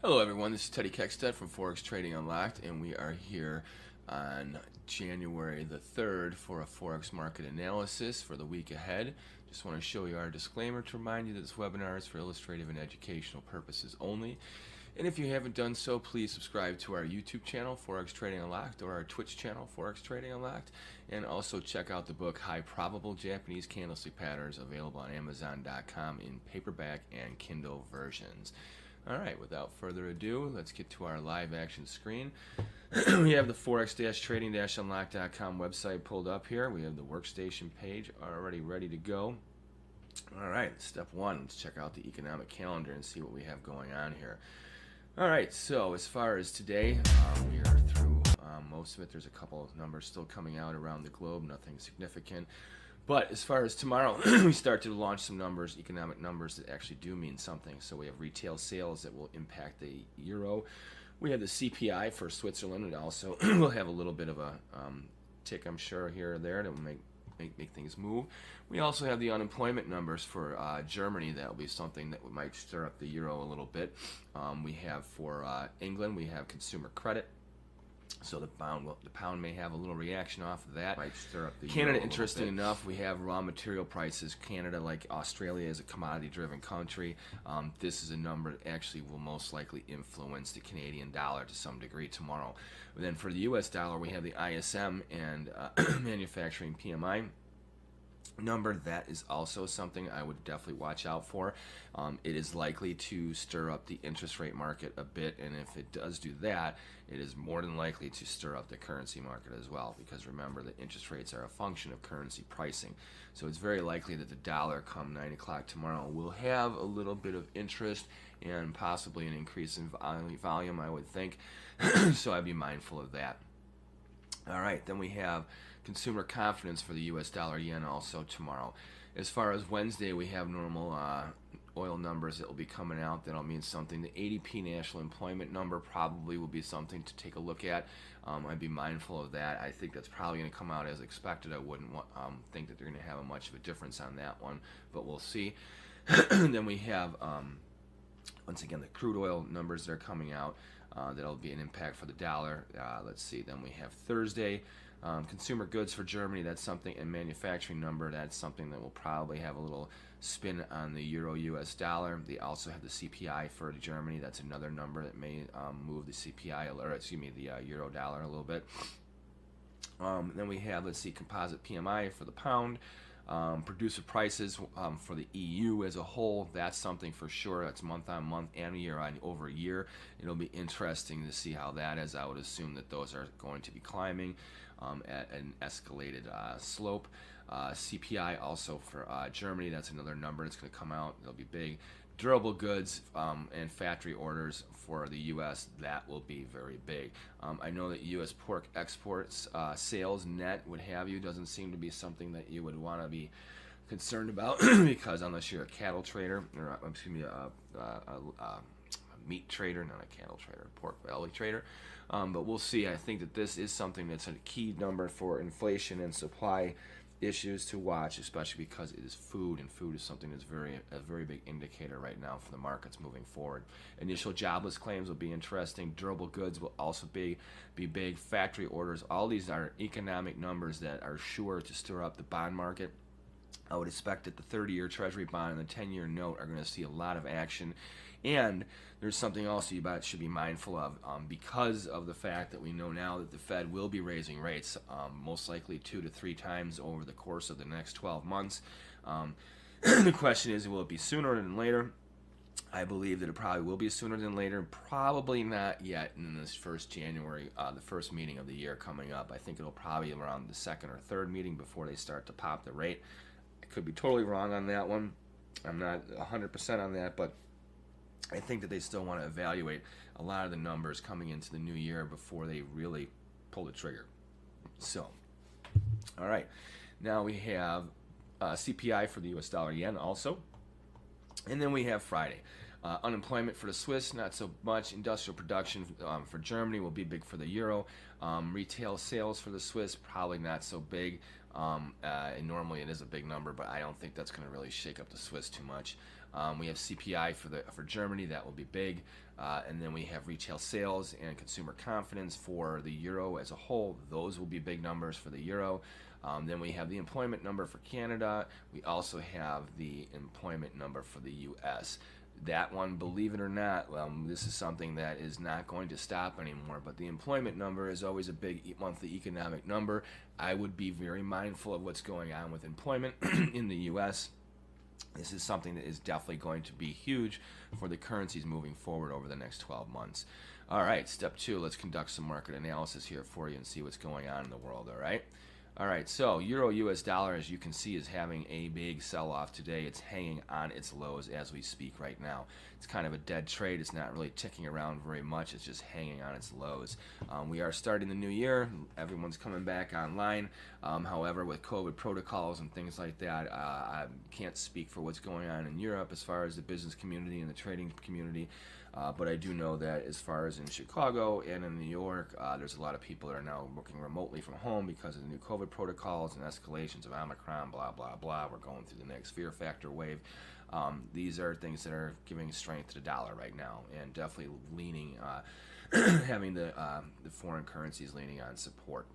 Hello everyone, this is Teddy Keckstead from Forex Trading Unlocked, and we are here on January the 3rd for a Forex market analysis for the week ahead. Just want to show you our disclaimer to remind you that this webinar is for illustrative and educational purposes only. And if you haven't done so, please subscribe to our YouTube channel, Forex Trading Unlocked, or our Twitch channel, Forex Trading Unlocked. And also check out the book, High Probable Japanese Candlestick Patterns, available on Amazon.com in paperback and Kindle versions. All right, without further ado, let's get to our live action screen. We have the Forex-Trading-Unlocked.com website pulled up here. We have the workstation page already ready to go. All right, step one, let's check out the economic calendar and see what we have going on here. All right, so as far as today, we are through most of it. There's a couple of numbers still coming out around the globe, nothing significant. But as far as tomorrow, we start to launch some numbers, economic numbers that actually do mean something. So we have retail sales that will impact the euro. We have the CPI for Switzerland, and also we'll have a little bit of a tick, I'm sure, here or there that will make things move. We also have the unemployment numbers for Germany. That will be something that might stir up the euro a little bit. We have for England, we have consumer credit. So the pound may have a little reaction off of that. Might stir up the Canada, interesting enough, we have raw material prices. Canada, like Australia, is a commodity-driven country. This is a number that actually will most likely influence the Canadian dollar to some degree tomorrow. But then for the U.S. dollar, we have the ISM and manufacturing PMI number. That is also something I would definitely watch out for. It is likely to stir up the interest rate market a bit, and if it does do that, it is more than likely to stir up the currency market as well, because remember that interest rates are a function of currency pricing. So it's very likely that the dollar come 9 o'clock tomorrow will have a little bit of interest and possibly an increase in volume, I would think. So I'd be mindful of that. All right, then we have consumer confidence for the U.S. dollar yen also tomorrow. As far as Wednesday, we have normal oil numbers that will be coming out. That'll mean something. The ADP national employment number probably will be something to take a look at. I'd be mindful of that. I think that's probably going to come out as expected. I wouldn't think that they're going to have much of a difference on that one, but we'll see. Then we have, once again, the crude oil numbers that are coming out. That'll be an impact for the dollar. Let's see. Then we have Thursday. Consumer goods for Germany, that's something, and manufacturing number, that's something that will probably have a little spin on the euro-US dollar. They also have the CPI for Germany. That's another number that may move the CPI, or excuse me, the euro dollar a little bit. Then we have, let's see, composite PMI for the pound. Producer prices for the EU as a whole, that's something for sure. That's month on month and year on over year. It'll be interesting to see how that is. I would assume that those are going to be climbing at an escalated slope. CPI also for Germany, that's another number that's going to come out. It'll be big. Durable goods and factory orders for the U.S., that will be very big. I know that U.S. pork exports, sales net, what have you, doesn't seem to be something that you would want to be concerned about because unless you're a cattle trader, or excuse me, a meat trader, not a cattle trader, pork belly trader. But we'll see. I think that this is something that's a key number for inflation and supply issues to watch, especially because it is food, and food is something that's a very big indicator right now for the markets moving forward. Initial jobless claims will be interesting. Durable goods will also be big. Factory orders, all these are economic numbers that are sure to stir up the bond market. I would expect that the 30-year Treasury bond and the 10-year note are going to see a lot of action. And there's something else you should be mindful of because of the fact that we know now that the Fed will be raising rates most likely 2 to 3 times over the course of the next 12 months. The question is, will it be sooner than later? I believe that it probably will be sooner than later. Probably not yet in this first January, the first meeting of the year coming up. I think it'll probably be around the second or third meeting before they start to pop the rate. I could be totally wrong on that one. I'm not 100% on that, but I think that they still want to evaluate a lot of the numbers coming into the new year before they really pull the trigger. So, all right. Now we have CPI for the U.S. dollar yen also. And then we have Friday. Unemployment for the Swiss, not so much. Industrial production for Germany will be big for the euro. Retail sales for the Swiss, probably not so big. And normally it is a big number, but I don't think that's going to really shake up the Swiss too much. We have CPI for Germany, that will be big. And then we have retail sales and consumer confidence for the euro as a whole. Those will be big numbers for the euro. Then we have the employment number for Canada. We also have the employment number for the U.S. That one, believe it or not, this is something that is not going to stop anymore, but the employment number is always a big monthly economic number. I would be very mindful of what's going on with employment in the U.S. This is something that is definitely going to be huge for the currencies moving forward over the next 12 months. All right, step 2, let's conduct some market analysis here for you and see what's going on in the world, all right? All right, so euro US dollar, as you can see, is having a big sell-off today. It's hanging on its lows as we speak right now. It's kind of a dead trade. It's not really ticking around very much. It's just hanging on its lows. We are starting the new year. Everyone's coming back online. However, with COVID protocols and things like that, I can't speak for what's going on in Europe as far as the business community and the trading community. But I do know that as far as in Chicago and in New York, there's a lot of people that are now working remotely from home because of the new COVID protocols and escalations of Omicron, blah, blah, blah. We're going through the next fear factor wave. These are things that are giving strength to the dollar right now, and definitely leaning, having the foreign currencies leaning on support.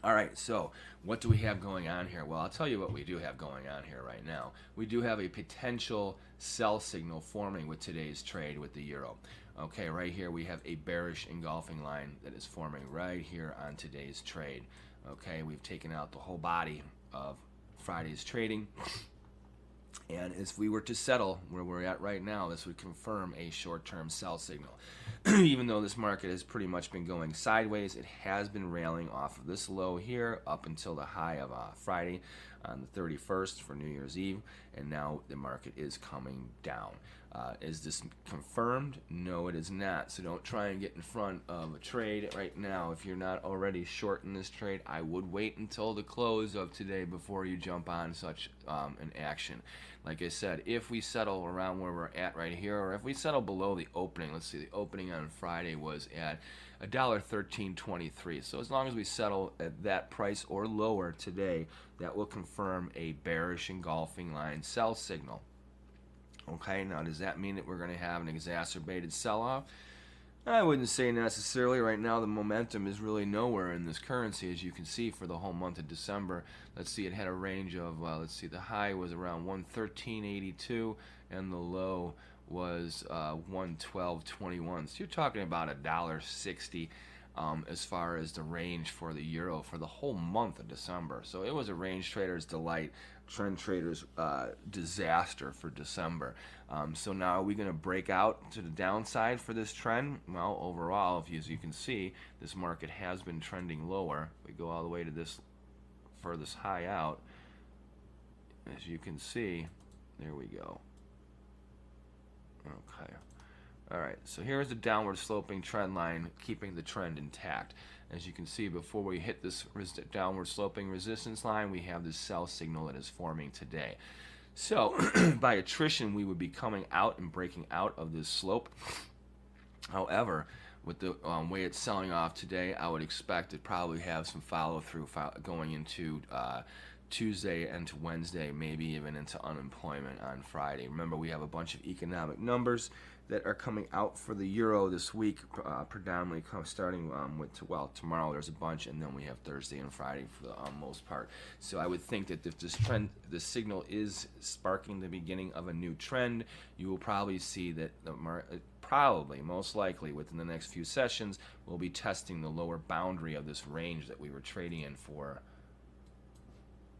All right, so what do we have going on here? Well, I'll tell you what we do have going on here right now. We do have a potential sell signal forming with today's trade with the euro. Okay, right here we have a bearish engulfing line that is forming right here on today's trade. Okay, we've taken out the whole body of Friday's trading. And if we were to settle where we're at right now, this would confirm a short-term sell signal. Even though this market has pretty much been going sideways, it has been railing off of this low here up until the high of Friday on the 31st for New Year's Eve, and now the market is coming down. Is this confirmed? No, it is not. So don't try and get in front of a trade right now. If you're not already short in this trade, I would wait until the close of today before you jump on such an action. Like I said, if we settle around where we're at right here, or if we settle below the opening, let's see, the opening on Friday was at $1.1323. So as long as we settle at that price or lower today, that will confirm a bearish engulfing line sell signal. Okay, now does that mean that we're going to have an exacerbated sell-off? I wouldn't say necessarily. Right now the momentum is really nowhere in this currency, as you can see, for the whole month of December. Let's see, it had a range of, let's see, the high was around 113.82 and the low was 112.21. So you're talking about $1.60 as far as the range for the euro for the whole month of December. So it was a range trader's delight, trend traders disaster for December. So now are we going to break out to the downside for this trend? Well, overall, as you can see, this market has been trending lower. We go all the way to this furthest high out. As you can see, there we go. Okay. All right, so here's the downward sloping trend line, keeping the trend intact. As you can see, before we hit this downward sloping resistance line, we have this sell signal that is forming today. So by attrition, we would be coming out and breaking out of this slope. However, with the way it's selling off today, I would expect it probably have some follow-through going into Tuesday and to Wednesday, maybe even into unemployment on Friday. Remember, we have a bunch of economic numbers that are coming out for the euro this week, predominantly starting with, well, tomorrow there's a bunch, and then we have Thursday and Friday for the most part. So I would think that if this trend, this signal is sparking the beginning of a new trend, you will probably see that the market, probably, most likely, within the next few sessions, we'll be testing the lower boundary of this range that we were trading in for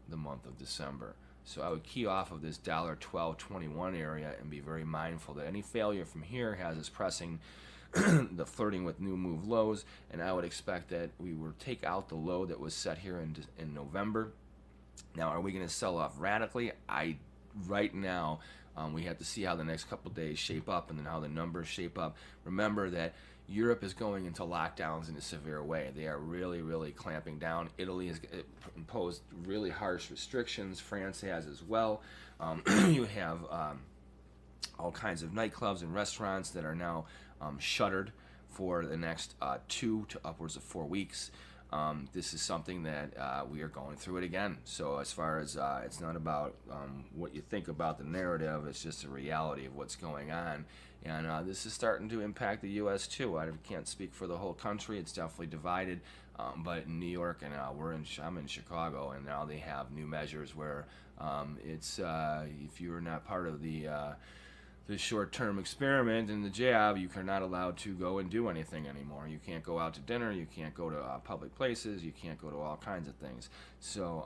the month of December. So I would key off of this $12.21 area and be very mindful that any failure from here has us pressing the flirting with new move lows, and I would expect that we will take out the low that was set here in November. Now, are we going to sell off radically? Right now, we have to see how the next couple days shape up and then how the numbers shape up. Remember that Europe is going into lockdowns in a severe way. They are really, really clamping down. Italy has imposed really harsh restrictions. France has as well. You have all kinds of nightclubs and restaurants that are now shuttered for the next 2 to upwards of 4 weeks. This is something that we are going through it again. So as far as it's not about what you think about the narrative, it's just a reality of what's going on. And this is starting to impact the U.S. too. I can't speak for the whole country. It's definitely divided. But in New York, and I'm in Chicago, and now they have new measures where it's if you're not part of the short-term experiment in the jab, you are not allowed to go and do anything anymore. You can't go out to dinner. You can't go to public places. You can't go to all kinds of things. So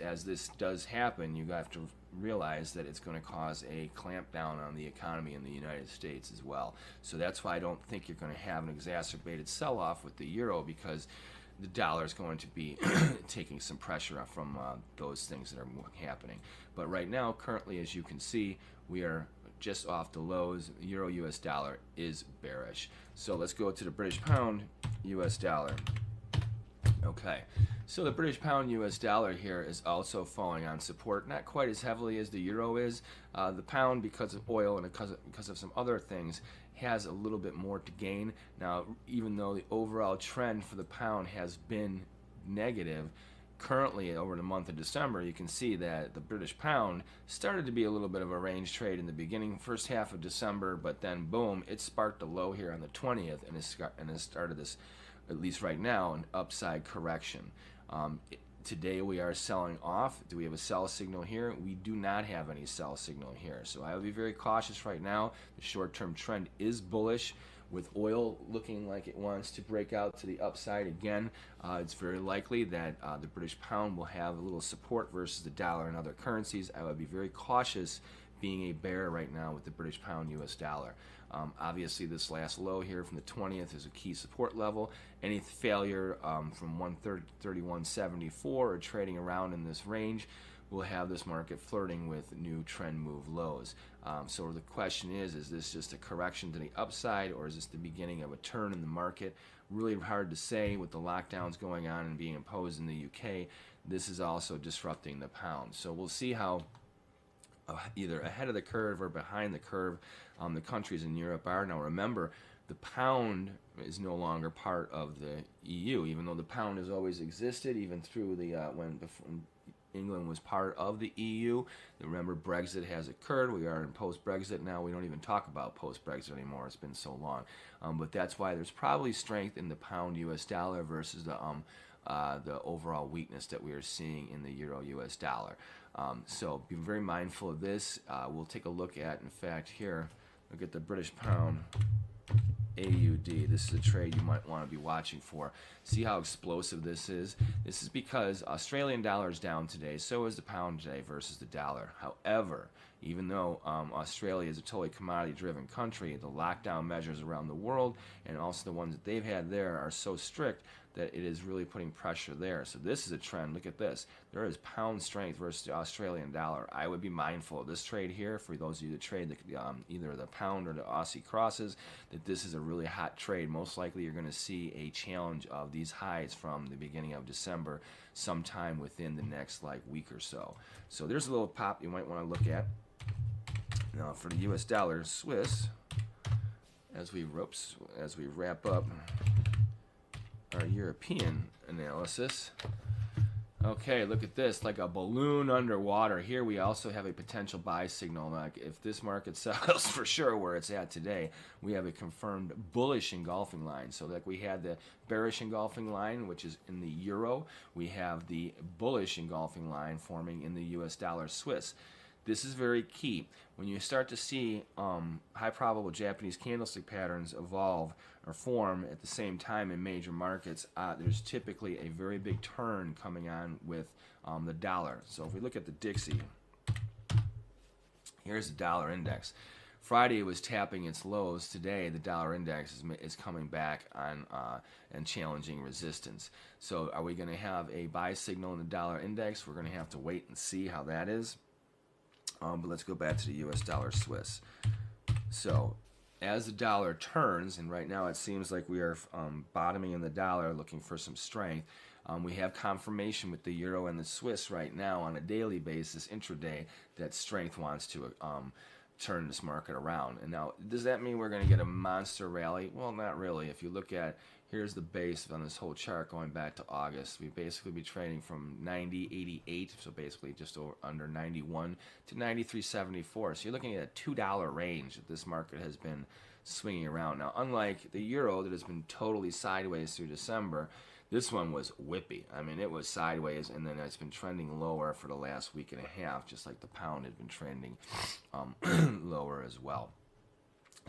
as this does happen, you have to realize that it's going to cause a clampdown on the economy in the United States as well. So that's why I don't think you're going to have an exacerbated sell-off with the euro, because the dollar is going to be taking some pressure off from those things that are happening. But right now, currently, as you can see, we are just off the lows. Euro US dollar is bearish. So let's go to the British pound US dollar. Okay, so the British pound US dollar here is also falling on support, not quite as heavily as the euro is. The pound, because of oil and because of some other things, has a little bit more to gain. Now, even though the overall trend for the pound has been negative, currently over the month of December, you can see that the British pound started to be a little bit of a range trade in the beginning, first half of December, but then boom, it sparked a low here on the 20th and has started this, at least right now, an upside correction. Today we are selling off. Do we have a sell signal here? We do not have any sell signal here. So I will be very cautious right now. The short-term trend is bullish, with oil looking like it wants to break out to the upside again. It's very likely that the British pound will have a little support versus the dollar and other currencies. I would be very cautious being a bear right now with the British pound US dollar. Obviously, this last low here from the 20th is a key support level. Any failure from 131.74 or trading around in this range will have this market flirting with new trend move lows. So the question is this just a correction to the upside, or is this the beginning of a turn in the market? Really hard to say with the lockdowns going on and being imposed in the UK. This is also disrupting the pound. So we'll see how either ahead of the curve or behind the curve the countries in Europe are. Now remember, the pound is no longer part of the EU, even though the pound has always existed, even through the when England was part of the EU. Remember, Brexit has occurred. We are in post-Brexit now. We don't even talk about post-Brexit anymore. It's been so long. But that's why there's probably strength in the pound US dollar versus the overall weakness that we are seeing in the euro US dollar. So be very mindful of this. We'll take a look at, in fact, here, look at the British pound AUD. This is a trade you might want to be watching for. See how explosive this is? This is because Australian dollar is down today, so is the pound today versus the dollar. However, even though Australia is a totally commodity-driven country, the lockdown measures around the world and also the ones that they've had there are so strict that it is really putting pressure there. So this is a trend. Look at this. There is pound strength versus the Australian dollar. I would be mindful of this trade here, for those of you that trade either the pound or the Aussie crosses, that this is a really hot trade. Most likely you're going to see a challenge of these highs from the beginning of December sometime within the next week or so. So there's a little pop you might want to look at. Now for the US dollar Swiss, as we wrap up our European analysis. Okay, look at this, like a balloon underwater. Here we also have a potential buy signal. Like if this market settles for sure where it's at today, we have a confirmed bullish engulfing line. So like we had the bearish engulfing line, which is in the euro. We have the bullish engulfing line forming in the US dollar Swiss. This is very key. When you start to see high probable Japanese candlestick patterns evolve or form at the same time in major markets, there's typically a very big turn coming on with the dollar. So if we look at the Dixie, here's the dollar index. Friday it was tapping its lows. Today the dollar index is coming back on and challenging resistance. So are we going to have a buy signal in the dollar index? We're going to have to wait and see how that is. But let's go back to the US dollar Swiss. So as the dollar turns, and right now it seems like we are bottoming in the dollar, looking for some strength. We have confirmation with the euro and the Swiss right now on a daily basis, intraday, that strength wants to turn this market around. And now, does that mean we're going to get a monster rally? Well, not really. If you look at here's the base on this whole chart going back to August. We basically be trading from 90.88, so basically just under 91 to 93.74. So you're looking at a $2 range that this market has been swinging around. Now, unlike the euro that has been totally sideways through December, this one was whippy. I mean, it was sideways, and then it's been trending lower for the last week and a half, just like the pound had been trending lower as well.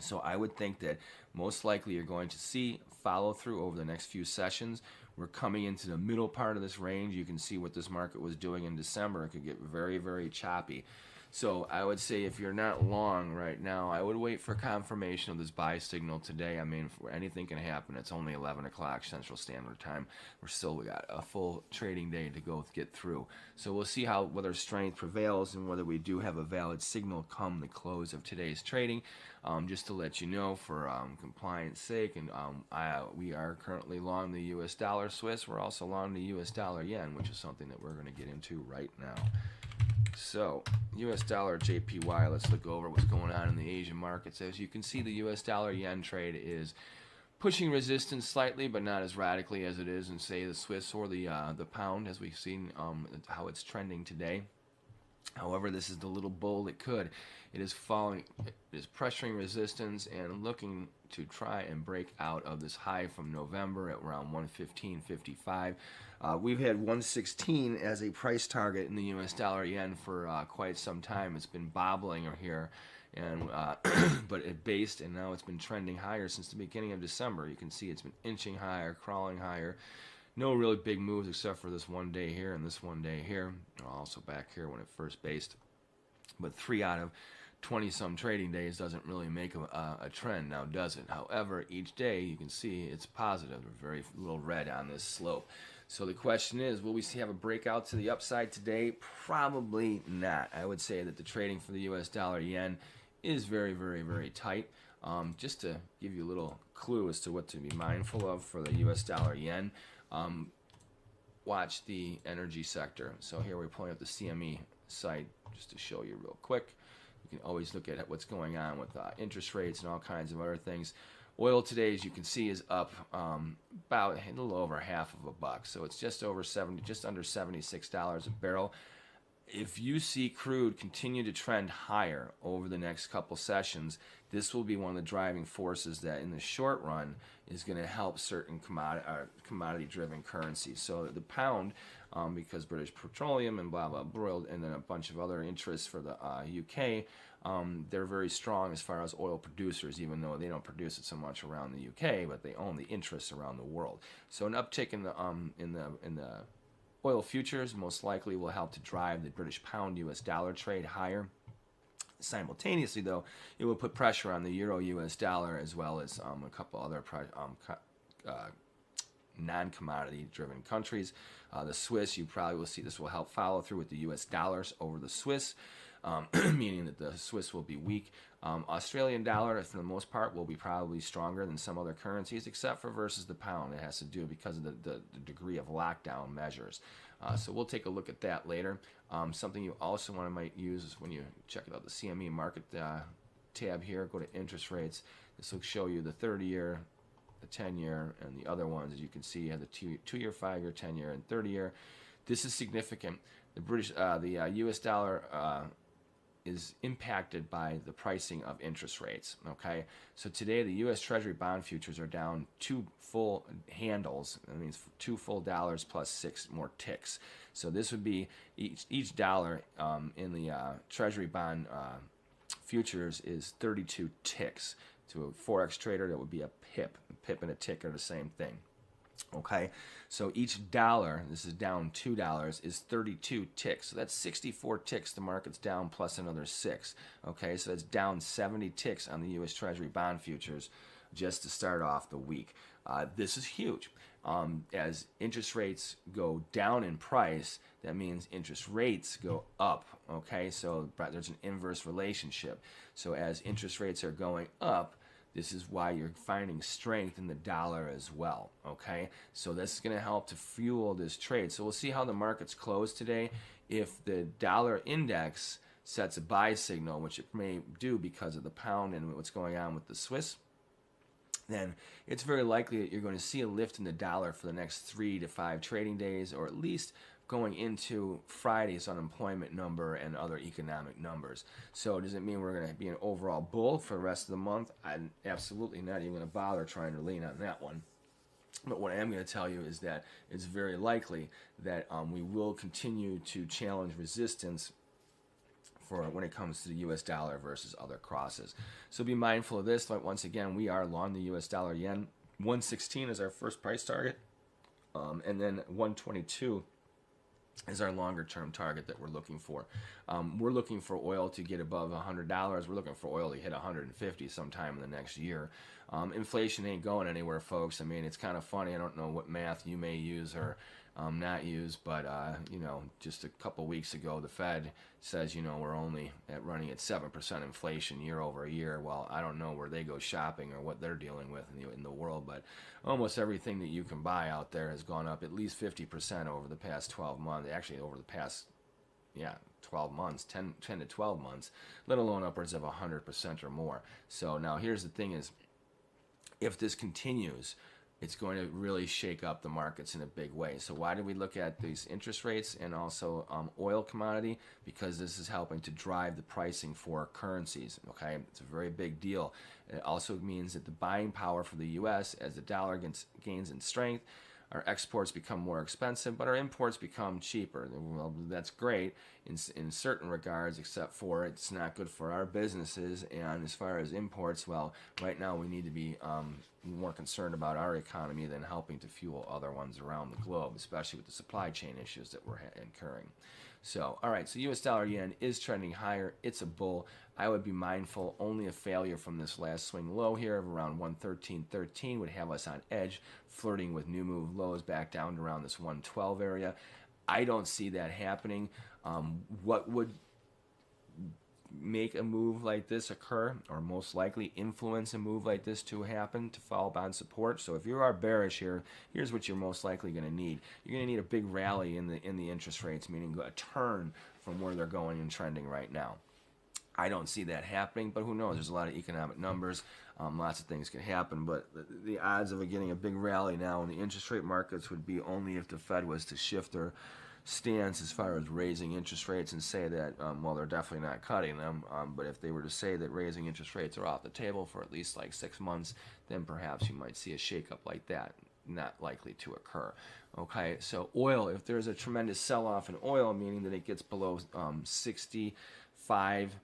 So I would think that most likely you're going to see follow through over the next few sessions. We're coming into the middle part of this range. You can see what this market was doing in December. It could get very, very choppy. So I would say if you're not long right now, I would wait for confirmation of this buy signal today. I mean, anything can happen. It's only 11 o'clock Central Standard Time. We got a full trading day to go get through. So we'll see whether strength prevails and whether we do have a valid signal come the close of today's trading. Just to let you know, for compliance sake, and we are currently long the U.S. dollar Swiss. We're also long the U.S. dollar yen, which is something that we're going to get into right now. So, U.S. dollar JPY, let's look over what's going on in the Asian markets. As you can see, the U.S. dollar yen trade is pushing resistance slightly, but not as radically as it is in, say, the Swiss or the pound, as we've seen how it's trending today. However, this is the little bull that could. It is falling, it is pressuring resistance and looking to try and break out of this high from November at around 115.55. We've had 116 as a price target in the U.S. dollar yen for quite some time. It's been bobbling here, and but it based, and now it's been trending higher since the beginning of December. You can see it's been inching higher, crawling higher. No really big moves except for this one day here and this one day here. Also back here when it first based. But 3 out of 20-some trading days doesn't really make a trend now, does it? However, each day you can see it's positive. There's very little red on this slope. So the question is, will we have a breakout to the upside today? Probably not. I would say that the trading for the U.S. dollar yen is very, very, very tight. Just to give you a little clue as to what to be mindful of for the U.S. dollar yen, watch the energy sector. So here we're pulling up the CME site just to show you real quick. You can always look at what's going on with interest rates and all kinds of other things. Oil today, as you can see, is up about a little over half of a buck. So it's just under $76 a barrel. If you see crude continue to trend higher over the next couple sessions, this will be one of the driving forces that in the short run is going to help certain commodity-driven currencies. So the pound, because British Petroleum and blah, blah, blah, and then a bunch of other interests for the UK, they're very strong as far as oil producers, even though they don't produce it so much around the UK, but they own the interests around the world. So an uptick in the oil futures most likely will help to drive the British pound US dollar trade higher. Simultaneously, though, it will put pressure on the euro US dollar as well as a couple other non-commodity driven countries. The Swiss, you probably will see this will help follow through with the US dollars over the Swiss, meaning that the Swiss will be weak. Australian dollar, for the most part, will be probably stronger than some other currencies, except for versus the pound. It has to do because of the degree of lockdown measures. So we'll take a look at that later. Something you also might use is when you check out the CME market tab here, go to interest rates. This will show you the 30-year, the 10-year, and the other ones. As you can see, you have the 2-year, 5-year, 10-year, and 30-year. This is significant. The U.S. dollar is impacted by the pricing of interest rates. Okay, so today the U.S. Treasury bond futures are down 2 full handles. That means 2 full dollars plus 6 more ticks. So this would be each dollar in the Treasury bond futures is 32 ticks. To a Forex trader, that would be a pip. A pip and a tick are the same thing. Okay, so each dollar, this is down $2, is 32 ticks. So that's 64 ticks the market's down plus another 6. Okay, so that's down 70 ticks on the U.S. Treasury bond futures just to start off the week. This is huge. As interest rates go down in price, that means interest rates go up. Okay, so there's an inverse relationship. So as interest rates are going up, this is why you're finding strength in the dollar as well, okay? So this is going to help to fuel this trade. So we'll see how the markets close today. If the dollar index sets a buy signal, which it may do because of the pound and what's going on with the Swiss, then it's very likely that you're going to see a lift in the dollar for the next 3 to 5 trading days, or at least going into Friday's unemployment number and other economic numbers. So does it mean we're going to be an overall bull for the rest of the month? I'm absolutely not even going to bother trying to lean on that one. But what I am going to tell you is that it's very likely that we will continue to challenge resistance for when it comes to the U.S. dollar versus other crosses. So be mindful of this. But once again, we are long the U.S. dollar yen. 116 is our first price target, and then 122 is our longer term target that we're looking for. We're looking for oil to get above $100. We're looking for oil to hit 150 sometime in the next year. Inflation ain't going anywhere, folks. I mean, it's kind of funny. I don't know what math you may use or not use, but just a couple weeks ago, the Fed says, we're only running at 7% inflation year over year. Well, I don't know where they go shopping or what they're dealing with in the world, but almost everything that you can buy out there has gone up at least 50% over the past 12 months. Actually, over the past 12 months, 10 to 12 months, let alone upwards of 100% or more. So now here's the thing is, if this continues, it's going to really shake up the markets in a big way. So why do we look at these interest rates and also oil commodity? Because this is helping to drive the pricing for currencies. Okay, it's a very big deal. It also means that the buying power for the U.S. as the dollar gains in strength, our exports become more expensive, but our imports become cheaper. Well, that's great in certain regards, except for it's not good for our businesses. And as far as imports, well, right now we need to be more concerned about our economy than helping to fuel other ones around the globe, especially with the supply chain issues that we're incurring. So, all right, so U.S. dollar yen is trending higher. It's a bull. I would be mindful. Only a failure from this last swing low here of around 113.13 would have us on edge, flirting with new move lows back down to around this 112 area. I don't see that happening. What would make a move like this occur, or most likely influence a move like this to happen, to fall upon support? So if you are bearish here, here's what you're most likely going to need. You're going to need a big rally in the interest rates, meaning a turn from where they're going and trending right now. I don't see that happening, but who knows? There's a lot of economic numbers. Lots of things can happen, but the odds of it getting a big rally now in the interest rate markets would be only if the Fed was to shift their stance as far as raising interest rates and say that, well, they're definitely not cutting them, but if they were to say that raising interest rates are off the table for at least like 6 months, then perhaps you might see a shakeup like that. Not likely to occur. Okay, so oil, if there's a tremendous sell-off in oil, meaning that it gets below 65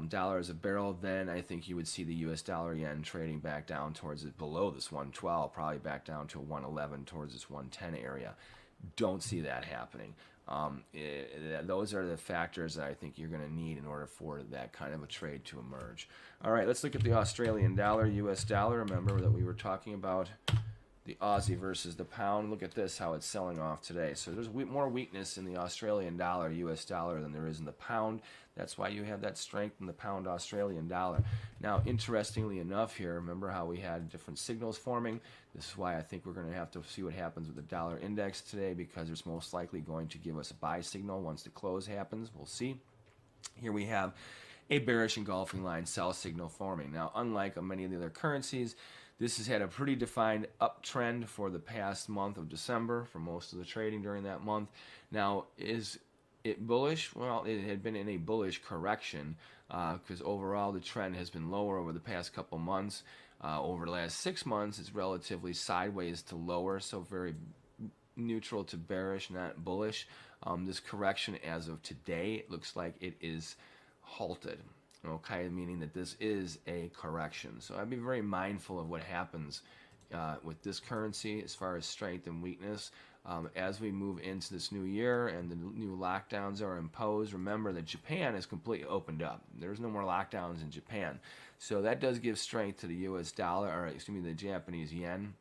dollars a barrel, then I think you would see the U.S. dollar yen trading back down towards it below this 112, probably back down to 111 towards this 110 area. Don't see that happening. Those are the factors that I think you're going to need in order for that kind of a trade to emerge. All right, let's look at the Australian dollar, U.S. dollar. Remember that we were talking about the Aussie versus the pound. Look at this, how it's selling off today. So there's more weakness in the Australian dollar, U.S. dollar, than there is in the pound. That's why you have that strength in the pound Australian dollar. Now, interestingly enough here, remember how we had different signals forming? This is why I think we're going to have to see what happens with the dollar index today, because it's most likely going to give us a buy signal once the close happens. We'll see. Here we have a bearish engulfing line sell signal forming. Now, unlike many of the other currencies, this has had a pretty defined uptrend for the past month of December, for most of the trading during that month. Now, is it bullish? Well, it had been in a bullish correction because overall the trend has been lower over the past couple months. Over the last 6 months, it's relatively sideways to lower, so very neutral to bearish, not bullish. This correction as of today, it looks like it is halted. Okay, meaning that this is a correction. So I'd be very mindful of what happens with this currency as far as strength and weakness. As we move into this new year and the new lockdowns are imposed, remember that Japan is completely opened up. There's no more lockdowns in Japan. So that does give strength to the U.S. dollar, or excuse me, the Japanese yen,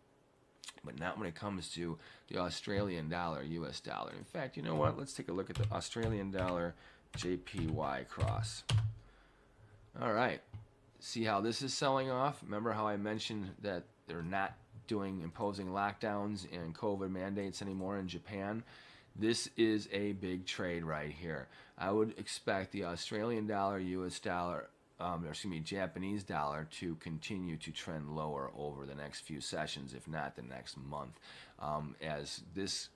but not when it comes to the Australian dollar, U.S. dollar. In fact, you know what? Let's take a look at the Australian dollar JPY cross. All right, see how this is selling off? Remember how I mentioned that they're not imposing lockdowns and COVID mandates anymore in Japan? This is a big trade right here. I would expect the Australian dollar, US dollar Japanese dollar to continue to trend lower over the next few sessions, if not the next month, as this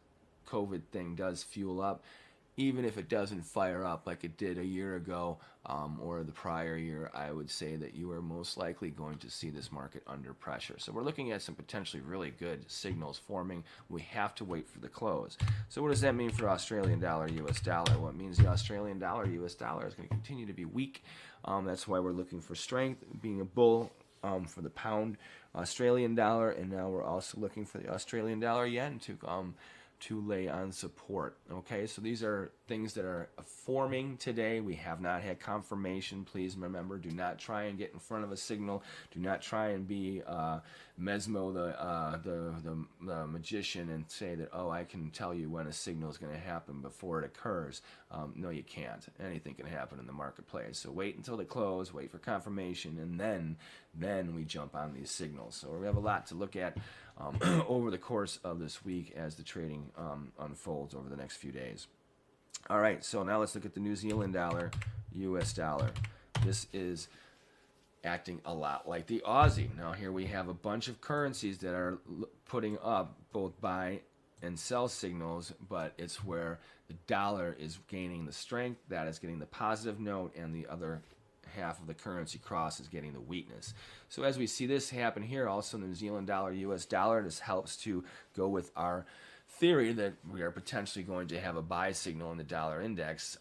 COVID thing does fuel up. Even if it doesn't fire up like it did a year ago or the prior year, I would say that you are most likely going to see this market under pressure. So we're looking at some potentially really good signals forming. We have to wait for the close. So what does that mean for Australian dollar, US dollar? Well, it means the Australian dollar, US dollar is going to continue to be weak. That's why we're looking for strength, being a bull for the pound Australian dollar, and now we're also looking for the Australian dollar yen to lay on support. Okay, so these are things that are forming today. We have not had confirmation. Please remember, do not try and get in front of a signal. Do not try and be Mesmo, the magician, and say that, oh, I can tell you when a signal is going to happen before it occurs. No, you can't. Anything can happen in the marketplace. So wait until they close, wait for confirmation, and then we jump on these signals. So we have a lot to look at over the course of this week as the trading unfolds over the next few days. All right, so now let's look at the New Zealand dollar, US dollar. This is acting a lot like the Aussie. Now here we have a bunch of currencies that are putting up both buy and sell signals, but it's where the dollar is gaining the strength, that is getting the positive note, and the other half of the currency cross is getting the weakness. So as we see this happen here, also New Zealand dollar, US dollar, this helps to go with our theory that we are potentially going to have a buy signal in the dollar index,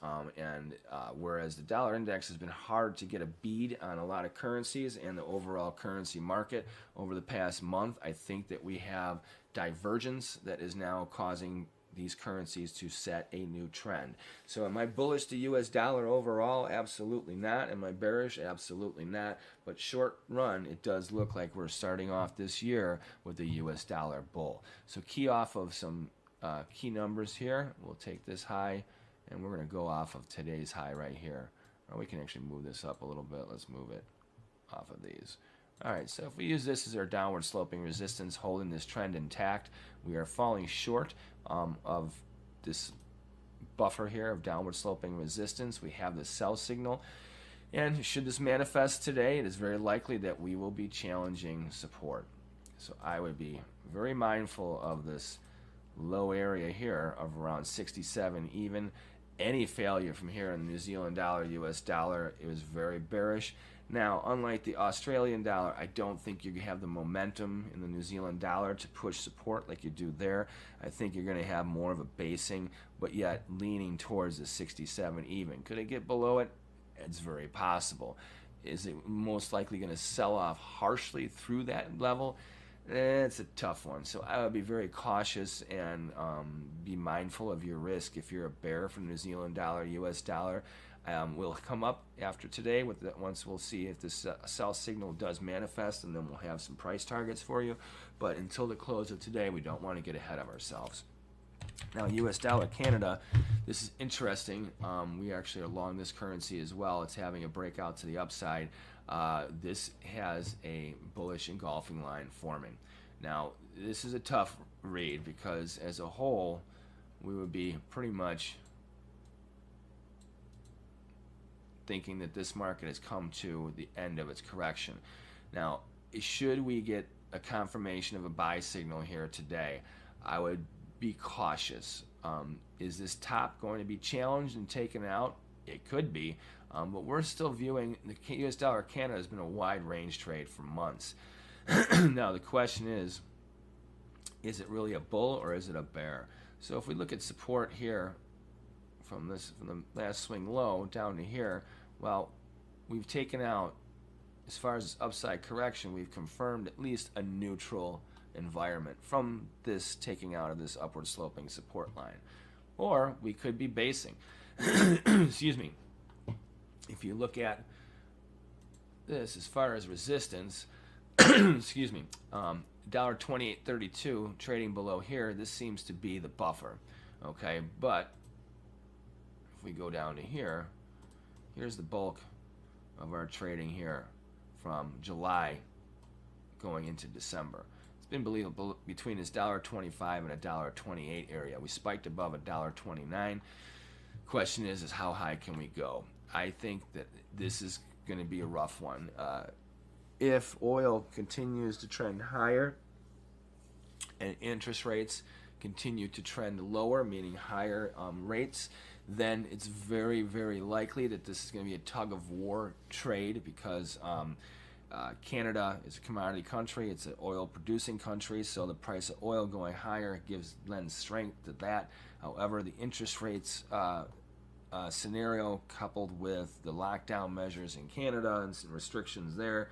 whereas the dollar index has been hard to get a bead on a lot of currencies and the overall currency market over the past month, I think that we have divergence that is now causing these currencies to set a new trend. So am I bullish to US dollar overall? Absolutely not. Am I bearish? Absolutely not. But short run, it does look like we're starting off this year with a US dollar bull. So key off of some key numbers here. We'll take this high, and we're going to go off of today's high right here. Or we can actually move this up a little bit. Let's move it off of these. All right, so if we use this as our downward sloping resistance, holding this trend intact, we are falling short of this buffer here of downward sloping resistance. We have the sell signal, and should this manifest today, it is very likely that we will be challenging support. So I would be very mindful of this low area here of around 67 even. Any failure from here in the New Zealand dollar, US dollar, it was very bearish. Now, unlike the Australian dollar, I don't think you have the momentum in the New Zealand dollar to push support like you do there. I think you're going to have more of a basing, but yet leaning towards the 67 even. Could it get below it? It's very possible. Is it most likely going to sell off harshly through that level? It's a tough one. So I would be very cautious and be mindful of your risk if you're a bear for New Zealand dollar, US dollar. We'll come up after today with that once we'll see if this sell signal does manifest, and then we'll have some price targets for you. But until the close of today, we don't want to get ahead of ourselves. Now, US dollar Canada, this is interesting. We actually are long this currency as well. It's having a breakout to the upside. This has a bullish engulfing line forming. Now, this is a tough read because as a whole, we would be pretty much thinking that this market has come to the end of its correction. Now, should we get a confirmation of a buy signal here today, I would be cautious. Is this top going to be challenged and taken out? It could be, but we're still viewing the US dollar Canada has been a wide range trade for months. Now the question is it really a bull or is it a bear? So if we look at support here from the last swing low down to here, well, we've taken out, as far as upside correction, we've confirmed at least a neutral environment from this taking out of this upward sloping support line. Or we could be basing. Excuse me. If you look at this as far as resistance, excuse me, $28.32 trading below here, this seems to be the buffer. Okay, but if we go down to here, here's the bulk of our trading here from July going into December. It's been believable between this $1.25 and a $1.28 area. We spiked above a $1.29. Question is how high can we go? I think that this is going to be a rough one. If oil continues to trend higher and interest rates continue to trend lower, meaning higher rates, then it's very, very likely that this is going to be a tug of war trade, because Canada is a commodity country. It's an oil producing country, so the price of oil going higher lends strength to that. However, the interest rates scenario, coupled with the lockdown measures in Canada and some restrictions there,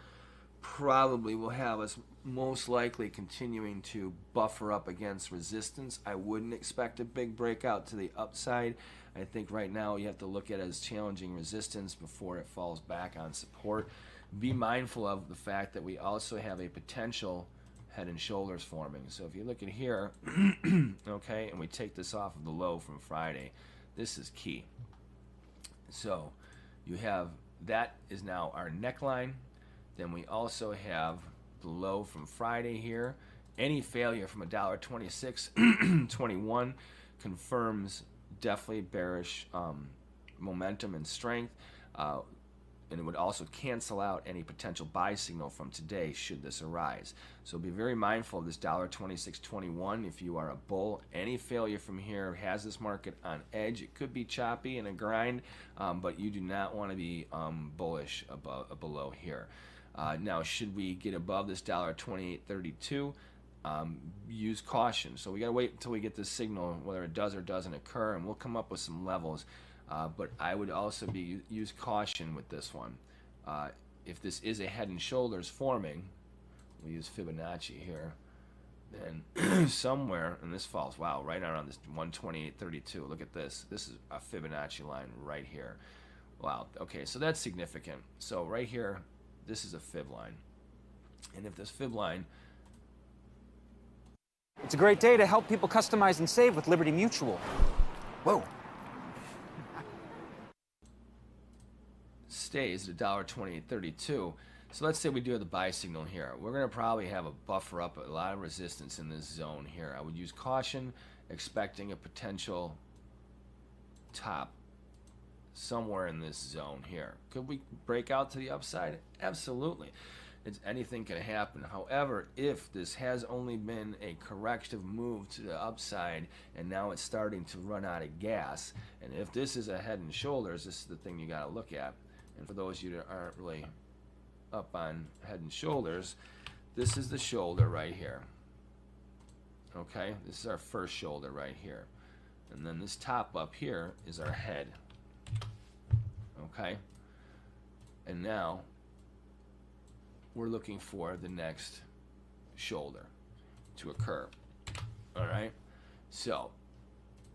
probably will have us most likely continuing to buffer up against resistance. I wouldn't expect a big breakout to the upside. I think right now you have to look at it as challenging resistance before it falls back on support. Be mindful of the fact that we also have a potential head and shoulders forming. So if you look at here, okay, and we take this off of the low from Friday, this is key. So you have, that is now our neckline. Then we also have the low from Friday here. Any failure from $1.2621 confirms definitely bearish momentum and strength, and it would also cancel out any potential buy signal from today should this arise. So be very mindful of this $1.2621 if you are a bull. Any failure from here has this market on edge. It could be choppy and a grind, but you do not want to be bullish below here. Now, should we get above this $28.32, use caution. So we got to wait until we get this signal, whether it does or doesn't occur, and we'll come up with some levels. But I would also use caution with this one. If this is a head and shoulders forming, we'll use Fibonacci here, then somewhere, and this falls, wow, right around this 128.32. Look at this. This is a Fibonacci line right here. Wow, okay, so that's significant. So right here, this is a fib line. And if this fib line... It's a great day to help people customize and save with Liberty Mutual. Whoa. Stays at $1.2832. So let's say we do have the buy signal here. We're going to probably have a buffer up, a lot of resistance in this zone here. I would use caution, expecting a potential top somewhere in this zone here. Could we break out to the upside? Absolutely. Anything can happen. However, if this has only been a corrective move to the upside and now it's starting to run out of gas, and if this is a head and shoulders, this is the thing you got to look at. And for those of you that aren't really up on head and shoulders, this is the shoulder right here. Okay, this is our first shoulder right here. And then this top up here is our head. Okay, and now we're looking for the next shoulder to occur. All right, so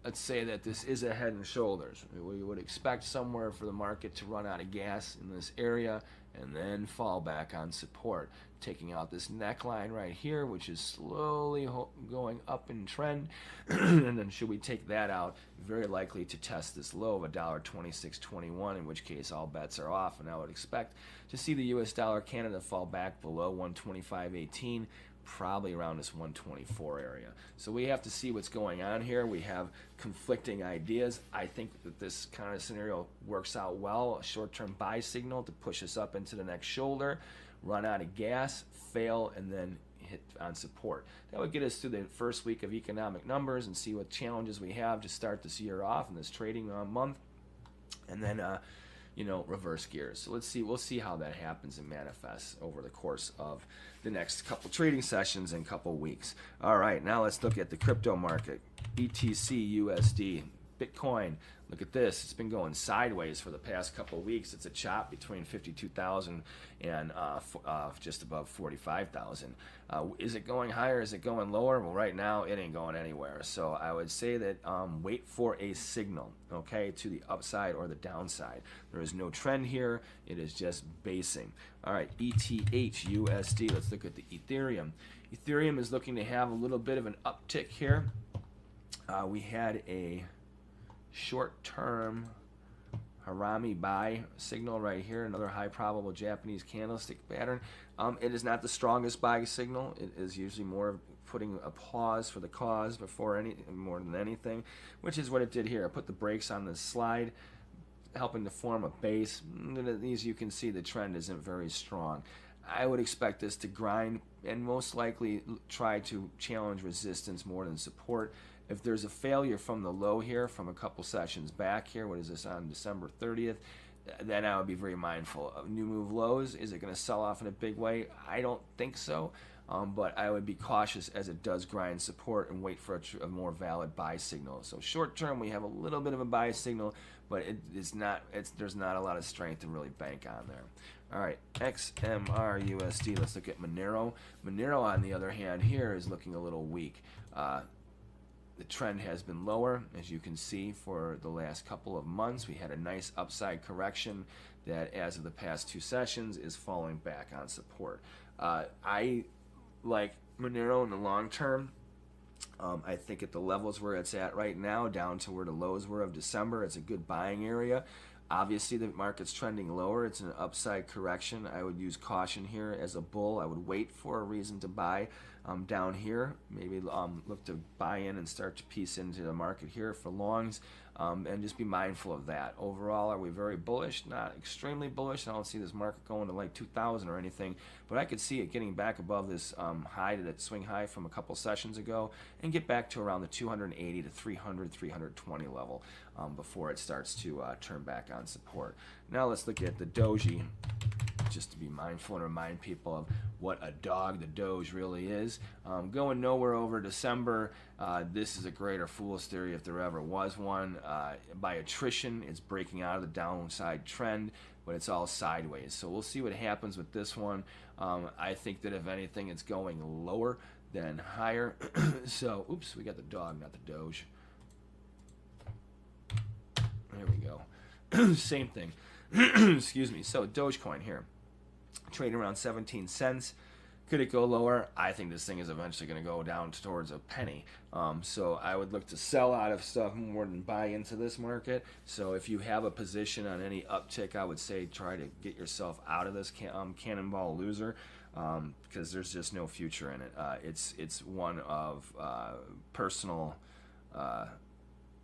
let's say that this is a head and shoulders. We would expect somewhere for the market to run out of gas in this area and then fall back on support, taking out this neckline right here, which is slowly going up in trend. And then should we take that out, very likely to test this low of $1.2621, in which case all bets are off, and I would expect to see the US dollar Canada fall back below 125.18, probably around this 124 area. So we have to see what's going on here. We have conflicting ideas. I think that this kind of scenario works out well. A short-term buy signal to push us up into the next shoulder, run out of gas, fail, and then hit on support. That would get us through the first week of economic numbers and see what challenges we have to start this year off in this trading month, and then reverse gears. So let's see, we'll see how that happens and manifests over the course of the next couple trading sessions and couple weeks. All right, now let's look at the crypto market. BTC USD, Bitcoin. Look at this. It's been going sideways for the past couple of weeks. It's a chop between 52,000 and just above 45,000. Is it going higher? Is it going lower? Well, right now it ain't going anywhere. So I would say that wait for a signal, okay, to the upside or the downside. There is no trend here. It is just basing. All right, ETH/USD. Let's look at the Ethereum. Ethereum is looking to have a little bit of an uptick here. We had a short-term Harami buy signal right here, another high probable Japanese candlestick pattern. It is not the strongest buy signal. It is usually more putting a pause for the cause before more than anything, which is what it did here. I put the brakes on the slide. helping to form a base. As you can see, the trend isn't very strong. I would expect this to grind and most likely try to challenge resistance more than support. If there's a failure from the low here from a couple sessions back here, what is this, on December 30th, then I would be very mindful of new move lows. Is it going to sell off in a big way? I don't think so. But I would be cautious as it does grind support and wait for a more valid buy signal. So short term, we have a little bit of a buy signal, but there's not a lot of strength to really bank on there. All right, XMR USD. Let's look at Monero. Monero, on the other hand, here is looking a little weak. The trend has been lower, as you can see, for the last couple of months. We had a nice upside correction that, as of the past 2 sessions, is falling back on support. I like Monero in the long term. I think at the levels where it's at right now, down to where the lows were of December, it's a good buying area. Obviously, the market's trending lower. It's an upside correction. I would use caution here as a bull. I would wait for a reason to buy down here. Maybe look to buy in and start to piece into the market here for longs, and just be mindful of that. Overall, are we very bullish? Not extremely bullish. I don't see this market going to like 2,000 or anything, but I could see it getting back above this high, to that swing high from a couple sessions ago, and get back to around the 280 to 300, 320 level before it starts to turn back on support. Now let's look at the Doji, just to be mindful and remind people of what a dog the Doge really is. Going nowhere over December. This is a greater fool's theory if there ever was one. By attrition, it's breaking out of the downside trend, but it's all sideways. So we'll see what happens with this one. I think that if anything, it's going lower than higher. So, oops, we got the dog, not the Doge. There we go. Same thing. Excuse me. So Dogecoin here, trading around 17 cents. Could it go lower? I think this thing is eventually going to go down towards a penny. So I would look to sell out of stuff more than buy into this market. So if you have a position on any uptick, I would say try to get yourself out of this cannonball loser, because there's just no future in it. It's one of personal.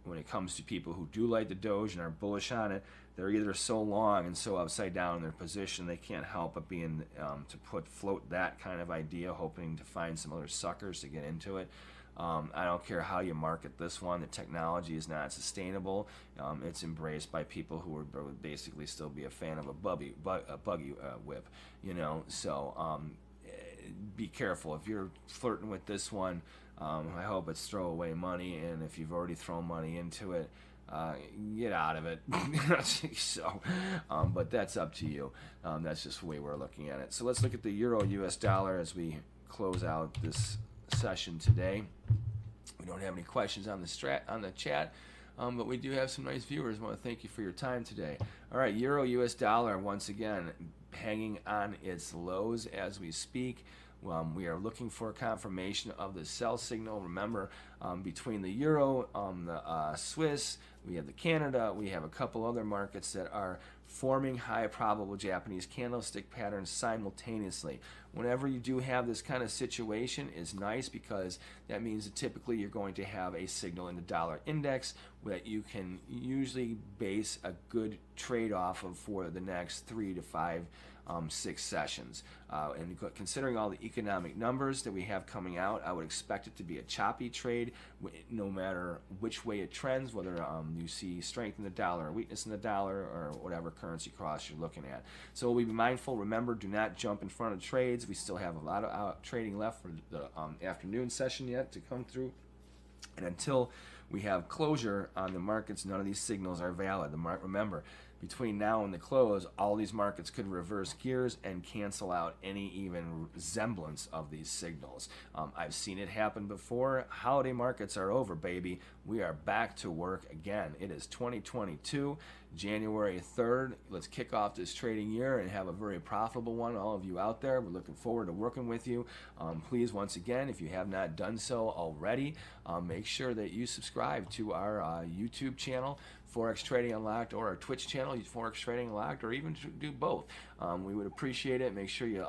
When it comes to people who do like the Doge and are bullish on it, they're either so long and so upside down in their position they can't help but being to float that kind of idea, hoping to find some other suckers to get into it. I don't care how you market this one. The technology is not sustainable. It's embraced by people who would basically still be a fan of a buggy whip, you know. So be careful if you're flirting with this one. I hope it's throwaway money, and if you've already thrown money into it, get out of it. So, but that's up to you. That's just the way we're looking at it. So let's look at the Euro US dollar as we close out this session today. We don't have any questions on the chat, but we do have some nice viewers. I want to thank you for your time today. All right, Euro US dollar once again hanging on its lows as we speak. We are looking for confirmation of the sell signal. Remember, between the euro, the Swiss, we have the Canada, we have a couple other markets that are forming high probable Japanese candlestick patterns simultaneously. Whenever you do have this kind of situation, is nice, because that means that typically you're going to have a signal in the dollar index that you can usually base a good trade off of for the next 3 to 5 6 sessions. And considering all the economic numbers that we have coming out, I would expect it to be a choppy trade, no matter which way it trends, whether you see strength in the dollar or weakness in the dollar or whatever currency cross you're looking at. So we'll be mindful. Remember, do not jump in front of trades. We still have a lot of trading left for the afternoon session yet to come through. And until we have closure on the markets, none of these signals are valid. Remember, between now and the close, all these markets could reverse gears and cancel out any even semblance of these signals. I've seen it happen before. Holiday markets are over, baby. We are back to work again. It is 2022, January 3rd. Let's kick off this trading year and have a very profitable one. All of you out there, we're looking forward to working with you. Please, once again, if you have not done so already, make sure that you subscribe to our YouTube channel, Forex Trading Unlocked, or our Twitch channel, Forex Trading Unlocked, or even do both. We would appreciate it. Make sure you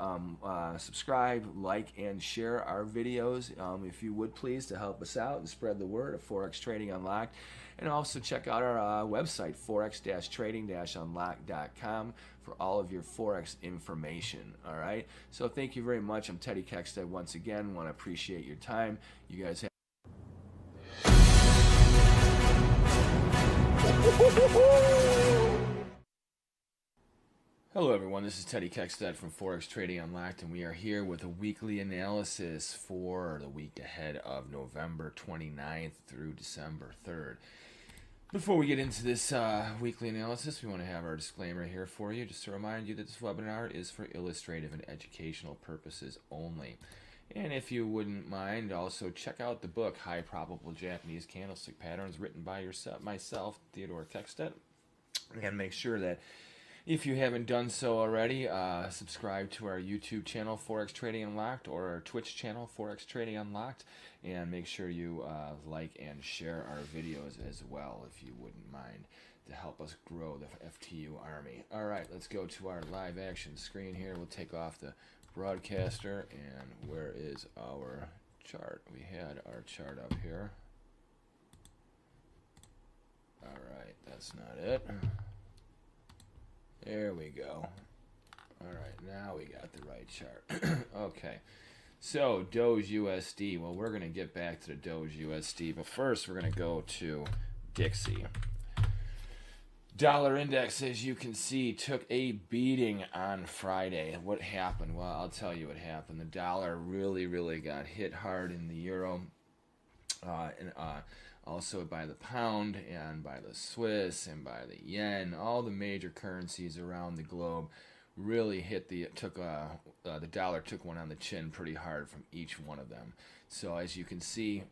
subscribe, like, and share our videos, if you would please, to help us out and spread the word of Forex Trading Unlocked. And also check out our website, forex-trading-unlock.com, for all of your Forex information. All right. So thank you very much. I'm Teddy Keckstead once again. Want to appreciate your time. You guys have. Hello everyone, this is Teddy Keckstead from Forex Trading Unlocked, and we are here with a weekly analysis for the week ahead of November 29th through December 3rd. Before we get into this weekly analysis, we want to have our disclaimer here for you, just to remind you that this webinar is for illustrative and educational purposes only. And if you wouldn't mind, also check out the book, High Probable Japanese Candlestick Patterns, written by myself, Theodore Keckstead, and make sure that if you haven't done so already, subscribe to our YouTube channel, Forex Trading Unlocked, or our Twitch channel, Forex Trading Unlocked, and make sure you like and share our videos as well, if you wouldn't mind, to help us grow the FTU Army. All right, let's go to our live action screen here. We'll take off the broadcaster, and where is our chart? We had our chart up here. All right, that's not it. There we go. All right, now we got the right chart. Okay, so Doge USD. Well, we're going to get back to the Doge USD, but first we're going to go to Dixie. Dollar index, as you can see, took a beating on Friday. What happened? Well, I'll tell you what happened. The dollar really got hit hard in the euro, and also by the pound and by the Swiss and by the yen. All the major currencies around the globe really hit the dollar took one on the chin pretty hard from each one of them. So as you can see,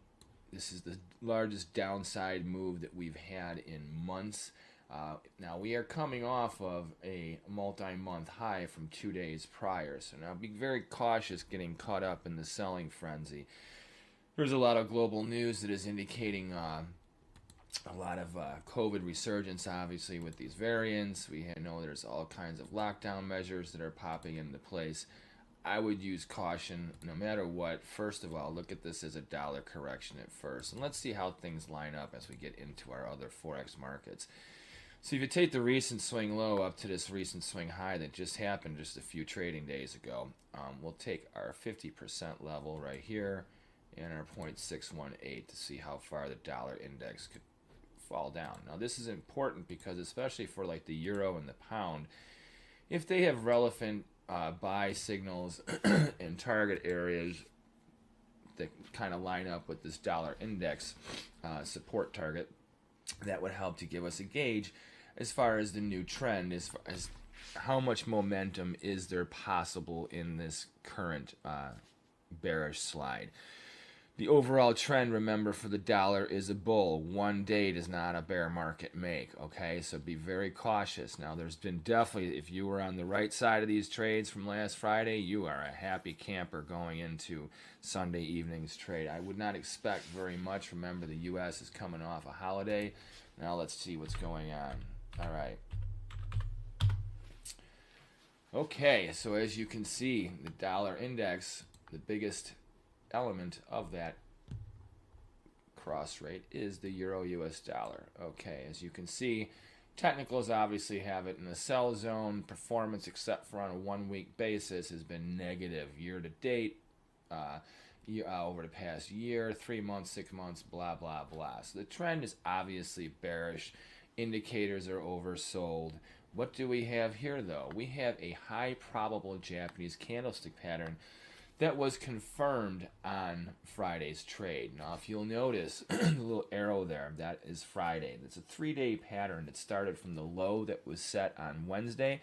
this is the largest downside move that we've had in months. Now we are coming off of a multi-month high from 2 days prior, so now be very cautious getting caught up in the selling frenzy. There's a lot of global news that is indicating a lot of COVID resurgence, obviously, with these variants. We know there's all kinds of lockdown measures that are popping into place. I would use caution no matter what. First of all, look at this as a dollar correction at first, and let's see how things line up as we get into our other Forex markets. So if you take the recent swing low up to this recent swing high that just happened just a few trading days ago, we'll take our 50% level right here and our 0.618 to see how far the dollar index could fall down. Now this is important because especially for like the euro and the pound, if they have relevant buy signals and target areas that kind of line up with this dollar index support target, that would help to give us a gauge as far as the new trend, as far as how much momentum is there possible in this current bearish slide. The overall trend, remember, for the dollar is a bull. 1 day does not a bear market make, okay? So be very cautious. Now, there's been definitely, if you were on the right side of these trades from last Friday, you are a happy camper going into Sunday evening's trade. I would not expect very much. Remember, the U.S. is coming off a holiday. Now, let's see what's going on. All right. Okay, so as you can see, the dollar index, the biggest element of that cross rate is the euro US dollar. Okay, as you can see, technicals obviously have it in the sell zone. Performance, except for on a 1 week basis, has been negative year to date, over the past year, 3 months, 6 months, blah blah blah. So the trend is obviously bearish. Indicators are oversold. What do we have here though? We have a high probable Japanese candlestick pattern that was confirmed on Friday's trade. Now, if you'll notice the little arrow there, that is Friday. It's a 3-day pattern that started from the low that was set on Wednesday.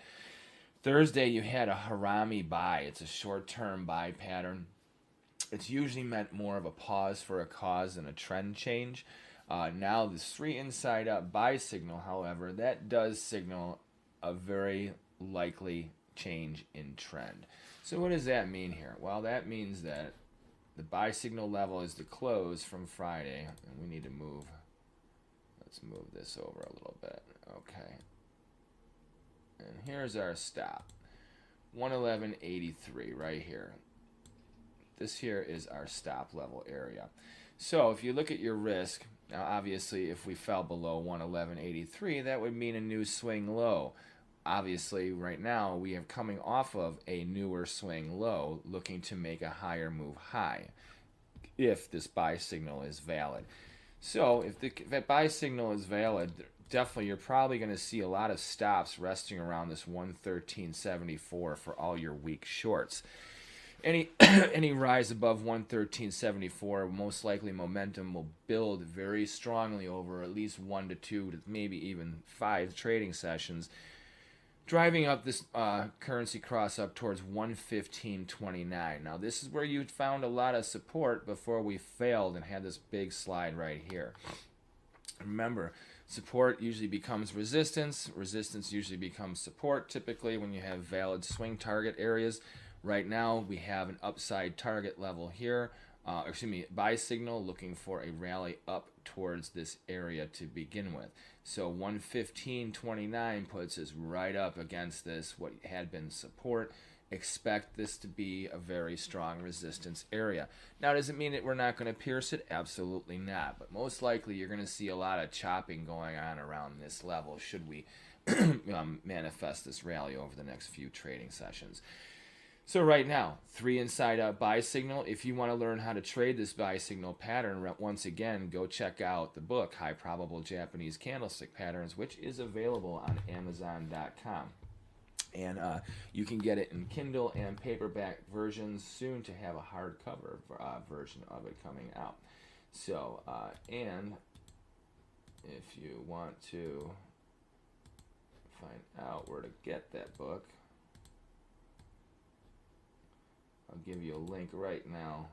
Thursday, you had a harami buy. It's a short-term buy pattern. It's usually meant more of a pause for a cause than a trend change. Now, this 3 inside up buy signal, however, that does signal a very likely change in trend. So what does that mean here? Well, that means that the buy signal level is the close from Friday, and we need to move. Let's move this over a little bit. Okay. And here's our stop. 111.83 right here. This here is our stop level area. So if you look at your risk, now obviously if we fell below 111.83, that would mean a new swing low. Obviously right now we are coming off of a newer swing low, looking to make a higher move high if this buy signal is valid. So if that buy signal is valid, definitely you're probably going to see a lot of stops resting around this 113.74 for all your weak shorts. Any any rise above 113.74, most likely momentum will build very strongly over at least 1 to 2 to maybe even 5 trading sessions, driving up this currency cross up towards 115.29. Now this is where you found a lot of support before we failed and had this big slide right here. Remember, support usually becomes resistance. Resistance usually becomes support typically when you have valid swing target areas. Right now we have an upside target level here, buy signal looking for a rally up towards this area to begin with. So 115.29 puts us right up against this, what had been support. Expect this to be a very strong resistance area. Now, does it mean that we're not going to pierce it? Absolutely not. But most likely you're going to see a lot of chopping going on around this level should we manifest this rally over the next few trading sessions. So right now, 3 inside out buy signal. If you want to learn how to trade this buy signal pattern, once again, go check out the book, High Probable Japanese Candlestick Patterns, which is available on Amazon.com. And you can get it in Kindle and paperback versions, soon to have a hardcover version of it coming out. So, and if you want to find out where to get that book, I'll give you a link right now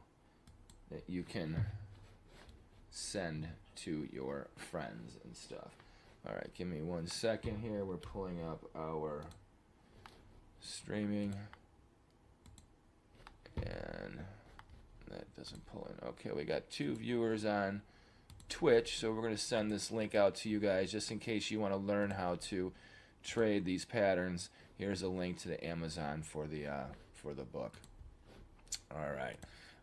that you can send to your friends and stuff. All right, give me 1 second here. We're pulling up our streaming, and that doesn't pull in. Okay, we got 2 viewers on Twitch, so we're going to send this link out to you guys just in case you want to learn how to trade these patterns. Here's a link to the Amazon for the book. All right.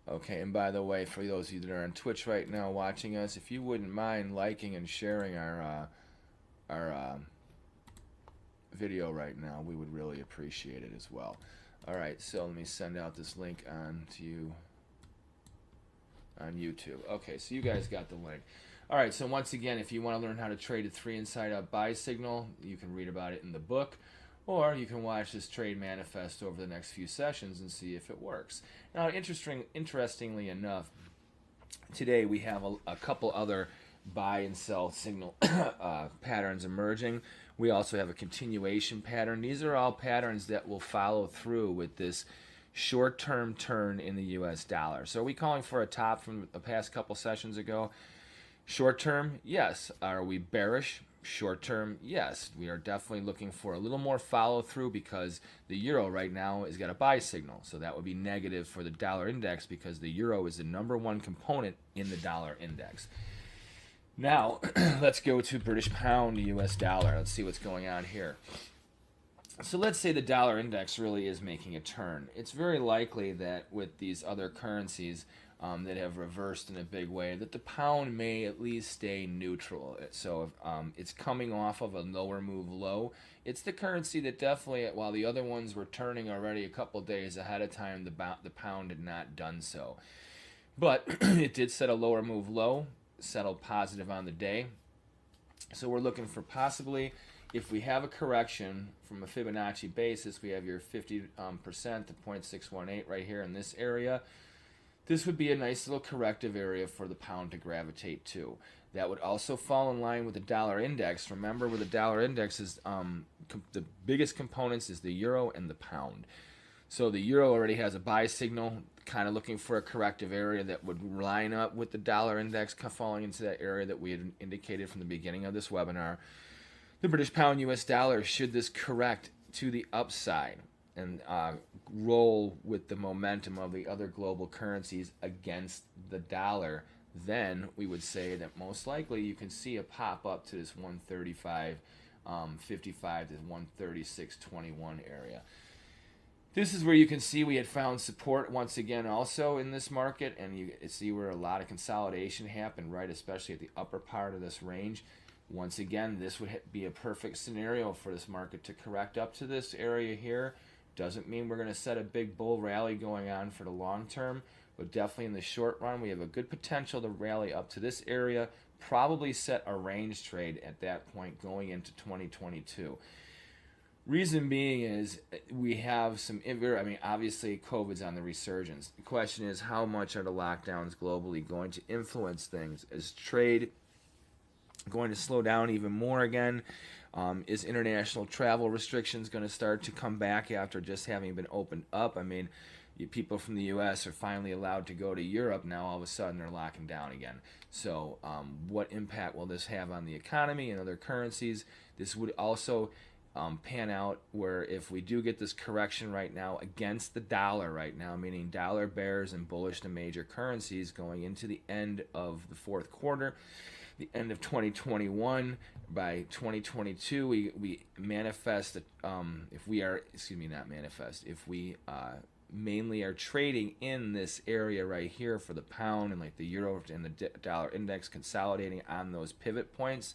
Okay, and by the way, for those of you that are on Twitch right now watching us, if you wouldn't mind liking and sharing our video right now, we would really appreciate it as well. All right, so let me send out this link on to you on YouTube. Okay, so you guys got the link. All right, so once again, if you want to learn how to trade a 3 inside out buy signal, you can read about it in the book, or you can watch this trade manifest over the next few sessions and see if it works. Now, interestingly enough, today we have a couple other buy and sell signal patterns emerging. We also have a continuation pattern. These are all patterns that will follow through with this short-term turn in the US dollar. So are we calling for a top from the past couple sessions ago? Short-term, yes. Are we bearish? Short-term, yes. We are definitely looking for a little more follow-through because the euro right now has got a buy signal. So that would be negative for the dollar index because the euro is the #1 component in the dollar index. Now, let's go to British pound, US dollar. Let's see what's going on here. So let's say the dollar index really is making a turn. It's very likely that with these other currencies that have reversed in a big way, that the pound may at least stay neutral. So it's coming off of a lower move low. It's the currency that definitely, while the other ones were turning already a couple days ahead of time, the pound had not done so. But it did set a lower move low, settled positive on the day. So we're looking for possibly, if we have a correction from a Fibonacci basis, we have your 50% to 0.618 right here in this area. This would be a nice little corrective area for the pound to gravitate to. That would also fall in line with the dollar index. Remember, with the dollar index is the biggest components is the euro and the pound. So the euro already has a buy signal, kind of looking for a corrective area that would line up with the dollar index falling into that area that we had indicated from the beginning of this webinar. The British pound US dollar, should this correct to the upside and roll with the momentum of the other global currencies against the dollar, then we would say that most likely you can see a pop up to this 135.55 to 136.21 area. This is where you can see we had found support once again also in this market, and you see where a lot of consolidation happened, right, especially at the upper part of this range. Once again, this would be a perfect scenario for this market to correct up to this area here. Doesn't mean we're going to set a big bull rally going on for the long term, but definitely in the short run, we have a good potential to rally up to this area, probably set a range trade at that point going into 2022. Reason being is we have some, obviously COVID's on the resurgence. The question is, how much are the lockdowns globally going to influence things? Is trade going to slow down even more again? Is international travel restrictions going to start to come back after just having been opened up? I mean, people from the U.S. are finally allowed to go to Europe. Now all of a sudden they're locking down again. So what impact will this have on the economy and other currencies? This would also pan out where if we do get this correction right now against the dollar right now, meaning dollar bears and bullish to major currencies going into the end of the fourth quarter, the end of 2021, by 2022 we manifest if we are, not manifest, if we mainly are trading in this area right here for the pound and like the euro and the dollar index consolidating on those pivot points,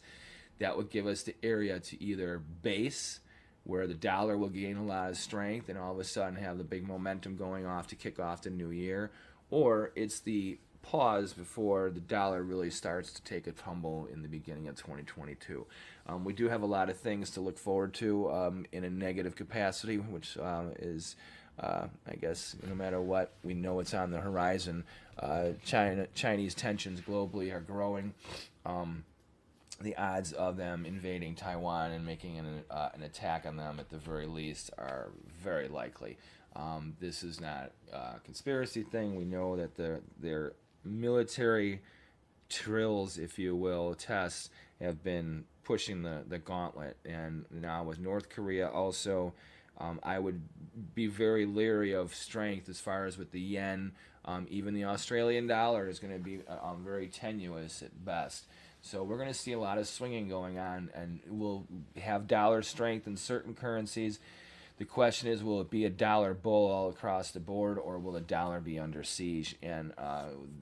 that would give us the area to either base, where the dollar will gain a lot of strength and all of a sudden have the big momentum going off to kick off the new year, or it's the pause before the dollar really starts to take a tumble in the beginning of 2022. We do have a lot of things to look forward to in a negative capacity, which is, I guess, no matter what, we know it's on the horizon. Chinese tensions globally are growing. The odds of them invading Taiwan and making an attack on them at the very least are very likely. This is not a conspiracy thing. We know that their military drills, if you will, tests have been pushing the gauntlet. And now with North Korea also, I would be very leery of strength as far as with the yen. Even the Australian dollar is going to be very tenuous at best. So we're going to see a lot of swinging going on, and we'll have dollar strength in certain currencies. The question is, will it be a dollar bull all across the board, or will the dollar be under siege? And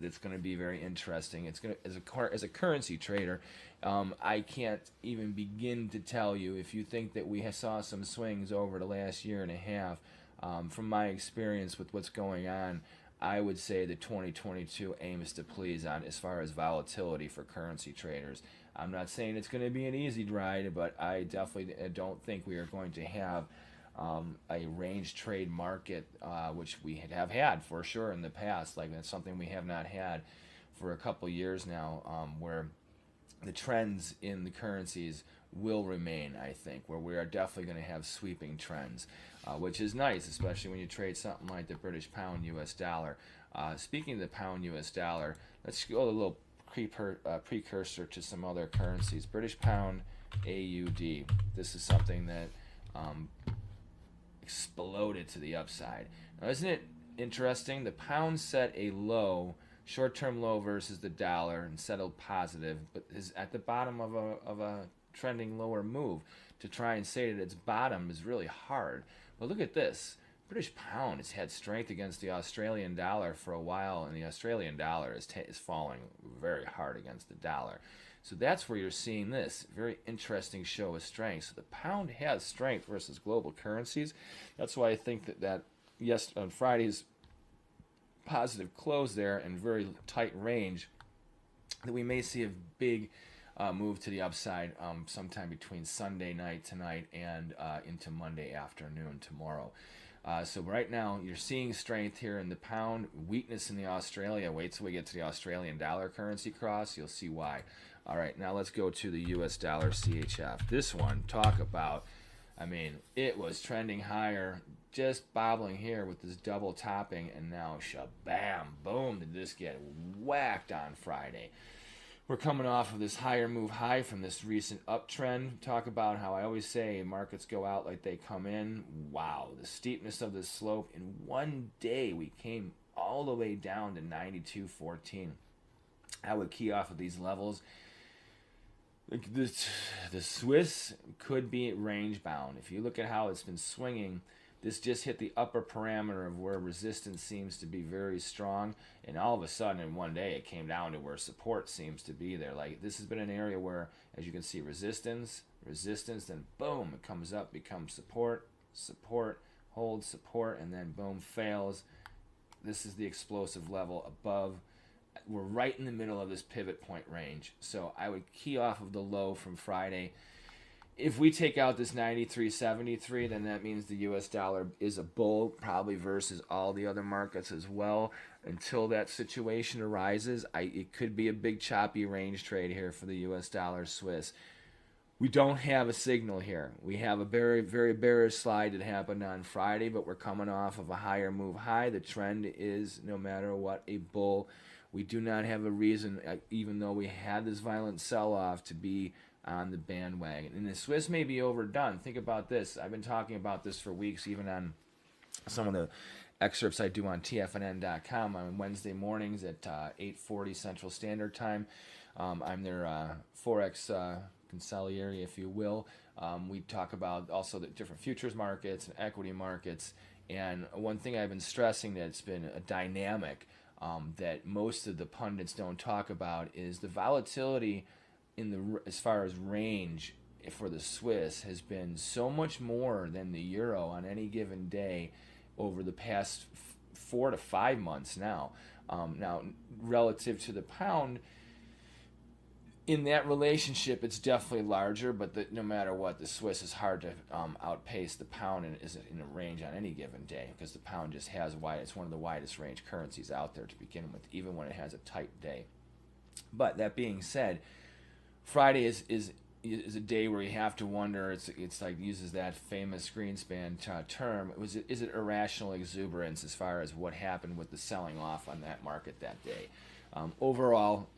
it's going to be very interesting. It's going to, as a currency trader, I can't even begin to tell you. If you think that we saw some swings over the last year and a half, from my experience with what's going on, I would say that 2022 aims to please on as far as volatility for currency traders. I'm not saying it's going to be an easy ride, but I definitely don't think we are going to have a range trade market, which we have had for sure in the past. Like, that's something we have not had for a couple years now, where the trends in the currencies will remain, I think, where we are definitely going to have sweeping trends, which is nice, especially when you trade something like the British pound US dollar. Speaking of the pound US dollar, let's go a little precursor to some other currencies. British pound AUD. This is something that exploded to the upside. Now, isn't it interesting? The pound set a low, short-term low versus the dollar, and settled positive, but is at the bottom of a trending lower move. To try and say that its bottom is really hard. But look at this. British pound has had strength against the Australian dollar for a while, and the Australian dollar is falling very hard against the dollar. So that's where you're seeing this very interesting show of strength. So the pound has strength versus global currencies. That's why I think that yes, on Friday's positive close there and very tight range, that we may see a big move to the upside sometime between Sunday night tonight and into Monday afternoon tomorrow. So right now you're seeing strength here in the pound, weakness in the Australia. Wait till we get to the Australian dollar currency cross. You'll see why. All right, now let's go to the US dollar CHF. This one, talk about, it was trending higher, just bobbling here with this double topping, and now shabam, boom, did this get whacked on Friday. We're coming off of this higher move high from this recent uptrend. Talk about how I always say markets go out like they come in. Wow, the steepness of this slope. In one day, we came all the way down to 92.14. I would key off of these levels. The Swiss could be range bound. If you look at how it's been swinging, This just hit the upper parameter of where resistance seems to be very strong, and all of a sudden in one day it came down to where support seems to be there. Like, this has been an area where, as you can see, resistance, then boom, it comes up, becomes support, support, holds support, and then boom, fails. This is the explosive level above. We're right in the middle of this pivot point range. So I would key off of the low from Friday. If we take out this 93.73, then that means the US dollar is a bull, probably versus all the other markets as well. Until that situation arises, it could be a big choppy range trade here for the US dollar Swiss. We don't have a signal here. We have a very, very bearish slide that happened on Friday, but we're coming off of a higher move high. The trend is, no matter what, a bull. We do not have a reason, even though we had this violent sell-off, to be on the bandwagon. And the Swiss may be overdone. Think about this. I've been talking about this for weeks, even on some of the excerpts I do on tfnn.com on Wednesday mornings at 8:40 Central Standard Time. I'm their Forex consigliere, if you will. We talk about also the different futures markets and equity markets. And one thing I've been stressing that's been a dynamic that most of the pundits don't talk about is the volatility as far as range for the Swiss has been so much more than the euro on any given day over the past 4 to 5 months now. Now, relative to the pound, in that relationship, it's definitely larger, but no matter what, the Swiss is hard to outpace the pound and is in a range on any given day, because the pound just has it's one of the widest range currencies out there to begin with, even when it has a tight day. But that being said, Friday is a day where you have to wonder. It's like, uses that famous Greenspan term. Is it irrational exuberance as far as what happened with the selling off on that market that day? Overall,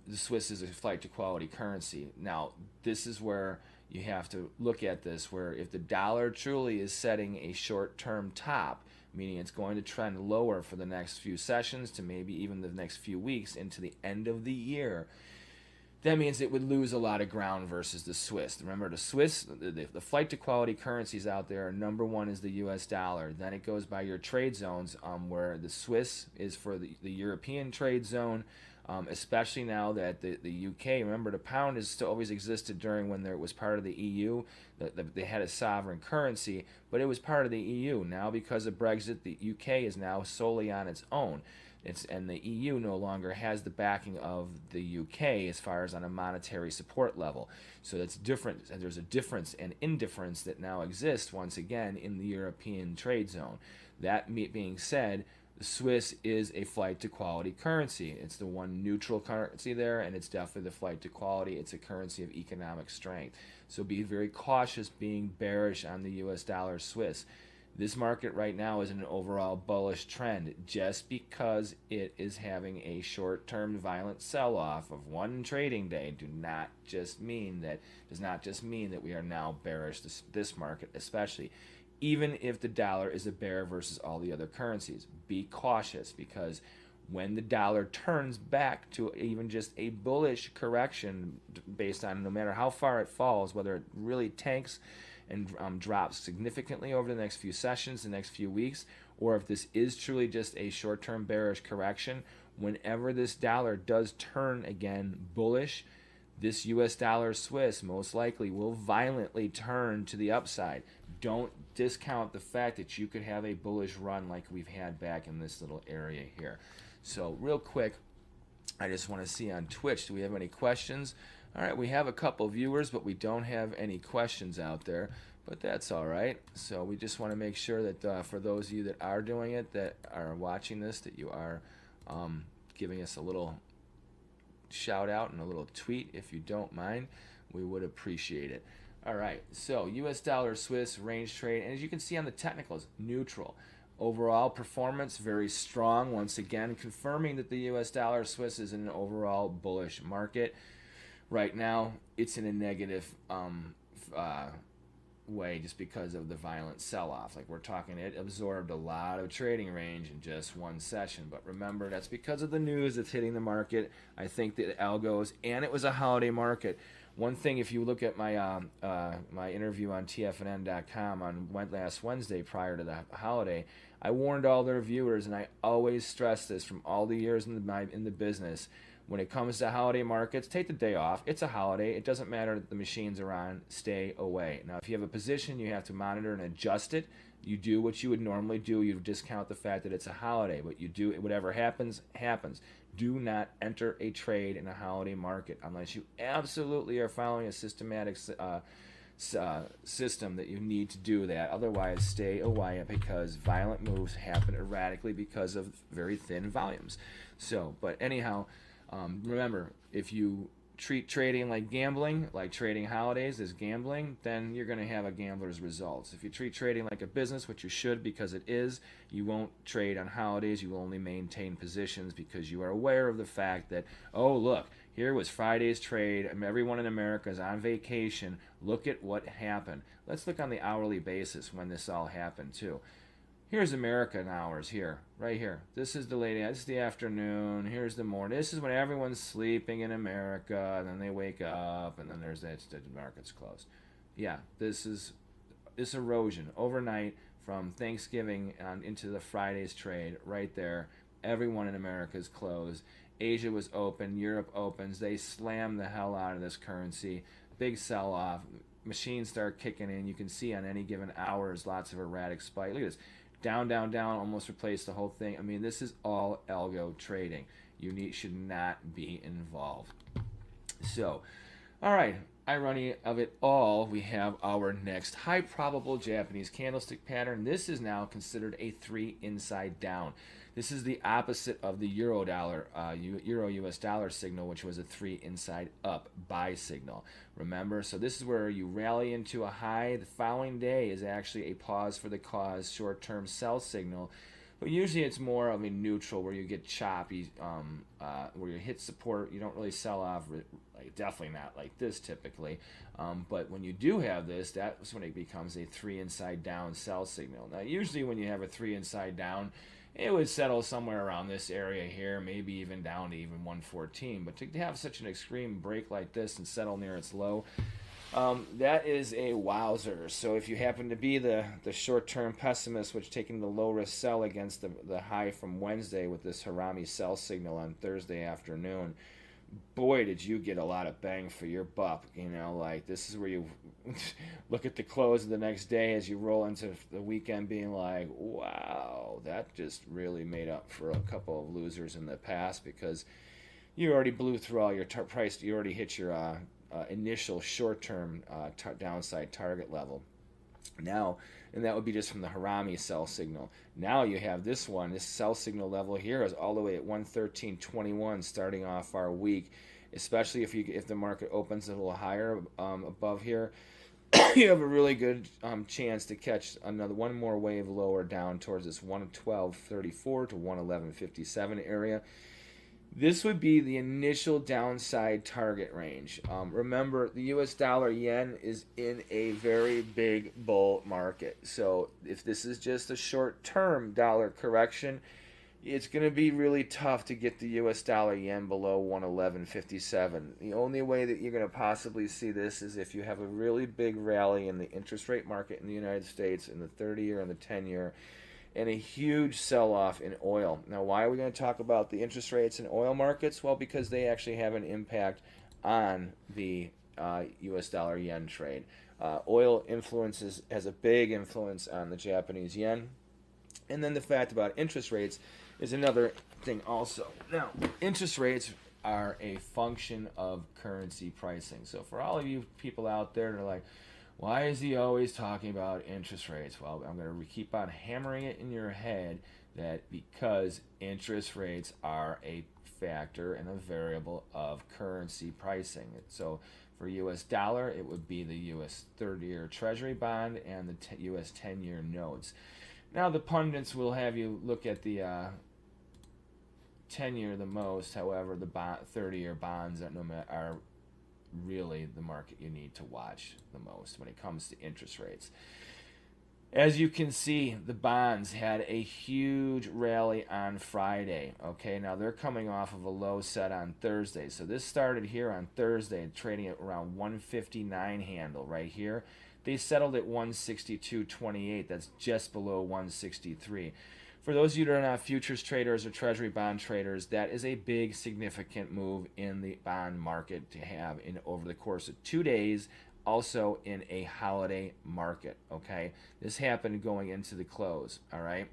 the Swiss is a flight to quality currency. Now, this is where you have to look at this, where if the dollar truly is setting a short-term top, meaning it's going to trend lower for the next few sessions to maybe even the next few weeks into the end of the year, that means it would lose a lot of ground versus the Swiss. Remember, the Swiss, the flight to quality currencies out there, number one is the US dollar. Then it goes by your trade zones, where the Swiss is for the European trade zone, especially now that the UK, remember, the pound has still always existed during when it was part of the EU. They had a sovereign currency, but it was part of the EU. Now, because of Brexit, the UK is now solely on its own. And the EU no longer has the backing of the UK as far as on a monetary support level. So that's different. And there's a difference and indifference that now exists once again in the European trade zone. That being said, the Swiss is a flight to quality currency. It's the one neutral currency there, and it's definitely the flight to quality. It's a currency of economic strength. So be very cautious being bearish on the US dollar Swiss. This market right now is in an overall bullish trend. Just because it is having a short-term violent sell-off of one trading day does not just mean that we are now bearish this market, especially even if the dollar is a bear versus all the other currencies. Be cautious, because when the dollar turns back to even just a bullish correction based on no matter how far it falls, whether it really tanks and drops significantly over the next few sessions, the next few weeks, or if this is truly just a short-term bearish correction, whenever this dollar does turn again bullish, this US dollar Swiss most likely will violently turn to the upside. Don't discount the fact that you could have a bullish run like we've had back in this little area here. So real quick, I just want to see on Twitch, do we have any questions? All right, we have a couple viewers, but we don't have any questions out there, but that's all right. So we just want to make sure that for those of you that are doing it, that are watching this, that you are giving us a little shout out and a little tweet, if you don't mind. We would appreciate it. All right, so US dollar Swiss range trade, and as you can see on the technicals, neutral. Overall performance very strong, once again confirming that the US dollar Swiss is in an overall bullish market. Right now, it's in a negative way just because of the violent sell-off. Like we're talking, it absorbed a lot of trading range in just one session. But remember, that's because of the news that's hitting the market. I think the algos, and it was a holiday market. One thing, if you look at my interview on TFNN.com on last Wednesday prior to the holiday, I warned all their viewers, and I always stress this from all the years in the business. When it comes to holiday markets, take the day off. It's a holiday. It doesn't matter that the machines are on. Stay away. Now, if you have a position, you have to monitor and adjust it. You do what you would normally do. You discount the fact that it's a holiday, but you do whatever happens, happens. Do not enter a trade in a holiday market unless you absolutely are following a systematic system that you need to do that. Otherwise, stay away, because violent moves happen erratically because of very thin volumes. So, but anyhow, remember, if you treat trading like gambling, like trading holidays as gambling, then you're going to have a gambler's results. If you treat trading like a business, which you should because it is, you won't trade on holidays. You will only maintain positions because you are aware of the fact that, oh, look, here was Friday's trade. Everyone in America is on vacation. Look at what happened. Let's look on the hourly basis when this all happened, too. Here's American hours here, right here. This is the this is the afternoon. Here's the morning. This is when everyone's sleeping in America, and then they wake up, and then there's that the market's closed. Yeah, this is this erosion overnight from Thanksgiving on into the Friday's trade right there. Everyone in America is closed. Asia was open. Europe opens. They slam the hell out of this currency. Big sell-off. Machines start kicking in. You can see on any given hours lots of erratic spike. Look at this. Down, down, down, almost replaced the whole thing. I mean, this is all algo trading. You should not be involved. So, all right, irony of it all, we have our next high probable Japanese candlestick pattern. This is now considered a 3 inside down. This is the opposite of the euro US dollar signal, which was a 3 inside up buy signal. Remember, so this is where you rally into a high. The following day is actually a pause for the cause short-term sell signal. But usually it's more of a neutral where you get choppy, where you hit support. You don't really sell off, like definitely not like this typically. But when you do have this, that's when it becomes a 3 inside down sell signal. Now, usually when you have a 3 inside down, it would settle somewhere around this area here, maybe even down to even 114. But to have such an extreme break like this and settle near its low, that is a wowzer. So if you happen to be the short-term pessimist, which taking the low-risk sell against the high from Wednesday with this Harami sell signal on Thursday afternoon, boy, did you get a lot of bang for your buck. You know, like this is where you look at the close of the next day as you roll into the weekend being like, wow, that just really made up for a couple of losers in the past because you already blew through all your price. You already hit your initial short-term downside target level. Now, and that would be just from the Harami sell signal. Now you have this one. This sell signal level here is all the way at 113.21 starting off our week, especially if the market opens a little higher above here. You have a really good chance to catch one more wave lower down towards this 112.34 to 111.57 area. This would be the initial downside target range. Remember, the US dollar yen is in a very big bull market. So if this is just a short-term dollar correction, it's going to be really tough to get the US dollar yen below 111.57. The only way that you're going to possibly see this is if you have a really big rally in the interest rate market in the United States in the 30-year and the 10-year, and a huge sell-off in oil. Now, why are we going to talk about the interest rates in oil markets? Well, because they actually have an impact on the U.S. dollar yen trade. Oil has a big influence on the Japanese yen. And then the fact about interest rates is another thing also. Now, interest rates are a function of currency pricing. So for all of you people out there that are like, why is he always talking about interest rates? Well, I'm going to keep on hammering it in your head that because interest rates are a factor and a variable of currency pricing. So for U.S. dollar, it would be the U.S. 30-year Treasury bond and the U.S. 10-year notes. Now, the pundits will have you look at the 10-year the most. However, the 30-year bonds are really the market you need to watch the most when it comes to interest rates. As you can see, the bonds had a huge rally on Friday. Okay, now they're coming off of a low set on Thursday. So this started here on Thursday, trading at around 159 handle right here. They settled at 162.28. That's just below 163. For those of you that are not futures traders or treasury bond traders, that is a big, significant move in the bond market to have in over the course of 2 days. Also in a holiday market, okay? This happened going into the close, all right,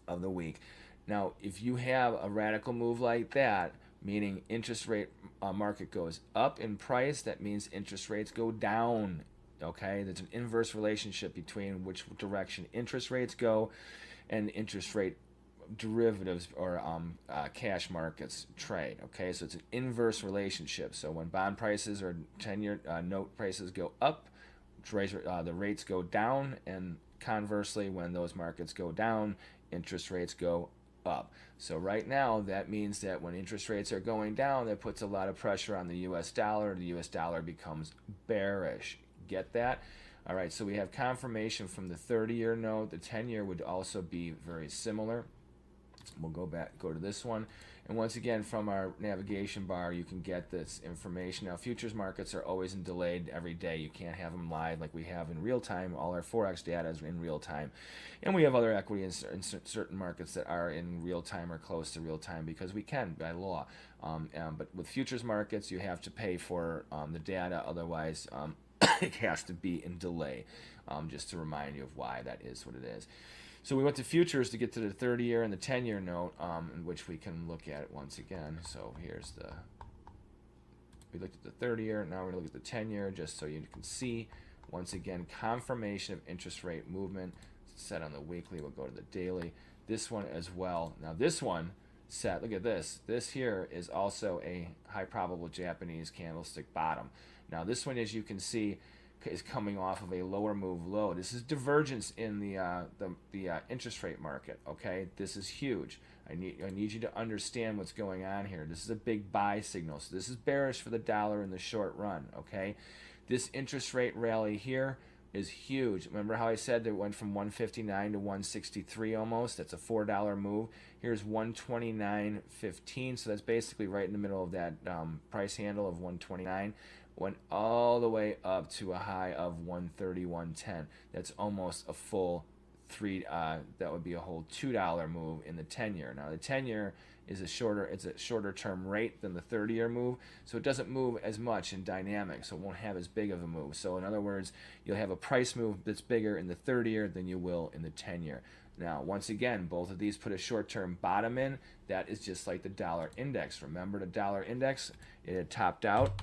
of the week. Now, if you have a radical move like that, meaning interest rate market goes up in price, that means interest rates go down, okay? There's an inverse relationship between which direction interest rates go and interest rate derivatives or cash markets trade. Okay, so it's an inverse relationship. So when bond prices or 10-year note prices go up, the rates go down, and conversely, when those markets go down, interest rates go up. So right now, that means that when interest rates are going down, that puts a lot of pressure on the U.S. dollar. The U.S. dollar becomes bearish. Get that? All right, so we have confirmation from the 30-year note. The 10-year would also be very similar. We'll go to this one. And once again, from our navigation bar, you can get this information. Now, futures markets are always in delayed every day. You can't have them live like we have in real time. All our Forex data is in real time. And we have other equity in certain markets that are in real time or close to real time because we can by law. But with futures markets, you have to pay for the data. Otherwise, it has to be in delay, just to remind you of why that is what it is. So we went to futures to get to the 30-year and the 10-year note, in which we can look at it once again. So here's we looked at the 30-year, now we're going to look at the 10-year just so you can see, once again, confirmation of interest rate movement set on the weekly. We'll go to the daily. This one as well. Now this one set, look at this. This here is also a high probable Japanese candlestick bottom. Now this one, as you can see, is coming off of a lower move low. This is divergence in the interest rate market. Okay, this is huge. I need you to understand what's going on here. This is a big buy signal. So this is bearish for the dollar in the short run. Okay, this interest rate rally here is huge. Remember how I said that it went from 159 to 163 almost? That's a $4 move. Here's 129.15. So that's basically right in the middle of that price handle of 129. Went all the way up to a high of 131.10. That's almost a full that would be a whole $2 move in the 10-year. Now the 10-year is a shorter term rate than the 30-year move, so it doesn't move as much in dynamics, so it won't have as big of a move. So in other words, you'll have a price move that's bigger in the 30-year than you will in the 10-year. Now, once again, both of these put a short-term bottom in. That is just like the dollar index. Remember the dollar index? It had topped out.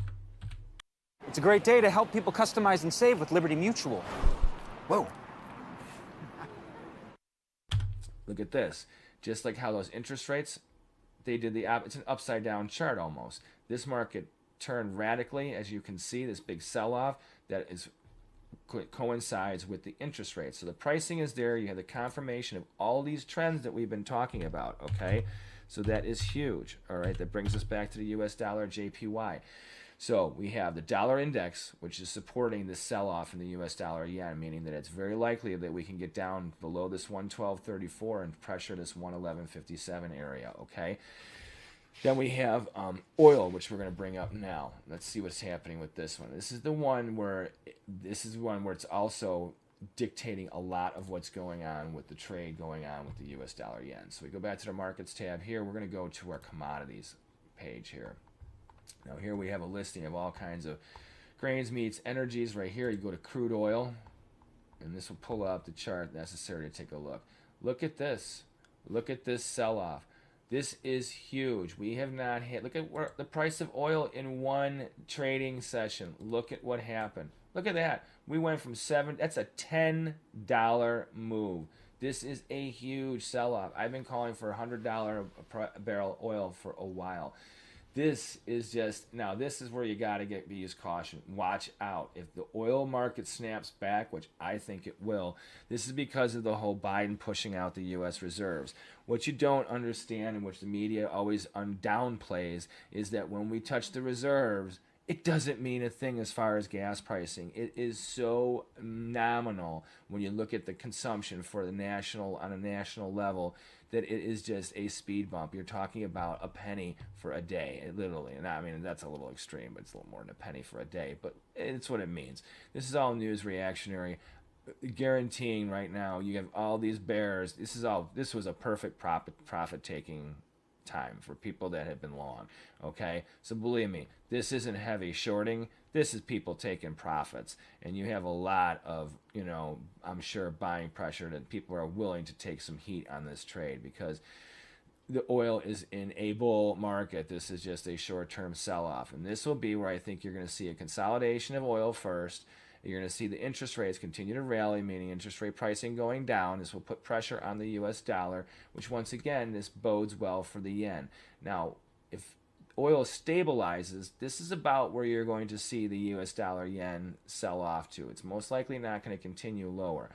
It's a great day to help people customize and save with Liberty Mutual. Whoa. Look at this. Just like how those interest rates, they did it's an upside down chart almost. This market turned radically, as you can see, this big sell-off that coincides with the interest rates. So the pricing is there. You have the confirmation of all these trends that we've been talking about, okay? So that is huge, all right? That brings us back to the U.S. dollar JPY. So we have the dollar index, which is supporting the sell-off in the U.S. dollar yen, meaning that it's very likely that we can get down below this 112.34 and pressure this 111.57 area, okay? Then we have oil, which we're going to bring up now. Let's see what's happening with this one. This is the one where it's also dictating a lot of what's going on with the trade going on with the U.S. dollar yen. So we go back to the markets tab here. We're going to go to our commodities page here. Now here we have a listing of all kinds of grains, meats, energies. Right here you go to crude oil, and this will pull up the chart necessary to take a look. Look at this. Look at this sell-off. This is huge. We have not hit. Look at the price of oil in one trading session. Look at what happened. Look at that. We went from that's a $10 move. This is a huge sell-off. I've been calling for $100 a barrel oil for a while. This is now this is where you got to use caution. Watch out. If the oil market snaps back, which I think it will, this is because of the whole Biden pushing out the U.S. reserves. What you don't understand, and which the media always downplays, is that when we touch the reserves, it doesn't mean a thing as far as gas pricing. It is so nominal when you look at the consumption for the national on a national level that it is just a speed bump. You're talking about a penny for a day, literally. And I mean, that's a little extreme, but it's a little more than a penny for a day. But it's what it means. This is all news reactionary, guaranteeing right now you have all these bears. This was a perfect profit taking time for people that have been long. Okay, so believe me, this isn't heavy shorting. This is people taking profits, and you have a lot of, I'm sure, buying pressure that people are willing to take some heat on this trade because the oil is in a bull market. This is just a short-term sell-off, and this will be where I think you're going to see a consolidation of oil first. You're going to see the interest rates continue to rally, meaning interest rate pricing going down. This will put pressure on the U.S. dollar, which once again, this bodes well for the yen. Now, if oil stabilizes, this is about where you're going to see the U.S. dollar yen sell off to. It's most likely not going to continue lower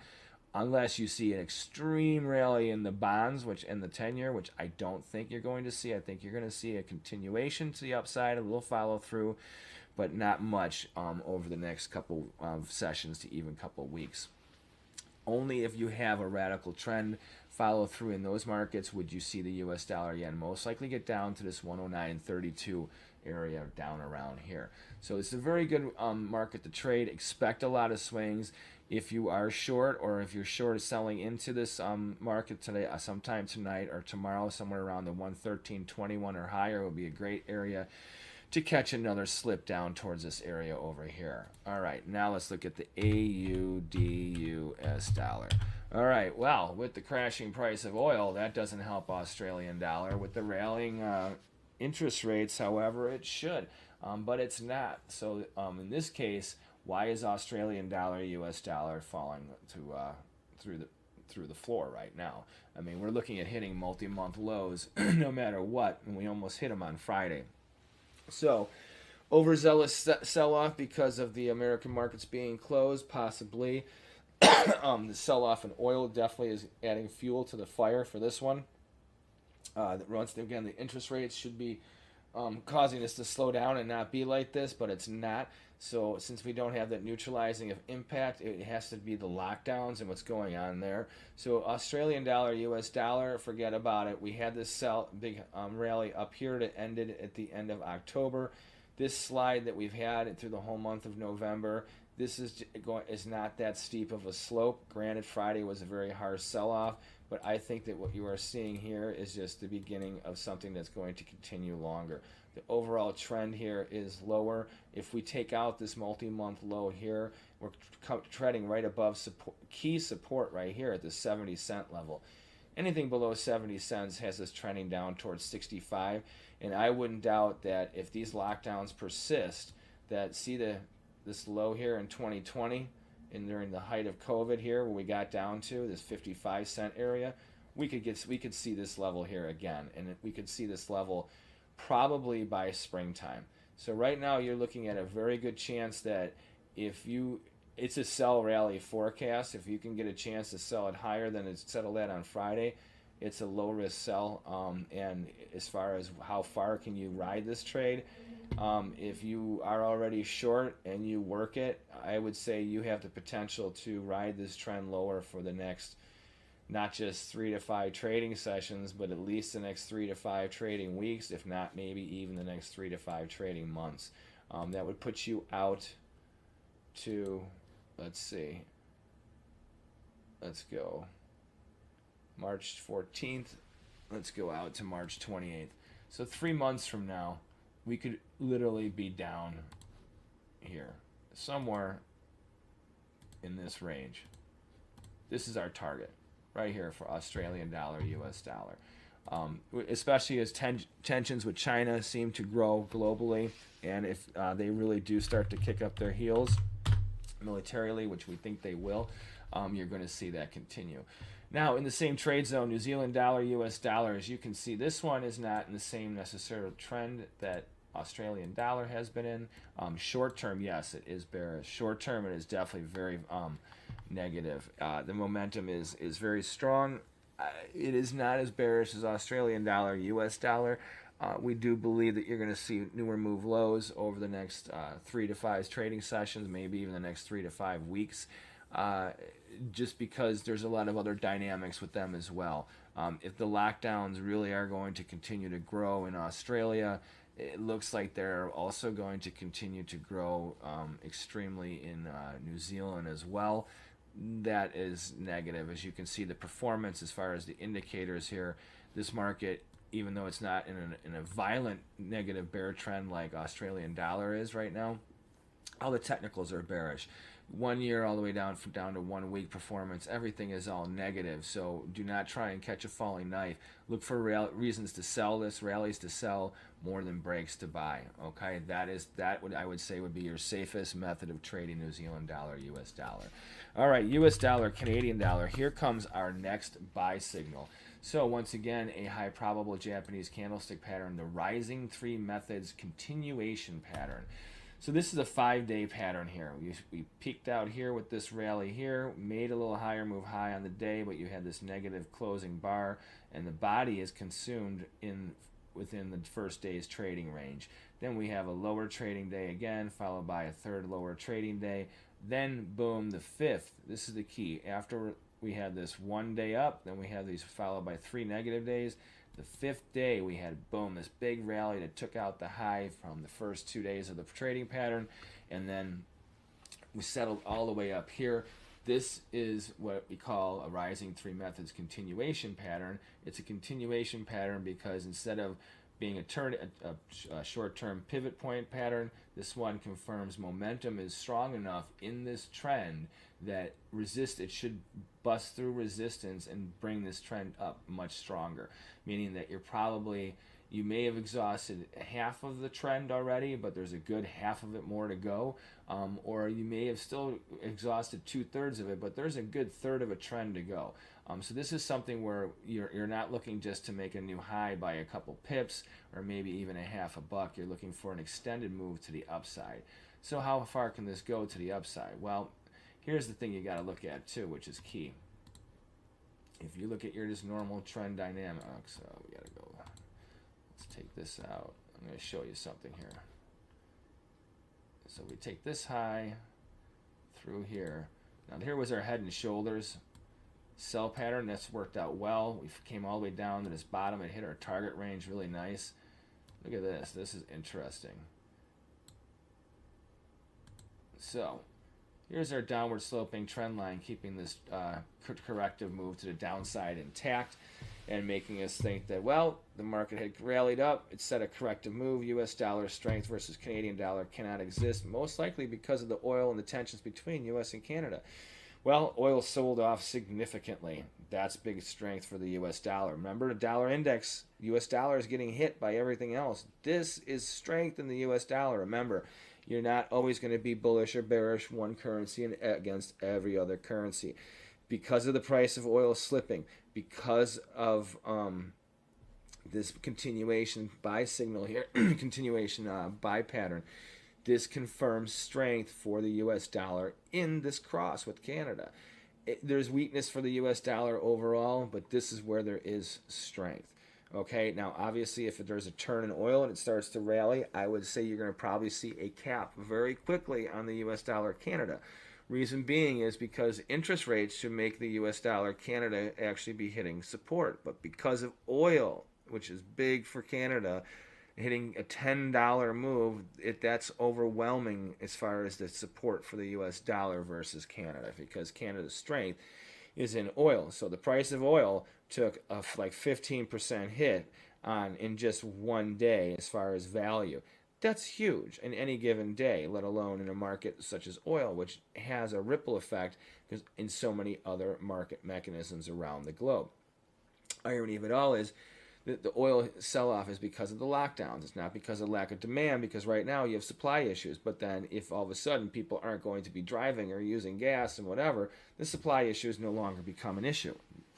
unless you see an extreme rally in the bonds, and the 10-year, which I don't think you're going to see. I think you're going to see a continuation to the upside, a little follow through, but not much over the next couple of sessions to even couple weeks. Only if you have a radical trend follow through in those markets would you see the U.S. dollar yen most likely get down to this 109.32 area down around here. So it's a very good market to trade. Expect a lot of swings. If you are short, or if you're short selling into this market today, sometime tonight or tomorrow, somewhere around the 113.21 or higher, will be a great area to catch another slip down towards this area over here. All right, now let's look at the AUD/US dollar. All right, well, with the crashing price of oil, that doesn't help Australian dollar. With the rallying interest rates, however, it should, but it's not. So in this case, why is Australian dollar, US dollar falling through the floor right now? I mean, we're looking at hitting multi-month lows no matter what, and we almost hit them on Friday. So, overzealous sell-off because of the American markets being closed, possibly. The sell-off in oil definitely is adding fuel to the fire for this one. Once again, the interest rates should be causing this to slow down and not be like this, but it's not. So since we don't have that neutralizing of impact, it has to be the lockdowns and what's going on there. So Australian dollar, US dollar, forget about it. We had this big rally up here that ended at the end of October. This slide that we've had through the whole month of November, this is not that steep of a slope. Granted, Friday was a very harsh sell-off, but I think that what you are seeing here is just the beginning of something that's going to continue longer. The overall trend here is lower. If we take out this multi-month low here, we're treading right above key support right here at the 70-cent level. Anything below 70 cents has us trending down towards 65, and I wouldn't doubt that if these lockdowns persist, that this low here in 2020 and during the height of COVID here, where we got down to this 55-cent area, we could see this level here again, and we could see this level probably by springtime. So right now you're looking at a very good chance that it's a sell rally forecast. If you can get a chance to sell it higher than it's settled at on Friday, it's a low risk sell. And as far as how far can you ride this trade, if you are already short and you work it, I would say you have the potential to ride this trend lower for the next not just 3 to 5 trading sessions, but at least the next 3 to 5 trading weeks, if not maybe even the next 3 to 5 trading months. That would put you out to, let's go March 14th. Let's go out to March 28th. So 3 months from now, we could literally be down here, somewhere in this range. This is our target right here for Australian dollar, US dollar. Especially as tensions with China seem to grow globally, and if they really do start to kick up their heels militarily, which we think they will, you're going to see that continue. Now, in the same trade zone, New Zealand dollar, US dollar, as you can see, this one is not in the same necessary trend that Australian dollar has been in. Short term, yes, it is bearish. Short term, it is definitely very negative. The momentum is very strong. It is not as bearish as Australian dollar, US dollar. We do believe that you're going to see newer move lows over the next 3 to 5 trading sessions, maybe even the next 3 to 5 weeks, just because there's a lot of other dynamics with them as well. If the lockdowns really are going to continue to grow in Australia, it looks like they're also going to continue to grow extremely in New Zealand as well. That is negative. As you can see, the performance as far as the indicators here, this market, even though it's not in a violent negative bear trend like Australian dollar is right now, all the technicals are bearish. 1 year all the way down to 1 week performance, everything is all negative. So do not try and catch a falling knife. Look for reasons to sell this, rallies to sell more than breaks to buy. Okay, that would, I would say, would be your safest method of trading New Zealand dollar, US dollar. All right, US dollar, Canadian dollar. Here comes our next buy signal. So once again, a high probable Japanese candlestick pattern, the rising three methods continuation pattern. So this is a 5-day pattern here. We peaked out here with this rally here, made a little higher move high on the day, but you had this negative closing bar, and the body is consumed within the first day's trading range. Then we have a lower trading day again, followed by a third lower trading day. Then boom, the fifth. This is the key. After we had this 1 day up, then we have these followed by 3 negative days. The fifth day, we had, boom, this big rally that took out the high from the first 2 days of the trading pattern, and then we settled all the way up here. This is what we call a rising three methods continuation pattern. It's a continuation pattern because instead of being a short-term pivot point pattern, this one confirms momentum is strong enough in this trend that it should bust through resistance and bring this trend up much stronger, meaning that you may have exhausted half of the trend already, but there's a good half of it more to go, or you may have still exhausted 2/3 of it, but there's a good third of a trend to go. So this is something where you're not looking just to make a new high by a couple pips or maybe even a half a buck. You're looking for an extended move to the upside. So how far can this go to the upside? Well, here's the thing you got to look at too, which is key. If you look at your just normal trend dynamic, so we got to go. Let's take this out. I'm going to show you something here. So we take this high through here. Now here was our head and shoulders sell pattern. That's worked out well. We came all the way down to this bottom and hit our target range really nice. Look at this. This is interesting. So here's our downward sloping trend line, keeping this corrective move to the downside intact and making us think that, well, the market had rallied up. It set a corrective move. U.S. dollar strength versus Canadian dollar cannot exist, most likely because of the oil and the tensions between U.S. and Canada. Well, oil sold off significantly. That's big strength for the U.S. dollar. Remember, the dollar index, U.S. dollar is getting hit by everything else. This is strength in the U.S. dollar. Remember, you're not always going to be bullish or bearish one currency against every other currency. Because of the price of oil slipping, because of this continuation buy signal here, continuation buy pattern, this confirms strength for the U.S. dollar in this cross with Canada. There's weakness for the U.S. dollar overall, but this is where there is strength. Okay, now obviously if there's a turn in oil and it starts to rally, I would say you're going to probably see a cap very quickly on the U.S. dollar Canada. Reason being is because interest rates should make the U.S. dollar Canada actually be hitting support. But because of oil, which is big for Canada, hitting a $10 move, that's overwhelming as far as the support for the U.S. dollar versus Canada, because Canada's strength is in oil. So the price of oil took a like 15% hit in just 1 day as far as value. That's huge in any given day, let alone in a market such as oil, which has a ripple effect in so many other market mechanisms around the globe. Irony of it all is that the oil sell-off is because of the lockdowns. It's not because of lack of demand, because right now you have supply issues. But then if all of a sudden people aren't going to be driving or using gas and whatever, the supply issues no longer become an issue,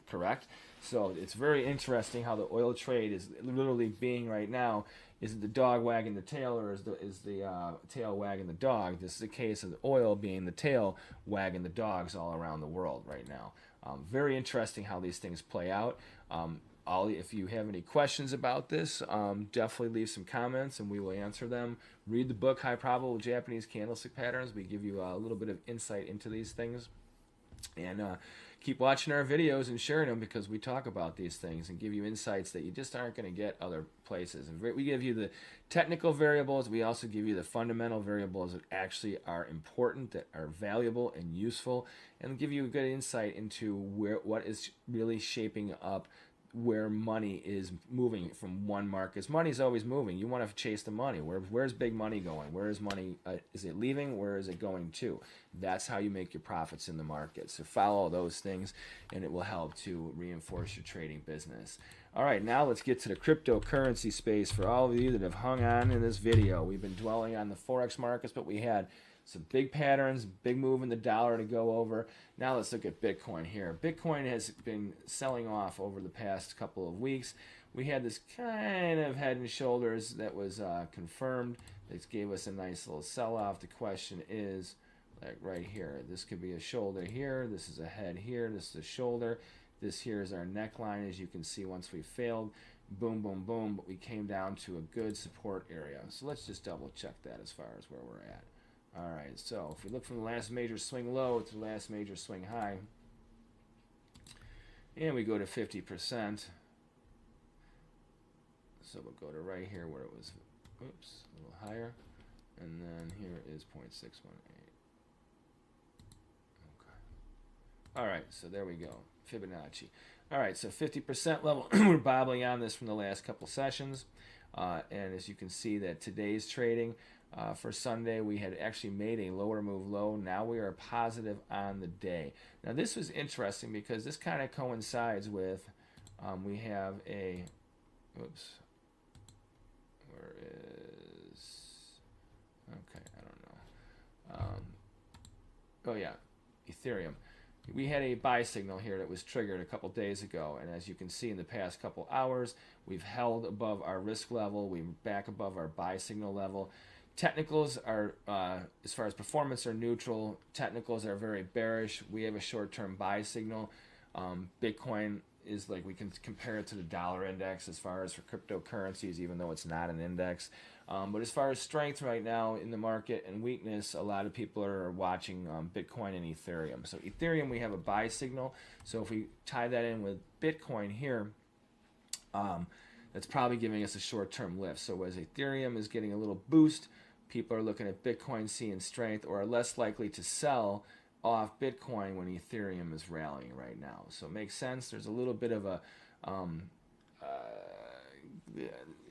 correct? So it's very interesting how the oil trade is literally being right now. Is it the dog wagging the tail, or is the tail wagging the dog? This is the case of the oil being the tail wagging the dogs all around the world right now. Very interesting how these things play out. if you have any questions about this, definitely leave some comments and we will answer them. Read the book, High Probable Japanese Candlestick Patterns. We give you a little bit of insight into these things. And keep watching our videos and sharing them, because we talk about these things and give you insights that you just aren't going to get other places. And we give you the technical variables. We also give you the fundamental variables that actually are important, that are valuable and useful, and give you a good insight into what is really shaping up, where money is moving from one market. Because money is always moving. You want to chase the money. Where's big money going? Where is money? Is it leaving? Where is it going to? That's how you make your profits in the market. So follow those things, and it will help to reinforce your trading business. All right, now let's get to the cryptocurrency space. For all of you that have hung on in this video, we've been dwelling on the Forex markets, but we had some big patterns, big move in the dollar to go over. Now let's look at Bitcoin here. Bitcoin has been selling off over the past couple of weeks. We had this kind of head and shoulders that was confirmed. This gave us a nice little sell-off. The question is, like right here, this could be a shoulder here. This is a head here. This is a shoulder. This here is our neckline, as you can see. Once we failed, boom, boom, boom, but we came down to a good support area. So let's just double check that as far as where we're at. All right, so if we look from the last major swing low to the last major swing high, and we go to 50%, so we'll go to right here where it was, oops, a little higher, and then here is 0.618. Okay. All right, so there we go, Fibonacci. All right, so 50% level, we're bobbling on this from the last couple sessions, and as you can see that today's trading, for Sunday, we had actually made a lower move low. Now we are positive on the day. Now this was interesting because this kind of coincides with, we have a, oops, where is, okay, I don't know. Oh yeah, Ethereum. We had a buy signal here that was triggered a couple days ago, and as you can see in the past couple hours, we've held above our risk level. We're back above our buy signal level. Technicals are, as far as performance, are neutral. Technicals are very bearish. We have a short-term buy signal. Bitcoin is like, we can compare it to the dollar index as far as for cryptocurrencies, even though it's not an index. But as far as strength right now in the market and weakness, a lot of people are watching Bitcoin and Ethereum. So Ethereum, we have a buy signal. So if we tie that in with Bitcoin here, that's probably giving us a short-term lift. So as Ethereum is getting a little boost, people are looking at Bitcoin seeing strength, or are less likely to sell off Bitcoin when Ethereum is rallying right now. So it makes sense. There's a little bit of a,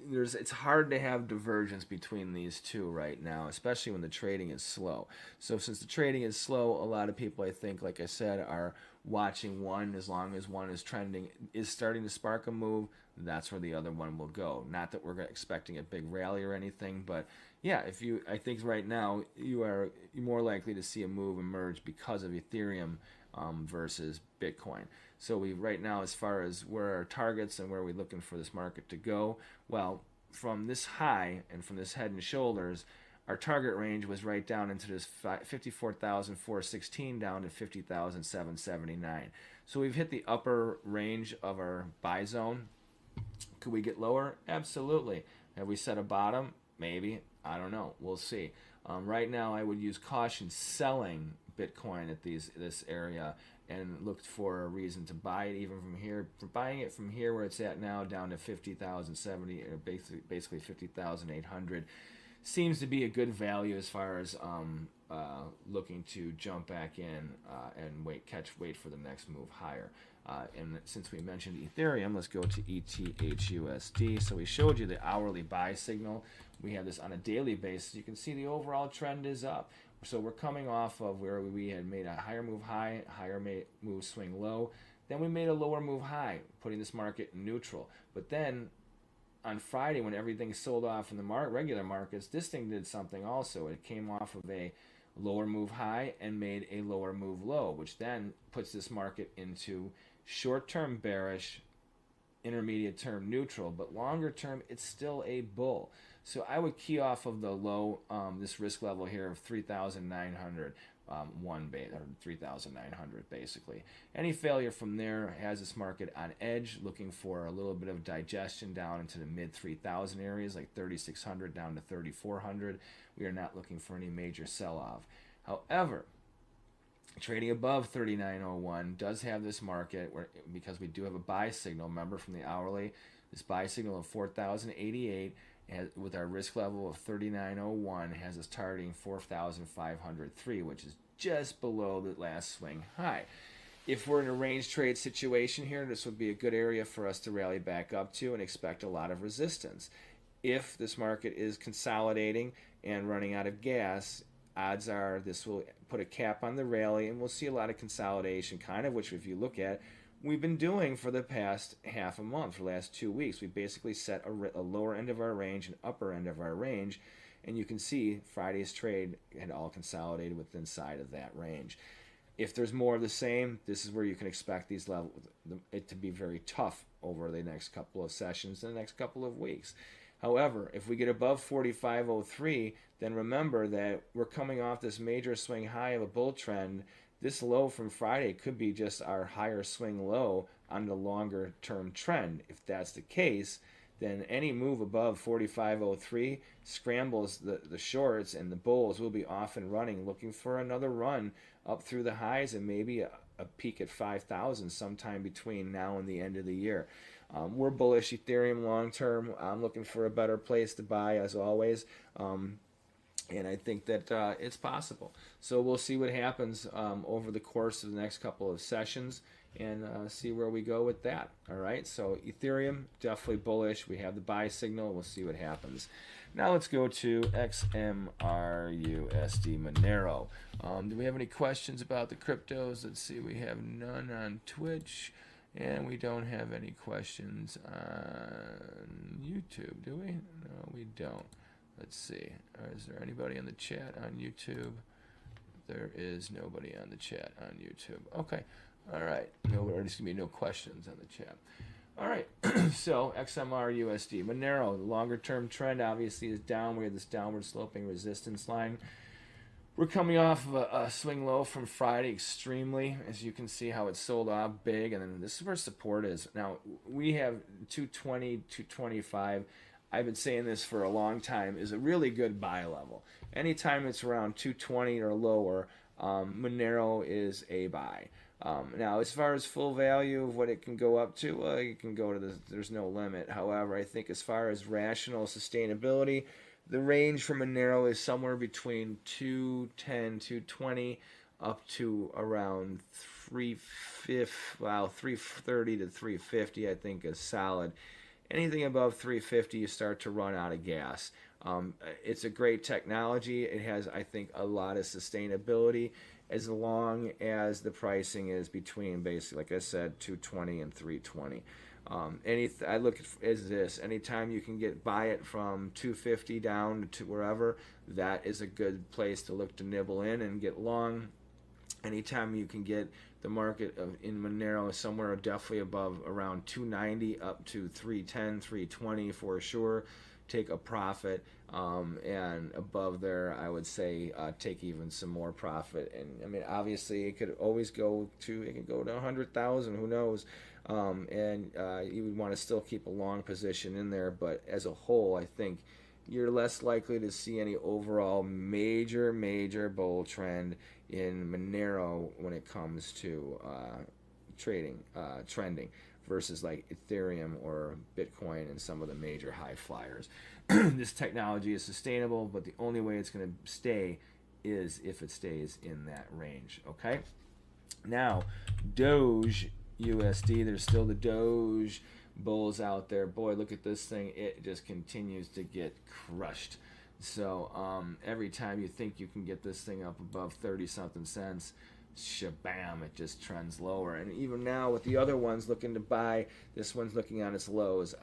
it's hard to have divergence between these two right now, especially when the trading is slow. So since the trading is slow, a lot of people, I think, like I said, are watching one. As long as one is trending, is starting to spark a move, that's where the other one will go. Not that we're expecting a big rally or anything, but yeah, I think right now you're more likely to see a move emerge because of Ethereum versus Bitcoin. So right now, as far as where our targets and where we're looking for this market to go, well, from this high and from this head and shoulders, our target range was right down into this 54,416 down to 50,779. So we've hit the upper range of our buy zone. Could we get lower? Absolutely. Have we set a bottom? Maybe. I don't know. We'll see. Right now, I would use caution selling Bitcoin at this area and look for a reason to buy it even from here. For buying it from here where it's at now down to 50,070, or basically 50,800, seems to be a good value as far as looking to jump back in and wait for the next move higher. And since we mentioned Ethereum, let's go to ETHUSD. So we showed you the hourly buy signal. We have this on a daily basis. You can see the overall trend is up. So we're coming off of where we had made a higher move high, higher move swing low. Then we made a lower move high, putting this market in neutral. But then on Friday, when everything sold off in the regular markets, this thing did something also. It came off of a lower move high and made a lower move low, which then puts this market into short-term bearish, intermediate term neutral, but longer term it's still a bull. So I would key off of the low, this risk level here of 3,900. or 3,900 basically. Any failure from there has this market on edge, looking for a little bit of digestion down into the mid 3,000 areas, like 3,600 down to 3,400. We are not looking for any major sell-off. However, trading above 39.01 does have this market where, because we do have a buy signal, remember from the hourly, this buy signal of 4,088 with our risk level of 39.01 has us targeting 4,503, which is just below the last swing high. If we're in a range trade situation here, this would be a good area for us to rally back up to and expect a lot of resistance. If this market is consolidating and running out of gas, odds are this will put a cap on the rally and we'll see a lot of consolidation, kind of, which if you look at, we've been doing for the past half a month, for the last 2 weeks. We basically set a lower end of our range and upper end of our range, and you can see Friday's trade had all consolidated within inside of that range. If there's more of the same, this is where you can expect these levels it to be very tough over the next couple of sessions and the next couple of weeks. However, if we get above 45.03, then remember that we're coming off this major swing high of a bull trend. This low from Friday could be just our higher swing low on the longer term trend. If that's the case, then any move above 45.03 scrambles the shorts, and the bulls will be off and running, looking for another run up through the highs and maybe a peak at 5,000 sometime between now and the end of the year. We're bullish Ethereum long term. I'm looking for a better place to buy as always. And I think that it's possible. So we'll see what happens over the course of the next couple of sessions and see where we go with that. All right, so Ethereum, definitely bullish. We have the buy signal. We'll see what happens. Now let's go to XMRUSD Monero. Do we have any questions about the cryptos? Let's see. We have none on Twitch. And we don't have any questions on YouTube, do we? No, we don't. Let's see. Is there anybody on the chat on YouTube? There is nobody on the chat on YouTube. Okay. All right. No, there's going to be no questions on the chat. All right. So XMRUSD. Monero, the longer term trend obviously is down. We have this downward sloping resistance line. We're coming off of a swing low from Friday extremely, as you can see how it sold off big, and then this is where support is. Now, we have 220, 225. I've been saying this for a long time, is a really good buy level. Anytime it's around 220 or lower, Monero is a buy. Now, as far as full value of what it can go up to, it can go to there's no limit. However, I think as far as rational sustainability, the range for Monero is somewhere between 210, 220 up to around 330 to 350, I think is solid. Anything above 350, you start to run out of gas. It's a great technology. It has, I think, a lot of sustainability as long as the pricing is between, basically, like I said, 220 and 320. I look at as this: anytime you can buy it from 250 down to wherever, that is a good place to look to nibble in and get long. Anytime you can get the market in Monero somewhere definitely above around 290 up to 310, 320 for sure, take a profit. And above there, I would say take even some more profit. And I mean, obviously, it could always go to 100,000. Who knows? And you would want to still keep a long position in there, but as a whole, I think you're less likely to see any overall major bull trend in Monero when it comes to trending versus like Ethereum or Bitcoin and some of the major high flyers. This technology is sustainable, but the only way it's going to stay is if it stays in that range. Okay, now Doge USD, there's still the Doge bulls out there. Boy, look at this thing. It just continues to get crushed. So every time you think you can get this thing up above 30 something cents, shabam, it just trends lower. And even now with the other ones looking to buy, this one's looking on its lows.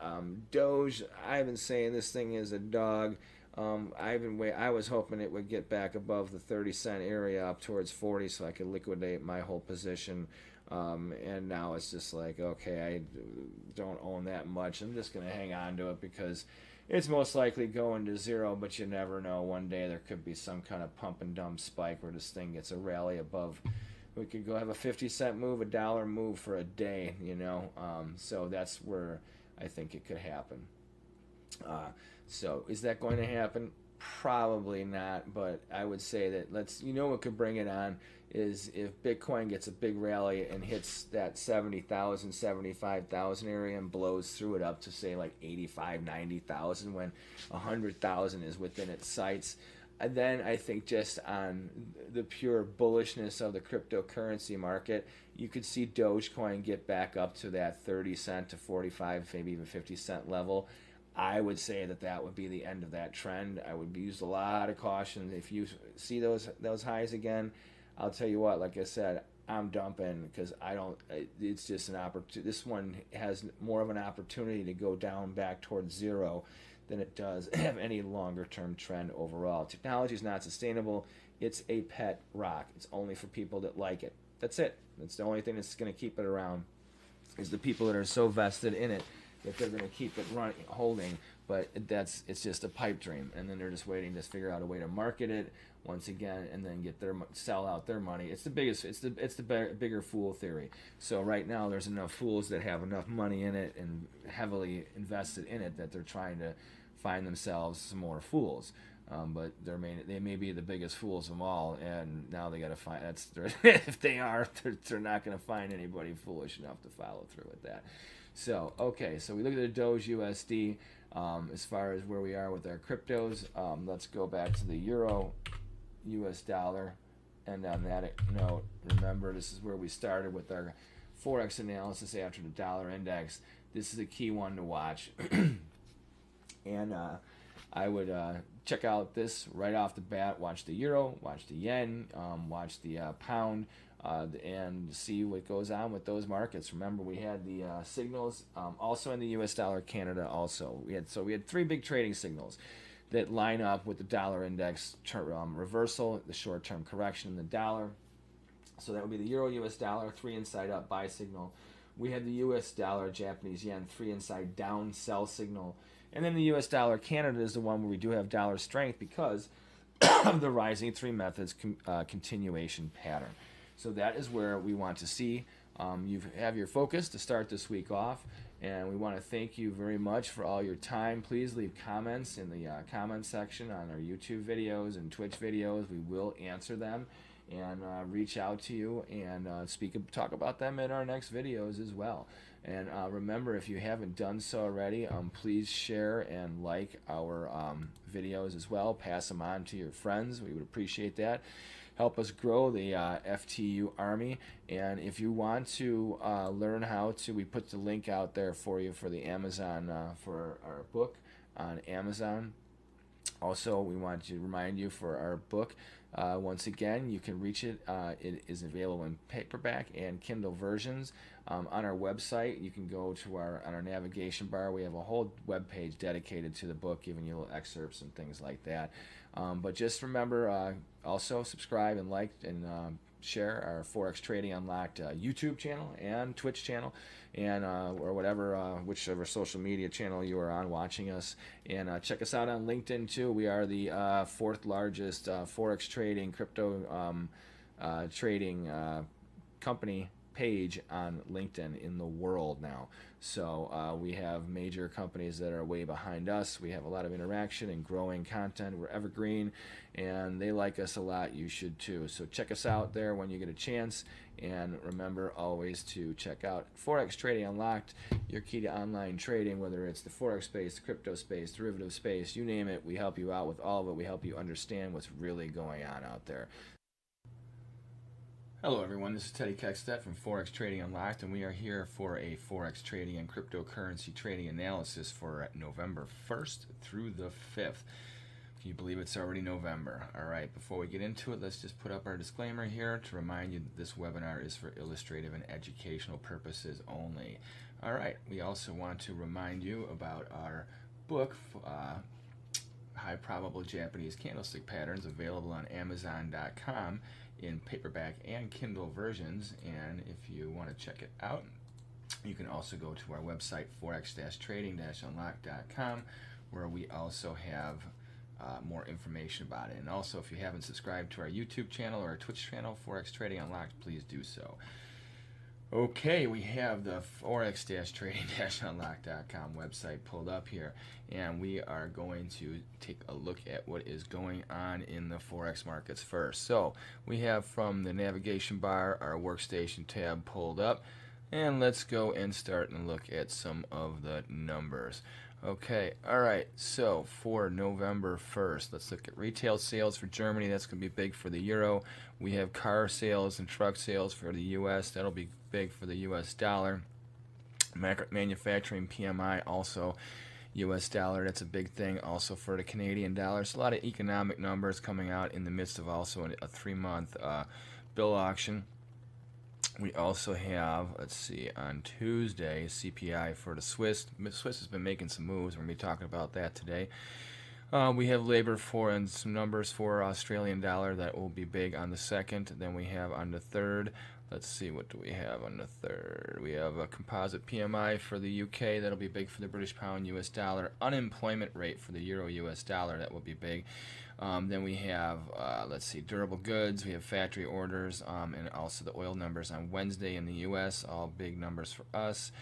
Doge, I've been saying this thing is a dog. I was hoping it would get back above the 30-cent area up towards 40 so I could liquidate my whole position. And now it's just like, okay, I don't own that much. I'm just going to hang on to it because it's most likely going to zero, but you never know. One day there could be some kind of pump and dump spike where this thing gets a rally above. We could go have a 50-cent move, a dollar move for a day, you know. So that's where I think it could happen. So is that going to happen? Probably not, but I would say that what could bring it on is if Bitcoin gets a big rally and hits that 70,000, 75,000 area and blows through it up to say like 85, 90,000 when 100,000 is within its sights. And then I think just on the pure bullishness of the cryptocurrency market, you could see Dogecoin get back up to that 30 cent to 45, maybe even 50-cent level. I would say that would be the end of that trend. I would use a lot of caution. If you see those highs again, I'll tell you what, like I said, I'm dumping because I don't. It's just an opportunity. This one has more of an opportunity to go down back towards zero than it does have any longer term trend overall. Technology is not sustainable. It's a pet rock. It's only for people that like it. That's it. That's the only thing that's going to keep it around, is the people that are so vested in it that they're going to keep it holding. But it's just a pipe dream, and then they're just waiting to figure out a way to market it once again, and then sell out their money. It's the bigger fool theory. So right now there's enough fools that have enough money in it and heavily invested in it that they're trying to find themselves some more fools. But they may be the biggest fools of them all, and now they got to find. If they are, they're not going to find anybody foolish enough to follow through with that. So okay, so we look at the Doge USD as far as where we are with our cryptos. Let's go back to the Euro US dollar, and on that note, remember this is where we started with our Forex analysis after the dollar index. This is a key one to watch, and I would check out this right off the bat. Watch the euro, watch the yen, watch the pound, and see what goes on with those markets. Remember, we had the signals also in the U.S. dollar, Canada also. We had three big trading signals that line up with the dollar index reversal, the short-term correction in the dollar. So that would be the euro, U.S. dollar, 3 inside up buy signal. We had the U.S. dollar, Japanese yen, 3 inside down sell signal. And then the U.S. dollar, Canada is the one where we do have dollar strength because of the rising three methods continuation pattern. So that is where we want to see. You have your focus to start this week off, and we want to thank you very much for all your time. Please leave comments in the comment section on our YouTube videos and Twitch videos. We will answer them and reach out to you and talk about them in our next videos as well. And remember, if you haven't done so already, please share and like our videos as well. Pass them on to your friends. We would appreciate that. Help us grow the FTU Army. And if you want to learn how to, we put the link out there for you for the Amazon, for our book on Amazon. Also, we want to remind you for our book, once again, you can reach it. It is available in paperback and Kindle versions. On our website, you can go to on our navigation bar. We have a whole web page dedicated to the book, giving you little excerpts and things like that. But just remember, also subscribe and like and share our Forex Trading Unlocked YouTube channel and Twitch channel, and or whatever, whichever social media channel you are on watching us. And check us out on LinkedIn too. We are the 4th largest Forex trading, crypto trading company page on LinkedIn in the world now. So we have major companies that are way behind us. We have a lot of interaction and growing content. We're evergreen, and they like us a lot. You should too. So check us out there when you get a chance. And remember always to check out Forex Trading Unlocked, your key to online trading, whether it's the Forex space, the crypto space, derivative space, you name it. We help you out with all of it. We help you understand what's really going on out there. Hello everyone, this is Teddy Keckstedt from Forex Trading Unlocked, and we are here for a Forex trading and cryptocurrency trading analysis for November 1st through the 5th. Can you believe it's already November? Alright, before we get into it, let's just put up our disclaimer here to remind you that this webinar is for illustrative and educational purposes only. Alright, we also want to remind you about our book, High Probable Japanese Candlestick Patterns, available on Amazon.com in paperback and Kindle versions. And if you want to check it out, you can also go to our website, forex-trading-unlock.com, where we also have more information about it. And also, if you haven't subscribed to our YouTube channel or our Twitch channel, Forex Trading Unlocked, please do so. Okay, we have the forex-trading-unlocked.com website pulled up here, and we are going to take a look at what is going on in the Forex markets first. So we have from the navigation bar our workstation tab pulled up, and let's go and start and look at some of the numbers. Okay, alright, so for November 1st, let's look at retail sales for Germany. That's going to be big for the euro. We have car sales and truck sales for the U.S. That'll be big for the U.S. dollar. Manufacturing PMI also U.S. dollar. That's a big thing also for the Canadian dollar. So a lot of economic numbers coming out in the midst of also a 3-month bill auction. We also have, let's see, on Tuesday, CPI for the Swiss. Swiss has been making some moves. We're going to be talking about that today. We have labor for and some numbers for Australian dollar that will be big on the 2nd. Then we have on the 3rd, let's see, what do we have on the 3rd? We have a composite PMI for the UK. That'll be big for the British pound, US dollar. Unemployment rate for the euro, US dollar. That will be big. Then we have, let's see, durable goods. We have factory orders and also the oil numbers on Wednesday in the U.S. All big numbers for us.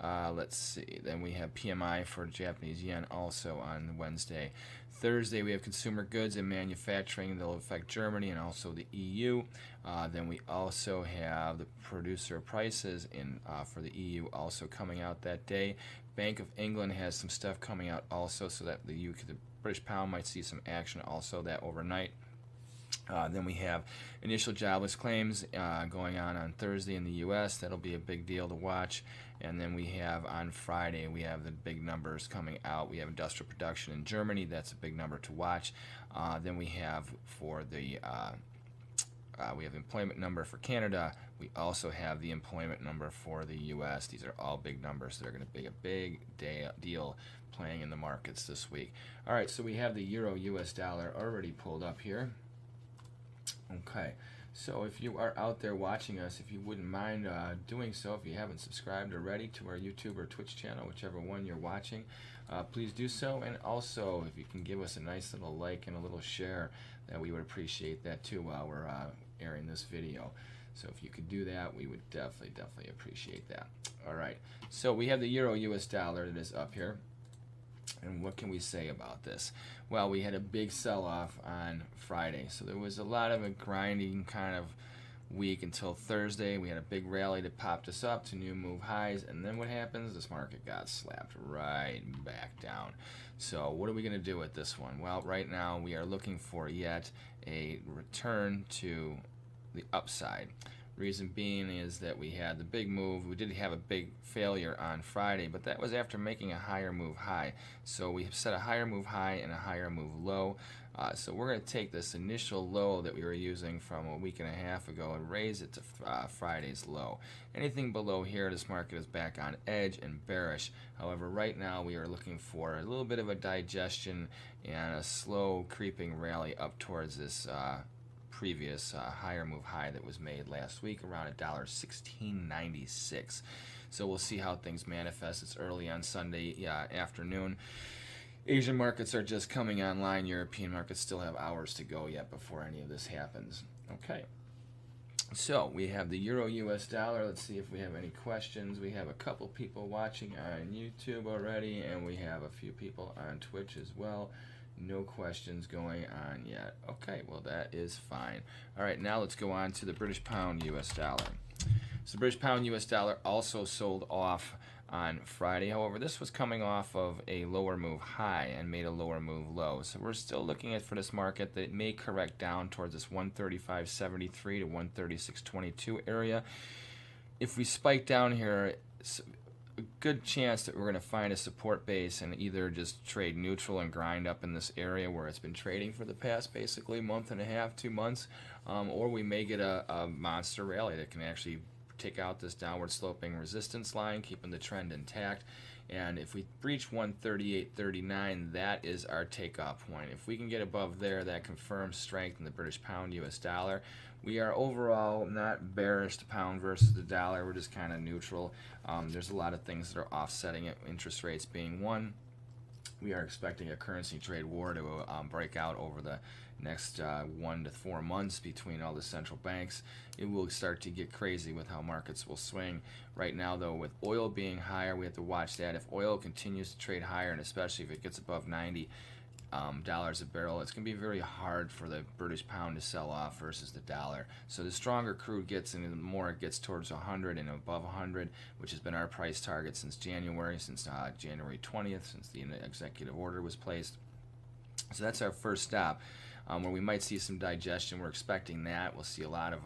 Let's see. Then we have PMI for Japanese yen also on Wednesday. Thursday we have consumer goods and manufacturing. They'll affect Germany and also the EU. Then we also have the producer prices for the EU also coming out that day. Bank of England has some stuff coming out also, so that the British pound might see some action also that overnight. Then we have initial jobless claims going on Thursday in the U.S. That'll be a big deal to watch. And then we have on Friday, we have the big numbers coming out. We have industrial production in Germany. That's a big number to watch. Then we have for the we have employment number for Canada. We also have the employment number for the U.S. These are all big numbers that are going to be a big deal playing in the markets this week. All right, so we have the euro US dollar already pulled up here. Okay, so if you are out there watching us, if you wouldn't mind doing so, if you haven't subscribed already to our YouTube or Twitch channel, whichever one you're watching, please do so. And also, if you can give us a nice little like and a little share, that we would appreciate that too while we're airing this video. So if you could do that, we would definitely appreciate that. All right, so we have the euro US dollar that is up here. And what can we say about this? Well, we had a big sell-off on Friday, so there was a lot of a grinding kind of week until Thursday. We had a big rally that popped us up to new move highs, and then what happens? This market got slapped right back down. So what are we going to do with this one? Well, right now we are looking for yet a return to the upside. Reason being is that we had the big move. We did have a big failure on Friday, but that was after making a higher move high. So we set a higher move high and a higher move low. So we're going to take this initial low that we were using from a week and a half ago and raise it to Friday's low. Anything below here, this market is back on edge and bearish. However, right now we are looking for a little bit of a digestion and a slow creeping rally up towards this previous higher move high that was made last week around $1.1696. So we'll see how things manifest. It's early on Sunday afternoon. Asian markets are just coming online. European markets still have hours to go yet before any of this happens. Okay. So we have the euro US dollar. Let's see if we have any questions. We have a couple people watching on YouTube already, and we have a few people on Twitch as well. No questions going on yet. Okay, well that is fine. All right, now let's go on to the British pound US dollar. So the British pound US dollar also sold off on Friday. However, this was coming off of a lower move high and made a lower move low. So we're still looking at for this market that it may correct down towards this 135.73 to 136.22 area. If we spike down here, a good chance that we're going to find a support base and either just trade neutral and grind up in this area where it's been trading for the past basically month and a half, 2 months, or we may get a monster rally that can actually take out this downward sloping resistance line, keeping the trend intact. And if we breach 138.39, that is our takeoff point. If we can get above there, that confirms strength in the British pound US dollar. We are overall not bearish to pound versus the dollar. We're just kind of neutral. There's a lot of things that are offsetting it, interest rates being one. we are expecting a currency trade war to break out over the next 1 to 4 months between all the central banks. It will start to get crazy with how markets will swing. Right now, though, with oil being higher, we have to watch that. If oil continues to trade higher, and especially if it gets above $90 a barrel, it's going to be very hard for the British pound to sell off versus the dollar. So the stronger crude gets and the more it gets towards 100 and above 100, which has been our price target since January, since January 20th, since the executive order was placed. So that's our first stop. Where we might see some digestion. We're expecting that. We'll see a lot of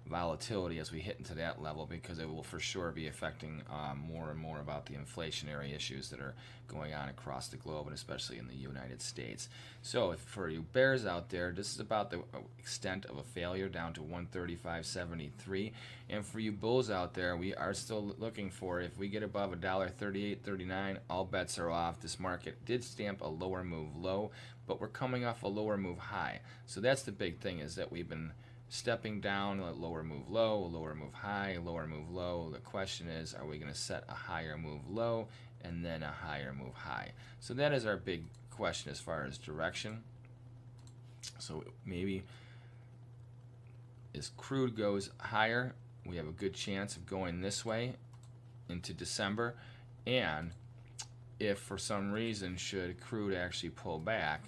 volatility as we hit into that level, because it will for sure be affecting more and more about the inflationary issues that are going on across the globe, and especially in the United States. So for you bears out there, this is about the extent of a failure, down to 135.73. And for you bulls out there, we are still looking for, if we get above $1.3839, all bets are off. This market did stamp a lower move low, but we're coming off a lower move high. So that's the big thing, is that we've been stepping down, a lower move low, a lower move high, a lower move low. The question is, are we going to set a higher move low and then a higher move high? So that is our big question as far as direction. So maybe as crude goes higher, we have a good chance of going this way into December. And if for some reason should crude actually pull back,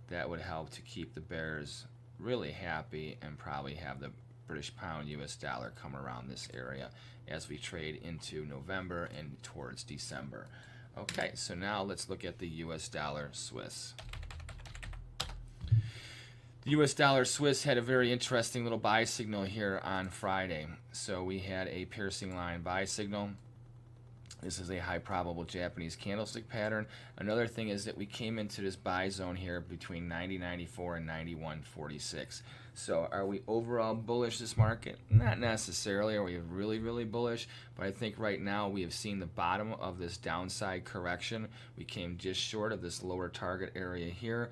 that would help to keep the bears really happy and probably have the British pound US dollar come around this area as we trade into November and towards December. Okay, so now let's look at the US dollar Swiss. The US dollar Swiss had a very interesting little buy signal here on Friday. So we had a piercing line buy signal. This is a high probable Japanese candlestick pattern. Another thing is that we came into this buy zone here between 90.94 and 91.46. So are we overall bullish this market? Not necessarily. Are we really, really bullish? But I think right now we have seen the bottom of this downside correction. We came just short of this lower target area here.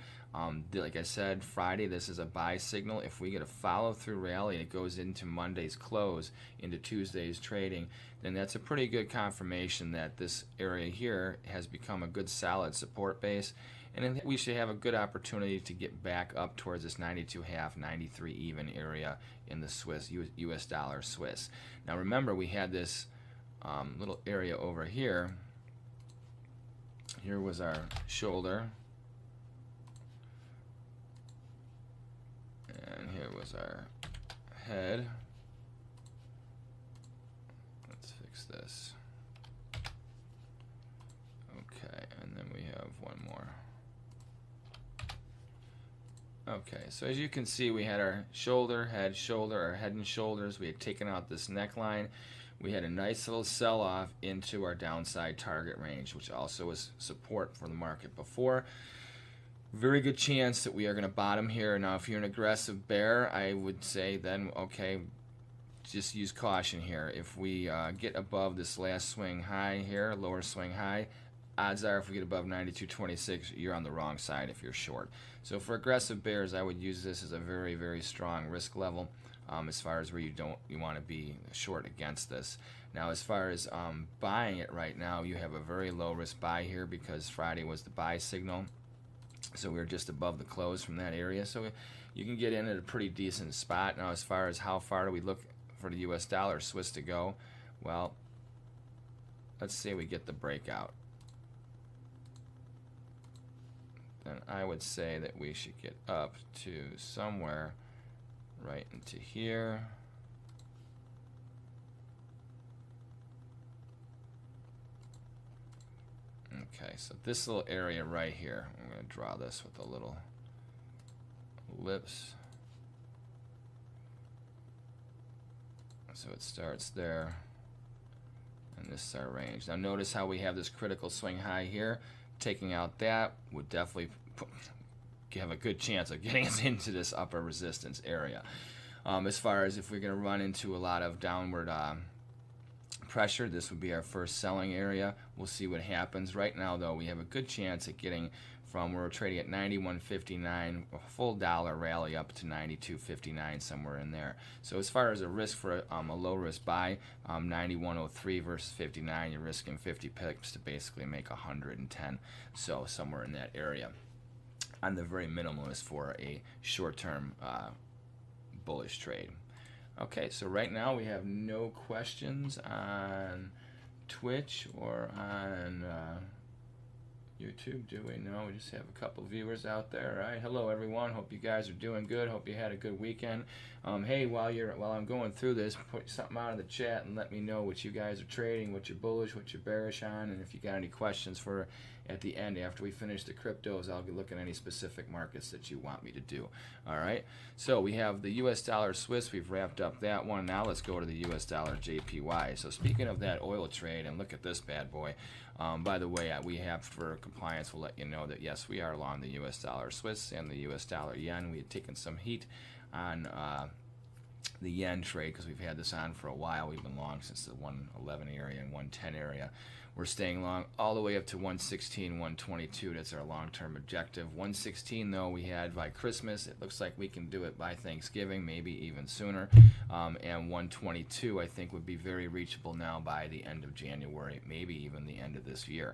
Like I said, Friday, this is a buy signal. If we get a follow-through rally and it goes into Monday's close, into Tuesday's trading, then that's a pretty good confirmation that this area here has become a good solid support base, and then we should have a good opportunity to get back up towards this 92.5, 93 even area in the Swiss US dollar Swiss. Now remember, we had this little area over here. Here was our shoulder, and here was our head. Let's fix this. Okay, and then we have one more. Okay, so as you can see, we had our shoulder, head, shoulder, our head and shoulders. We had taken out this neckline. We had a nice little sell-off into our downside target range, which also was support for the market before. Very good chance that we are going to bottom here. Now, if you're an aggressive bear, I would say then, okay, just use caution here. If we get above this last swing high here, lower swing high, odds are if we get above 92.26, you're on the wrong side if you're short. So for aggressive bears, I would use this as a very, very strong risk level as far as where you want to be short against this. Now, as far as buying it right now, you have a very low risk buy here because Friday was the buy signal. So we're just above the close from that area. So you can get in at a pretty decent spot. Now, as far as how far do we look for the US dollar Swiss to go, well, let's say we get the breakout. Then I would say that we should get up to somewhere right into here. Okay, so this little area right here, I'm going to draw this with a little ellipse. So it starts there, and this is our range. Now notice how we have this critical swing high here. Taking out that would definitely have a good chance of getting us into this upper resistance area. As far as if we're going to run into a lot of downward pressure, this would be our first selling area. We'll see what happens. Right now, though, we have a good chance at getting from we're trading at 91.59, a full dollar rally up to 92.59, somewhere in there. So as far as a risk for a low risk buy, 91.03 versus 59, you're risking 50 pips to basically make 110. So somewhere in that area. On the very minimalist for a short-term bullish trade. Okay, so right now we have no questions on Twitch or on YouTube, do we? No, we just have a couple viewers out there. All right, hello everyone. Hope you guys are doing good. Hope you had a good weekend. Hey, while I'm going through this, put something out in the chat and let me know what you guys are trading, what you're bullish, what you're bearish on, and if you got any questions for at the end after we finish the cryptos, I'll be looking at any specific markets that you want me to do. All right. So we have the U.S. dollar Swiss. We've wrapped up that one. Now let's go to the U.S. dollar JPY. So speaking of that oil trade, and look at this bad boy. By the way, we have, for compliance, we'll let you know that yes, we are along the U.S. dollar Swiss and the U.S. dollar yen. We had taken some heat on the yen trade because we've had this on for a while. We've been long since the 111 area and 110 area. We're staying long all the way up to 116, 122. That's our long-term objective. 116, though, we had by Christmas. It looks like we can do it by Thanksgiving, maybe even sooner. And 122, I think, would be very reachable now by the end of January, maybe even the end of this year.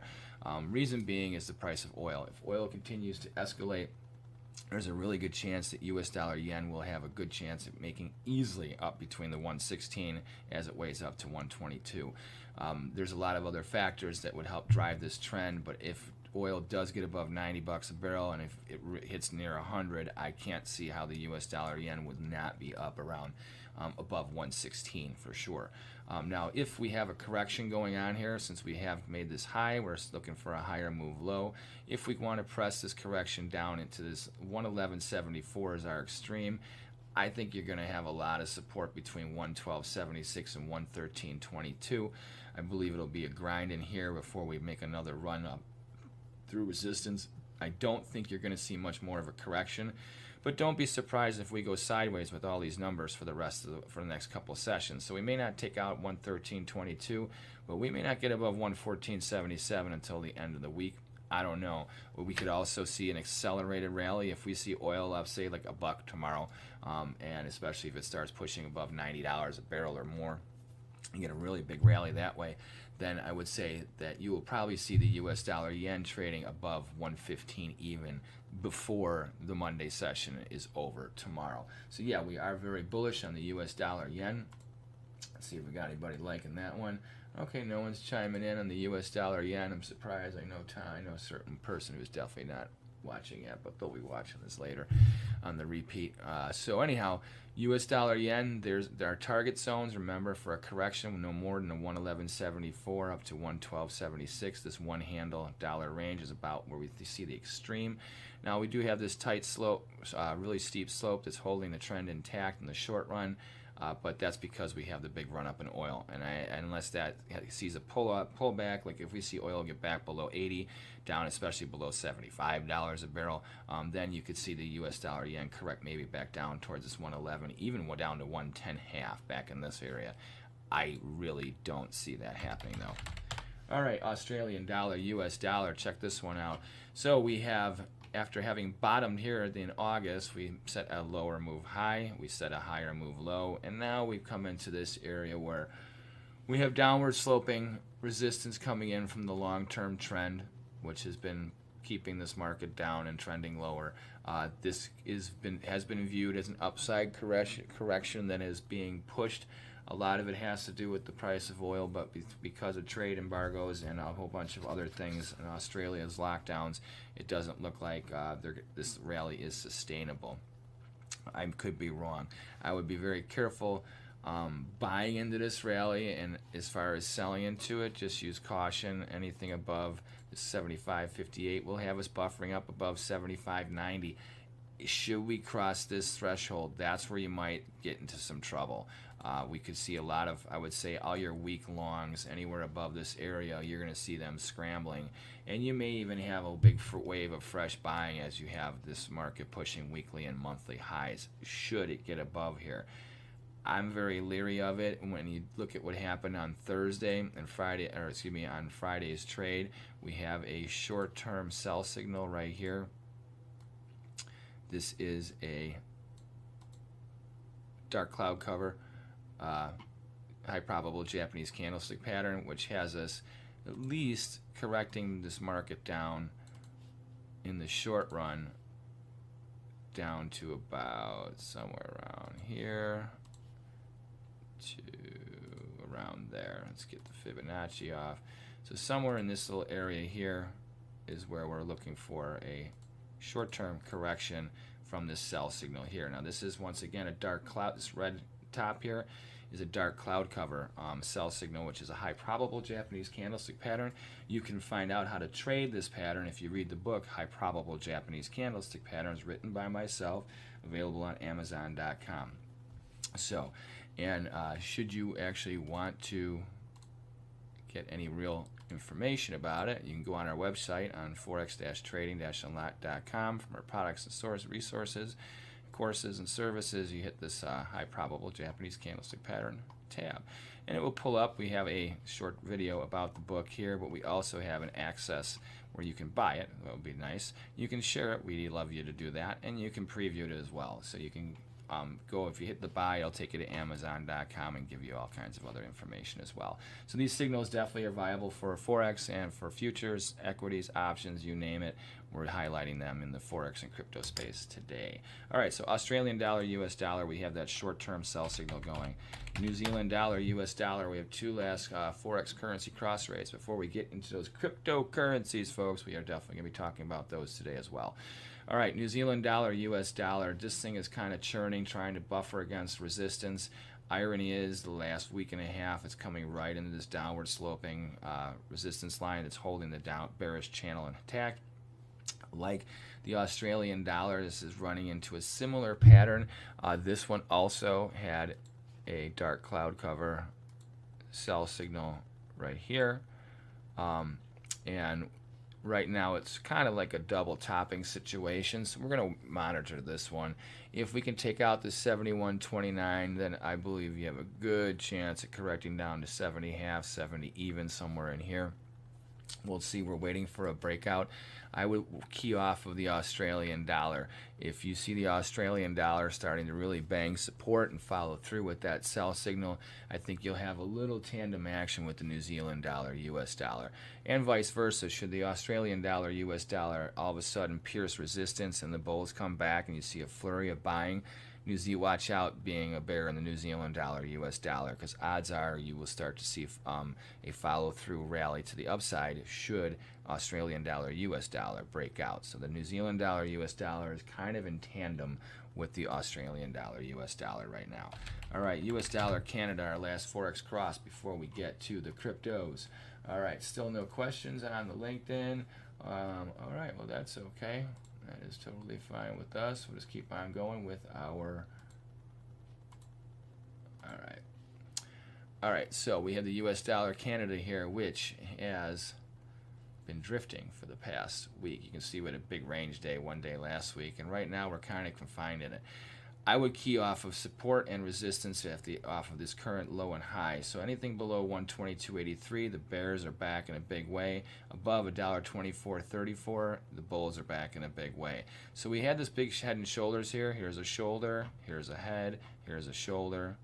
Reason being is the price of oil. If oil continues to escalate, there's a really good chance that U.S. dollar yen will have a good chance at making easily up between the 116 as it weighs up to 122. There's a lot of other factors that would help drive this trend, but if oil does get above 90 bucks a barrel and if it hits near 100, I can't see how the U.S. dollar yen would not be up around above 116 for sure. Now, if we have a correction going on here, since we have made this high, we're looking for a higher move low. If we want to press this correction down into this 111.74 as our extreme, I think you're going to have a lot of support between 112.76 and 113.22. I believe it'll be a grind in here before we make another run up through resistance. I don't think you're going to see much more of a correction, but don't be surprised if we go sideways with all these numbers for the next couple of sessions. So we may not take out 113.22, but we may not get above 114.77 until the end of the week. I don't know. We could also see an accelerated rally if we see oil up, say, like $1 tomorrow, and especially if it starts pushing above $90 a barrel or more. You get a really big rally that way, then I would say that you will probably see the U.S. dollar yen trading above 115 even before the Monday session is over tomorrow. So yeah, we are very bullish on the U.S. dollar yen. Let's see if we got anybody liking that one. Okay, no one's chiming in on the U.S. dollar yen. I'm surprised. I know a certain person who's definitely not watching yet, but they'll be watching this later on the repeat. So anyhow, U.S. dollar yen, there are target zones, remember, for a correction no more than a 111.74 up to 112.76. This one handle dollar range is about where we see the extreme. Now we do have this tight slope, really steep slope that's holding the trend intact in the short run. But that's because we have the big run up in oil, and unless that sees a pull back, like if we see oil get back below 80, down especially below $75 a barrel, then you could see the U.S. dollar yen correct maybe back down towards this 111, even down to 110.5 back in this area. I really don't see that happening though. All right, Australian dollar, U.S. dollar. Check this one out. So we have, after having bottomed here in August, we set a lower move high, we set a higher move low, and now we've come into this area where we have downward sloping resistance coming in from the long-term trend, which has been keeping this market down and trending lower. This has been viewed as an upside correction that is being pushed. A lot of it has to do with the price of oil, but because of trade embargoes and a whole bunch of other things and Australia's lockdowns, it doesn't look like this rally is sustainable. I could be wrong. I would be very careful buying into this rally, and as far as selling into it, just use caution. Anything above 75.58 will have us buffering up above 75.90. Should we cross this threshold, that's where you might get into some trouble. We could see a lot of, I would say, all your week longs anywhere above this area, you're going to see them scrambling. And you may even have a big wave of fresh buying as you have this market pushing weekly and monthly highs, should it get above here. I'm very leery of it. When you look at what happened on Thursday and Friday, or excuse me, on Friday's trade, we have a short-term sell signal right here. This is a dark cloud cover, high probable Japanese candlestick pattern, which has us at least correcting this market down in the short run down to about somewhere around here to around there. Let's get the Fibonacci off. So somewhere in this little area here is where we're looking for a short-term correction from this sell signal here. Now this is once again a dark cloud. This red top here is a dark cloud cover sell signal, which is a high probable Japanese candlestick pattern. You can find out how to trade this pattern if you read the book High Probable Japanese Candlestick Patterns, written by myself, available on Amazon.com. So, and should you actually want to get any real information about it, you can go on our website on forex-trading-unlock.com. From our products and source resources, courses and services, you hit this high probable Japanese candlestick pattern tab, and it will pull up. We have a short video about the book here, but we also have an access where you can buy it. That would be nice. You can share it. We'd love you to do that, and you can preview it as well. So you can go, if you hit the buy, it'll take you to Amazon.com and give you all kinds of other information as well. So these signals definitely are viable for Forex and for futures, equities, options, you name it. We're highlighting them in the Forex and crypto space today. All right, so Australian dollar, US dollar, we have that short-term sell signal going. New Zealand dollar, US dollar, we have two last Forex currency cross rates. Before we get into those cryptocurrencies, folks, we are definitely going to be talking about those today as well. All right, New Zealand dollar, US dollar, this thing is kind of churning, trying to buffer against resistance. Irony is, the last week and a half, it's coming right into this downward sloping resistance line that's holding the down bearish channel and attack. Like the Australian dollar, this is running into a similar pattern. This one also had a dark cloud cover sell signal right here. And right now it's kind of like a double topping situation, so we're going to monitor this one. If we can take out the 71.29, then I believe you have a good chance at correcting down to 70.5, 70 even, somewhere in here. We'll see. We're waiting for a breakout. I would key off of the Australian dollar. If you see the Australian dollar starting to really bang support and follow through with that sell signal, I think you'll have a little tandem action with the New Zealand dollar, US dollar, and vice versa. Should the Australian dollar, US dollar all of a sudden pierce resistance and the bulls come back and you see a flurry of buying, watch out being a bear in the New Zealand dollar, US dollar, because odds are you will start to see a follow-through rally to the upside should Australian dollar, US dollar break out. So the New Zealand dollar, US dollar is kind of in tandem with the Australian dollar, US dollar right now. All right, US dollar, Canada, our last Forex cross before we get to the cryptos. All right, still no questions on the LinkedIn. All right, well, that's okay. That is totally fine with us. We'll just keep on going with our... All right, so we have the US dollar Canada here, which has been drifting for the past week. You can see we had a big range day one day last week, and right now we're kind of confined in it. I would key off of support and resistance off of this current low and high. So anything below 122.83, the bears are back in a big way. Above $1.2434, the bulls are back in a big way. So we had this big head and shoulders here. Here's a shoulder, here's a head, here's a shoulder,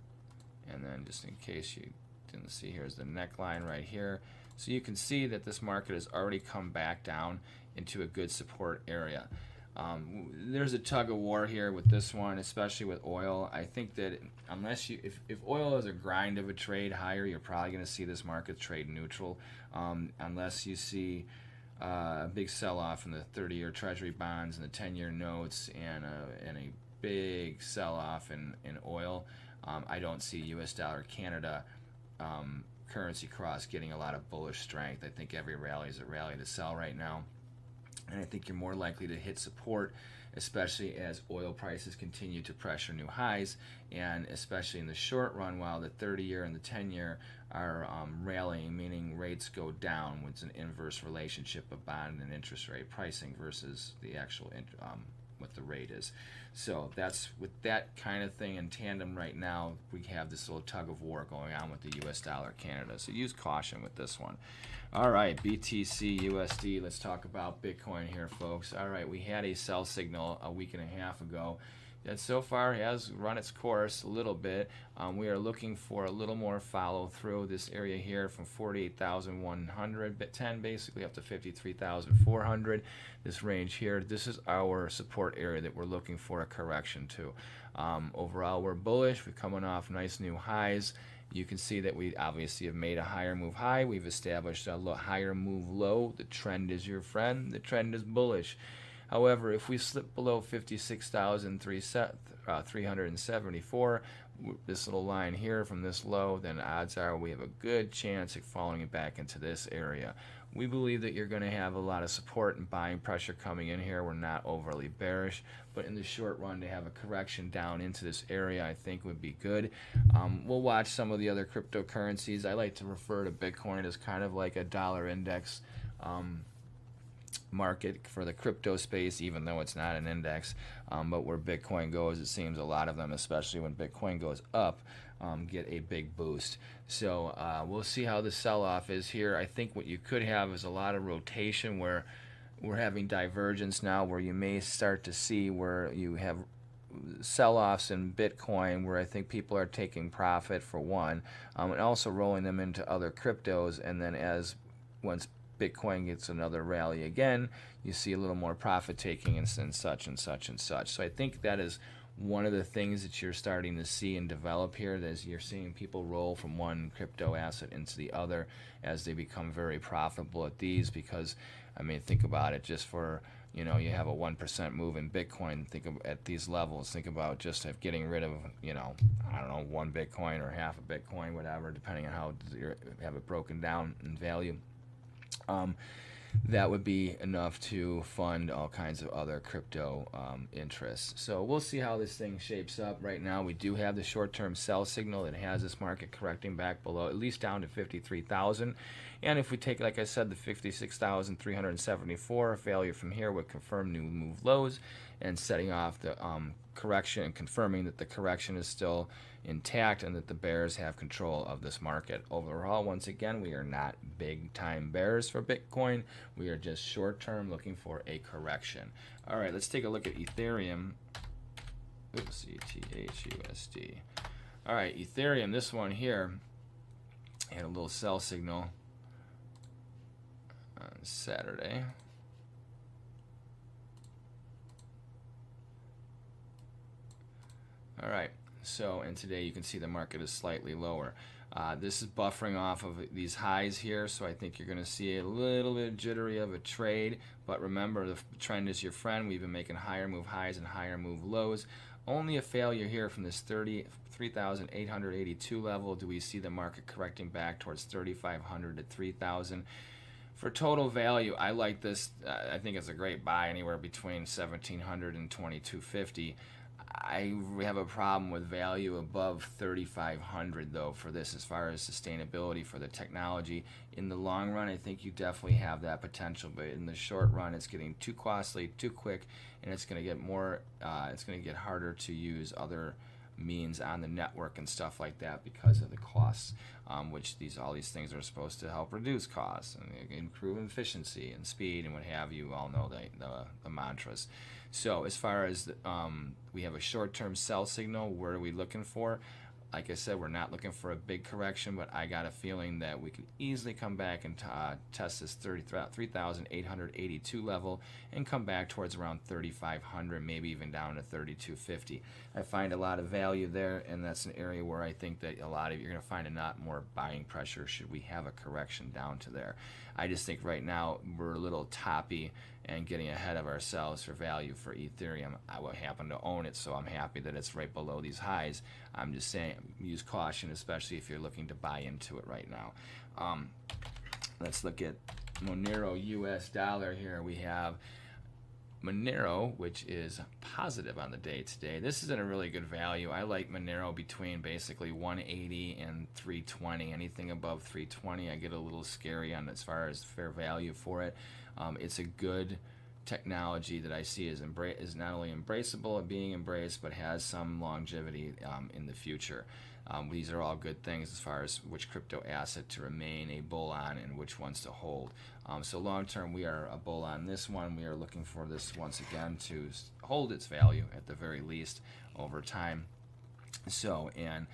and then just in case you didn't see, here's the neckline right here. So you can see that this market has already come back down into a good support area. There's a tug of war here with this one, especially with oil. I think that unless you, if oil is a grind of a trade higher, you're probably going to see this market trade neutral, unless you see a big sell-off in the 30-year Treasury bonds and the 10-year notes and a big sell-off in oil. I don't see U.S. dollar Canada currency cross getting a lot of bullish strength. I think every rally is a rally to sell right now. And I think you're more likely to hit support, especially as oil prices continue to pressure new highs, and especially in the short run, while the 30-year and the 10-year are rallying, meaning rates go down. It's an inverse relationship of bond and interest rate pricing versus the actual what the rate is. So that's with that kind of thing in tandem right now. We have this little tug of war going on with the U.S. dollar Canada. So use caution with this one. All right, BTC USD. Let's talk about Bitcoin here, folks. All right, we had a sell signal a week and a half ago that so far has run its course a little bit. We are looking for a little more follow through this area here from 48,110 basically up to 53,400. This range here, this is our support area that we're looking for a correction to. Overall, we're bullish. We're coming off nice new highs. You can see that we obviously have made a higher move high. We've established a higher move low. The trend is your friend. The trend is bullish. However, if we slip below 56,374, this little line here from this low, then odds are we have a good chance of falling it back into this area. We believe that you're going to have a lot of support and buying pressure coming in here. We're not overly bearish, but in the short run, to have a correction down into this area, I think would be good. We'll watch some of the other cryptocurrencies. I like to refer to Bitcoin as kind of like a dollar index market for the crypto space, even though it's not an index. But where Bitcoin goes, it seems a lot of them, especially when Bitcoin goes up, get a big boost. So we'll see how the sell-off is here. I think what you could have is a lot of rotation where we're having divergence now, where you may start to see where you have sell-offs in Bitcoin where I think people are taking profit for one, and also rolling them into other cryptos, and then once Bitcoin gets another rally again, you see a little more profit taking and such and such and such. So I think that is one of the things that you're starting to see and develop here, that is you're seeing people roll from one crypto asset into the other as they become very profitable at these. Because I mean, think about it, just for, you have a 1% move in Bitcoin, at these levels, think about just getting rid of, I don't know, 1 Bitcoin or half a Bitcoin, whatever, depending on how you have it broken down in value. That would be enough to fund all kinds of other crypto interests. So we'll see how this thing shapes up. Right now, we do have the short-term sell signal that has this market correcting back below, at least down to 53,000. And if we take, like I said, the 56,374, failure from here would confirm new move lows and setting off the correction and confirming that the correction is still intact and that the bears have control of this market. Overall, once again, we are not big time bears for Bitcoin. We are just short term looking for a correction. All right, let's take a look at Ethereum. Oops, ETHUSD. All right, Ethereum, this one here had a little sell signal on Saturday. All right, so, and today you can see the market is slightly lower. This is buffering off of these highs here, so I think you're going to see a little bit jittery of a trade. But remember, the trend is your friend. We've been making higher move highs and higher move lows. Only a failure here from this 3,882 level do we see the market correcting back towards 3,500 to 3,000. For total value, I like this. I think it's a great buy anywhere between 1,700 and 2,250. I have a problem with value above 3,500 though for this, as far as sustainability for the technology. In the long run, I think you definitely have that potential, but in the short run, it's getting too costly, too quick, and it's going to get more. It's going to get harder to use other means on the network and stuff like that because of the costs, which all these things are supposed to help reduce costs and improve efficiency and speed and what have you. All know the mantras. So as far as we have a short-term sell signal, what are we looking for? Like I said, we're not looking for a big correction, but I got a feeling that we could easily come back and test this 3,882 level and come back towards around 3,500, maybe even down to 3,250. I find a lot of value there, and that's an area where I think that a lot of you're going to find a lot more buying pressure should we have a correction down to there. I just think right now we're a little toppy and getting ahead of ourselves for value for Ethereum. I would happen to own it, so I'm happy that it's right below these highs. I'm just saying, use caution, especially if you're looking to buy into it right now. Let's look at Monero US dollar here. We have Monero, which is positive on the day today. This is in a really good value. I like Monero between basically 180 and 320. Anything above 320, I get a little scary on as far as fair value for it. It's a good technology that I see is not only embraceable and being embraced, but has some longevity in the future. These are all good things as far as which crypto asset to remain a bull on and which ones to hold. So long term, we are a bull on this one. We are looking for this once again to hold its value at the very least over time. So, and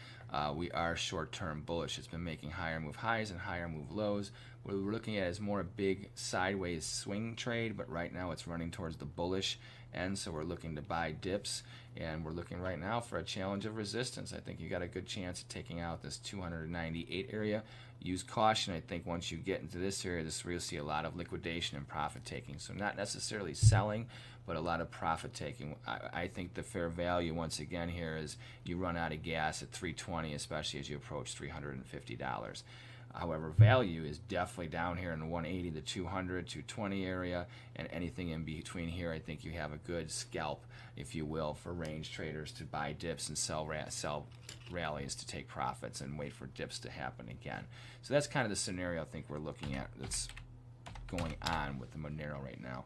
we are short-term bullish. It's been making higher move highs and higher move lows. What we're looking at is more a big sideways swing trade, but right now it's running towards the bullish end, so we're looking to buy dips, and we're looking right now for a challenge of resistance. I think you got a good chance of taking out this 298 area. Use caution. I think once you get into this area, this is where you'll see a lot of liquidation and profit taking. So not necessarily selling, but a lot of profit taking. I think the fair value once again here is you run out of gas at 320, especially as you approach $350. However, value is definitely down here in the 180 to 200, 220 area, and anything in between here. I think you have a good scalp, if you will, for range traders to buy dips and sell rallies to take profits and wait for dips to happen again. So that's kind of the scenario I think we're looking at that's going on with the Monero right now.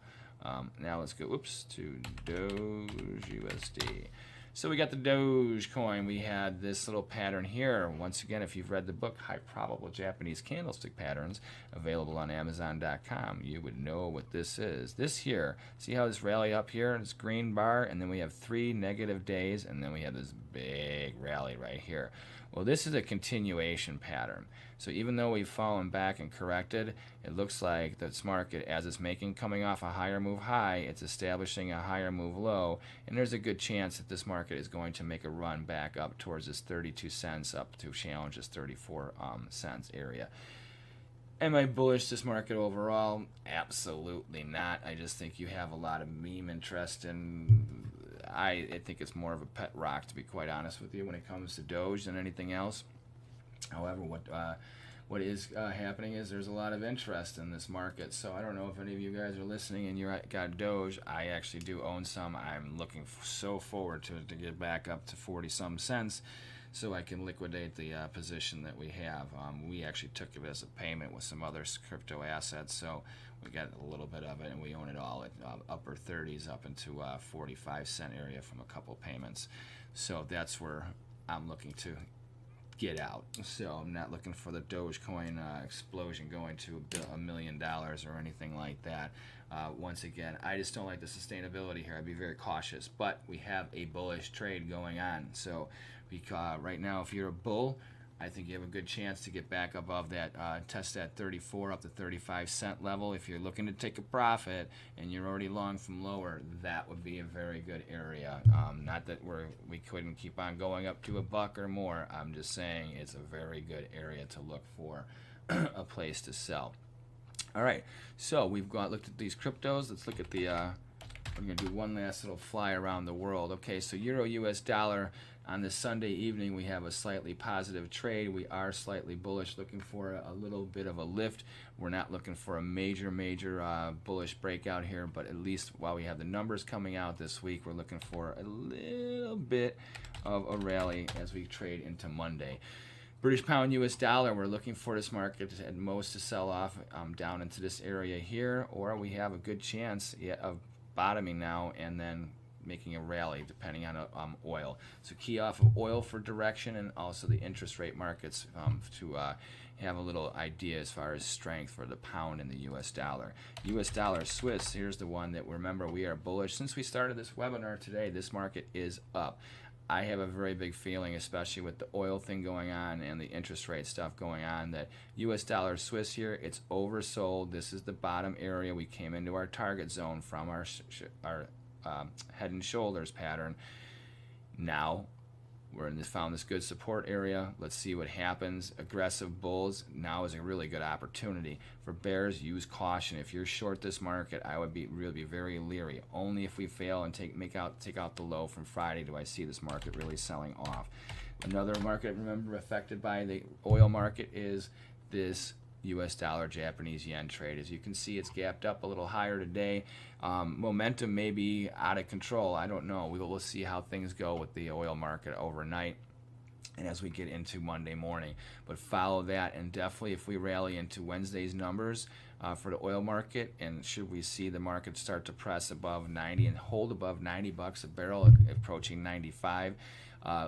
Now let's go, to Doge USD. So we got the Doge coin. We had this little pattern here. Once again, if you've read the book, High Probable Japanese Candlestick Patterns, available on Amazon.com, you would know what this is. This here, see how this rally up here, this green bar, and then we have 3 negative days, and then we have this big rally right here. Well, this is a continuation pattern. So even though we've fallen back and corrected, it looks like this market, as it's coming off a higher move high, it's establishing a higher move low, and there's a good chance that this market is going to make a run back up towards this 32 cents up to challenge this 34 cents area. Am I bullish this market overall? Absolutely not. I just think you have a lot of meme interest, and I think it's more of a pet rock, to be quite honest with you, when it comes to Doge than anything else. However, what is happening is there's a lot of interest in this market. So I don't know if any of you guys are listening and you got Doge. I actually do own some. I'm looking so forward to get back up to 40-some cents so I can liquidate the position that we have. We actually took it as a payment with some other crypto assets, so we got a little bit of it, and we own it all at upper 30s up into 45-cent area from a couple payments. So that's where I'm looking to get out. So I'm not looking for the Dogecoin explosion going to $1 million or anything like that. Once again, I just don't like the sustainability here. I'd be very cautious, but we have a bullish trade going on. So right now, if you're a bull, I think you have a good chance to get back above that, test that 34 up to 35 cent level. If you're looking to take a profit and you're already long from lower, that would be a very good area. Not that we couldn't keep on going up to $1 or more. I'm just saying it's a very good area to look for a place to sell. All right, so we've looked at these cryptos. Let's look at the. We're going to do one last little fly around the world. Okay, so Euro US dollar. On this Sunday evening, we have a slightly positive trade. We are slightly bullish, looking for a little bit of a lift. We're not looking for a major bullish breakout here, but at least while we have the numbers coming out this week, we're looking for a little bit of a rally as we trade into Monday. British pound US dollar, we're looking for this market at most to sell off down into this area here, or we have a good chance of bottoming now and then making a rally depending on oil. So key off of oil for direction, and also the interest rate markets to have a little idea as far as strength for the pound and the US dollar. US dollar Swiss, here's the one that, remember, we are bullish. Since we started this webinar today, this market is up. I have a very big feeling, especially with the oil thing going on and the interest rate stuff going on, that US dollar Swiss here, it's oversold. This is the bottom area. We came into our target zone from our head and shoulders pattern. Now we're found this good support area. Let's see what happens. Aggressive bulls, now is a really good opportunity. For bears, use caution. If you're short this market, I would really be very leery. Only if we fail and take out the low from Friday do I see this market really selling off. Another market, remember, affected by the oil market is this US dollar Japanese yen trade. As you can see, it's gapped up a little higher today. Momentum may be out of control. I don't know. We will see how things go with the oil market overnight. and as we get into Monday morning. But follow that, and definitely if we rally into Wednesday's numbers for the oil market, and should we see the market start to press above 90 and hold above $90 a barrel, approaching 95,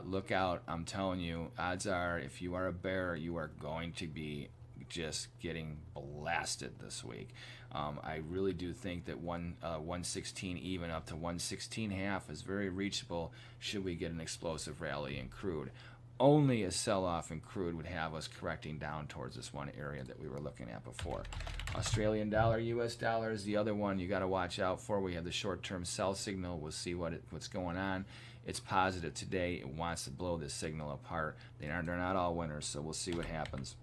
look out. I'm telling you, odds are if you are a bear, you are going to be just getting blasted this week. I really do think that 116 even up to 116 half is very reachable should we get an explosive rally in crude. Only a sell-off in crude would have us correcting down towards this one area that we were looking at before. Australian dollar, US dollar is the other one you got to watch out for. We have the short-term sell signal. We'll see what's going on. It's positive today. It wants to blow this signal apart. They're not all winners, so we'll see what happens.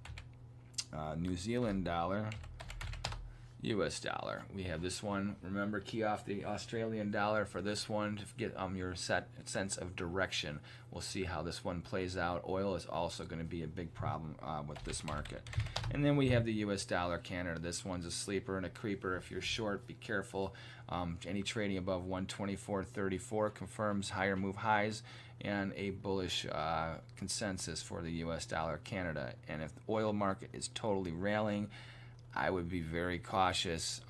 New Zealand dollar, US dollar. We have this one. Remember, key off the Australian dollar for this one to get your sense of direction. We'll see how this one plays out. Oil is also going to be a big problem with this market. And then we have the US dollar Canada. This one's a sleeper and a creeper. If you're short, be careful. Any trading above 124.34 confirms higher move highs and a bullish consensus for the US dollar Canada. And if the oil market is totally railing, I would be very cautious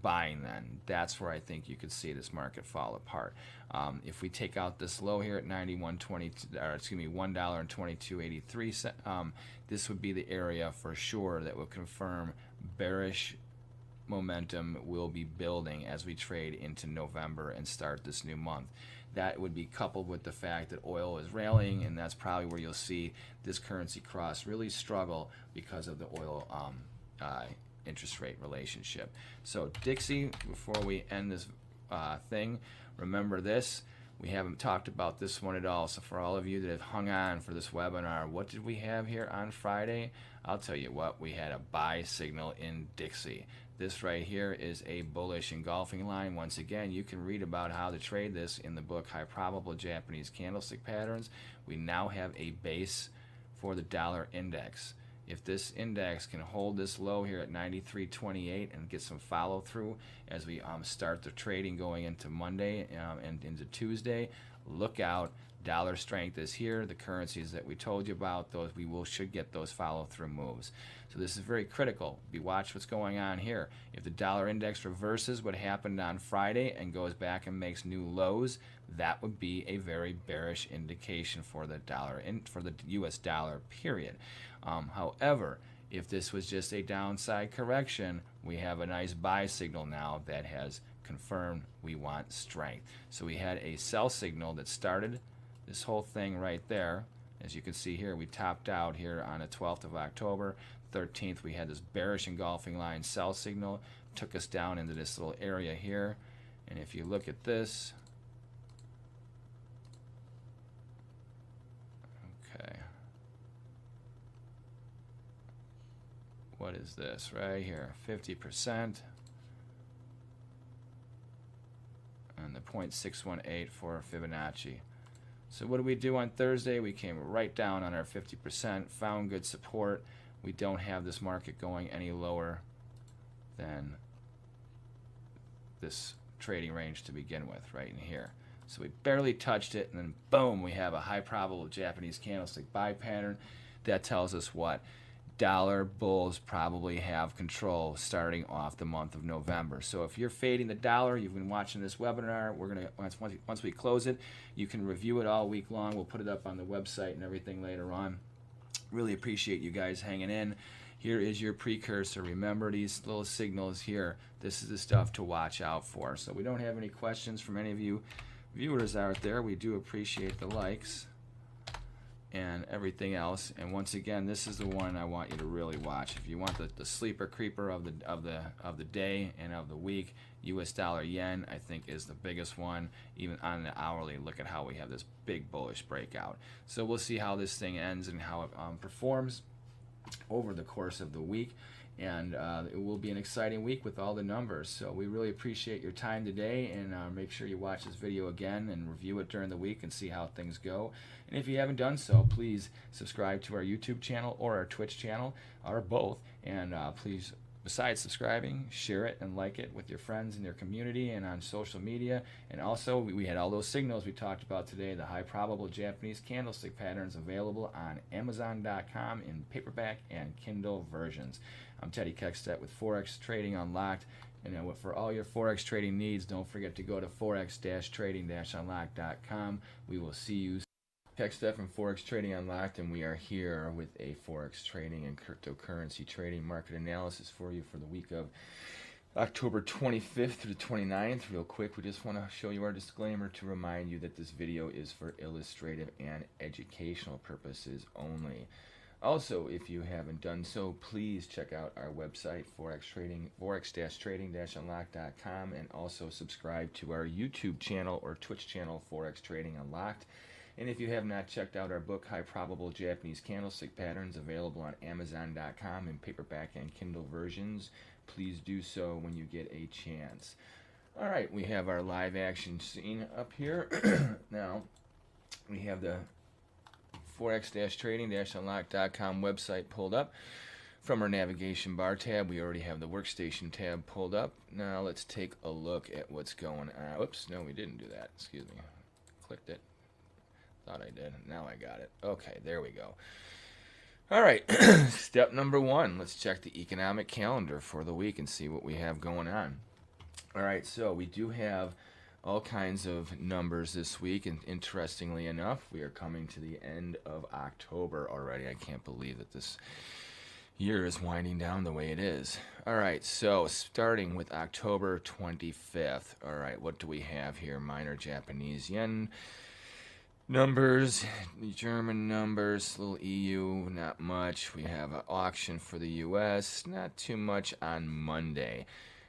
buying then. That's where I think you could see this market fall apart. If we take out this low here at $1.2283, this would be the area for sure that will confirm bearish momentum will be building as we trade into November and start this new month. That would be coupled with the fact that oil is rallying, and that's probably where you'll see this currency cross really struggle because of the oil interest rate relationship. So Dixie, before we end this thing, remember this. We haven't talked about this one at all. So for all of you that have hung on for this webinar, what did we have here on Friday? I'll tell you what, we had a buy signal in Dixie. This right here is a bullish engulfing line. Once again, you can read about how to trade this in the book High Probable Japanese Candlestick Patterns. We now have a base for the dollar index. If this index can hold this low here at 93.28 and get some follow through as we start the trading going into Monday and into Tuesday, look out. Dollar strength is here. The currencies that we told you about, those should get those follow through moves. So this is very critical. Watch what's going on here. If the dollar index reverses what happened on Friday and goes back and makes new lows, that would be a very bearish indication for the dollar for the US dollar period. However, if this was just a downside correction, we have a nice buy signal now that has confirmed we want strength. So we had a sell signal that started this whole thing right there. As you can see here, we topped out here on the 12th of October. 13th, we had this bearish engulfing line sell signal, took us down into this little area here. And if you look at this, okay, what is this right here? 50%. And the 0.618 for Fibonacci. So what did we do on Thursday? We came right down on our 50%, found good support. We don't have this market going any lower than this trading range to begin with, right in here. So we barely touched it, and then boom, we have a high probable Japanese candlestick buy pattern. That tells us what? Dollar bulls probably have control starting off the month of November. So if you're fading the dollar, you've been watching this webinar, we're gonna once we close it, you can review it all week long. We'll put it up on the website and everything later on. Really appreciate you guys hanging in. Here is your precursor. Remember these little signals here. This is the stuff to watch out for. So we don't have any questions from any of you viewers out there. We do appreciate the likes and everything else. And once again, this is the one I want you to really watch. If you want the sleeper creeper of the day and of the week, US dollar yen I think is the biggest one. Even on the hourly, look at how we have this big bullish breakout. So we'll see how this thing ends and how it performs over the course of the week. And it will be an exciting week with all the numbers. So we really appreciate your time today, and make sure you watch this video again and review it during the week and see how things go. And if you haven't done so, please subscribe to our YouTube channel or our Twitch channel, or both. And please Besides subscribing, share it and like it with your friends in your community and on social media. And also, we had all those signals we talked about today, the high probable Japanese candlestick patterns available on Amazon.com in paperback and Kindle versions. I'm Teddy Keckstedt with Forex Trading Unlocked. And for all your Forex trading needs, don't forget to go to forex-trading-unlocked.com. We will see you. Keckstedt from Forex Trading Unlocked, and we are here with a Forex trading and cryptocurrency trading market analysis for you for the week of October 25th through the 29th. Real quick, we just want to show you our disclaimer to remind you that this video is for illustrative and educational purposes only. Also, if you haven't done so, please check out our website, forex-trading-unlocked.com, and also subscribe to our YouTube channel or Twitch channel, Forex Trading Unlocked. And if you have not checked out our book, High Probable Japanese Candlestick Patterns, available on Amazon.com in paperback and Kindle versions, please do so when you get a chance. All right, we have our live action scene up here. Now, we have the Forex-trading-unlocked.com website pulled up. From our navigation bar tab, we already have the workstation tab pulled up. Now, let's take a look at what's going on. Oops, no, we didn't do that. Excuse me. Clicked it. Thought I did. Now I got it. Okay, there we go. All right, step number one. Let's check the economic calendar for the week and see what we have going on. All right, so we do have all kinds of numbers this week, and interestingly enough, we are coming to the end of October already. I can't believe that this year is winding down the way it is. All right, so starting with October 25th. All right, what do we have here? Minor Japanese yen numbers, German numbers, little EU, not much. We have an auction for the U.S., not too much on Monday.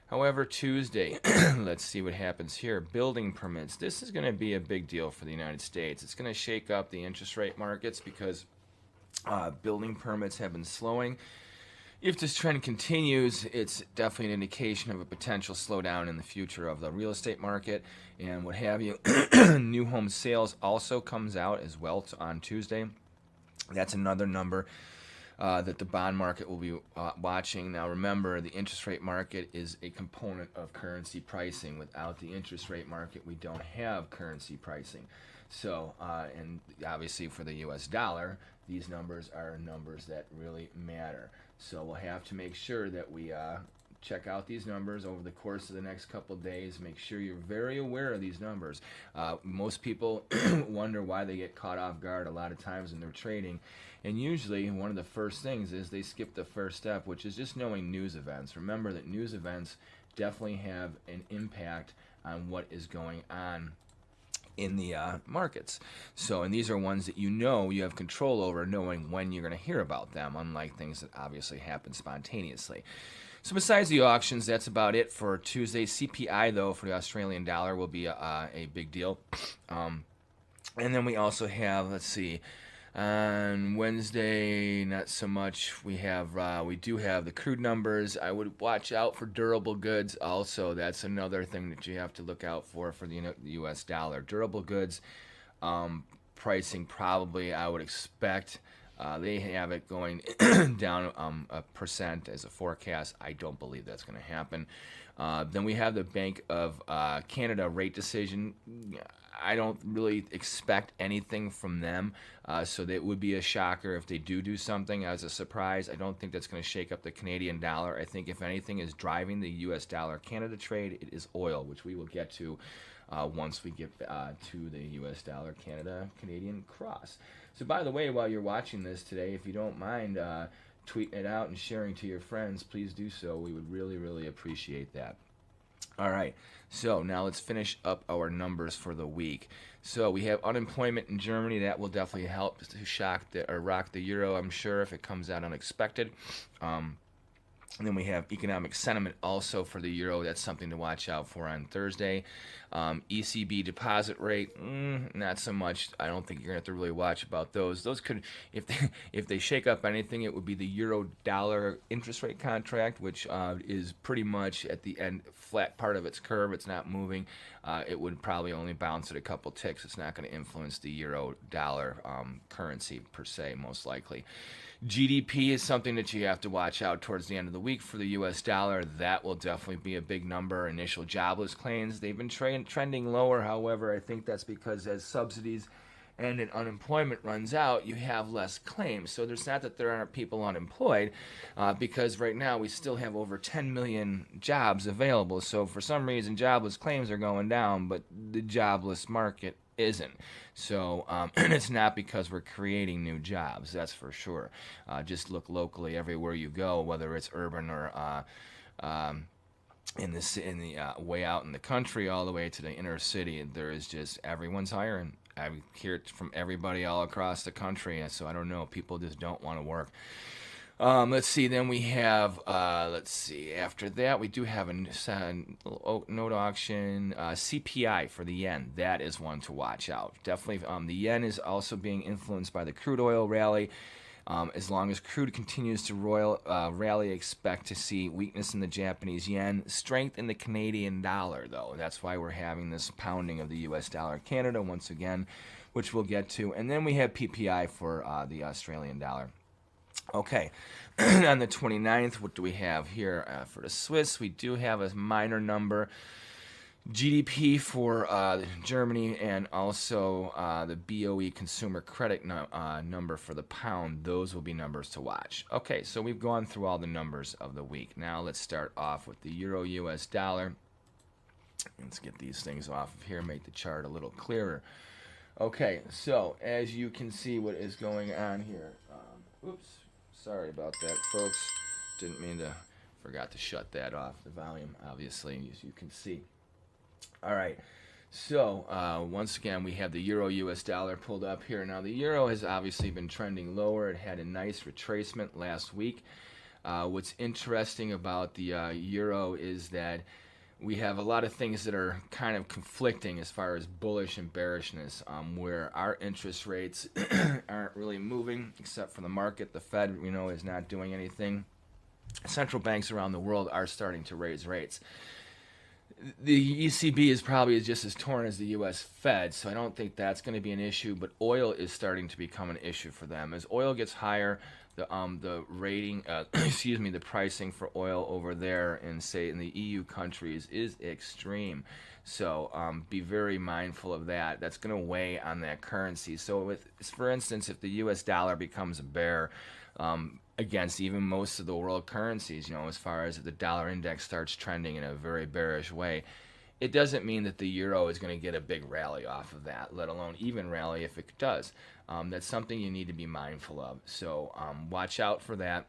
However, Tuesday, let's see what happens here. Building permits. This is going to be a big deal for the United States. It's going to shake up the interest rate markets because building permits have been slowing. If this trend continues, it's definitely an indication of a potential slowdown in the future of the real estate market and what have you. New home sales also comes out as well on Tuesday. That's another number that the bond market will be watching. Now remember, the interest rate market is a component of currency pricing. Without the interest rate market, we don't have currency pricing. So, and obviously for the US dollar, these numbers are numbers that really matter. So we'll have to make sure that we check out these numbers over the course of the next couple of days. Make sure you're very aware of these numbers. Most people wonder why they get caught off guard a lot of times when they're trading. And usually one of the first things is they skip the first step, which is just knowing news events. Remember that news events definitely have an impact on what is going on in the markets. So, and these are ones that you have control over, knowing when you're going to hear about them, unlike things that obviously happen spontaneously. So besides the auctions, that's about it for Tuesday. CPI, though, for the Australian dollar will be a big deal. And then we also have, let's see, on Wednesday, not so much. We do have the crude numbers. I would watch out for durable goods also. That's another thing that you have to look out for the U.S. dollar. Durable goods pricing probably, I would expect. They have it going down 1% as a forecast. I don't believe that's going to happen. Then we have the Bank of Canada rate decision. I don't really expect anything from them, so that would be a shocker if they do something as a surprise. I don't think that's going to shake up the Canadian dollar. I think if anything is driving the U.S. dollar-Canada trade, it is oil, which we will get to once we get to the U.S. dollar-Canadian cross. So by the way, while you're watching this today, if you don't mind tweeting it out and sharing to your friends, please do so. We would really, really appreciate that. All right, so now let's finish up our numbers for the week. So we have unemployment in Germany. That will definitely help to rock the euro, I'm sure, if it comes out unexpected. And then we have economic sentiment also for the euro. That's something to watch out for on Thursday. ECB deposit rate, not so much. I don't think you're going to have to really watch about those. Those could, if they shake up anything, it would be the euro-dollar interest rate contract, which is pretty much at the end, flat part of its curve. It's not moving. It would probably only bounce at a couple ticks. It's not going to influence the euro-dollar currency per se, most likely. GDP is something that you have to watch out towards the end of the week for the U.S. dollar, that will definitely be a big number. Initial jobless claims, they've been trending lower. However, I think that's because as subsidies and unemployment runs out, you have less claims. So there's not that there aren't people unemployed, because right now we still have over 10 million jobs available. So for some reason, jobless claims are going down, but the jobless market isn't. So and it's not because we're creating new jobs, that's for sure. Just look locally everywhere you go, whether it's urban or in the way out in the country, all the way to the inner city. There is just everyone's hiring. I hear it from everybody all across the country, so I don't know. People just don't want to work. Let's see. Then we have, after that, we do have a note auction, CPI for the yen. That is one to watch out. Definitely, the yen is also being influenced by the crude oil rally. As long as crude continues to rally, expect to see weakness in the Japanese yen, strength in the Canadian dollar, though. That's why we're having this pounding of the U.S. dollar Canada once again, which we'll get to. And then we have PPI for the Australian dollar. Okay, on the 29th, what do we have here? For the Swiss, we do have a minor number. GDP for Germany, and also the BOE consumer credit number for the pound. Those will be numbers to watch. Okay, so we've gone through all the numbers of the week. Now let's start off with the euro US dollar. Let's get these things off of here, make the chart a little clearer. Okay, so as you can see what is going on here. Oops, sorry about that, folks. Didn't mean to, forgot to shut that off, the volume, obviously, as you can see. All right, so once again, we have the euro US dollar pulled up here. Now, the euro has obviously been trending lower. It had a nice retracement last week. What's interesting about the euro is that we have a lot of things that are kind of conflicting as far as bullish and bearishness, where our interest rates aren't really moving except for the market. The Fed, is not doing anything. Central banks around the world are starting to raise rates. The ECB is probably just as torn as the U.S. Fed, so I don't think that's going to be an issue, but oil is starting to become an issue for them. As oil gets higher, the rating, the pricing for oil over there in the EU countries is extreme. So be very mindful of that. That's going to weigh on that currency. So for instance, if the U.S. dollar becomes a bear, against even most of the world currencies, as far as if the dollar index starts trending in a very bearish way, it doesn't mean that the euro is going to get a big rally off of that, let alone even rally if it does. That's something you need to be mindful of. So watch out for that.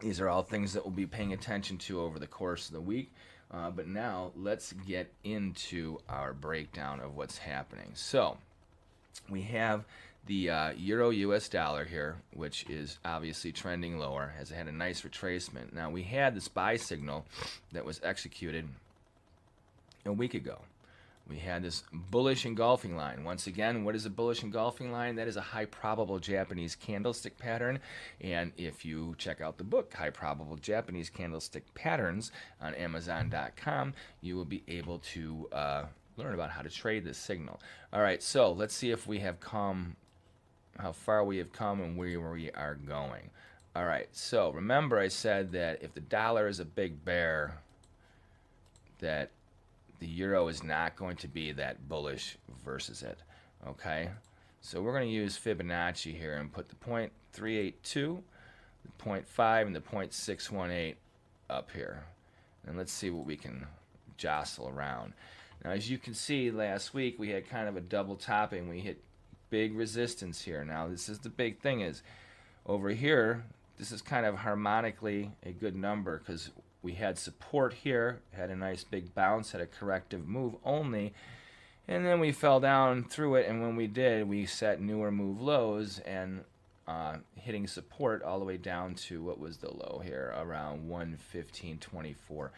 These are all things that we'll be paying attention to over the course of the week. But now let's get into our breakdown of what's happening. So we have the euro US dollar here, which is obviously trending lower, has had a nice retracement. Now, we had this buy signal that was executed a week ago. We had this bullish engulfing line. Once again, what is a bullish engulfing line? That is a high probable Japanese candlestick pattern. And if you check out the book, High Probable Japanese Candlestick Patterns, on Amazon.com, you will be able to learn about how to trade this signal. All right, so let's see if we have how far we have come and where we are going. All right, so remember I said that if the dollar is a big bear, that the euro is not going to be that bullish versus it, okay? So we're going to use Fibonacci here and put the 0.382, the 0.5, and the 0.618 up here. And let's see what we can jostle around. Now, as you can see, last week we had kind of a double topping. We hit big resistance here. Now, this is the big thing is, over here, this is kind of harmonically a good number because we had support here, had a nice big bounce, had a corrective move only, and then we fell down through it, and when we did, we set newer move lows and hitting support all the way down to what was the low here, around 115.24.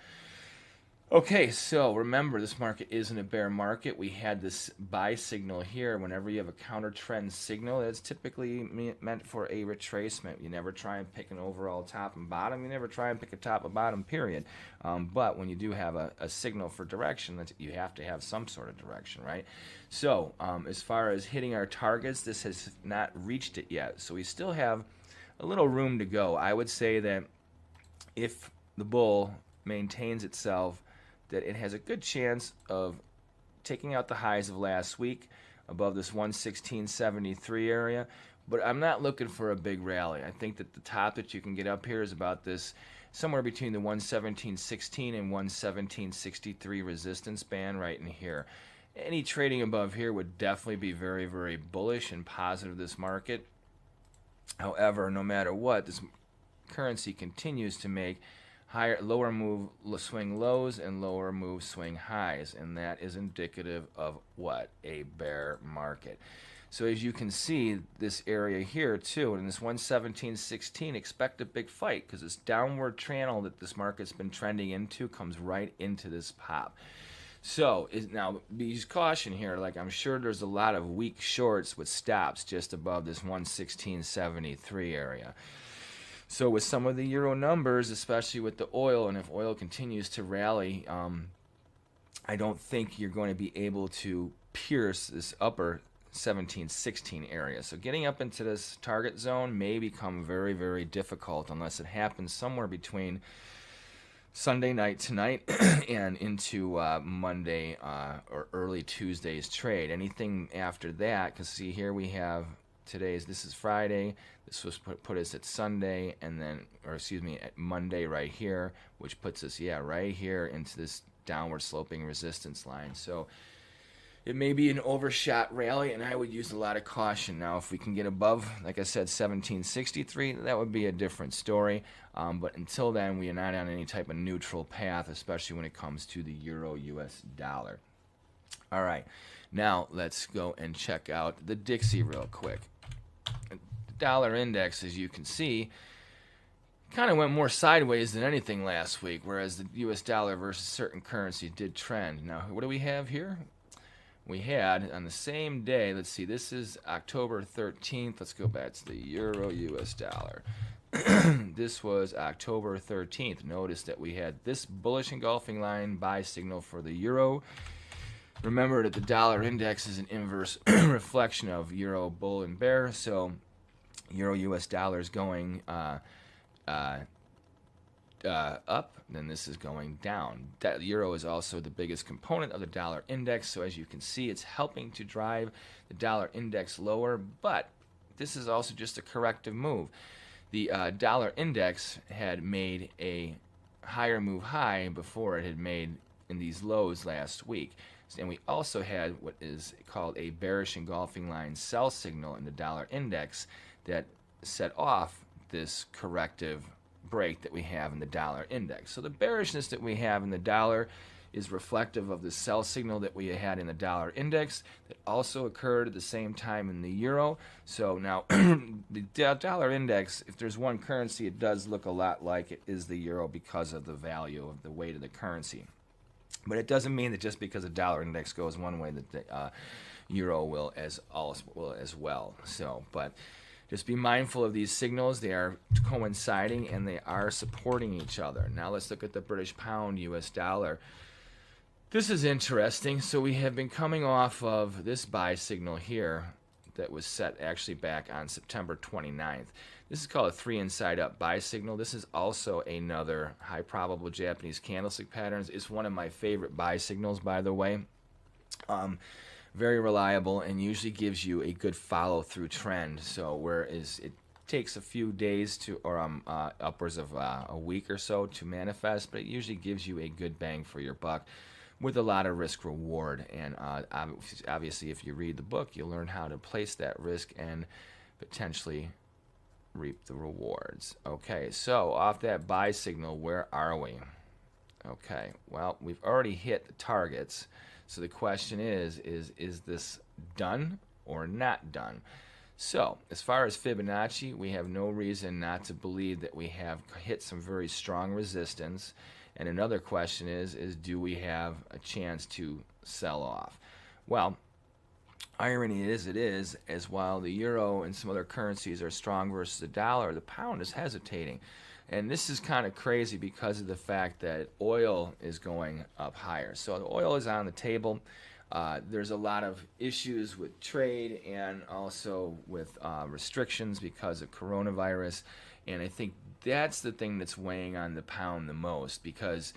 Okay, so remember, this market isn't a bear market. We had this buy signal here. Whenever you have a counter trend signal, it's typically meant for a retracement. You never try and pick an overall top and bottom. You never try and pick a top and bottom, period. But when you do have a signal for direction, you have to have some sort of direction, right? So as far as hitting our targets, this has not reached it yet. So we still have a little room to go. I would say that if the bull maintains itself, that it has a good chance of taking out the highs of last week above this 116.73 area. But I'm not looking for a big rally. I think that the top that you can get up here is about this, somewhere between the 117.16 and 117.63 resistance band right in here. Any trading above here would definitely be very, very bullish and positive this market. However, no matter what, this currency continues to make lower move swing lows and lower move swing highs, and that is indicative of what? A bear market. So as you can see, this area here too, in this 117.16, expect a big fight, because this downward channel that this market's been trending into comes right into this pop. So now be caution here, like I'm sure there's a lot of weak shorts with stops just above this 116.73 area. So with some of the euro numbers, especially with the oil, and if oil continues to rally, I don't think you're going to be able to pierce this upper 1716 area. So getting up into this target zone may become very, very difficult unless it happens somewhere between Sunday night tonight and into Monday or early Tuesday's trade. Anything after that, because see here we have this is Friday. This was put us at Sunday, and then, or excuse me, at Monday right here, which puts us, right here into this downward sloping resistance line. So it may be an overshot rally, and I would use a lot of caution. Now, if we can get above, like I said, 1763, that would be a different story. But until then, we are not on any type of neutral path, especially when it comes to the euro-US dollar. All right, now let's go and check out the Dixie real quick. The dollar index, as you can see, kind of went more sideways than anything last week, whereas the US dollar versus certain currencies did trend. Now, what do we have here? We had on the same day, let's see, this is October 13th. Let's go back to the euro US dollar. This was October 13th. Notice that we had this bullish engulfing line buy signal for the euro. Remember that the dollar index is an inverse reflection of euro bull and bear, so euro US dollar is going up, then this is going down. That euro is also the biggest component of the dollar index, so as you can see, it's helping to drive the dollar index lower, but this is also just a corrective move. The dollar index had made a higher move high before it had made in these lows last week. And we also had what is called a bearish engulfing line sell signal in the dollar index that set off this corrective break that we have in the dollar index. So the bearishness that we have in the dollar is reflective of the sell signal that we had in the dollar index that also occurred at the same time in the euro. So now the dollar index, if there's one currency it does look a lot like it is the euro because of the value of the weight of the currency. But it doesn't mean that just because the dollar index goes one way that the euro will as well. So, but just be mindful of these signals. They are coinciding and they are supporting each other. Now let's look at the British pound US dollar. This is interesting. So we have been coming off of this buy signal here that was set actually back on September 29th. This is called a 3 inside up buy signal. This is also another high probable Japanese candlestick patterns. It's one of my favorite buy signals, by the way. Very reliable and usually gives you a good follow through trend. So whereas it takes a few days to, or upwards of a week or so to manifest, but it usually gives you a good bang for your buck with a lot of risk reward. And obviously if you read the book, you'll learn how to place that risk and potentially reap the rewards. Okay, so off that buy signal, where are we? Okay, well, we've already hit the targets. So the question is this done or not done? So as far as Fibonacci, we have no reason not to believe that we have hit some very strong resistance. And another question is do we have a chance to sell off? Well, irony is as while the euro and some other currencies are strong versus the dollar, the pound is hesitating. And this is kind of crazy because of the fact that oil is going up higher. So the oil is on the table. There's a lot of issues with trade and also with restrictions because of coronavirus. And I think that's the thing that's weighing on the pound the most, because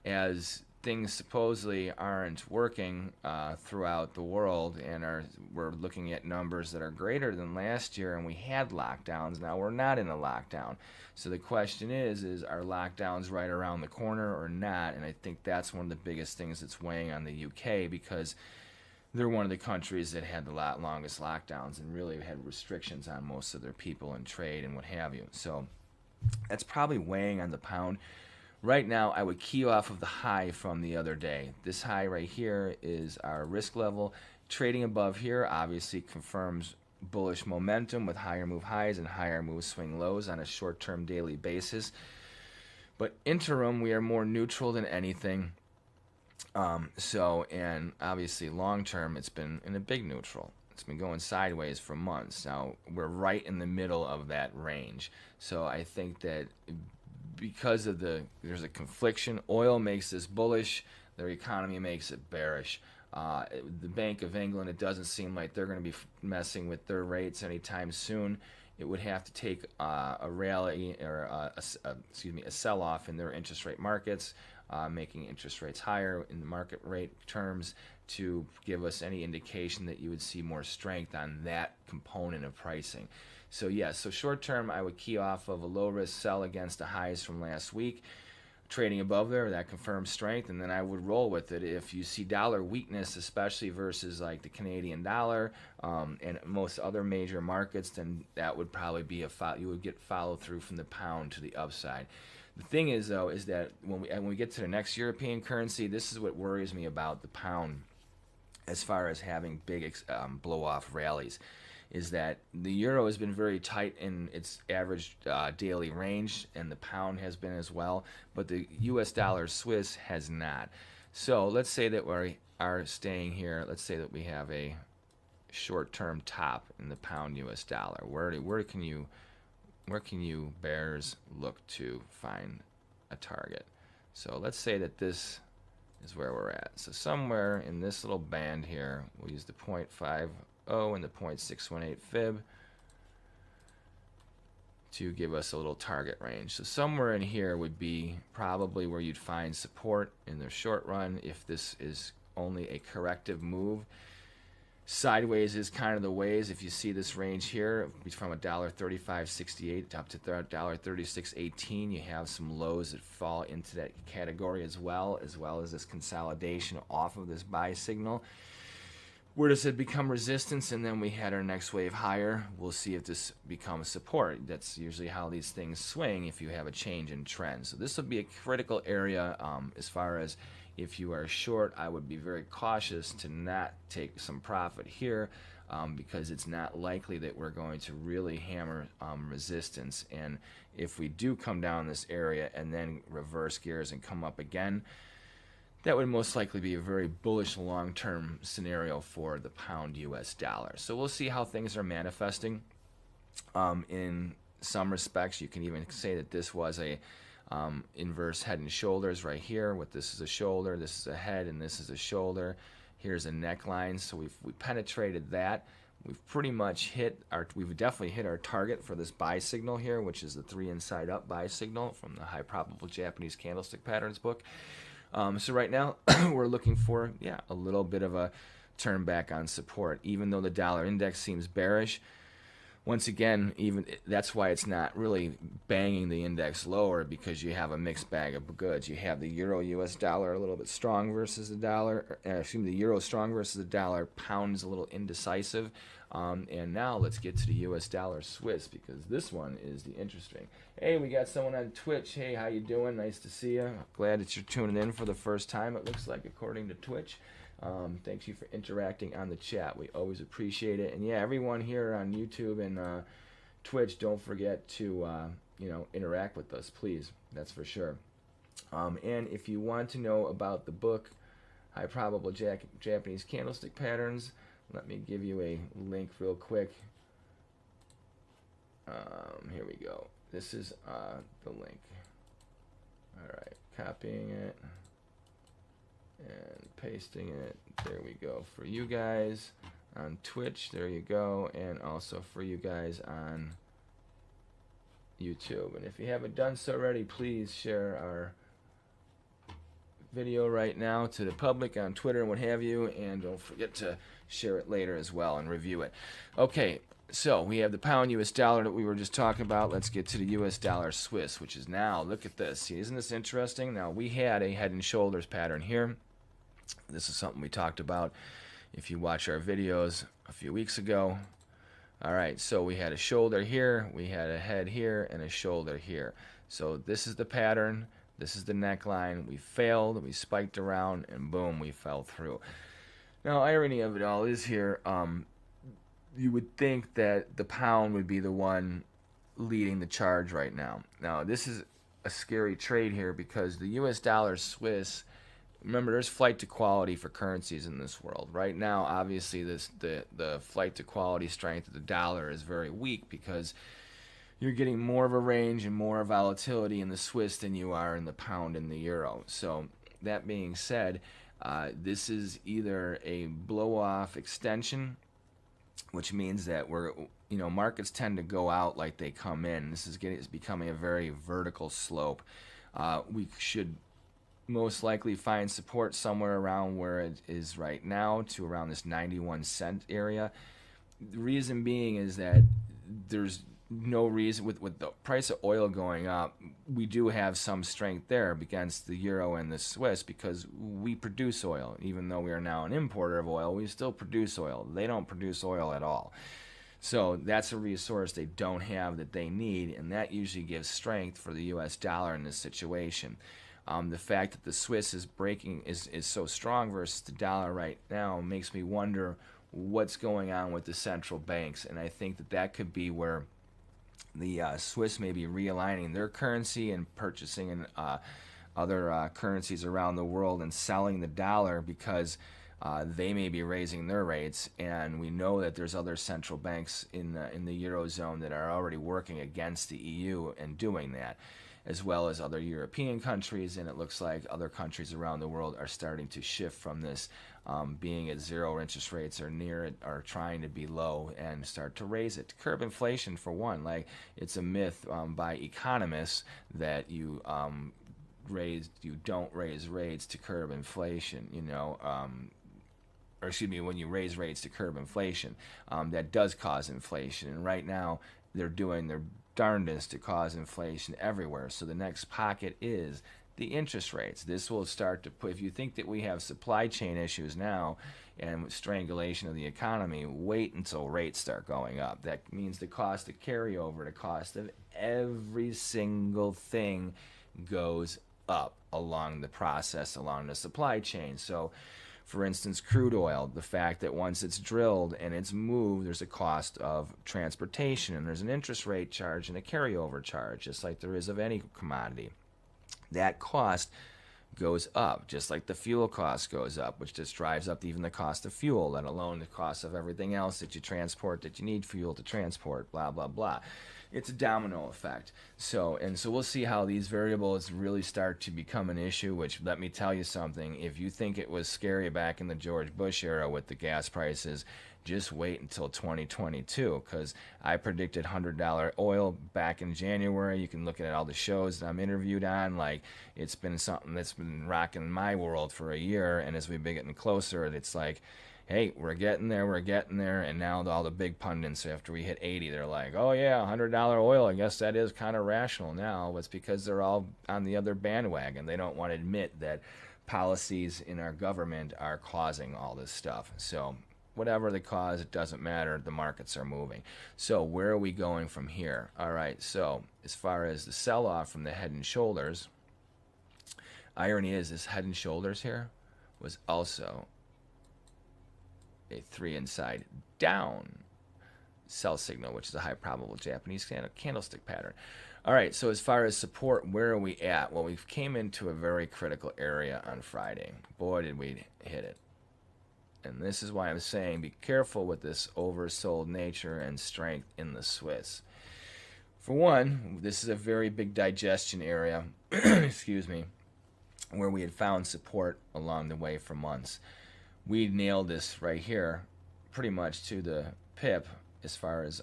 as things supposedly aren't working throughout the world, and we're looking at numbers that are greater than last year, and we had lockdowns. Now we're not in a lockdown, so the question is are lockdowns right around the corner or not? And I think that's one of the biggest things that's weighing on the UK, because they're one of the countries that had the longest lockdowns and really had restrictions on most of their people and trade and what have you. So that's probably weighing on the pound. Right now, I would key off of the high from the other day. This high right here is our risk level. Trading above here obviously confirms bullish momentum with higher move highs and higher move swing lows on a short-term daily basis. But interim, we are more neutral than anything. And obviously long-term, it's been in a big neutral. It's been going sideways for months. Now, we're right in the middle of that range. So I think that because of there's a confliction. Oil makes this bullish. Their economy makes it bearish. The Bank of England, it doesn't seem like they're going to be messing with their rates anytime soon. It would have to take a rally or a sell-off in their interest rate markets, making interest rates higher in the market rate terms to give us any indication that you would see more strength on that component of pricing. So yes, so short term, I would key off of a low risk sell against the highs from last week. Trading above there, that confirms strength, and then I would roll with it. If you see dollar weakness, especially versus like the Canadian dollar and most other major markets, then that would probably be you would get follow through from the pound to the upside. The thing is, though, is that when we get to the next European currency, this is what worries me about the pound as far as having big blow-off rallies, is that the euro has been very tight in its average daily range, and the pound has been as well, but the US dollar Swiss has not. So let's say that we are staying here. Let's say that we have a short-term top in the pound US dollar. Where can you bears look to find a target? So let's say that this is where we're at. So somewhere in this little band here, we'll use the 0.50 and the 0.618 fib to give us a little target range. So somewhere in here would be probably where you'd find support in the short run if this is only a corrective move. Sideways is kind of the ways. If you see this range here from $1.3568 up to $1.3618, you have some lows that fall into that category as well as this consolidation off of this buy signal. Where does it become resistance, and then we had our next wave higher? We'll see if this becomes support. That's usually how these things swing if you have a change in trend. So this will be a critical area as far as if you are short. I would be very cautious to not take some profit here because it's not likely that we're going to really hammer resistance. And if we do come down this area and then reverse gears and come up again, that would most likely be a very bullish long-term scenario for the pound US dollar. So we'll see how things are manifesting. In some respects, you can even say that this was a inverse head and shoulders right here. With this is a shoulder, this is a head, and this is a shoulder. Here's a neckline. So we penetrated that. We've pretty much we've definitely hit our target for this buy signal here, which is the 3 inside up buy signal from the High Probable Japanese Candlestick Patterns book. So right now we're looking for a little bit of a turn back on support, even though the dollar index seems bearish. Once again, that's why it's not really banging the index lower, because you have a mixed bag of goods. You have the euro US dollar a little bit strong versus the dollar, the euro strong versus the dollar. Pound is a little indecisive. And now let's get to the US dollar Swiss, because this one is the interesting. Hey, we got someone on Twitch. Hey, how you doing? Nice to see you. Glad that you're tuning in for the first time, it looks like, according to Twitch. Thanks you for interacting on the chat. We always appreciate it. And yeah, everyone here on YouTube and Twitch, don't forget to interact with us, please. That's for sure. And if you want to know about the book, High Probable Japanese Candlestick Patterns, let me give you a link real quick. Here we go. This is the link. All right, copying it and pasting it. There we go. For you guys on Twitch, there you go. And also for you guys on YouTube. And if you haven't done so already, please share our video right now to the public on Twitter and what have you, and don't forget to share it later as well and review it. Okay, so we have the pound US dollar that we were just talking about. Let's get to the US dollar Swiss, which is now, look at this. See, isn't this interesting? Now, we had a head and shoulders pattern here. This is something we talked about if you watch our videos a few weeks ago. All right, so we had a shoulder here, we had a head here, and a shoulder here. So this is the pattern. This is the neckline. We failed, we spiked around, and boom, we fell through. Now, irony of it all is here, you would think that the pound would be the one leading the charge right now. Now, this is a scary trade here because the US dollar Swiss, remember, there's flight to quality for currencies in this world. Right now, obviously, the flight to quality strength of the dollar is very weak because you're getting more of a range and more volatility in the Swiss than you are in the pound and the euro. So that being said, this is either a blow-off extension, which means that markets tend to go out like they come in. This is becoming a very vertical slope. We should most likely find support somewhere around where it is right now, to around this 91 cent area. The reason being is that there's no reason, with the price of oil going up, we do have some strength there against the euro and the Swiss because we produce oil. Even though we are now an importer of oil, we still produce oil. They don't produce oil at all. So that's a resource they don't have that they need, and that usually gives strength for the US dollar in this situation. The fact that the Swiss is so strong versus the dollar right now makes me wonder what's going on with the central banks, and I think that could be where the Swiss may be realigning their currency and purchasing in other currencies around the world and selling the dollar because they may be raising their rates, and we know that there's other central banks in the Eurozone that are already working against the EU and doing that, as well as other European countries, and it looks like other countries around the world are starting to shift from this being at zero interest rates or near it, or trying to be low and start to raise it to curb inflation. For one, like, it's a myth by economists that you don't raise rates to curb inflation, or excuse me, when you raise rates to curb inflation, that does cause inflation. And right now, they're doing their darndest to cause inflation everywhere. So the next pocket is the interest rates. This will start to put, if you think that we have supply chain issues now and strangulation of the economy, wait until rates start going up. That means the cost of carryover, the cost of every single thing goes up along the process, along the supply chain. So, for instance, crude oil, the fact that once it's drilled and it's moved, there's a cost of transportation, and there's an interest rate charge and a carryover charge, just like there is of any commodity. That cost goes up, just like the fuel cost goes up, which just drives up even the cost of fuel, let alone the cost of everything else that you transport, that you need fuel to transport, blah, blah, blah. It's a domino effect. So we'll see how these variables really start to become an issue, which, let me tell you something, if you think it was scary back in the George Bush era with the gas prices, just wait until 2022, because I predicted $100 oil back in January. You can look at all the shows that I'm interviewed on. Like, it's been something that's been rocking my world for a year, and as we've been getting closer, it's like, hey, we're getting there, and now all the big pundits, after we hit 80, they're like, oh yeah, $100 oil, I guess that is kind of rational now. It's because they're all on the other bandwagon. They don't want to admit that policies in our government are causing all this stuff. So whatever the cause, it doesn't matter. The markets are moving. So where are we going from here? All right, so as far as the sell-off from the head and shoulders, irony is this head and shoulders here was also a 3 inside down sell signal, which is a high probable Japanese candlestick pattern. All right, so as far as support, where are we at? Well, we came into a very critical area on Friday. Boy, did we hit it. And this is why I'm saying be careful with this oversold nature and strength in the Swiss. For one, this is a very big digestion area, excuse me, where we had found support along the way for months. We nailed this right here pretty much to the pip as far as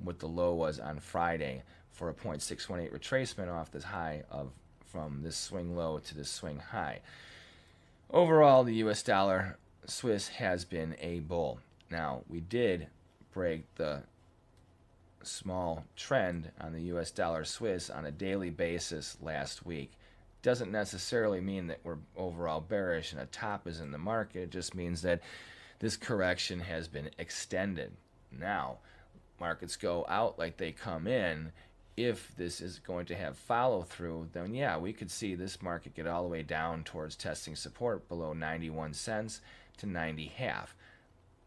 what the low was on Friday for a 0.618 retracement off this high of from this swing low to this swing high. Overall, the U.S. dollar Swiss has been a bull. Now, we did break the small trend on the U.S. dollar Swiss on a daily basis last week. Doesn't necessarily mean that we're overall bearish and a top is in the market. It just means that this correction has been extended. Now, markets go out like they come in. If this is going to have follow through, then yeah, we could see this market get all the way down towards testing support below 91 cents to 90.5.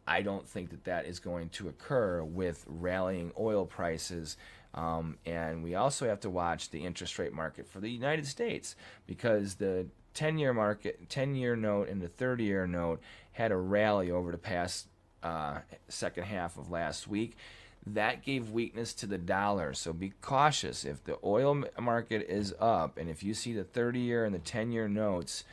I don't think that that is going to occur with rallying oil prices. And we also have to watch the interest rate market for the United States, because the 10-year market, 10-year note and the 30-year note had a rally over the past second half of last week. That gave weakness to the dollar. So be cautious. If the oil market is up and if you see the 30-year and the 10-year notes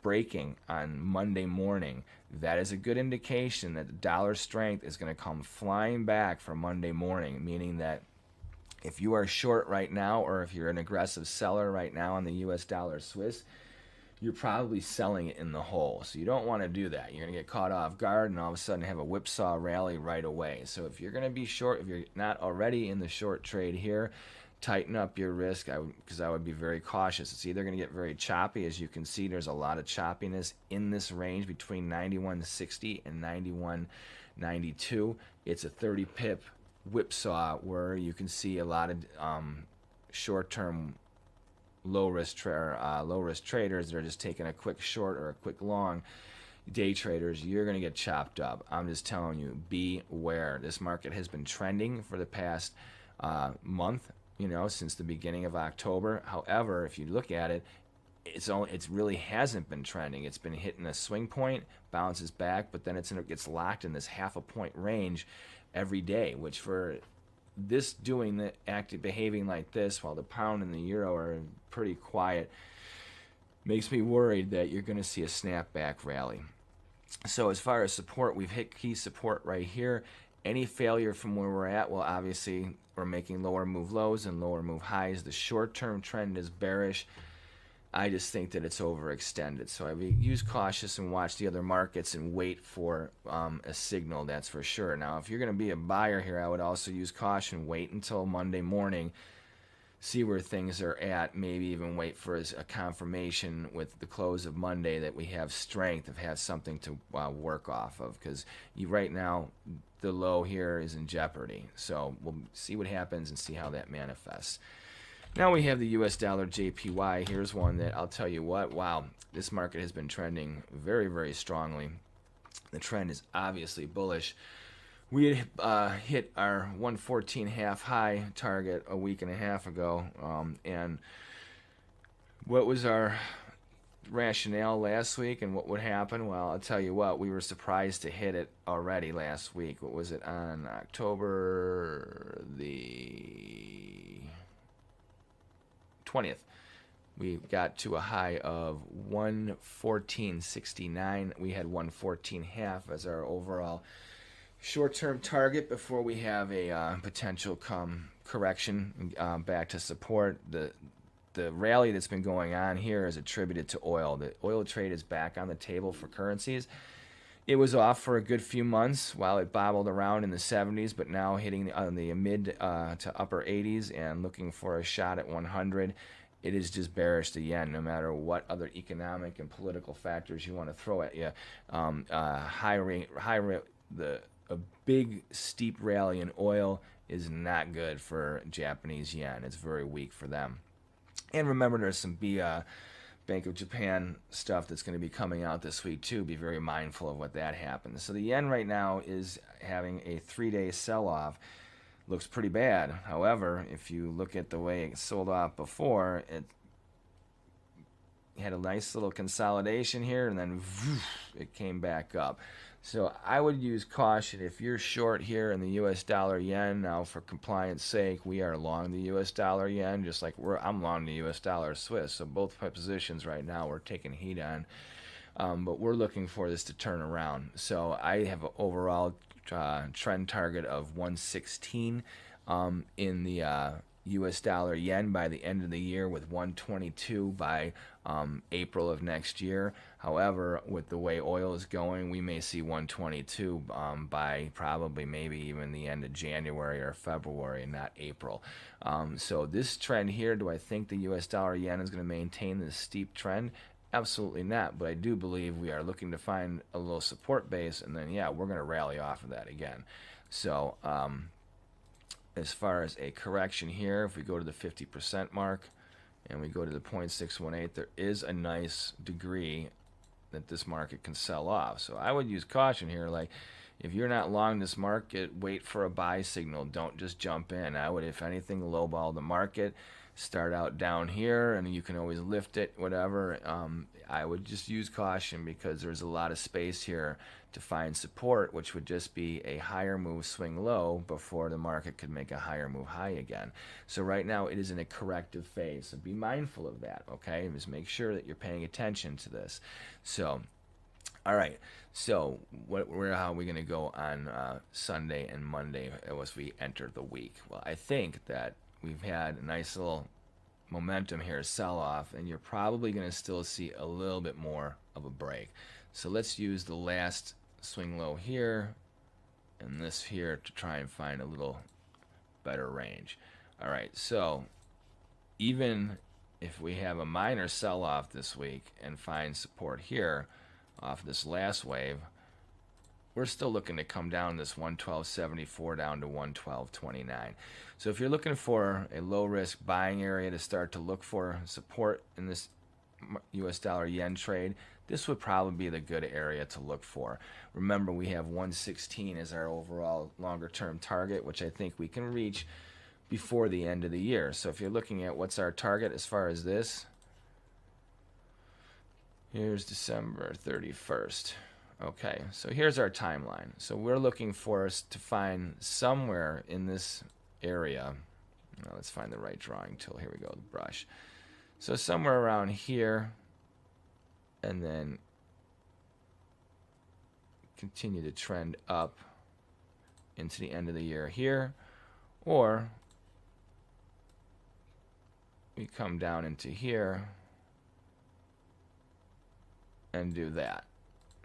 breaking on Monday morning, that is a good indication that the dollar strength is going to come flying back for Monday morning, meaning that if you are short right now, or if you're an aggressive seller right now on the U.S. dollar Swiss, you're probably selling it in the hole. So you don't want to do that. You're going to get caught off guard and all of a sudden have a whipsaw rally right away. So if you're going to be short, if you're not already in the short trade here, tighten up your risk, because I would be very cautious. It's either going to get very choppy. As you can see, there's a lot of choppiness in this range between 91.60 and 91.92. It's a 30 pip whipsaw where you can see a lot of short-term low-risk traders that are just taking a quick short or a quick long. Day traders, you're going to get chopped up. I'm just telling you, beware. This market has been trending for the past month, since the beginning of October. However, if you look at it, it really hasn't been trending. It's been hitting a swing point, bounces back, but then it gets locked in this half a point range every day, which for this doing the active behaving like this while the pound and the euro are pretty quiet makes me worried that you're going to see a snapback rally. So as far as support, we've hit key support right here. Any failure from where we're at, well, obviously we're making lower move lows and lower move highs. The short-term trend is bearish. I just think that it's overextended. So I would use cautious and watch the other markets and wait for a signal, that's for sure. Now, if you're going to be a buyer here, I would also use caution. Wait until Monday morning, see where things are at, maybe even wait for a confirmation with the close of Monday that we have strength, have something to work off of, because right now the low here is in jeopardy. So we'll see what happens and see how that manifests. Now we have the U.S. dollar JPY. Here's one that I'll tell you what, wow, this market has been trending very, very strongly. The trend is obviously bullish. We had hit our 114.5 high target a week and a half ago. And what was our rationale last week and what would happen? Well, I'll tell you what, we were surprised to hit it already last week. What was it, on October the 20th? We got to a high of 114.69. We had 114.5 as our overall short-term target before we have a potential correction back to support. The rally that's been going on here is attributed to oil. The oil trade is back on the table for currencies. It was off for a good few months while it bobbled around in the 70s, but now hitting on the mid to upper 80s and looking for a shot at 100. It is just bearish the yen, no matter what other economic and political factors you want to throw at you. A big steep rally in oil is not good for Japanese yen. It's very weak for them. And remember, there's some Bank of Japan stuff that's going to be coming out this week too. Be very mindful of what that happens. So the yen right now is having a 3-day sell-off. Looks pretty bad. However, if you look at the way it sold off before, it had a nice little consolidation here, and then it came back up. So I would use caution if you're short here in the U.S. dollar yen. Now, for compliance sake, we are long the U.S. dollar yen, just like I'm long the U.S. dollar Swiss. So both positions right now we're taking heat on. But we're looking for this to turn around. So I have an overall trend target of 116. in the US dollar yen by the end of the year, with 122 by April of next year. However, with the way oil is going, we may see 122 by probably maybe even the end of January or February, and not April. So this trend here, do I think the US dollar yen is going to maintain this steep trend? Absolutely not, but I do believe we are looking to find a little support base, and then yeah, we're going to rally off of that again. So as far as a correction here, if we go to the 50% mark and we go to the 0.618, there is a nice degree that this market can sell off. So I would use caution here. Like, if you're not long this market, wait for a buy signal. Don't just jump in. I would, if anything, lowball the market. Start out down here, and you can always lift it, whatever. I would just use caution, because there's a lot of space here to find support, which would just be a higher move swing low before the market could make a higher move high again. So right now it is in a corrective phase. So be mindful of that, okay? Just make sure that you're paying attention to this. So, all right. So how are we going to go on Sunday and Monday as we enter the week? Well, I think that we've had a nice little momentum here, sell off, and you're probably going to still see a little bit more of a break. So let's use the last swing low here and this here to try and find a little better range. All right, so even if we have a minor sell off this week and find support here off this last wave, we're still looking to come down this 112.74 down to 112.29. So if you're looking for a low risk buying area to start to look for support in this US dollar yen trade, this would probably be the good area to look for. Remember, we have 116 as our overall longer term target, which I think we can reach before the end of the year. So if you're looking at what's our target as far as this, here's December 31st. Okay, so here's our timeline. So we're looking for us to find somewhere in this area. Now let's find the right drawing tool. Here we go, the brush. So somewhere around here, and then continue to trend up into the end of the year here, or we come down into here and do that.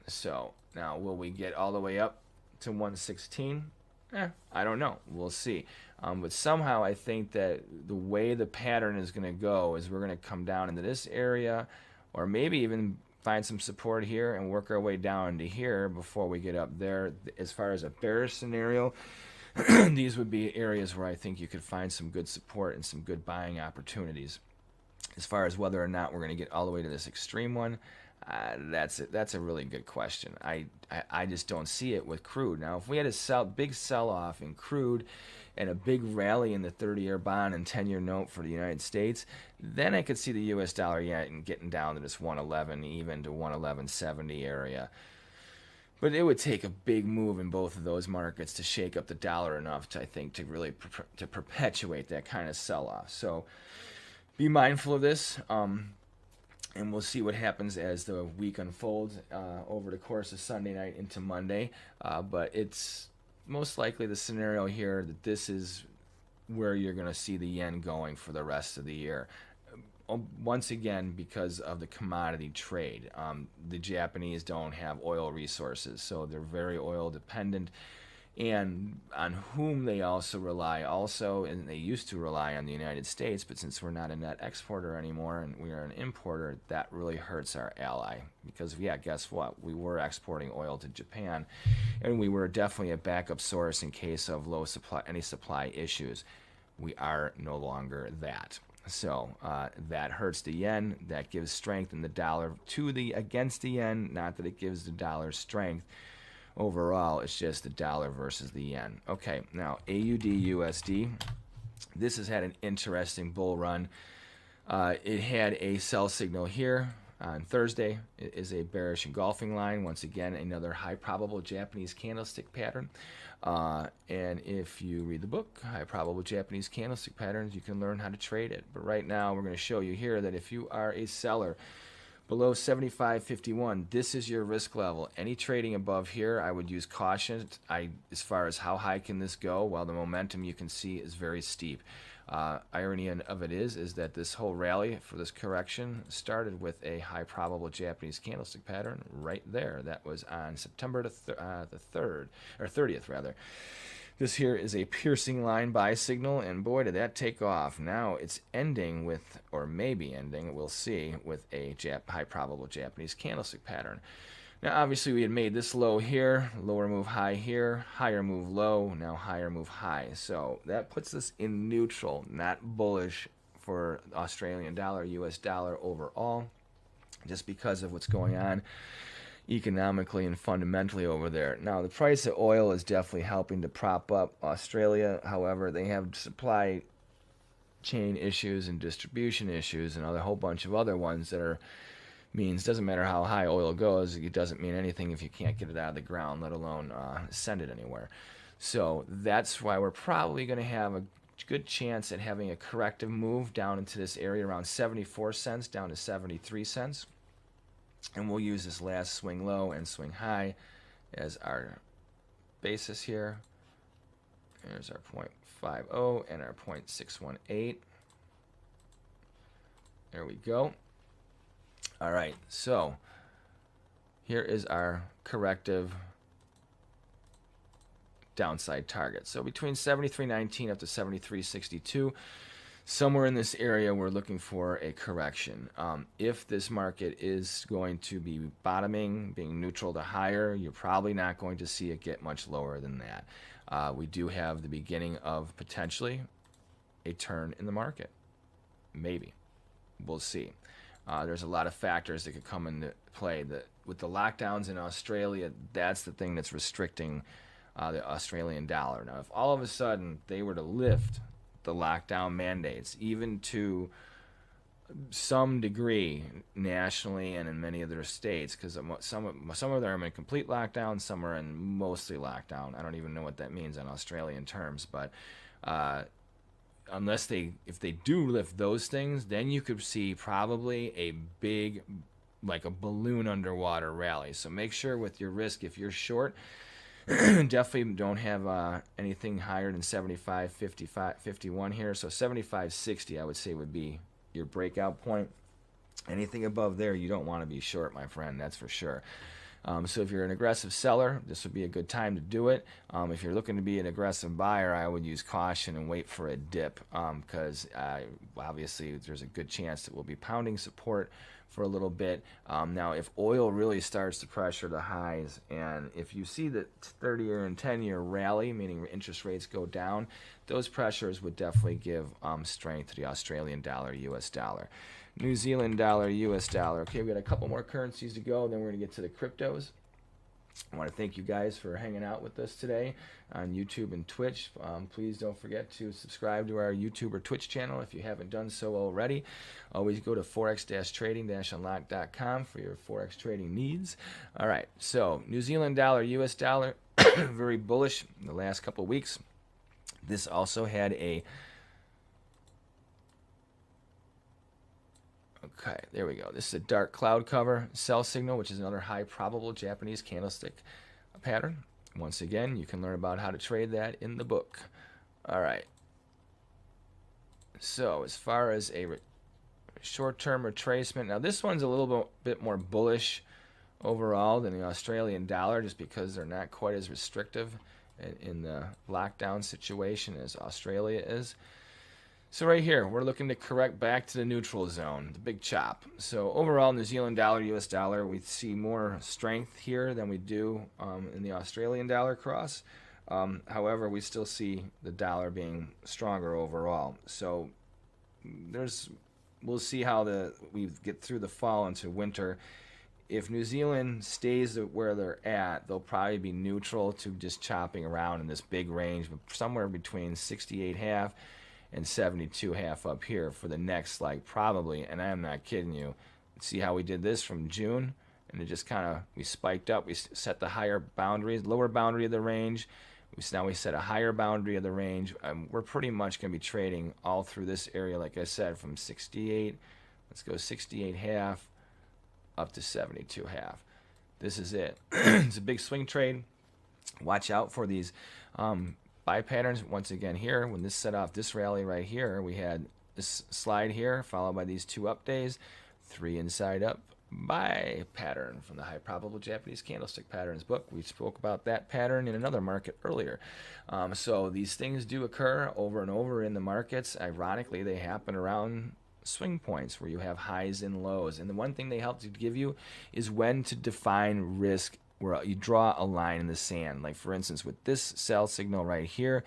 So now, will we get all the way up to 116? I don't know. We'll see. But somehow I think that the way the pattern is going to go is we're going to come down into this area, or maybe even find some support here and work our way down into here before we get up there. As far as a bearish scenario, these would be areas where I think you could find some good support and some good buying opportunities. As far as whether or not we're going to get all the way to this extreme one, that's a really good question. I just don't see it with crude. Now, if we had a big sell-off in crude and a big rally in the 30-year bond and 10-year note for the United States, then I could see the U.S. dollar yen getting down to this 111, even to 111.70 area. But it would take a big move in both of those markets to shake up the dollar enough to, I think, to really to perpetuate that kind of sell-off. So be mindful of this. And we'll see what happens as the week unfolds over the course of Sunday night into Monday. But it's most likely the scenario here that this is where you're going to see the yen going for the rest of the year. Once again, because of the commodity trade. The Japanese don't have oil resources, so they're very oil dependent, and on whom they also rely and they used to rely on the United States, but since we're not a net exporter anymore and we are an importer, that really hurts our ally. Because yeah, guess what? We were exporting oil to Japan, and we were definitely a backup source in case of any supply issues. We are no longer that. So that hurts the yen. That gives strength in the dollar against the yen. Not that it gives the dollar strength. Overall, it's just the dollar versus the yen. Okay, now AUD/USD. This has had an interesting bull run. It had a sell signal here on Thursday. It is a bearish engulfing line. Once again, another high probable Japanese candlestick pattern. And if you read the book, High Probable Japanese Candlestick Patterns, you can learn how to trade it. But right now, we're going to show you here that if you are a seller Below 75.51, this is your risk level. Any trading above here, I would use caution. As far as how high can this go, well, the momentum you can see is very steep. Irony of it is that this whole rally for this correction started with a high probable Japanese candlestick pattern right there. That was on September the 3rd, or 30th rather. This here is a piercing line buy signal, and boy, did that take off. Now it's ending with, or maybe ending, we'll see, with a high probable Japanese candlestick pattern. Now, obviously, we had made this low here, lower move high here, higher move low, now higher move high. So that puts us in neutral, not bullish for Australian dollar, US dollar overall, just because of what's going on economically and fundamentally over there. Now, the price of oil is definitely helping to prop up Australia. However, they have supply chain issues and distribution issues and a whole bunch of other ones that means doesn't matter how high oil goes, it doesn't mean anything if you can't get it out of the ground, let alone send it anywhere. So that's why we're probably going to have a good chance at having a corrective move down into this area around 74 cents down to 73 cents. And we'll use this last swing low and swing high as our basis here. There's our 0.50 and our 0.618. There we go. All right, so here is our corrective downside target. So between 73.19 up to 73.62. Somewhere in this area, we're looking for a correction. If this market is going to be bottoming, being neutral to higher, you're probably not going to see it get much lower than that. We do have the beginning of potentially a turn in the market. Maybe. We'll see. There's a lot of factors that could come into play. With the lockdowns in Australia, that's the thing that's restricting the Australian dollar. Now, if all of a sudden they were to lift the lockdown mandates, even to some degree nationally and in many other states, because some of them are in complete lockdown, some are in mostly lockdown. I don't even know what that means in Australian terms, but if they do lift those things, then you could see probably a big, like a balloon underwater rally. So make sure with your risk, if you're short, definitely don't have anything higher than 75.51 here. So 75.60 I would say would be your breakout point. Anything above there you don't want to be short, my friend, that's for sure. So if you're an aggressive seller, this would be a good time to do it. If you're looking to be an aggressive buyer, I would use caution and wait for a dip, because obviously there's a good chance that we'll be pounding support for a little bit. Now, if oil really starts to pressure the highs, and if you see the 30-year and 10-year rally, meaning interest rates go down, those pressures would definitely give strength to the Australian dollar, US dollar. New Zealand dollar, US dollar. Okay, we got a couple more currencies to go, then we're going to get to the cryptos. I want to thank you guys for hanging out with us today on YouTube and Twitch. Please don't forget to subscribe to our YouTube or Twitch channel if you haven't done so already. Always go to forex-trading-unlock.com for your Forex trading needs. All right, so New Zealand dollar, US dollar, very bullish in the last couple of weeks. This also had a... Okay, there we go. This is a dark cloud cover sell signal, which is another high probable Japanese candlestick pattern. Once again, you can learn about how to trade that in the book. All right. So as far as a short-term retracement, now this one's a little bit more bullish overall than the Australian dollar, just because they're not quite as restrictive in the lockdown situation as Australia is. So right here, we're looking to correct back to the neutral zone, the big chop. So overall, New Zealand dollar, US dollar, we see more strength here than we do in the Australian dollar cross. However, we still see the dollar being stronger overall. So we'll see how we get through the fall into winter. If New Zealand stays where they're at, they'll probably be neutral to just chopping around in this big range, somewhere between 68.5 and 72.5 up here for the next, like, probably, and I'm not kidding you. See how we did this from June, and it just kind of, we spiked up. We set the higher boundaries, lower boundary of the range. Now we set a higher boundary of the range. We're pretty much going to be trading all through this area, like I said, from 68. Let's go 68.5 up to 72.5. This is it. It's a big swing trade. Watch out for these buy patterns. Once again here, when this set off this rally right here, we had this slide here followed by these 2 up days, 3 inside up buy pattern from the high probable Japanese candlestick patterns book. We spoke about that pattern in another market earlier. So these things do occur over and over in the markets. Ironically, they happen around swing points where you have highs and lows. And the one thing they help to give you is when to define risk, where you draw a line in the sand. Like for instance, with this sell signal right here,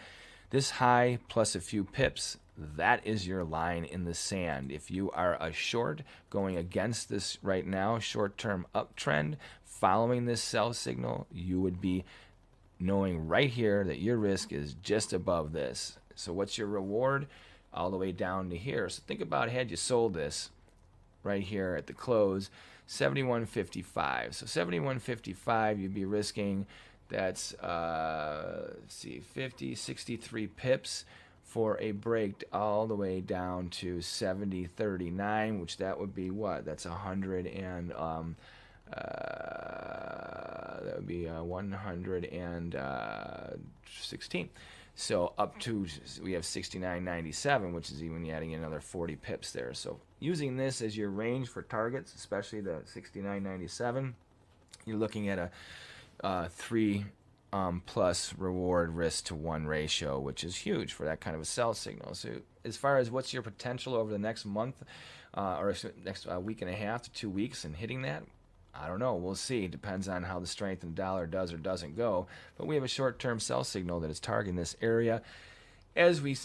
this high plus a few pips, that is your line in the sand. If you are a short going against this right now, short-term uptrend, following this sell signal, you would be knowing right here that your risk is just above this. So what's your reward? All the way down to here. So think about had you sold this right here at the close, 71.55. So 71.55, you'd be risking, that's let's see, 63 pips for a break all the way down to 70.39, which that would be what? That's 100 and that would be 116. So up to, we have 69.97, which is even adding another 40 pips there. So using this as your range for targets, especially the 69.97, you're looking at a 3 plus reward risk to 1 ratio, which is huge for that kind of a sell signal. So as far as what's your potential over the next month or next week and a half to 2 weeks and hitting that, I don't know. We'll see. It depends on how the strength in the dollar does or doesn't go. But we have a short-term sell signal that is targeting this area. As we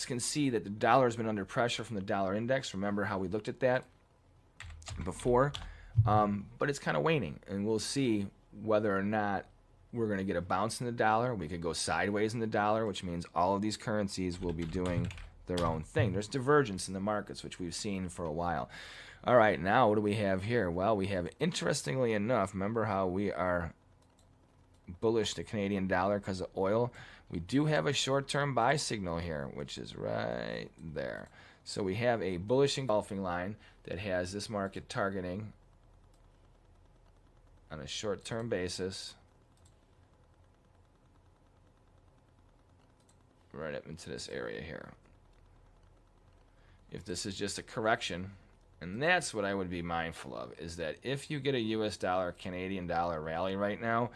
can see that the dollar has been under pressure from the dollar index. Remember how we looked at that before? But it's kind of waning. And we'll see whether or not we're going to get a bounce in the dollar. We could go sideways in the dollar, which means all of these currencies will be doing their own thing. There's divergence in the markets, which we've seen for a while. All right, now what do we have here? Well, we have, interestingly enough, remember how we are bullish the Canadian dollar because of oil? We do have a short-term buy signal here, which is right there. So we have a bullish engulfing line that has this market targeting on a short-term basis right up into this area here. If this is just a correction, and that's what I would be mindful of, is that if you get a US dollar, Canadian dollar rally right now,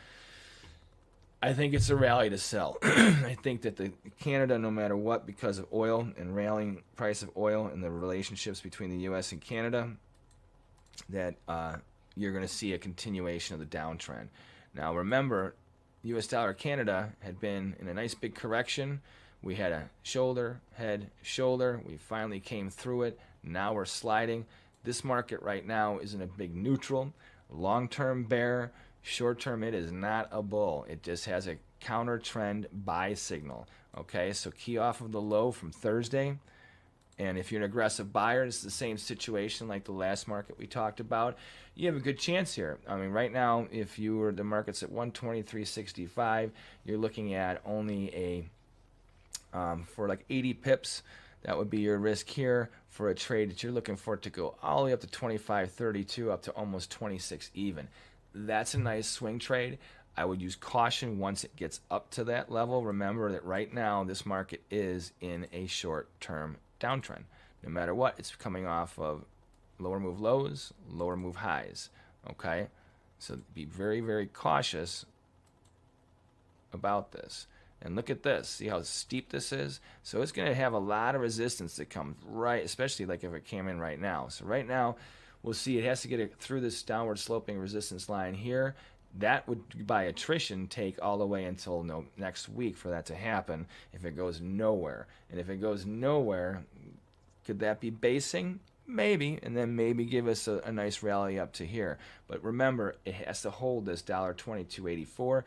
I think it's a rally to sell. I think that the Canada, no matter what, because of oil and rallying price of oil and the relationships between the US and Canada, that you're going to see a continuation of the downtrend. Now remember, US dollar Canada had been in a nice big correction. We had a shoulder, head, shoulder. We finally came through it. Now we're sliding. This market right now is in a big neutral. Long-term bear. Short-term, it is not a bull. It just has a counter trend buy signal. Okay, so key off of the low from Thursday. And if you're an aggressive buyer, it's the same situation like the last market we talked about. You have a good chance here. I mean, right now, if you were the market's at 123.65, you're looking at only a for like 80 pips. That would be your risk here for a trade that you're looking for it to go all the way up to 25.32, up to almost 26 even. That's a nice swing trade. I would use caution once it gets up to that level. Remember that right now this market is in a short-term downtrend. No matter what, it's coming off of lower move lows, lower move highs. Okay? So be very, very cautious about this. And look at this. See how steep this is? So it's going to have a lot of resistance that comes right, especially like if it came in right now. So right now, we'll see it has to get it through this downward sloping resistance line here. That would, by attrition, take all the way until next week for that to happen if it goes nowhere. And if it goes nowhere, could that be basing? Maybe, and then maybe give us a nice rally up to here. But remember, it has to hold this $22.84.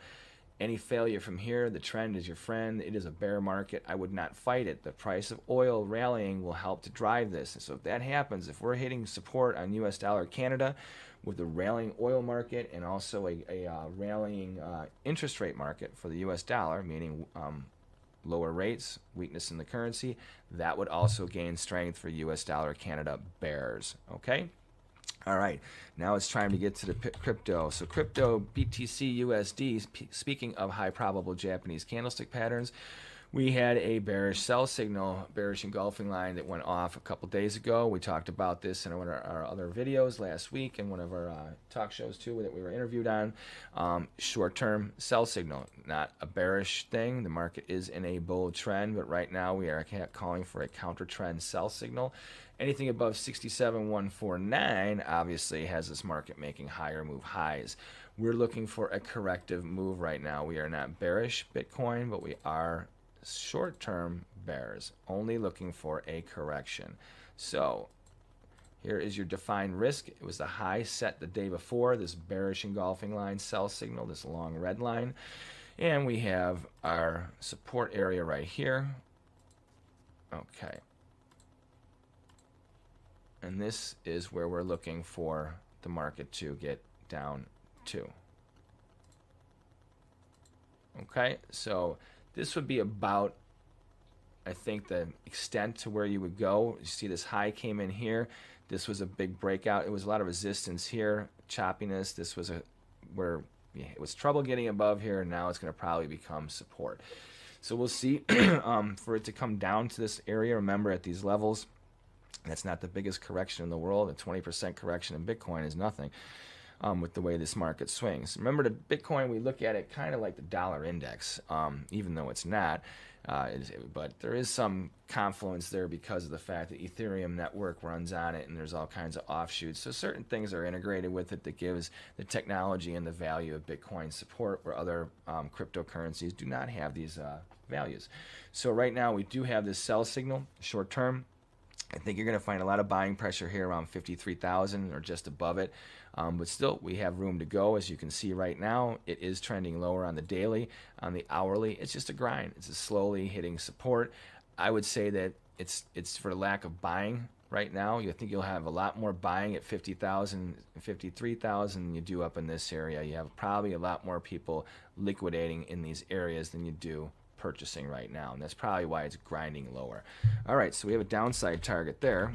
Any failure from here, the trend is your friend. It is a bear market. I would not fight it. The price of oil rallying will help to drive this. And so if that happens, if we're hitting support on US dollar Canada with a rallying oil market and also a rallying interest rate market for the US dollar, meaning lower rates, weakness in the currency, that would also gain strength for US dollar Canada bears. Okay? All right, now it's time to get to the crypto. So crypto BTC USD, speaking of high probable Japanese candlestick patterns, we had a bearish sell signal, bearish engulfing line that went off a couple days ago. We talked about this in one of our other videos last week and one of our talk shows too that we were interviewed on. Short-term sell signal, not a bearish thing. The market is in a bull trend, but right now we are calling for a counter trend sell signal. Anything above 67,149 obviously has this market making higher move highs. We're looking for a corrective move right now. We are not bearish Bitcoin, but we are short-term bears, only looking for a correction. So here is your defined risk. It was the high set the day before, this bearish engulfing line sell signal, this long red line. And we have our support area right here. Okay. And this is where we're looking for the market to get down to. Okay, so this would be about, I think, the extent to where you would go. You see this high came in here. This was a big breakout. It was a lot of resistance here, choppiness. This was where it was trouble getting above here, and now it's going to probably become support. So we'll see for it to come down to this area. Remember, at these levels, that's not the biggest correction in the world. A 20% correction in Bitcoin is nothing. With the way this market swings. Remember, the Bitcoin, we look at it kind of like the dollar index, even though it's not. But there is some confluence there because of the fact that Ethereum network runs on it, and there's all kinds of offshoots. So certain things are integrated with it that gives the technology and the value of Bitcoin support, where other cryptocurrencies do not have these values. So right now we do have this sell signal, short term. I think you're going to find a lot of buying pressure here around 53,000 or just above it. But still, we have room to go. As you can see right now, it is trending lower on the daily. On the hourly, it's just a grind. It's slowly hitting support. I would say that it's for lack of buying right now. You think you'll have a lot more buying at 50,000, 53,000 than you do up in this area. You have probably a lot more people liquidating in these areas than you do purchasing right now, and that's probably why it's grinding lower. All right, so we have a downside target there.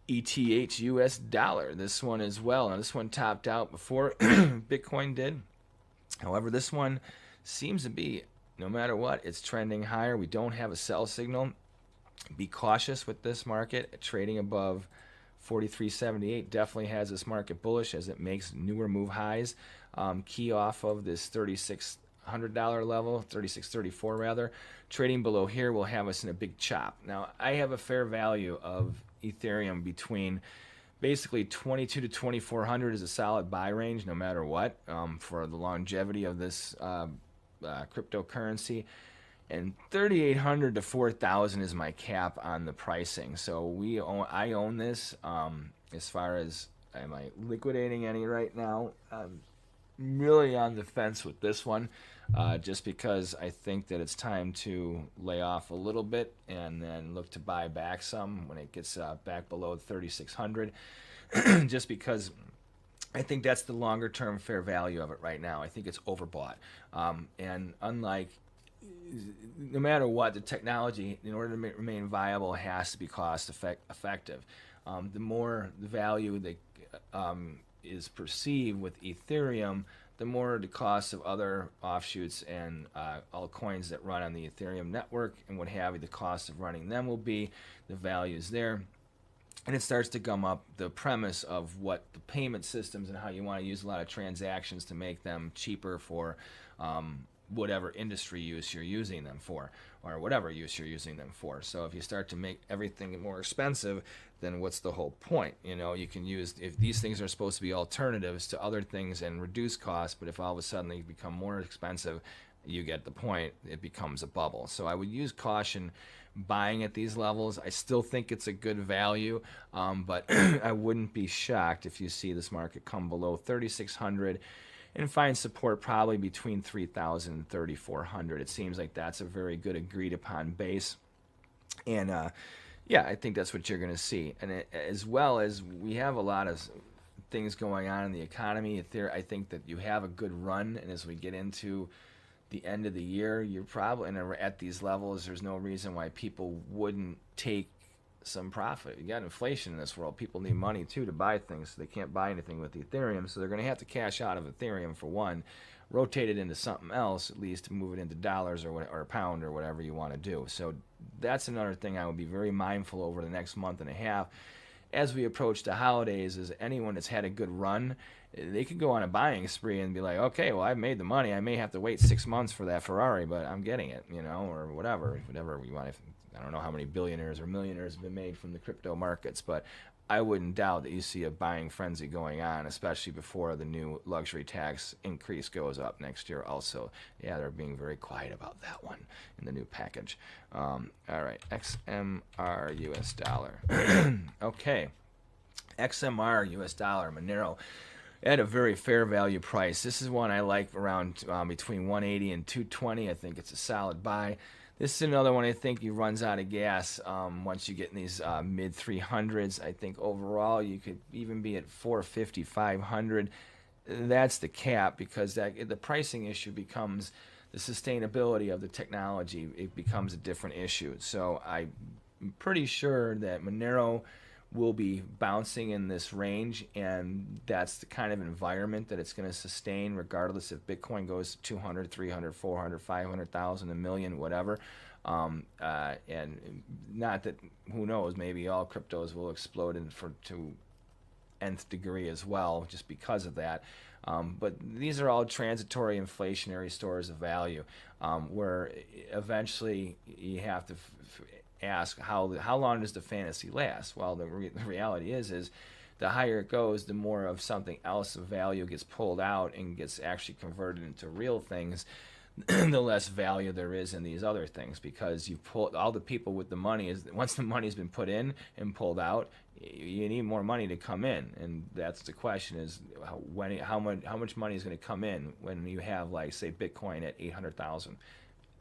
ETH US dollar, this one as well. Now this one topped out before Bitcoin did. However, this one seems to be, no matter what, it's trending higher. We don't have a sell signal. Be cautious with this market. Trading above 43.78 definitely has this market bullish as it makes newer move highs. Key off of this $3,600 level, 36.34 rather. Trading below here will have us in a big chop. Now, I have a fair value of Ethereum between basically 22 to 2400 is a solid buy range no matter what, for the longevity of this cryptocurrency, and 3800 to 4000 is my cap on the pricing. So I own this. As far as, am I liquidating any right now? I'm really on the fence with this one, just because I think that it's time to lay off a little bit and then look to buy back some when it gets back below 3600. Just because I think that's the longer term fair value of it right now. I think it's overbought, and unlike, no matter what, the technology, in order to remain viable, has to be cost effective. The more the value that is perceived with Ethereum, the more the cost of other offshoots and altcoins that run on the Ethereum network and what have you, the cost of running them will be, the values there. And it starts to gum up the premise of what the payment systems and how you want to use a lot of transactions to make them cheaper for whatever industry use you're using them for, or whatever use you're using them for. So if you start to make everything more expensive, then what's the whole point? You know, you can use, if these things are supposed to be alternatives to other things and reduce costs, but if all of a sudden they become more expensive, you get the point, it becomes a bubble. So I would use caution buying at these levels. I still think it's a good value, but I wouldn't be shocked if you see this market come below 3600 and find support probably between 3,000 and 3,400. It seems like that's a very good agreed upon base. And yeah, I think that's what you're going to see. And as well as we have a lot of things going on in the economy, I think that you have a good run. And as we get into the end of the year, you're probably, and at these levels, there's no reason why people wouldn't take some profit. You got inflation in this world. People need money too to buy things, so they can't buy anything with the Ethereum. So they're going to have to cash out of Ethereum for one, rotate it into something else, at least to move it into dollars or a pound or whatever you want to do. So that's another thing I would be very mindful over the next month and a half as we approach the holidays. Is anyone that's had a good run, they could go on a buying spree and be like, okay, well, I've made the money. I may have to wait 6 months for that Ferrari, but I'm getting it, or whatever we want. I don't know how many billionaires or millionaires have been made from the crypto markets, but I wouldn't doubt that you see a buying frenzy going on, especially before the new luxury tax increase goes up next year also. Yeah, they're being very quiet about that one in the new package. All right, XMR US dollar. Okay, XMR US dollar, Monero, at a very fair value price. This is one I like around between 180 and 220. I think it's a solid buy. This is another one I think he runs out of gas once you get in these mid 300s. I think overall you could even be at 450, 500. That's the cap, because the pricing issue becomes the sustainability of the technology. It becomes a different issue. So I'm pretty sure that Monero will be bouncing in this range, and that's the kind of environment that it's going to sustain regardless if Bitcoin goes to 200, 300, 400, 500,000, a million, whatever. And not that, who knows, maybe all cryptos will explode to nth degree as well just because of that. But these are all transitory inflationary stores of value, where eventually you have to ask how long does the fantasy last? Well, the reality is the higher it goes, the more of something else of value gets pulled out and gets actually converted into real things, the less value there is in these other things, because you pull all the people with the money. Once the money's been put in and pulled out, you need more money to come in, and that's the question: is how much money is going to come in when you have, like, say, Bitcoin at 800,000?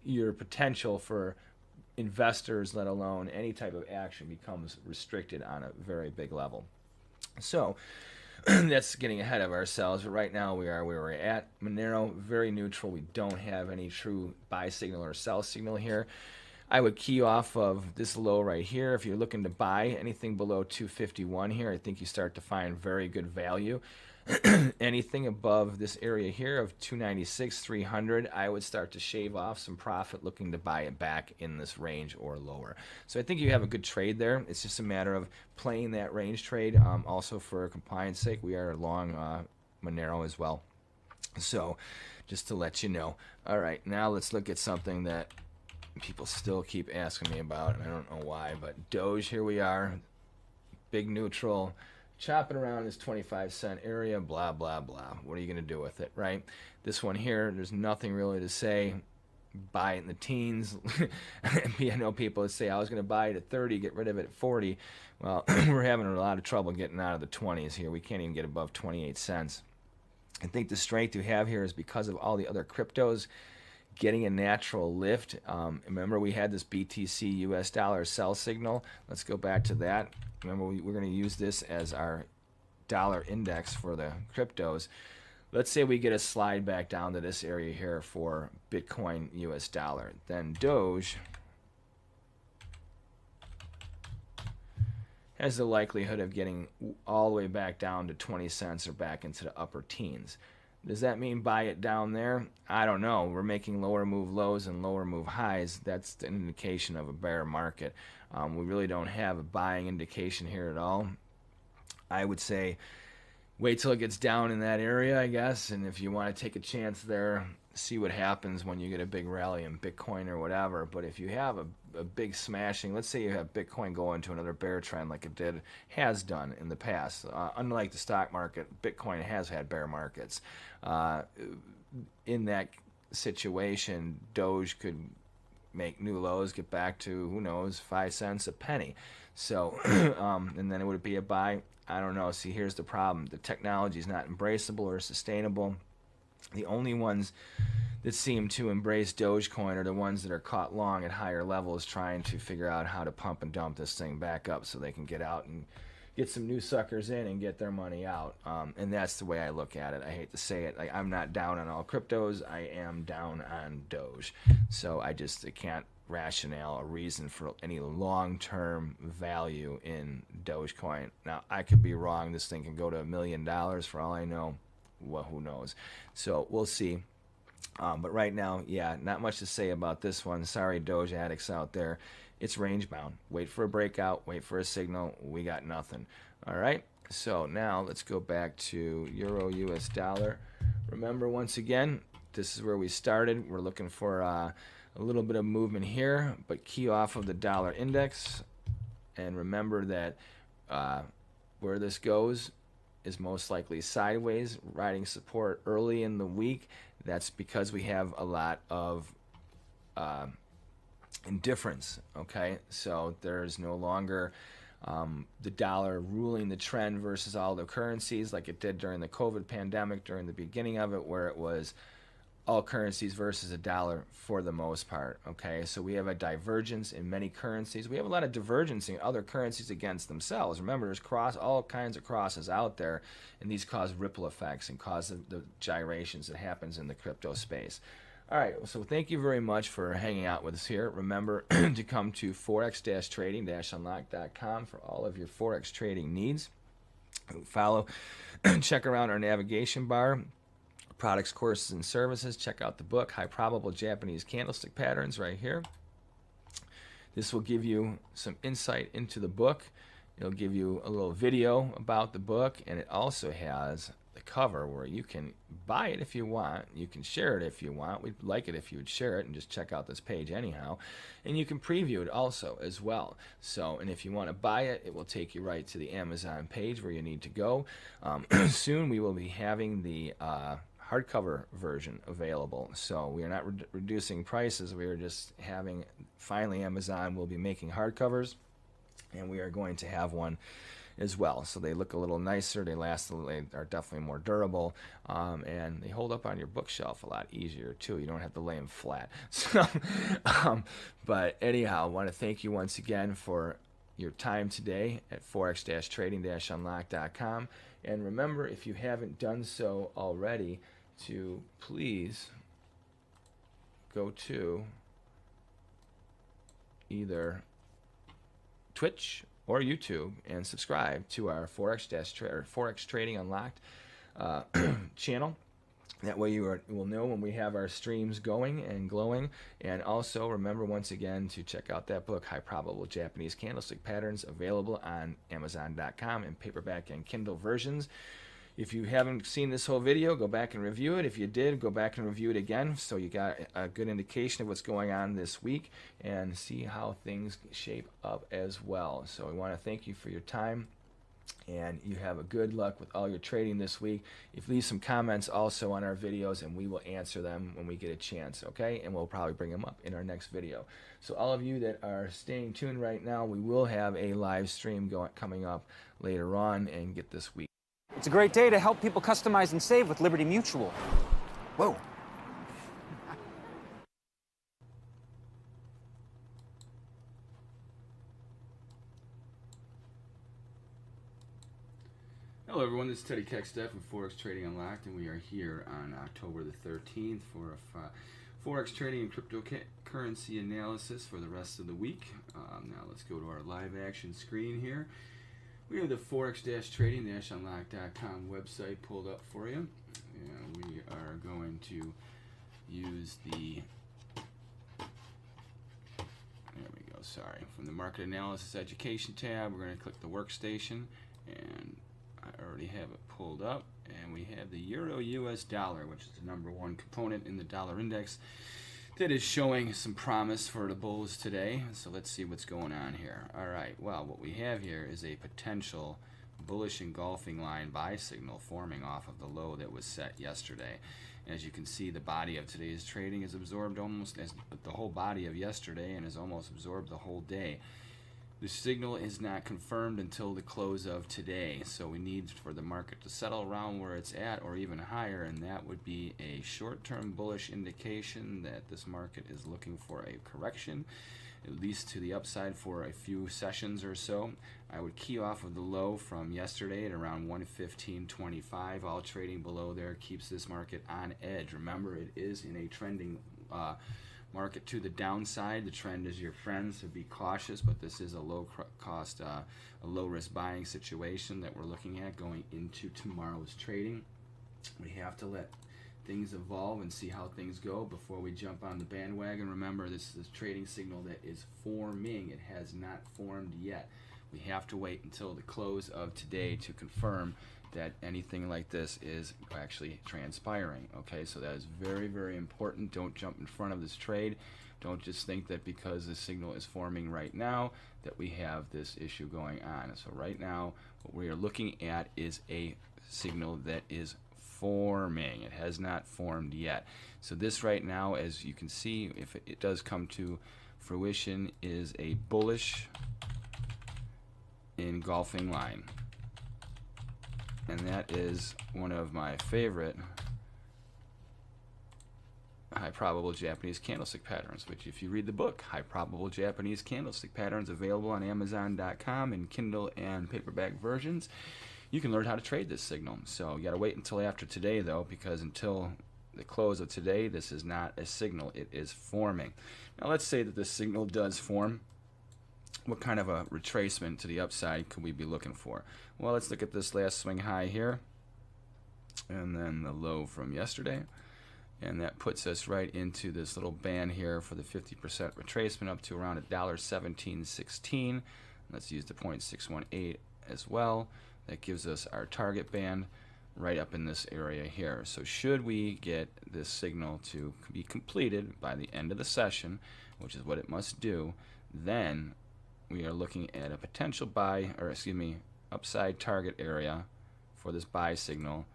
Your potential for investors, let alone any type of action, becomes restricted on a very big level. So that's getting ahead of ourselves, but right now we are where we're at. Monero, very neutral. We don't have any true buy signal or sell signal here. I would key off of this low right here. If you're looking to buy anything below 251 here, I think you start to find very good value. Anything above this area here of 296, 300, I would start to shave off some profit, looking to buy it back in this range or lower. So I think you have a good trade there. It's just a matter of playing that range trade. Also, for compliance sake, we are long Monero as well. So just to let you know. All right, now let's look at something that people still keep asking me about, and I don't know why, but Doge, here we are, big neutral, chopping around this 25-cent area, blah, blah, blah. What are you going to do with it, right? This one here, there's nothing really to say. Buy it in the teens. I know people that say, I was going to buy it at 30, get rid of it at 40. Well, we're having a lot of trouble getting out of the 20s here. We can't even get above 28 cents. I think the strength you have here is because of all the other cryptos getting a natural lift. Remember, we had this BTC US dollar sell signal. Let's go back to that. Remember, we're going to use this as our dollar index for the cryptos. Let's say we get a slide back down to this area here for Bitcoin US dollar. Then Doge has the likelihood of getting all the way back down to 20 cents or back into the upper teens. Does that mean buy it down there? I don't know. We're making lower move lows and lower move highs. That's an indication of a bear market. We really don't have a buying indication here at all. I would say wait till it gets down in that area, I guess, and if you want to take a chance there, see what happens when you get a big rally in Bitcoin or whatever. But if you have a big smashing, let's say you have Bitcoin go into another bear trend like it has done in the past. Unlike the stock market, Bitcoin has had bear markets. In that situation, Doge could make new lows, get back to, who knows, 5 cents a penny. So, and then it would be a buy. I don't know. See, here's the problem. The technology is not embraceable or sustainable. The only ones that seem to embrace Dogecoin are the ones that are caught long at higher levels, trying to figure out how to pump and dump this thing back up so they can get out and get some new suckers in and get their money out. And that's the way I look at it. I hate to say it. I'm not down on all cryptos. I am down on Doge. So I can't rationale, a reason for any long-term value in Dogecoin. Now, I could be wrong. This thing can go to $1 million for all I know. Well, who knows? So we'll see. But right now, yeah, not much to say about this one. Sorry, Doge addicts out there. It's range bound. Wait for a breakout. Wait for a signal. We got nothing. All right. So now let's go back to Euro US dollar. Remember, once again, this is where we started. We're looking for a little bit of movement here, but key off of the dollar index. And remember that where this goes is most likely sideways, riding support early in the week. That's because we have a lot of indifference, okay? So there's no longer the dollar ruling the trend versus all the currencies like it did during the COVID pandemic, during the beginning of it, where it was all currencies versus a dollar for the most part, okay? So we have a divergence in many currencies. We have a lot of divergence in other currencies against themselves. Remember, there's all kinds of crosses out there, and these cause ripple effects and cause the gyrations that happens in the crypto space. All right, so thank you very much for hanging out with us here. Remember to come to forex-trading-unlock.com for all of your Forex trading needs. Follow, check around our navigation bar, products, courses, and services. Check out the book, High Probable Japanese Candlestick Patterns, right here. This will give you some insight into the book. It'll give you a little video about the book, and it also has the cover where you can buy it if you want. You can share it if you want. We'd like it if you would share it and just check out this page anyhow. And you can preview it also as well. So, and if you want to buy it, it will take you right to the Amazon page where you need to go. Soon we will be having the hardcover version available. So we are not reducing prices. We are just having, finally Amazon will be making hardcovers, and we are going to have one as well. So they look a little nicer, they last, they are definitely more durable, and they hold up on your bookshelf a lot easier too. You don't have to lay them flat. So, but anyhow, I want to thank you once again for your time today at forex-trading-unlock.com. And remember, if you haven't done so already, to please go to either Twitch or YouTube and subscribe to our Forex Trading Unlocked channel. That way you will know when we have our streams going and glowing. And also remember once again to check out that book, High Probable Japanese Candlestick Patterns, available on Amazon.com in paperback and Kindle versions. If you haven't seen this whole video, go back and review it. If you did, go back and review it again so you got a good indication of what's going on this week and see how things shape up as well. So we want to thank you for your time, and you have a good luck with all your trading this week. If you leave some comments also on our videos, and we will answer them when we get a chance, okay? And we'll probably bring them up in our next video. So all of you that are staying tuned right now, we will have a live stream coming up later on and get this week. It's a great day to help people customize and save with Liberty Mutual. Whoa. Hello everyone, this is Teddy Keckstedt from Forex Trading Unlocked, and we are here on October the 13th for a Forex trading and cryptocurrency analysis for the rest of the week. Now let's go to our live action screen here. We have the forex-trading-unlock.com website pulled up for you, and we are going to use the, there we go, sorry, from the Market Analysis Education tab, we're going to click the Workstation, and I already have it pulled up, and we have the Euro US dollar, which is the #1 component in the dollar index, that is showing some promise for the bulls today. So let's see what's going on here. All right, well, what we have here is a potential bullish engulfing line buy signal forming off of the low that was set yesterday. As you can see, the body of today's trading is absorbed almost as the whole body of yesterday and has almost absorbed the whole day. The signal is not confirmed until the close of today, so we need for the market to settle around where it's at or even higher, and that would be a short-term bullish indication that this market is looking for a correction, at least to the upside for a few sessions or so. I would key off of the low from yesterday at around 115.25. All trading below there keeps this market on edge. Remember, it is in a trending market to the downside. The trend is your friend, so be cautious, but this is a low cost, a low risk buying situation that we're looking at going into tomorrow's trading. We have to let things evolve and see how things go before we jump on the bandwagon. Remember, this is a trading signal that is forming. It has not formed yet. We have to wait until the close of today to confirm that anything like this is actually transpiring. Okay, so that is very, very important. Don't jump in front of this trade. Don't just think that because the signal is forming right now that we have this issue going on. So right now, what we are looking at is a signal that is forming. It has not formed yet. So this right now, as you can see, if it does come to fruition, is a bullish engulfing line. And that is one of my favorite high probable Japanese candlestick patterns, which if you read the book, High Probable Japanese Candlestick Patterns, available on Amazon.com in Kindle and paperback versions, you can learn how to trade this signal. So you got to wait until after today, though, because until the close of today, this is not a signal. It is forming. Now let's say that this signal does form. What kind of a retracement to the upside could we be looking for? Well, let's look at this last swing high here, and then the low from yesterday. And that puts us right into this little band here for the 50% retracement up to around $1.1716. Let's use the 0.618 as well. That gives us our target band right up in this area here. So should we get this signal to be completed by the end of the session, which is what it must do, then we are looking at a potential buy, or excuse me, upside target area for this buy signal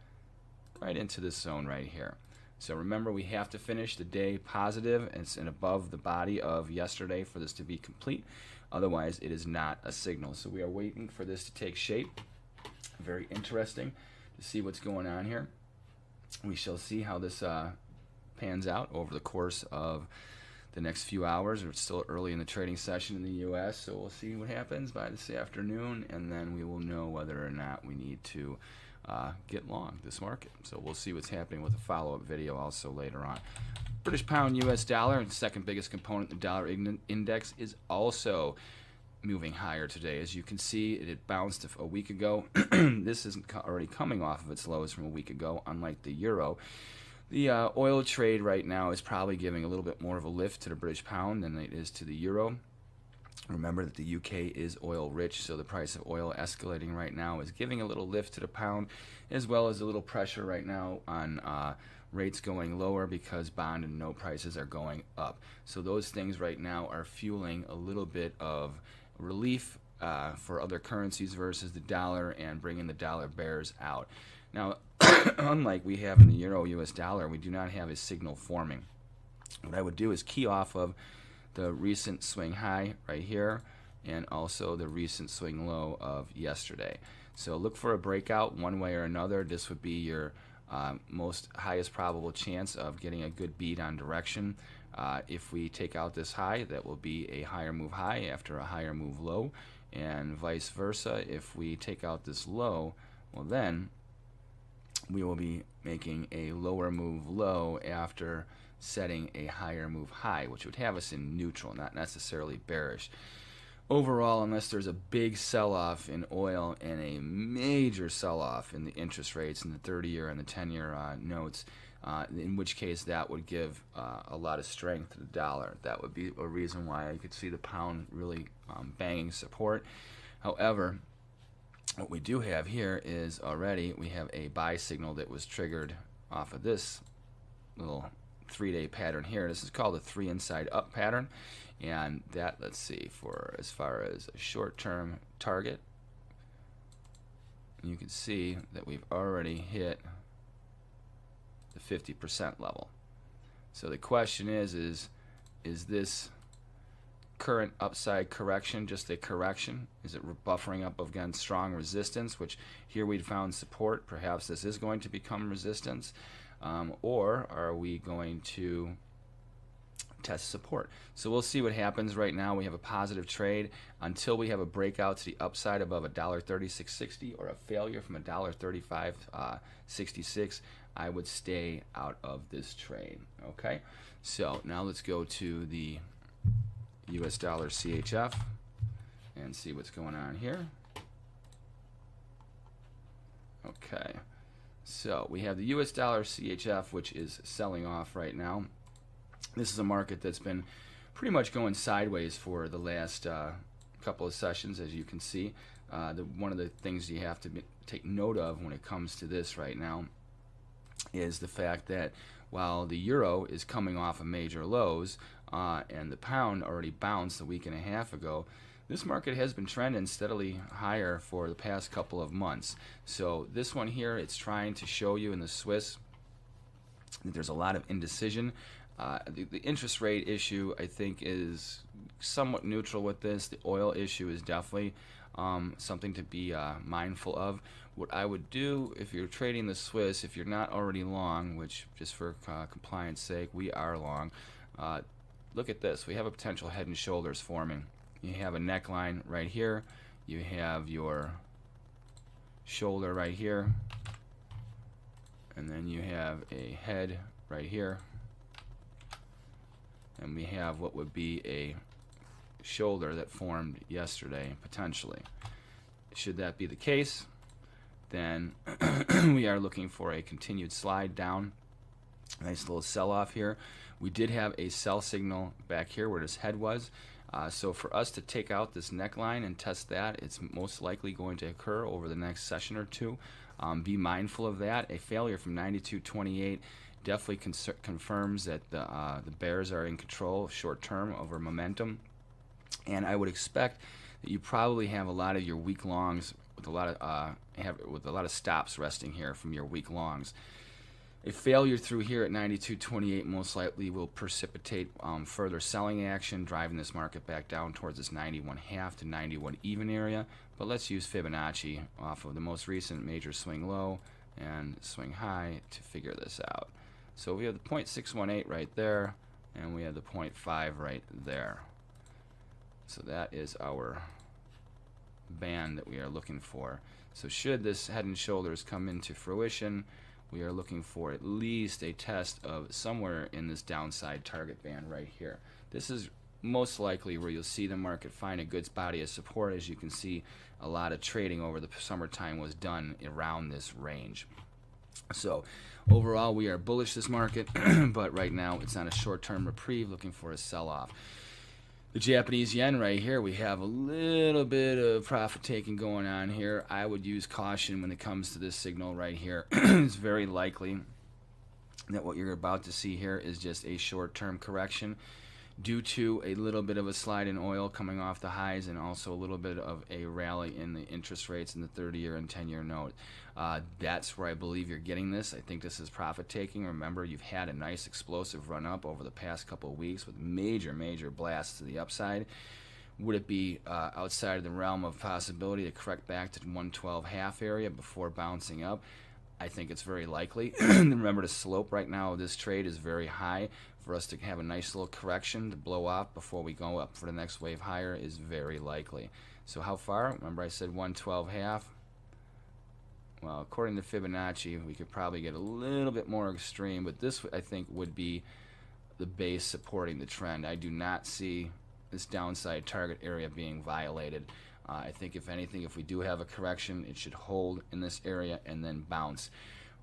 right into this zone right here. So remember, we have to finish the day positive and above the body of yesterday for this to be complete. Otherwise, it is not a signal. So we are waiting for this to take shape. Very interesting to see what's going on here. We shall see how this pans out over the course of the next few hours. It's still early in the trading session in the U.S., so we'll see what happens by this afternoon, and then we will know whether or not we need to get long this market. So we'll see what's happening with a follow-up video also later on. British pound US dollar, the second biggest component of the dollar index, is also moving higher today. As you can see, it had bounced a week ago. This isn't already coming off of its lows from a week ago, unlike the euro. The oil trade right now is probably giving a little bit more of a lift to the British pound than it is to the euro. Remember that the UK is oil rich, so the price of oil escalating right now is giving a little lift to the pound, as well as a little pressure right now on rates going lower because bond and note prices are going up. So those things right now are fueling a little bit of relief for other currencies versus the dollar and bringing the dollar bears out. Now, unlike we have in the euro US dollar, we do not have a signal forming. What I would do is key off of the recent swing high right here and also the recent swing low of yesterday. So look for a breakout one way or another. This would be your most highest probable chance of getting a good beat on direction. If we take out this high, that will be a higher move high after a higher move low, and vice versa. If we take out this low, well then we will be making a lower move low after setting a higher move high, which would have us in neutral, not necessarily bearish. Overall, unless there's a big sell-off in oil and a major sell-off in the interest rates in the 30-year and the 10-year notes, in which case that would give a lot of strength to the dollar. That would be a reason why I could see the pound really banging support. However, what we do have here is already we have a buy signal that was triggered off of this little 3-day pattern here. This is called a 3 inside up pattern, and that, let's see, for as far as a short-term target, you can see that we've already hit the 50% level. So the question is this current upside correction just a correction? Is it buffering up against strong resistance, which here we'd found support? Perhaps this is going to become resistance. Or are we going to test support. So we'll see what happens. Right now we have a positive trade until we have a breakout to the upside above $1.3660 or a failure from $1.3566. I would stay out of this trade. Okay, so now let's go to the US dollar CHF and see what's going on here. Okay, so we have the US dollar CHF, which is selling off right now. This is a market that's been pretty much going sideways for the last couple of sessions, as you can see. One of the things you have to take note of when it comes to this right now is the fact that while the euro is coming off of major lows and the pound already bounced a week and a half ago, this market has been trending steadily higher for the past couple of months. So this one here, it's trying to show you in the Swiss that there's a lot of indecision. The interest rate issue, I think, is somewhat neutral with this. The oil issue is definitely something to be mindful of. What I would do if you're trading the Swiss, if you're not already long, which just for compliance sake, we are long, look at this. We have a potential head and shoulders forming. You have a neckline right here. You have your shoulder right here. And then you have a head right here. And we have what would be a shoulder that formed yesterday, potentially. Should that be the case, then we are looking for a continued slide down. Nice little sell-off here. We did have a sell signal back here where this head was. So for us to take out this neckline and test that, it's most likely going to occur over the next session or two. Be mindful of that. A failure from 92.28 definitely confirms that the bears are in control short term over momentum, and I would expect that you probably have a lot of your weak longs with a lot of stops resting here from your weak longs. A failure through here at 92.28 most likely will precipitate further selling action, driving this market back down towards this 91.5 to 91 even area. But let's use Fibonacci off of the most recent major swing low and swing high to figure this out. So we have the 0.618 right there, and we have the 0.5 right there. So that is our band that we are looking for. So should this head and shoulders come into fruition, we are looking for at least a test of somewhere in this downside target band right here. This is most likely where you'll see the market find a good body of support. As you can see, a lot of trading over the summertime was done around this range. So overall, we are bullish this market, but right now it's on a short-term reprieve, looking for a sell-off. The Japanese yen right here, we have a little bit of profit taking going on here. I would use caution when it comes to this signal right here. It's very likely that what you're about to see here is just a short-term correction due to a little bit of a slide in oil coming off the highs and also a little bit of a rally in the interest rates in the 30-year and 10-year note. That's where I believe you're getting this. I think this is profit taking. Remember, you've had a nice explosive run up over the past couple of weeks with major blasts to the upside. Would it be outside of the realm of possibility to correct back to the 112.5 area before bouncing up? I think it's very likely. Remember, the slope right now of this trade is very high. For us to have a nice little correction to blow off before we go up for the next wave higher is very likely. So how far? Remember I said 112.5? Well, according to Fibonacci, we could probably get a little bit more extreme, but this, I think, would be the base supporting the trend. I do not see this downside target area being violated. I think, if anything, if we do have a correction, it should hold in this area and then bounce.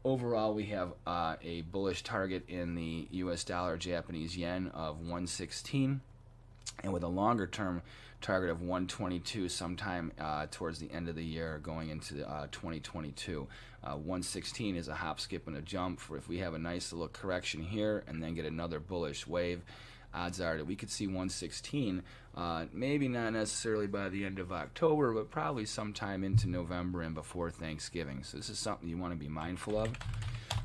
Overall, we have a bullish target in the US dollar Japanese yen of 116, and with a longer term target of 122 sometime towards the end of the year going into 2022. 116 is a hop, skip, and a jump for if we have a nice little correction here and then get another bullish wave. Odds are that we could see 116, maybe not necessarily by the end of October, but probably sometime into November and before Thanksgiving. So this is something you want to be mindful of,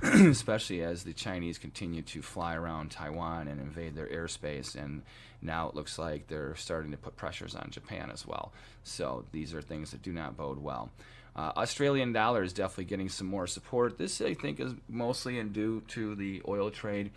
especially as the Chinese continue to fly around Taiwan and invade their airspace, and now it looks like they're starting to put pressures on Japan as well. So these are things that do not bode well. Australian dollar is definitely getting some more support. This, I think, is mostly due to the oil trade.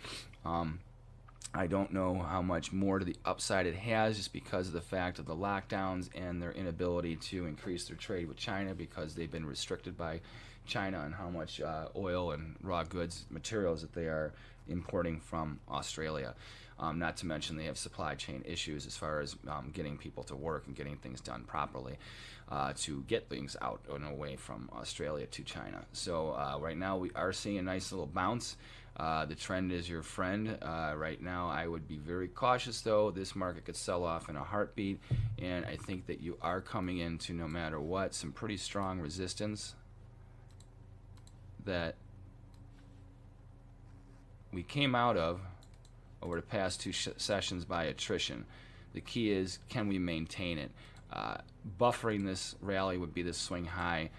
I don't know how much more to the upside it has, just because of the fact of the lockdowns and their inability to increase their trade with China, because they've been restricted by China on how much oil and raw goods materials that they are importing from Australia. Not to mention they have supply chain issues as far as getting people to work and getting things done properly to get things out and away from Australia to China. So right now we are seeing a nice little bounce. The trend is your friend. Right now I would be very cautious, though. This market could sell off in a heartbeat, and I think that you are coming into, no matter what, some pretty strong resistance that we came out of over the past two sessions by attrition. The key is, can we maintain it? Buffering this rally would be the swing high.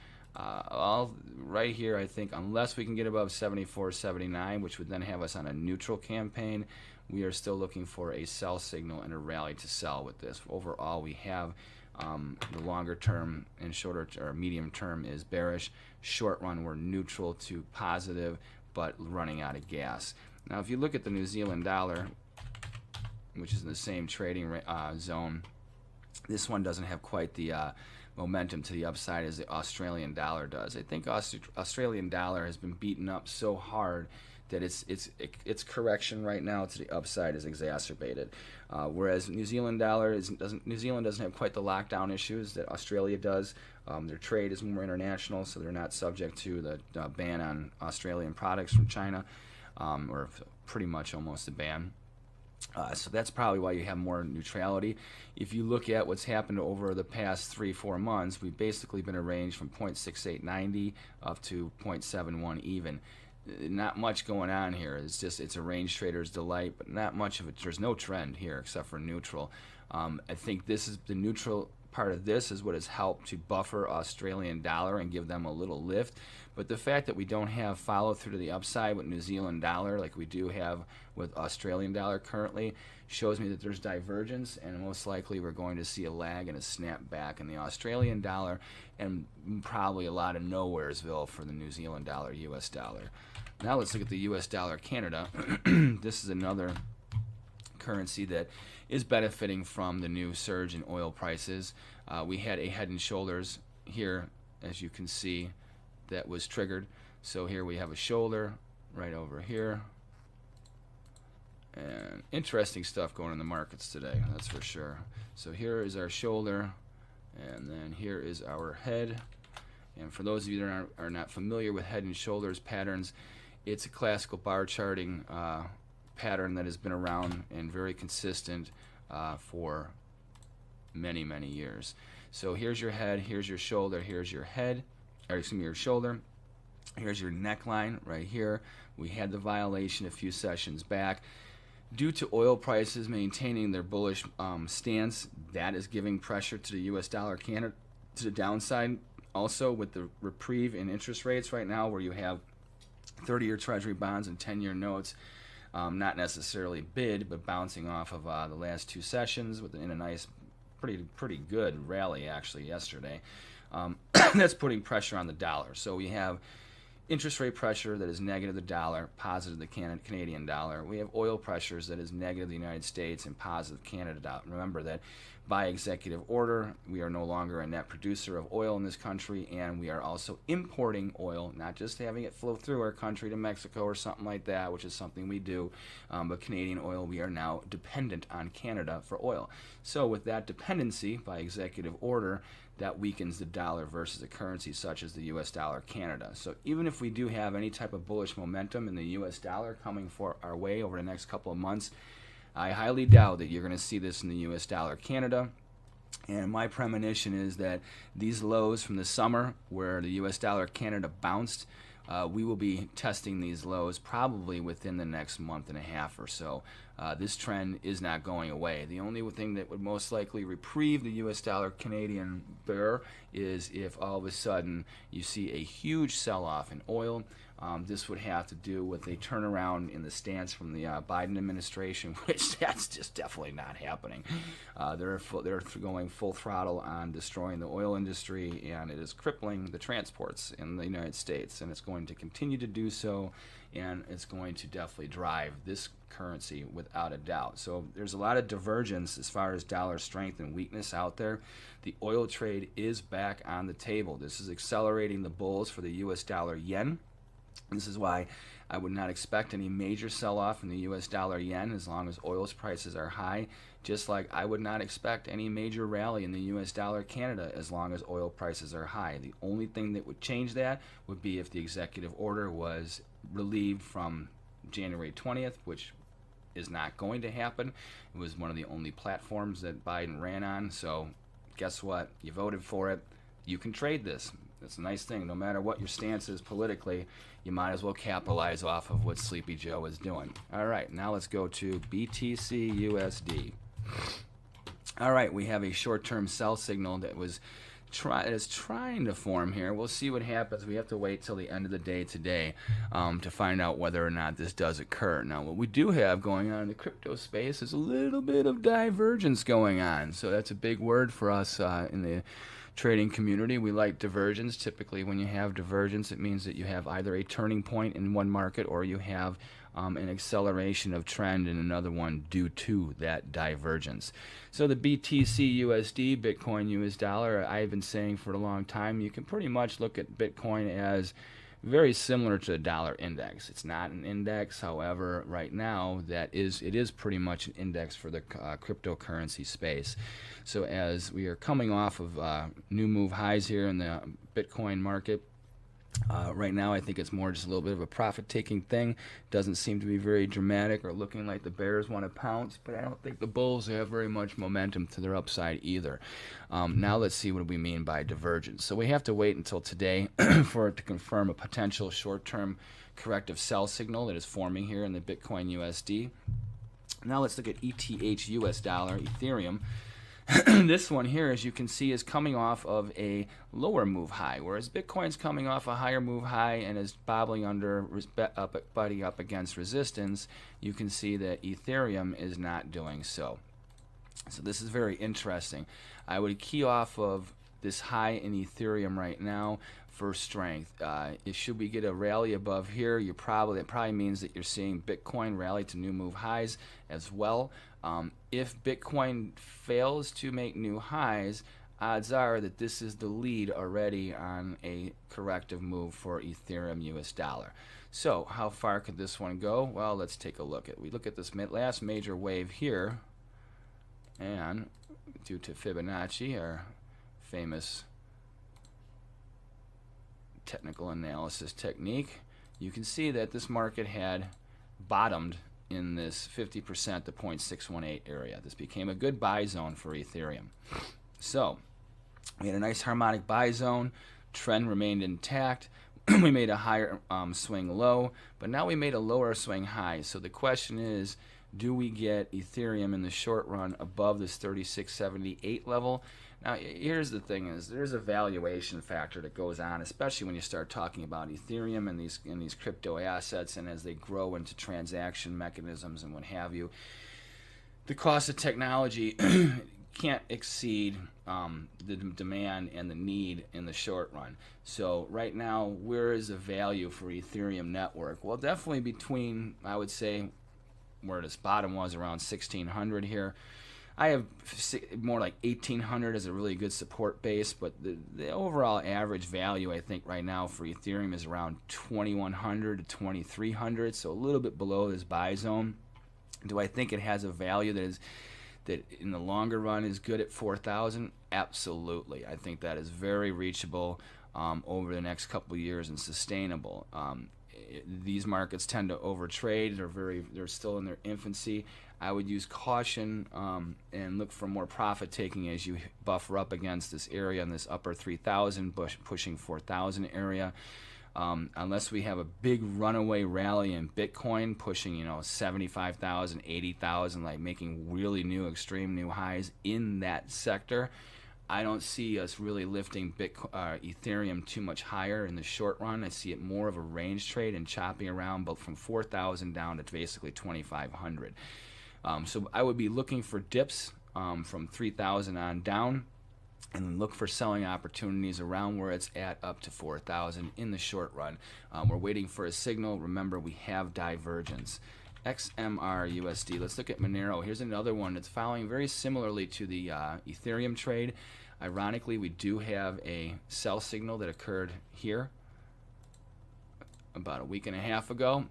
Right here, I think, unless we can get above 74.79, which would then have us on a neutral campaign, we are still looking for a sell signal and a rally to sell with this. Overall, we have the longer term and shorter or medium term is bearish. Short run, we're neutral to positive, but running out of gas. Now, if you look at the New Zealand dollar, which is in the same trading zone, this one doesn't have quite the momentum to the upside as the Australian dollar does. I think Australian dollar has been beaten up so hard that its correction right now to the upside is exacerbated. Whereas New Zealand doesn't have quite the lockdown issues that Australia does. Their trade is more international, so they're not subject to the ban on Australian products from China, or pretty much almost a ban. So that's probably why you have more neutrality. If you look at what's happened over the past 3-4 months, we've basically been a range from 0.6890 up to 0.71 even. Not much going on here. It's a range trader's delight, but not much of it. There's no trend here except for neutral. I think this is the neutral part of this is what has helped to buffer Australian dollar and give them a little lift. But the fact that we don't have follow through to the upside with New Zealand dollar like we do have with Australian dollar currently shows me that there's divergence, and most likely we're going to see a lag and a snap back in the Australian dollar, and probably a lot of nowheresville for the New Zealand dollar, US dollar. Now let's look at the US dollar Canada. This is another currency that is benefiting from the new surge in oil prices. We had a head and shoulders here, as you can see, that was triggered. So here we have a shoulder right over here. And interesting stuff going in the markets today, that's for sure. So here is our shoulder, and then here is our head. And for those of you that are not familiar with head and shoulders patterns, it's a classical bar charting pattern that has been around and very consistent for many, many years. So here's your head, here's your shoulder, here's your head, or excuse me, your shoulder. Here's your neckline right here. We had the violation a few sessions back. Due to oil prices maintaining their bullish stance, that is giving pressure to the US dollar Canada to the downside. Also, with the reprieve in interest rates right now, where you have 30-year Treasury bonds and 10-year notes, not necessarily bid, but bouncing off of the last two sessions in a nice, pretty good rally actually yesterday. That's putting pressure on the dollar. So we have interest rate pressure that is negative the dollar, positive the Canadian dollar. We have oil pressures that is negative the United States and positive Canada dollar. Remember that by executive order, we are no longer a net producer of oil in this country, and we are also importing oil, not just having it flow through our country to Mexico or something like that, which is something we do, but Canadian oil, we are now dependent on Canada for oil. So with that dependency by executive order, that weakens the dollar versus a currency such as the US dollar Canada. So even if we do have any type of bullish momentum in the US dollar coming for our way over the next couple of months, I highly doubt that you're going to see this in the US dollar Canada. And my premonition is that these lows from the summer where the US dollar Canada bounced, we will be testing these lows probably within the next month and a half or so. This trend is not going away. The only thing that would most likely reprieve the US dollar Canadian bear is if all of a sudden you see a huge sell-off in oil. This would have to do with a turnaround in the stance from the Biden administration, which that's just definitely not happening. They're going full throttle on destroying the oil industry, and it is crippling the transports in the United States, and it's going to continue to do so and it's going to definitely drive this currency without a doubt. So there's a lot of divergence as far as dollar strength and weakness out there. The oil trade is back on the table. This is accelerating the bulls for the US dollar yen. This is why I would not expect any major sell-off in the US dollar yen as long as oil's prices are high, just like I would not expect any major rally in the US dollar Canada as long as oil prices are high. The only thing that would change that would be if the executive order was relieved from January 20th, which is not going to happen. It was one of the only platforms that Biden ran on, so guess what? You voted for it. You can trade this. That's a nice thing. No matter what your stance is politically, you might as well capitalize off of what Sleepy Joe is doing. All right, now let's go to BTC USD. All right, we have a short-term sell signal that is trying to form here. We'll see what happens. We have to wait till the end of the day today to find out whether or not this does occur. Now, what we do have going on in the crypto space is a little bit of divergence going on. So that's a big word for us in the trading community. We like divergence. Typically, when you have divergence, it means that you have either a turning point in one market or you have an acceleration of trend in another one due to that divergence. So the BTC USD, Bitcoin US dollar, I've been saying for a long time, you can pretty much look at Bitcoin as very similar to a dollar index. It's not an index, however, right now it is pretty much an index for the cryptocurrency space. So as we are coming off of new move highs here in the Bitcoin market, right now I think it's more just a little bit of a profit-taking thing. Doesn't seem to be very dramatic or looking like the bears want to pounce, but I don't think the bulls have very much momentum to their upside either. Now let's see what we mean by divergence. So we have to wait until today for it to confirm a potential short-term corrective sell signal that is forming here in the Bitcoin USD. Now let's look at ETH US dollar, Ethereum. This one here, as you can see, is coming off of a lower move high, whereas Bitcoin's coming off a higher move high and is bobbling butting up against resistance. You can see that Ethereum is not doing so. So this is very interesting. I would key off of this high in Ethereum right now for strength. Should we get a rally above here, that probably means that you're seeing Bitcoin rally to new move highs as well. If Bitcoin fails to make new highs, odds are that this is the lead already on a corrective move for Ethereum US dollar. So how far could this one go? Well, let's take a look at. We look at this last major wave here, and due to Fibonacci, our famous technical analysis technique, you can see that this market had bottomed in this 50% to 0.618 area. This became a good buy zone for Ethereum. So we had a nice harmonic buy zone. Trend remained intact. We made a higher swing low, but now we made a lower swing high. So the question is, do we get Ethereum in the short run above this 3678 level? Now, here's the thing: is there's a valuation factor that goes on, especially when you start talking about Ethereum and these crypto assets, and as they grow into transaction mechanisms and what have you. The cost of technology can't exceed the demand and the need in the short run. So right now, where is the value for Ethereum network? Well, definitely between, I would say, where this bottom was around 1600 here. I have more like 1800 as a really good support base, but the overall average value, I think, right now for Ethereum is around 2100 to 2300, so a little bit below this buy zone. Do I think it has a value that in the longer run is good at 4,000? Absolutely. I think that is very reachable over the next couple of years and sustainable. These markets tend to overtrade. They're still in their infancy. I would use caution and look for more profit taking as you buffer up against this area in this upper 3,000 pushing 4,000 area. Unless we have a big runaway rally in Bitcoin pushing 75,000, 80,000, like making really extreme new highs in that sector, I don't see us really lifting Ethereum too much higher in the short run. I see it more of a range trade and chopping around, but from 4,000 down to basically 2,500. So I would be looking for dips from 3,000 on down. and look for selling opportunities around where it's at up to 4,000 in the short run. We're waiting for a signal. Remember, we have divergence. XMR USD. Let's look at Monero. Here's another one that's following very similarly to the Ethereum trade. Ironically, we do have a sell signal that occurred here about a week and a half ago.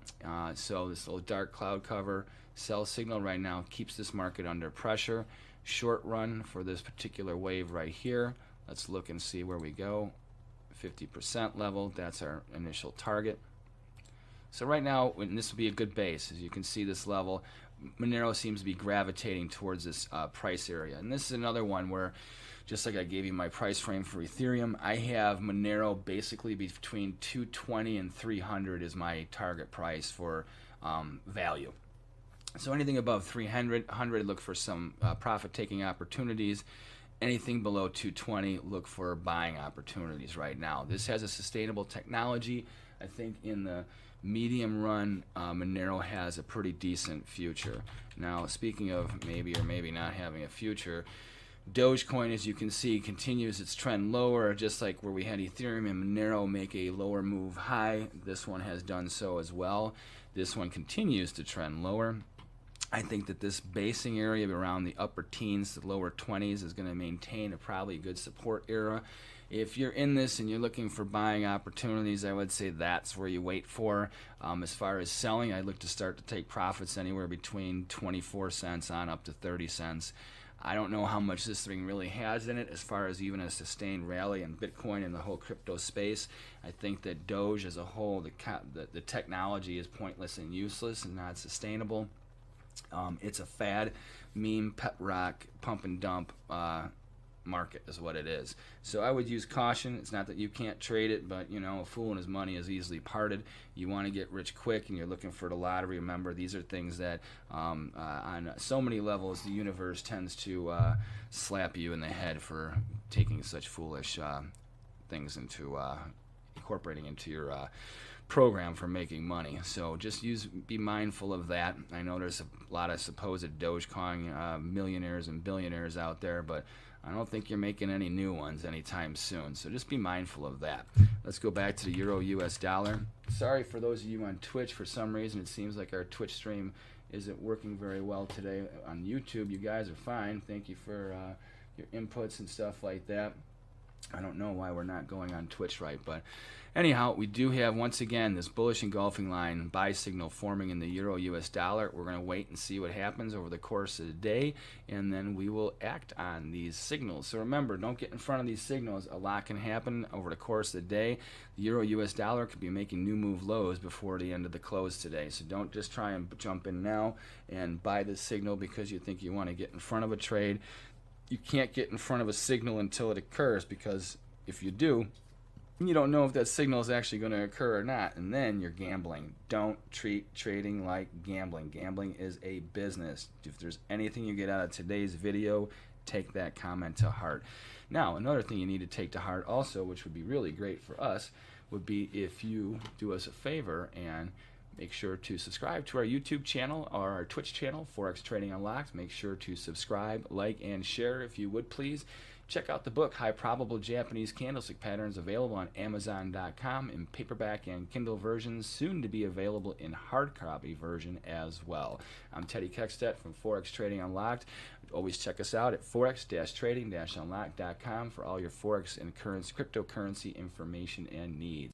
So this little dark cloud cover sell signal right now keeps this market under pressure. Short run for this particular wave right here. Let's look and see where we go. 50% level, that's our initial target. So right now, and this will be a good base, as you can see this level, Monero seems to be gravitating towards this price area. And this is another one where, just like I gave you my price frame for Ethereum, I have Monero basically between 220 and 300 is my target price for value. So anything above 300, look for some profit-taking opportunities. Anything below 220, look for buying opportunities right now. This has a sustainable technology. I think in the medium run, Monero has a pretty decent future. Now, speaking of maybe or maybe not having a future, Dogecoin, as you can see, continues its trend lower, just like where we had Ethereum and Monero make a lower move high. This one has done so as well. This one continues to trend lower. I think that this basing area around the upper teens to lower 20s is going to maintain a probably good support area. If you're in this and you're looking for buying opportunities, I would say that's where you wait for. As far as selling, I look to start to take profits anywhere between 24 cents on up to 30 cents. I don't know how much this thing really has in it as far as even a sustained rally in Bitcoin and the whole crypto space. I think that Doge as a whole, the technology is pointless and useless and not sustainable. It's a fad, meme, pep rock, pump and dump market is what it is. So I would use caution. It's not that you can't trade it, but you know, a fool and his money is easily parted. You want to get rich quick and you're looking for the lottery. Remember, these are things that on so many levels the universe tends to slap you in the head for taking such foolish things into incorporating into your program for making money. So just be mindful of that. I know there's a lot of supposed Dogecoin millionaires and billionaires out there, but I don't think you're making any new ones anytime soon. So just be mindful of that. Let's go back to the Euro US dollar. Sorry for those of you on Twitch. For some reason, it seems like our Twitch stream isn't working very well today. On YouTube, you guys are fine. Thank you for your inputs and stuff like that. I don't know why we're not going on Twitch right, but anyhow, we do have, once again, this bullish engulfing line buy signal forming in the Euro US dollar. We're going to wait and see what happens over the course of the day, and then we will act on these signals. So remember, don't get in front of these signals. A lot can happen over the course of the day. The Euro US dollar could be making new move lows before the end of the close today. So don't just try and jump in now and buy this signal because you think you want to get in front of a trade. You can't get in front of a signal until it occurs, because if you do, you don't know if that signal is actually going to occur or not, and then you're gambling. Don't treat trading like gambling. Gambling is a business. If there's anything you get out of today's video, take that comment to heart. Now, another thing you need to take to heart also, which would be really great for us, would be if you do us a favor and make sure to subscribe to our YouTube channel or our Twitch channel, Forex Trading Unlocked. Make sure to subscribe, like, and share if you would, please. Check out the book, High Probable Japanese Candlestick Patterns, available on Amazon.com in paperback and Kindle versions, soon to be available in hard copy version as well. I'm Teddy Keckstedt from Forex Trading Unlocked. Always check us out at forex-trading-unlocked.com for all your Forex and cryptocurrency information and needs.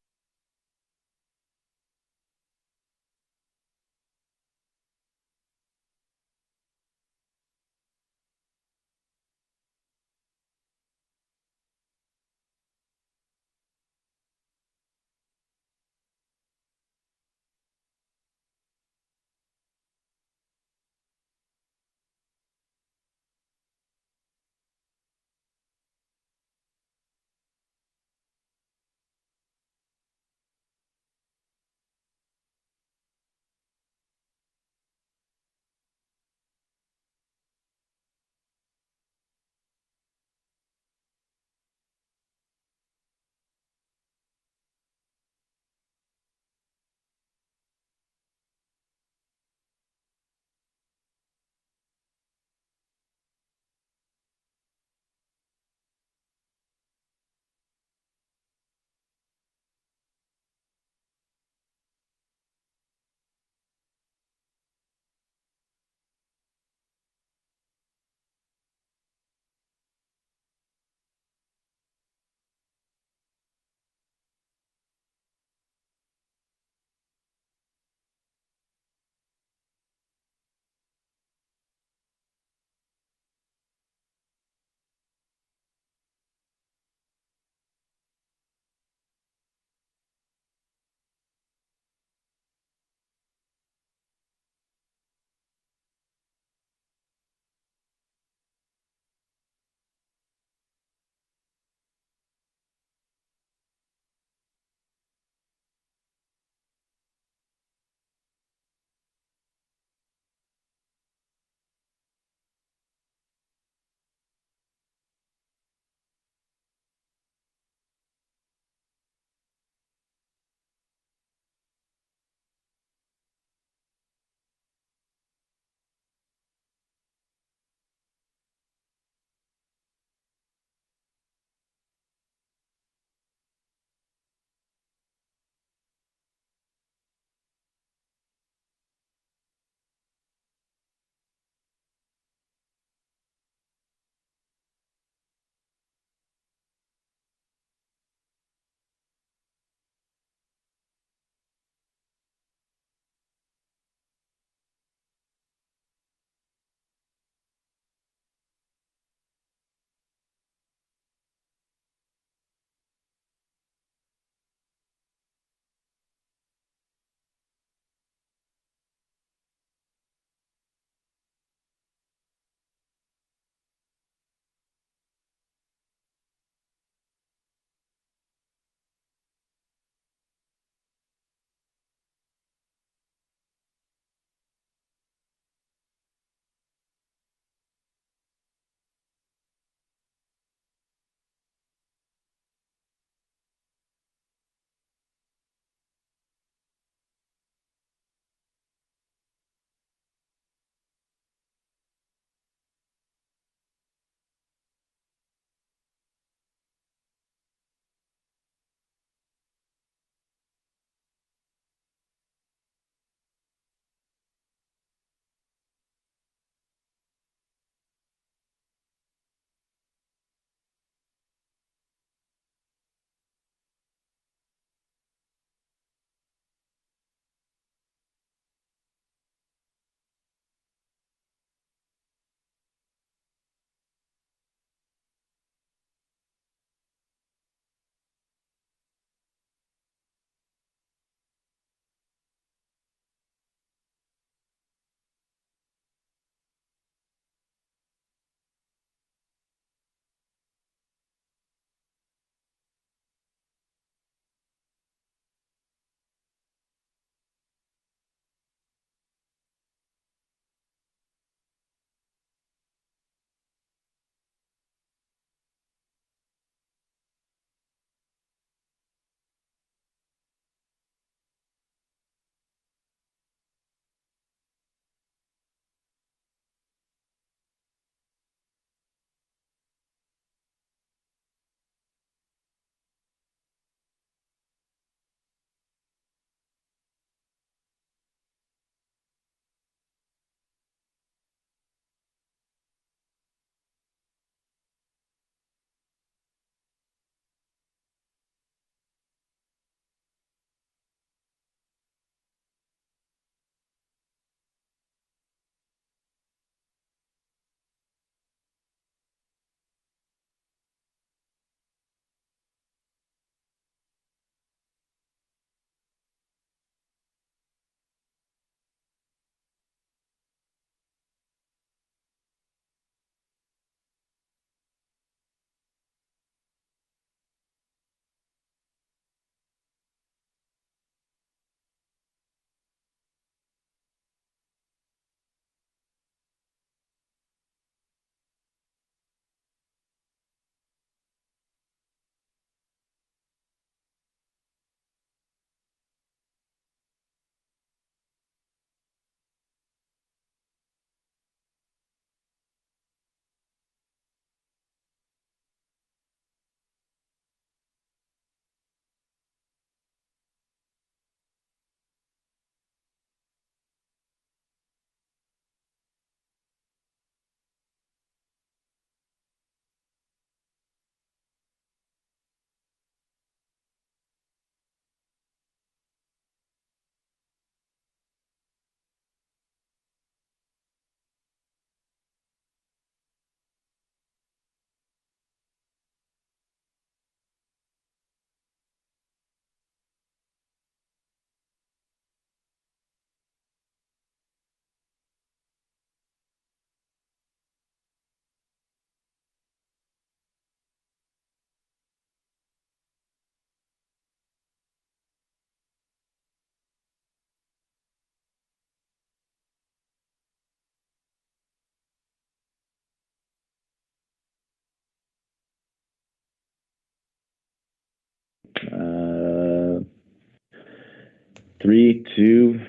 Three, two,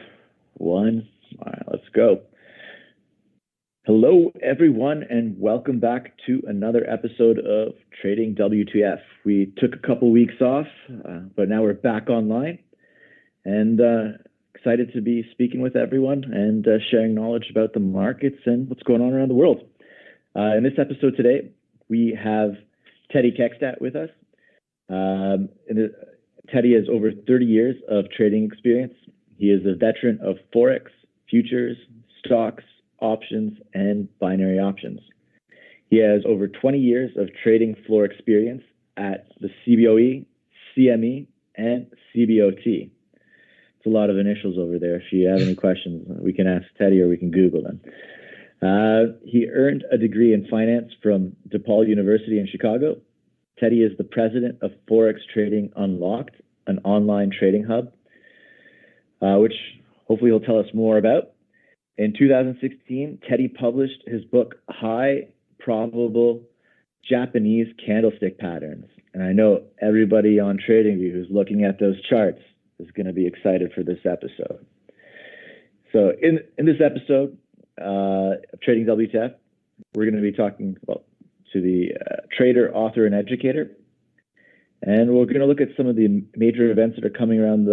one. All right, let's go. Hello, everyone, and welcome back to another episode of Trading WTF. We took a couple weeks off, but now we're back online, and excited to be speaking with everyone and sharing knowledge about the markets and what's going on around the world. In this episode today, we have Teddy Kekstat with us. Teddy has over 30 years of trading experience. He is a veteran of Forex, futures, stocks, options, and binary options. He has over 20 years of trading floor experience at the CBOE, CME, and CBOT. It's a lot of initials over there. If you have any questions, we can ask Teddy or we can Google them. He earned a degree in finance from DePaul University in Chicago. Teddy is the president of Forex Trading Unlocked, an online trading hub, which hopefully he'll tell us more about. In 2016, Teddy published his book, High Probable Japanese Candlestick Patterns. And I know everybody on TradingView who's looking at those charts is going to be excited for this episode. So in this episode of Trading WTF, we're going to be talking to the trader, author, and educator. And we're going to look at some of the major events that are coming around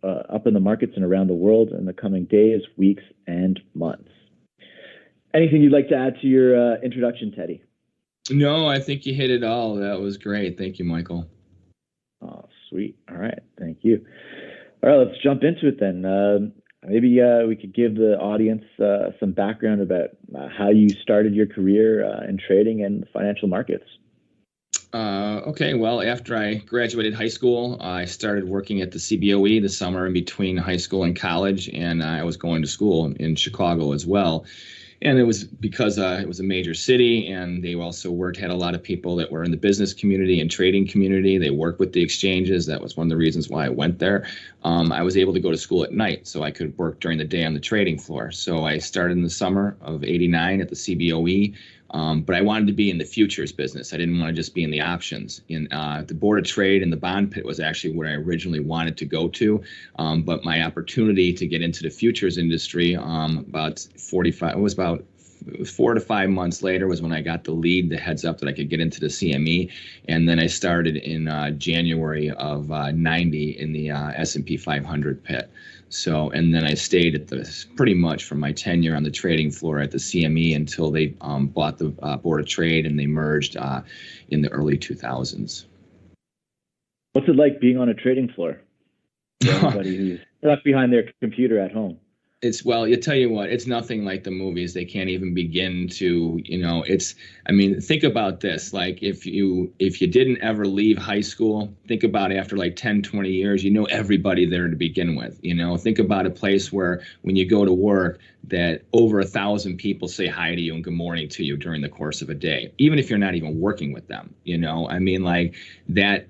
up in the markets and around the world in the coming days, weeks, and months. Anything you'd like to add to your introduction, Teddy? No, I think you hit it all. That was great. Thank you, Michael. Oh, sweet. All right. Thank you. All right, let's jump into it then. Maybe we could give the audience some background about how you started your career in trading and the financial markets. Okay, well, after I graduated high school, I started working at the CBOE the summer in between high school and college, and I was going to school in Chicago as well. And it was because it was a major city, and they also had a lot of people that were in the business community and trading community. They worked with the exchanges. That was one of the reasons why I went there. I was able to go to school at night, so I could work during the day on the trading floor. So I started in the summer of '89 at the CBOE. But I wanted to be in the futures business. I didn't want to just be in the options. In the Board of Trade and the bond pit was actually where I originally wanted to go to. But my opportunity to get into the futures industry about 4 to 5 months later was when I got the heads up that I could get into the CME. And then I started in January of 90 in the S&P 500 pit. So, and then I stayed at pretty much from my tenure on the trading floor at the CME until they bought the Board of Trade and they merged in the early 2000s. What's it like being on a trading floor? For anybody who's stuck behind their computer at home. Well, you tell you what, it's nothing like the movies. They can't even begin to, think about this. Like if you didn't ever leave high school, think about after like 10, 20 years, you know everybody there to begin with. Think about a place where when you go to work that over 1,000 people say hi to you and good morning to you during the course of a day, even if you're not even working with them, like that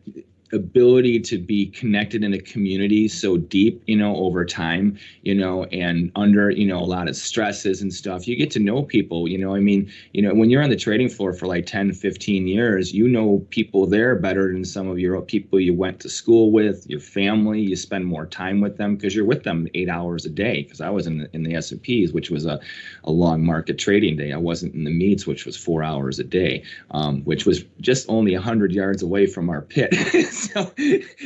ability to be connected in a community so deep, over time, and under, a lot of stresses and stuff, you get to know people, when you're on the trading floor for like 10, 15 years, people there better than some of your people you went to school with, your family, you spend more time with them because you're with them 8 hours a day. Because I was in the S&Ps, which was a long market trading day. I wasn't in the meets, which was 4 hours a day, which was just only 100 yards away from our pit. So,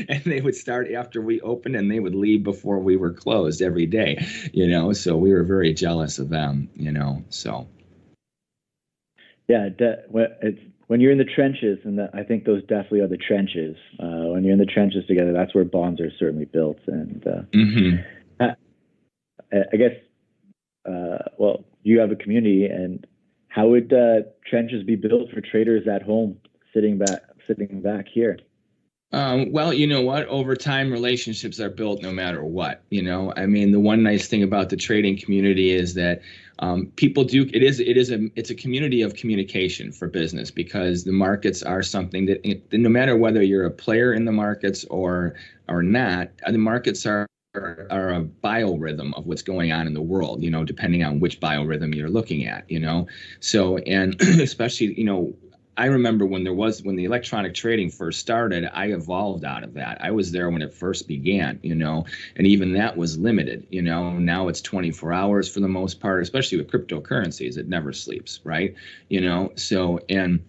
and they would start after we opened and they would leave before we were closed every day, so we were very jealous of them, so. Yeah, it's when you're in the trenches, and I think those definitely are the trenches. When you're in the trenches together, that's where bonds are certainly built. And I guess, you have a community, and how would trenches be built for traders at home sitting back here? Well, you know what? Over time, relationships are built no matter what. The one nice thing about the trading community is that people do. It's a community of communication for business, because the markets are something that no matter whether you're a player in the markets or not, the markets are a biorhythm of what's going on in the world, depending on which biorhythm you're looking at, so, and especially, I remember when the electronic trading first started, I evolved out of that. I was there when it first began, and even that was limited, now it's 24 hours for the most part, especially with cryptocurrencies. It never sleeps, right? So, and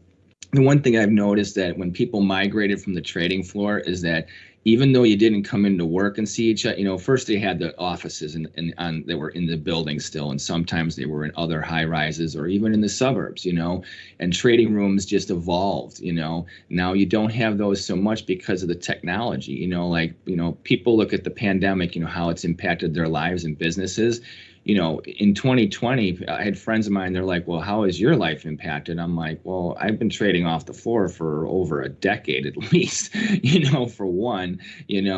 the one thing I've noticed that when people migrated from the trading floor is that even though you didn't come into work and see each other, first they had the offices and that were in the building still, and sometimes they were in other high rises or even in the suburbs, and trading rooms just evolved, Now you don't have those so much because of the technology, people look at the pandemic, how it's impacted their lives and businesses. In 2020, I had friends of mine, they're like, well, how is your life impacted? I'm like, well, I've been trading off the floor for over a decade at least, for one, and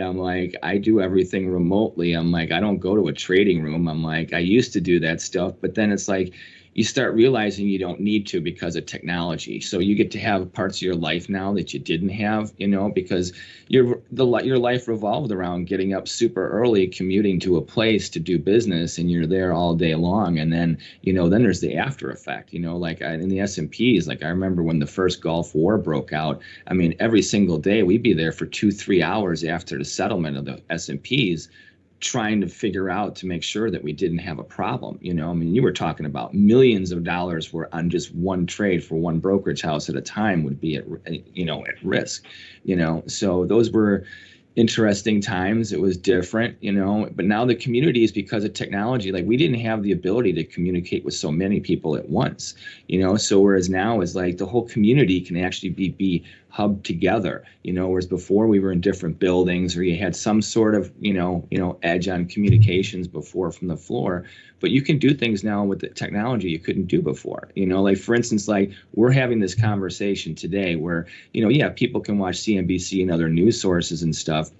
I'm like, I do everything remotely. I'm like, I don't go to a trading room. I'm like, I used to do that stuff, but then it's like, you start realizing you don't need to because of technology. So you get to have parts of your life now that you didn't have, because your life revolved around getting up super early, commuting to a place to do business, and you're there all day long. And then, then there's the after effect, like in the S&Ps, like I remember when the first Gulf War broke out, I mean, every single day we'd be there for 2-3 hours after the settlement of the S&Ps, trying to figure out to make sure that we didn't have a problem. I mean, you were talking about millions of dollars were on just one trade for one brokerage house at a time would be at risk, so those were interesting times. It was different, but now the communities, because of technology, like we didn't have the ability to communicate with so many people at once, so whereas now is like the whole community can actually be hubbed together, whereas before we were in different buildings or you had some sort of, edge on communications before from the floor. But you can do things now with the technology you couldn't do before, like for instance, like we're having this conversation today where, people can watch CNBC and other news sources and stuff.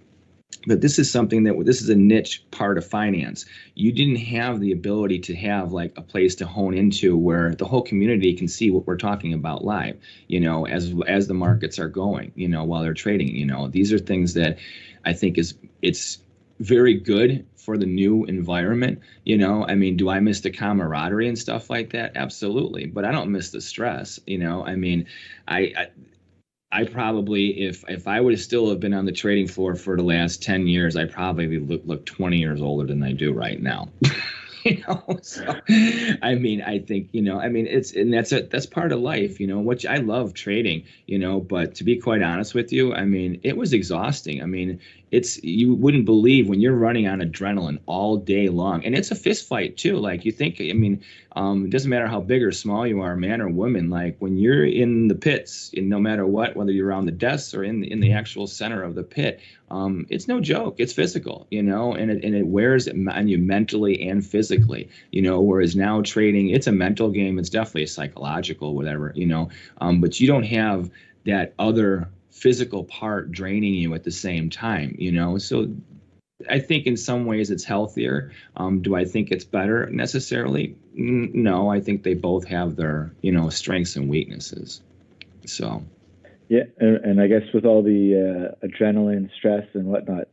But this is something this is a niche part of finance. You didn't have the ability to have like a place to hone into where the whole community can see what we're talking about live, as the markets are going, while they're trading, these are things that I think it's very good for the new environment. I mean, do I miss the camaraderie and stuff like that? Absolutely. But I don't miss the stress. I mean, I probably, if I would have still have been on the trading floor for the last 10 years, I probably look 20 years older than I do right now. So I mean, I think, I mean, that's part of life, which I love trading, but to be quite honest with you, I mean, it was exhausting. I mean, you wouldn't believe when you're running on adrenaline all day long, and it's a fist fight too. Like you think, I mean, it doesn't matter how big or small you are, man or woman, like when you're in the pits, and no matter what, whether you're around the desks or in the actual center of the pit, it's no joke. It's physical, and it wears on you mentally and physically, whereas now trading, it's a mental game. It's definitely a psychological, whatever, but you don't have that other physical part draining you at the same time, so I think in some ways it's healthier. Do I think it's better necessarily? No, I think they both have their, strengths and weaknesses. So. Yeah, and I guess with all the adrenaline, stress, and whatnot,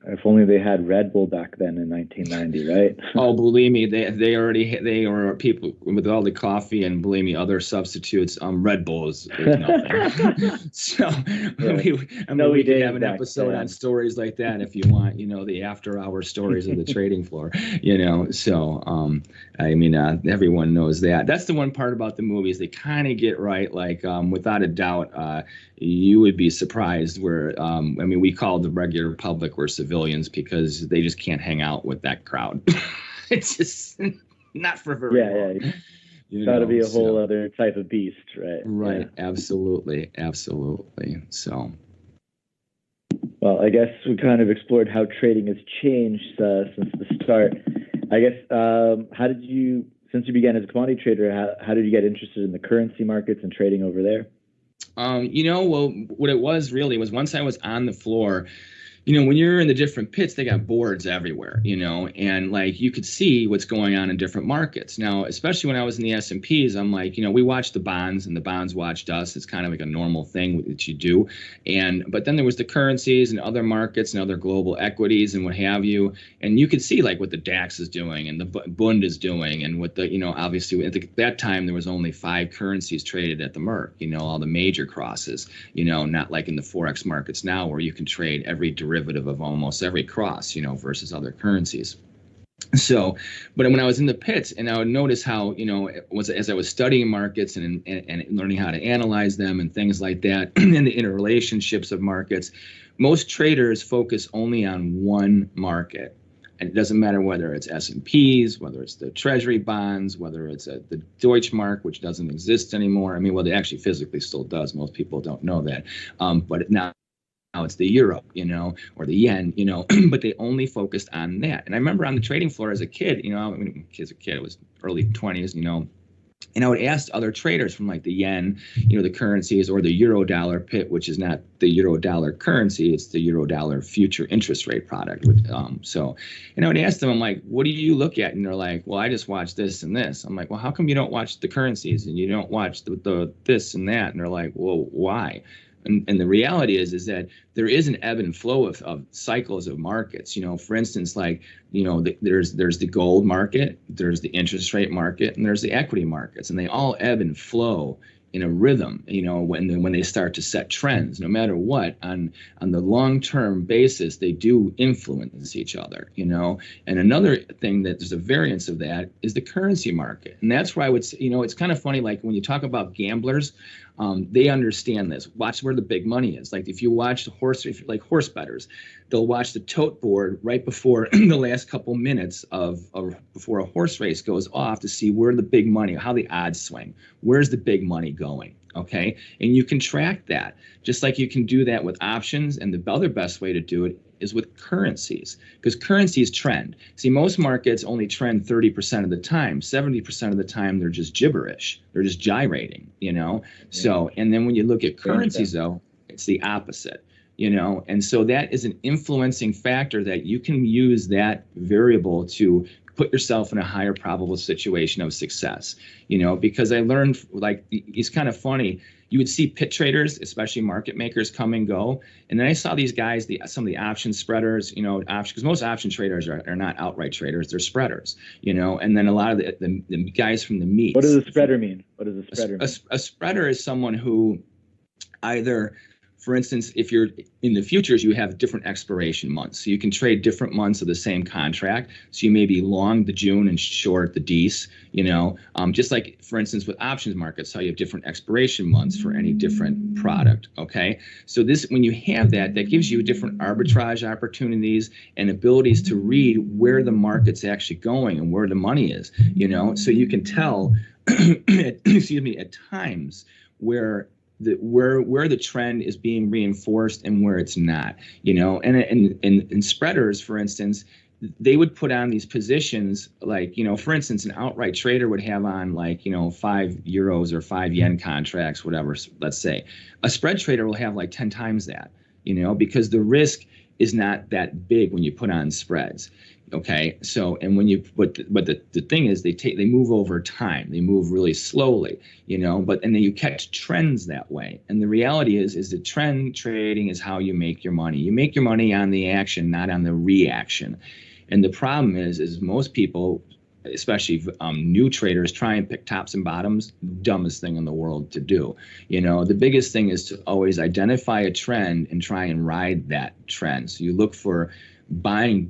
if only they had Red Bull back then in 1990, right? Oh, believe me, they were people with all the coffee, and believe me, other substitutes. Red Bull is nothing. So yeah. We could have an episode on stories like that if you want. The after-hour stories of the trading floor. So I mean, everyone knows that. That's the one part about the movies. They kind of get right, like without a doubt. You would be surprised where, I mean, we call the regular public were civilians because they just can't hang out with that crowd. It's just not for very long. Yeah. Got to be a whole other type of beast, right? Right. Yeah. Absolutely. So. Well, I guess we kind of explored how trading has changed since the start. I guess, since you began as a commodity trader, how did you get interested in the currency markets and trading over there? Well, what it was really was once I was on the floor, when you're in the different pits, they got boards everywhere, and like you could see what's going on in different markets. Now, especially when I was in the S&Ps, I'm like, we watched the bonds and the bonds watched us. It's kind of like a normal thing that you do. But then there was the currencies and other markets and other global equities and what have you. And you could see like what the DAX is doing and the Bund is doing, and what the, obviously at that time there was only 5 currencies traded at the Merc, all the major crosses, not like in the Forex markets now where you can trade every derivative of almost every cross, versus other currencies. So, but when I was in the pits, and I would notice how, as I was studying markets and learning how to analyze them and things like that, and the interrelationships of markets, most traders focus only on one market. And it doesn't matter whether it's S&Ps, whether it's the treasury bonds, whether it's the Deutschmark, which doesn't exist anymore. I mean, well, it actually physically still does. Most people don't know that. But now it's the euro, or the yen, but they only focused on that. And I remember on the trading floor as a kid, as a kid, it was early 20s, and I would ask other traders from like the yen, the currencies, or the euro dollar pit, which is not the euro dollar currency, it's the euro dollar future interest rate product. And I would ask them, I'm like, what do you look at? And they're like, well, I just watch this and this. I'm like, well, how come you don't watch the currencies and you don't watch the this and that? And they're like, well, why? And the reality is that there is an ebb and flow of cycles of markets. For instance, like, there's the gold market, there's the interest rate market, and there's the equity markets, and they all ebb and flow in a rhythm, when they start to set trends, no matter what, on the long-term basis, they do influence each other, And another thing that there's a variance of that is the currency market. And that's where I would say, it's kind of funny, like when you talk about gamblers, they understand this. Watch where the big money is. Like if you watch the horse bettors, they'll watch the tote board right before the last couple minutes before a horse race goes off to see where the big money, how the odds swing. Where's the big money going? Okay, and you can track that just like you can do that with options. And the other best way to do it is with currencies, because currencies trend. See, most markets only trend 30% of the time. 70% of the time, they're just gibberish. They're just gyrating, Yeah. So, and then when you look at currencies, though, it's the opposite, And so that is an influencing factor that you can use that variable to put yourself in a higher probable situation of success, because I learned, like, it's kind of funny. You would see pit traders, especially market makers, come and go. And then I saw these guys, some of the option spreaders, because most option traders are not outright traders, they're spreaders, and then a lot of the guys from the meets. What does a spreader mean? What does a spreader mean? A spreader is someone who either, for instance, if you're in the futures, you have different expiration months. So you can trade different months of the same contract. So you may be long the June and short the Dece, just like, for instance, with options markets, how you have different expiration months for any different product. Okay. So when you have that gives you different arbitrage opportunities and abilities to read where the market's actually going and where the money is, so you can tell, at times where the trend is being reinforced and where it's not, and spreaders, for instance, they would put on these positions like, for instance, an outright trader would have on like, 5 euros or 5 yen contracts, whatever, let's say. A spread trader will have like 10 times that, because the risk is not that big when you put on spreads. Okay, so and but the thing is they move over time. They move really slowly, but and then you catch trends that way. And the reality is that trend trading is how you make your money. You make your money on the action, not on the reaction. And the problem is most people, especially new traders, try and pick tops and bottoms. Dumbest thing in the world to do. The biggest thing is to always identify a trend and try and ride that trend. So you look for buying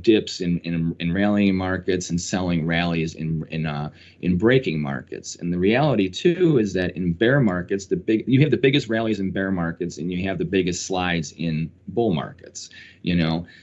dips in rallying markets and selling rallies in breaking markets. And the reality too is that in bear markets, you have the biggest rallies in bear markets and you have the biggest slides in bull markets.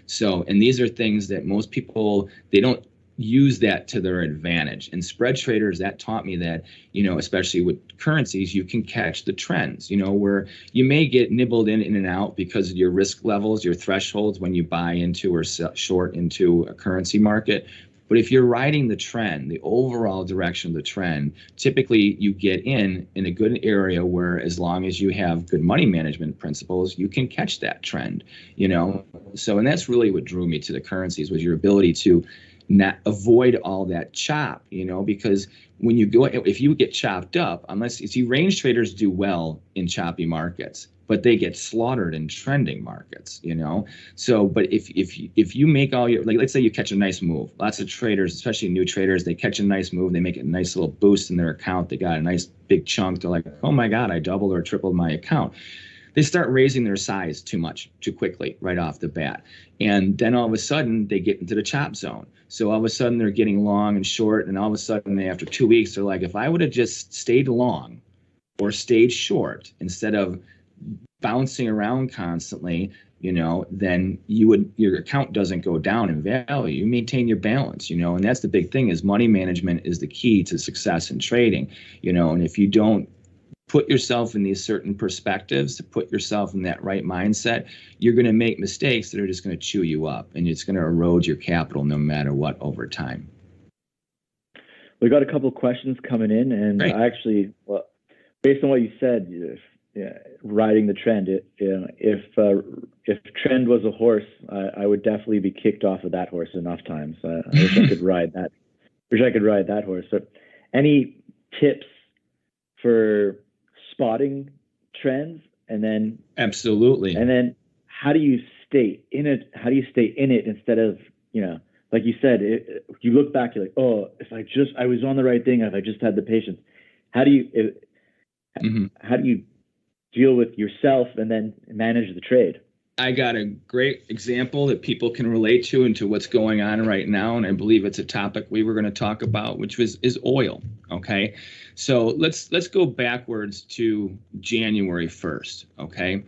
So, and these are things that most people, they don't use that to their advantage. And spread traders, that taught me that, especially with currencies, you can catch the trends, where you may get nibbled in and out because of your risk levels, your thresholds when you buy into or short into a currency market. But if you're riding the trend, the overall direction of the trend, typically you get in a good area where, as long as you have good money management principles, you can catch that trend, So, and that's really what drew me to the currencies, was your ability to not avoid all that chop, because when you go, if you get chopped up, unless you see, range traders do well in choppy markets, but they get slaughtered in trending markets, So, but if you make all your, like, let's say you catch a nice move, lots of traders, especially new traders, they catch a nice move, they make a nice little boost in their account, they got a nice big chunk, they're like, oh my God, I doubled or tripled my account. They start raising their size too quickly right off the bat. And then all of a sudden they get into the chop zone. So all of a sudden they're getting long and short. And all of a sudden after 2 weeks, they're like, if I would have just stayed long or stayed short instead of bouncing around constantly, then your account doesn't go down in value. You maintain your balance, and that's the big thing, is money management is the key to success in trading, and if you don't put yourself in these certain perspectives, to put yourself in that right mindset, you're going to make mistakes that are just going to chew you up, and it's going to erode your capital no matter what over time. We got a couple of questions coming in, and Great. actually, well, based on what you said, riding the trend, if trend was a horse, I would definitely be kicked off of that horse enough times. I wish I could ride that. Wish I could ride that horse. But any tips for spotting trends, and then Absolutely. And then how do you stay in it? How do you stay in it instead of, like you said, you look back, you're like, oh, if I was on the right thing, if I just had the patience. How do you how do you deal with yourself and then manage the trade? I got a great example that people can relate to into what's going on right now, and I believe it's a topic we were going to talk about, which is oil. Okay, so let's go backwards to January 1st. Okay,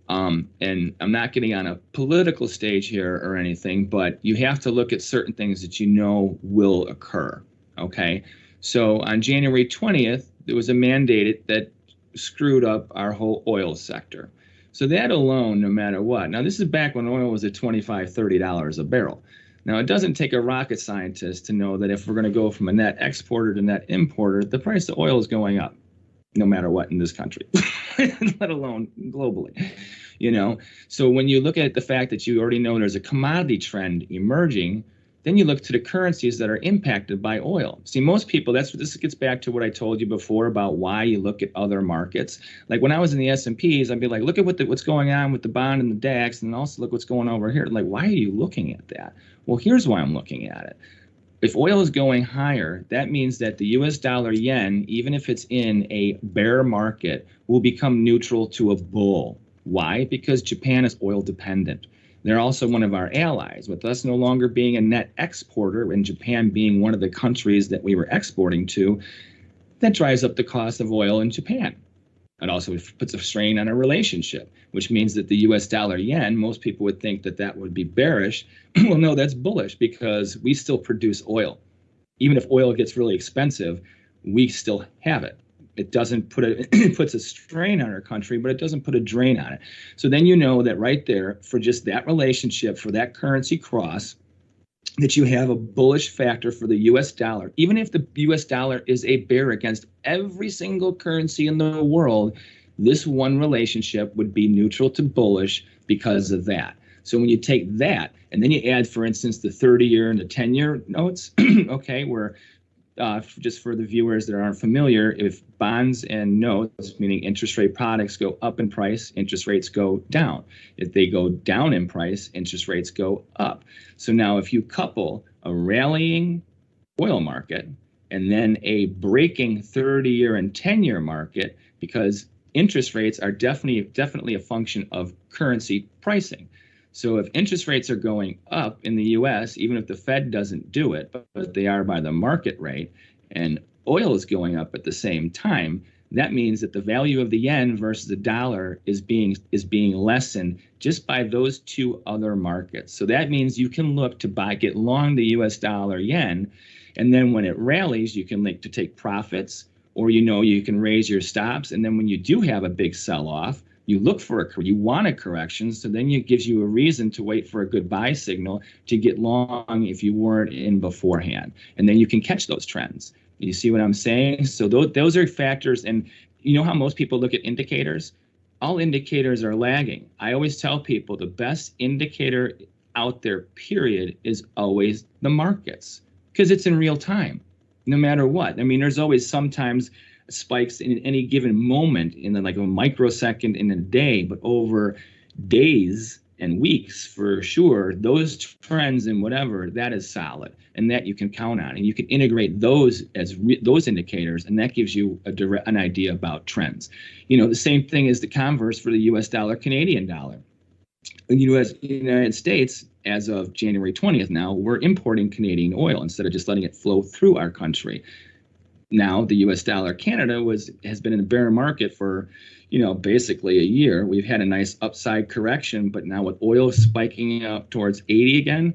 and I'm not getting on a political stage here or anything, but you have to look at certain things that will occur. Okay, so on January 20th, there was a mandate that screwed up our whole oil sector. So that alone, no matter what. Now, this is back when oil was at $25, $30 a barrel. Now, it doesn't take a rocket scientist to know that if we're going to go from a net exporter to net importer, the price of oil is going up, no matter what in this country, let alone globally. So when you look at the fact that you already know there's a commodity trend emerging, then you look to the currencies that are impacted by oil. See, most people, this gets back to what I told you before about why you look at other markets. Like when I was in the S&Ps, I'd be like, look at what's going on with the bond and the DAX, and also look what's going on over here. Like, why are you looking at that? Well, here's why I'm looking at it. If oil is going higher, that means that the US dollar yen, even if it's in a bear market, will become neutral to a bull. Why? Because Japan is oil dependent. They're also one of our allies, with us no longer being a net exporter and Japan being one of the countries that we were exporting to. That drives up the cost of oil in Japan. It also puts a strain on our relationship, which means that the US dollar yen, most people would think that would be bearish. Well, no, that's bullish, because we still produce oil. Even if oil gets really expensive, we still have it. It doesn't it puts a strain on our country, but it doesn't put a drain on it. So then you know that right there, for just that relationship, for that currency cross, that you have a bullish factor for the US dollar. Even if the US dollar is a bear against every single currency in the world, this one relationship would be neutral to bullish because of that. So when you take that, and then you add, for instance, the 30-year and the 10-year notes, okay, where just for the viewers that aren't familiar, if bonds and notes, meaning interest rate products, go up in price, interest rates go down. If they go down in price, interest rates go up. So now if you couple a rallying oil market and then a breaking 30-year and 10-year market, because interest rates are definitely a function of currency pricing. So if interest rates are going up in the U.S., even if the Fed doesn't do it, but they are by the market rate, and oil is going up at the same time, that means that the value of the yen versus the dollar is being lessened just by those two other markets. So that means you can look to get long the U.S. dollar yen, and then when it rallies, you can look to take profits, or you can raise your stops, and then when you do have a big sell-off, You look for you want a correction, so then it gives you a reason to wait for a good buy signal to get long if you weren't in beforehand, and then you can catch those trends. You see what I'm saying? So those are factors, and you know how most people look at indicators? All indicators are lagging. I always tell people the best indicator out there, period, is always the markets, because it's in real time, no matter what. I mean, there's always sometimes spikes in any given moment in like a microsecond in a day, but over days and weeks for sure, those trends and whatever, that is solid, and that you can count on, and you can integrate those as those indicators, and that gives you an idea about trends. You know, the same thing is the converse for the US dollar, Canadian dollar. United States, as of January 20th now, we're importing Canadian oil instead of just letting it flow through our country. Now the US dollar Canada has been in a bear market for, basically a year. We've had a nice upside correction, but now with oil spiking up towards 80 again,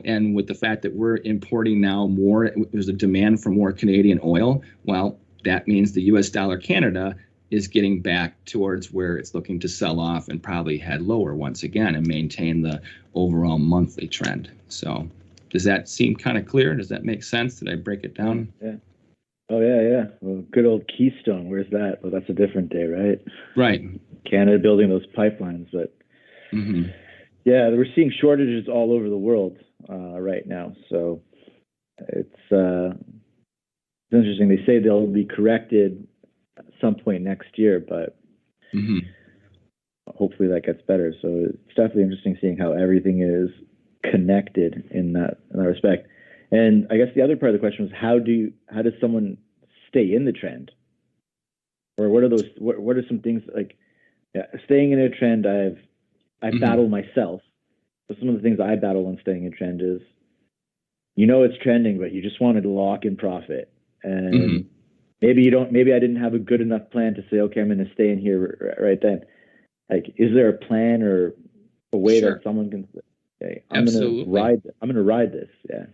and with the fact that we're importing now more, there's a demand for more Canadian oil. Well, that means the US dollar Canada is getting back towards where it's looking to sell off and probably head lower once again and maintain the overall monthly trend. So does that seem kind of clear? Does that make sense? Did I break it down? Yeah. Oh, yeah. Well, good old Keystone. Where's that? Well, that's a different day, right? Right. Canada building those pipelines. But yeah, we're seeing shortages all over the world right now. So it's interesting. They say they'll be corrected at some point next year, but hopefully that gets better. So it's definitely interesting seeing how everything is connected in that respect. And I guess the other part of the question was how does someone stay in the trend? Or what are some things like staying in a trend I battle myself. So some of the things I battle when staying in trend is it's trending, but you just wanted to lock in profit. And maybe I didn't have a good enough plan to say, okay, I'm going to stay in here right then. Like, is there a plan or a way that someone can say, I'm going to ride this? Yeah.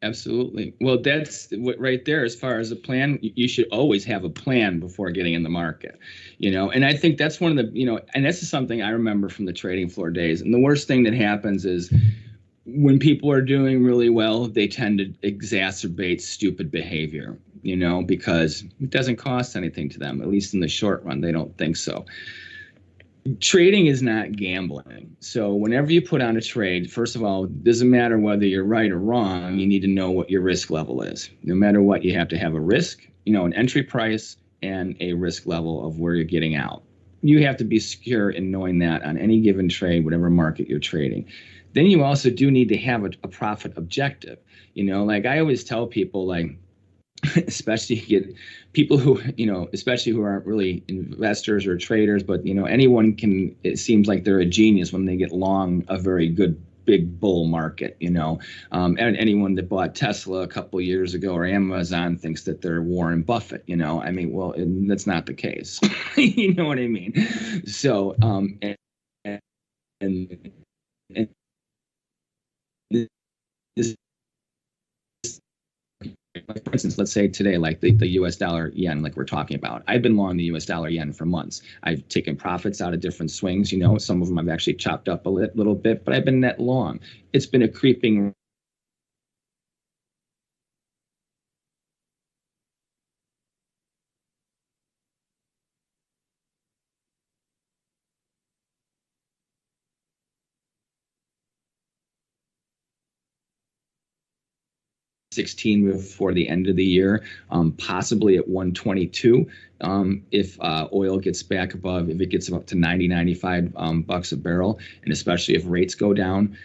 Absolutely. Well, that's right there. As far as a plan, you should always have a plan before getting in the market, and I think that's one of the, and this is something I remember from the trading floor days. And the worst thing that happens is when people are doing really well, they tend to exacerbate stupid behavior, because it doesn't cost anything to them, at least in the short run. They don't think so. Trading is not gambling. So whenever you put on a trade, first of all, it doesn't matter whether you're right or wrong. You need to know what your risk level is. No matter what, you have to have a risk, an entry price and a risk level of where you're getting out. You have to be secure in knowing that on any given trade, whatever market you're trading. Then you also do need to have a profit objective. Like I always tell people, like, especially get people who, especially who aren't really investors or traders, but, anyone can, it seems like they're a genius when they get long a very good big bull market, and anyone that bought Tesla a couple years ago or Amazon thinks that they're Warren Buffett, I mean, well, that's not the case. You know what I mean? So, and this, for instance, let's say today, like the US dollar yen, like we're talking about, I've been long the US dollar yen for months. I've taken profits out of different swings. Some of them I've actually chopped up a little bit, but I've been net long. It's been a creeping $16 before the end of the year, possibly at 122. If oil gets back above, if it gets up to 95 bucks a barrel, and especially if rates go down.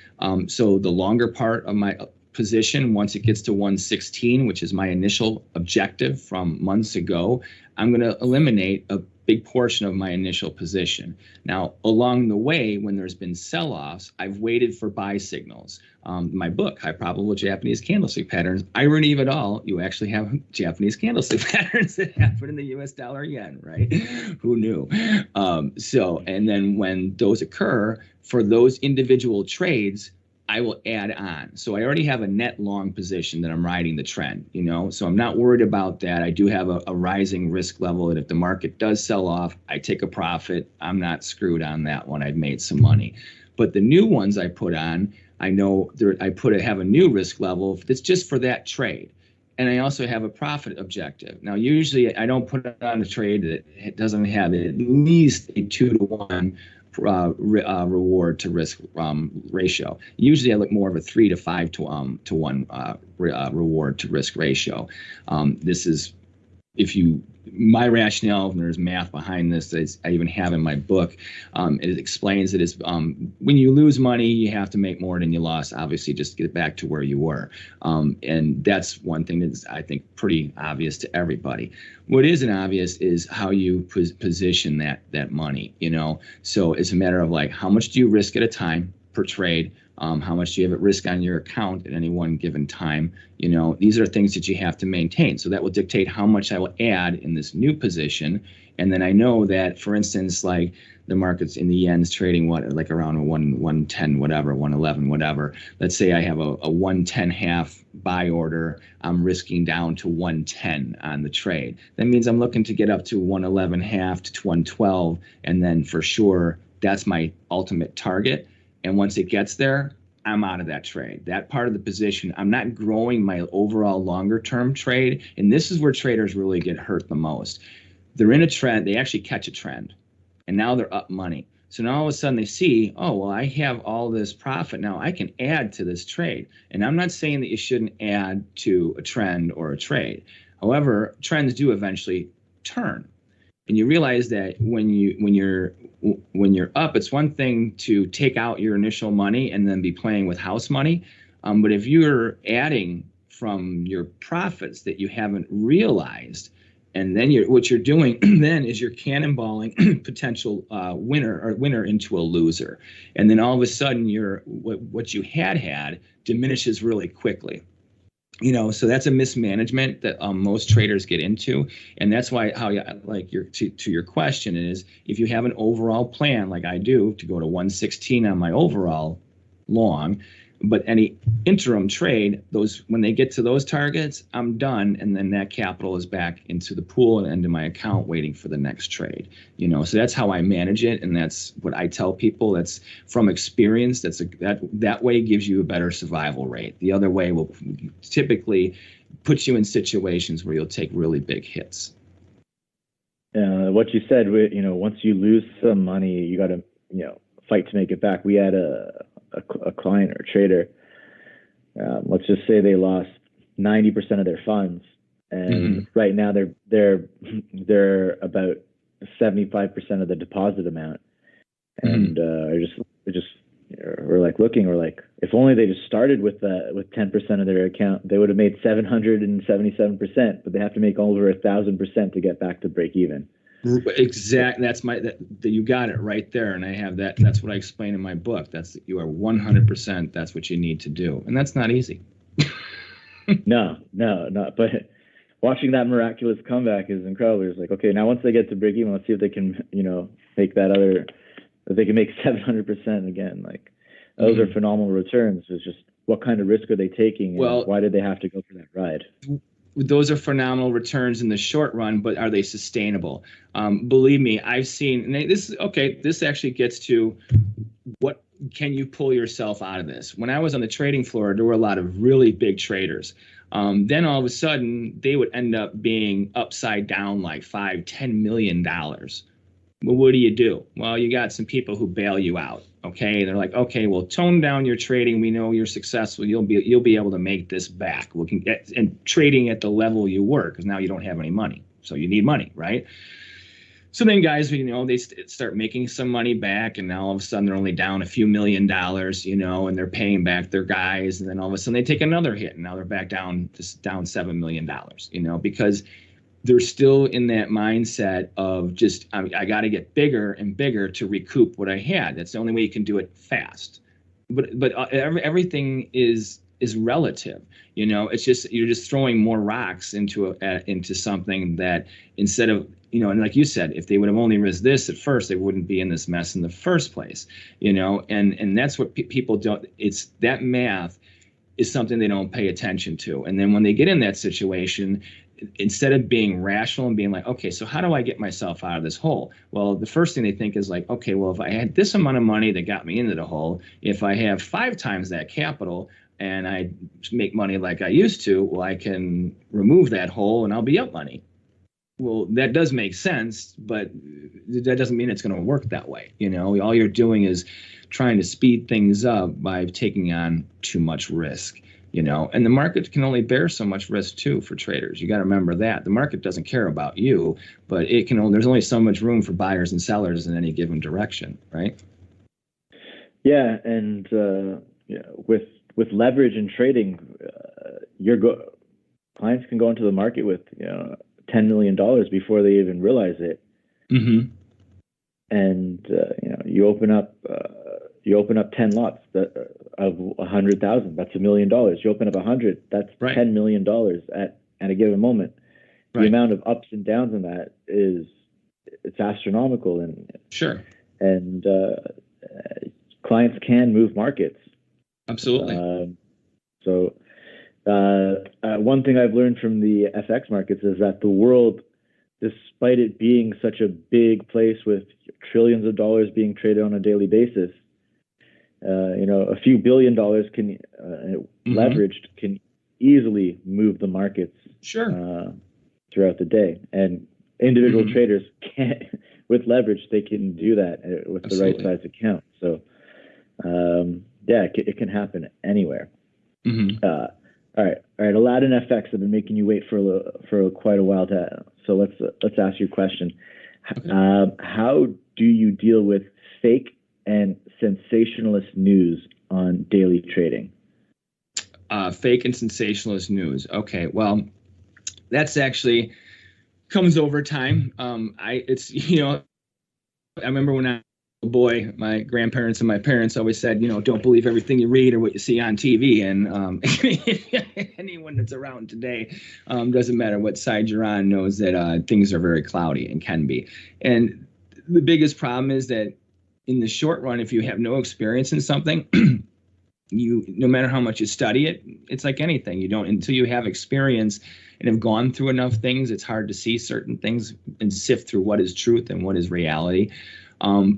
So the longer part of my position, once it gets to 116, which is my initial objective from months ago, I'm going to eliminate a big portion of my initial position. Now, along the way, when there's been sell-offs, I've waited for buy signals. My book, High Probable Japanese Candlestick Patterns, irony of it all, you actually have Japanese candlestick patterns that happen in the US dollar yen, right? Who knew? And then when those occur, for those individual trades, I will add on. So I already have a net long position that I'm riding the trend, so I'm not worried about that. I do have a rising risk level that if the market does sell off, I take a profit. I'm not screwed on that one. I've made some money. But the new ones I put on, I know have a new risk level that's just for that trade. And I also have a profit objective. Now, usually I don't put it on a trade that doesn't have at least a 2-to-1 reward to risk ratio. Usually I look more of a 3 to 5 to 1 reward to risk ratio. This is my rationale, and there's math behind this that I even have in my book. It explains that it's when you lose money, you have to make more than you lost, obviously, just to get back to where you were. And that's one thing that's, I think, pretty obvious to everybody. What isn't obvious is how you position that money, So it's a matter of like, how much do you risk at a time per trade? How much do you have at risk on your account at any one given time? These are things that you have to maintain. So that will dictate how much I will add in this new position. And then I know that, for instance, like the market's in the yen's trading like around a 110, whatever, 111, whatever. Let's say I have a 110 half buy order. I'm risking down to 110 on the trade. That means I'm looking to get up to 111 half to 112. And then for sure, that's my ultimate target. And once it gets there, I'm out of that trade. That part of the position, I'm not growing my overall longer term trade. And this is where traders really get hurt the most. They're in a trend, they actually catch a trend, and now they're up money. So now all of a sudden they see, oh, well, I have all this profit. Now I can add to this trade. And I'm not saying that you shouldn't add to a trend or a trade. However, trends do eventually turn. And you realize that when you're up, it's one thing to take out your initial money and then be playing with house money. But if you're adding from your profits that you haven't realized, and then what you're doing then is you're cannonballing potential winner into a loser. And then all of a sudden what you had diminishes really quickly. So that's a mismanagement that most traders get into, and that's why to your question is, if you have an overall plan like I do to go to 116 on my overall long, but any interim trade, when they get to those targets, I'm done, and then that capital is back into the pool and into my account waiting for the next trade. So that's how I manage it, and that's what I tell people. That's from experience. That way gives you a better survival rate. The other way will typically put you in situations where you'll take really big hits. What you said, once you lose some money, you got to, fight to make it back. We had a client or trader, let's just say they lost 90% of their funds, and right now they're about 75% of the deposit amount, and we're like, if only they just started with 10% of their account, they would have made 777%, but they have to make over 1,000% to get back to break even. Exactly. You got it right there. And I have that. That's what I explain in my book. You are 100%. That's what you need to do. And that's not easy. No. But watching that miraculous comeback is incredible. It's like, okay, now once they get to break even, let's see if they can, make if they can make 700% again. Like, those are phenomenal returns. It's just, what kind of risk are they taking? And why did they have to go for that ride? Those are phenomenal returns in the short run, but are they sustainable? Believe me, I've seen, and this actually gets to what can you pull yourself out of this? When I was on the trading floor, there were a lot of really big traders. Then all of a sudden, they would end up being upside down like $5-10 million. Well, what do? Well, you got some people who bail you out. Okay, they're like, okay, well, tone down your trading. We know you're successful. You'll be able to make this back. We can get and trading at the level you were, because now you don't have any money, so you need money, right? So then guys, they start making some money back, and now all of a sudden they're only down a few $1 million, and they're paying back their guys, and then all of a sudden they take another hit, and now they're back down $7 million, because they're still in that mindset of just, I got to get bigger and bigger to recoup what I had. That's the only way you can do it fast. But everything is is relative. It's just, you're just throwing more rocks into something that, instead of, and like you said, if they would have only risked this at first, they wouldn't be in this mess in the first place. And that's what people don't. It's that math is something they don't pay attention to. And then when they get in that situation, instead of being rational and being like, okay, so how do I get myself out of this hole? Well, the first thing they think is like, okay, well, if I had this amount of money that got me into the hole, if I have 5 times that capital and I make money like I used to, well, I can remove that hole and I'll be up money. Well, that does make sense, but that doesn't mean it's going to work that way. All you're doing is trying to speed things up by taking on too much risk. And the market can only bear so much risk too for traders. You got to remember that the market doesn't care about you, but there's only so much room for buyers and sellers in any given direction, right? Yeah, and with leverage and trading, clients can go into the market with $10 million before they even realize it. Mm-hmm. And you open up 10 lots of 100,000. That's $1 million. You open up 100. That's right. $10 million at a given moment. Right. The amount of ups and downs in that it's astronomical. And sure. And clients can move markets. Absolutely. One thing I've learned from the FX markets is that the world, despite it being such a big place with trillions of dollars being traded on a daily basis, a few $billion can leveraged can easily move the markets. Sure. Throughout the day, and individual traders can't. With leverage, they can do that with Absolutely. the right size account. So, it can happen anywhere. Mm-hmm. All right. Aladdin FX have been making you wait for quite a while so let's ask you a question. Okay. How do you deal with fake and sensationalist news on daily trading? Fake and sensationalist news. Okay. Well, that's actually comes over time. I remember when I was a boy, my grandparents and my parents always said, don't believe everything you read or what you see on TV. And anyone that's around today, doesn't matter what side you're on, knows that things are very cloudy and can be. And the biggest problem is that in the short run, if you have no experience in something, no matter how much you study it, it's like anything. You don't, until you have experience and have gone through enough things, it's hard to see certain things and sift through what is truth and what is reality.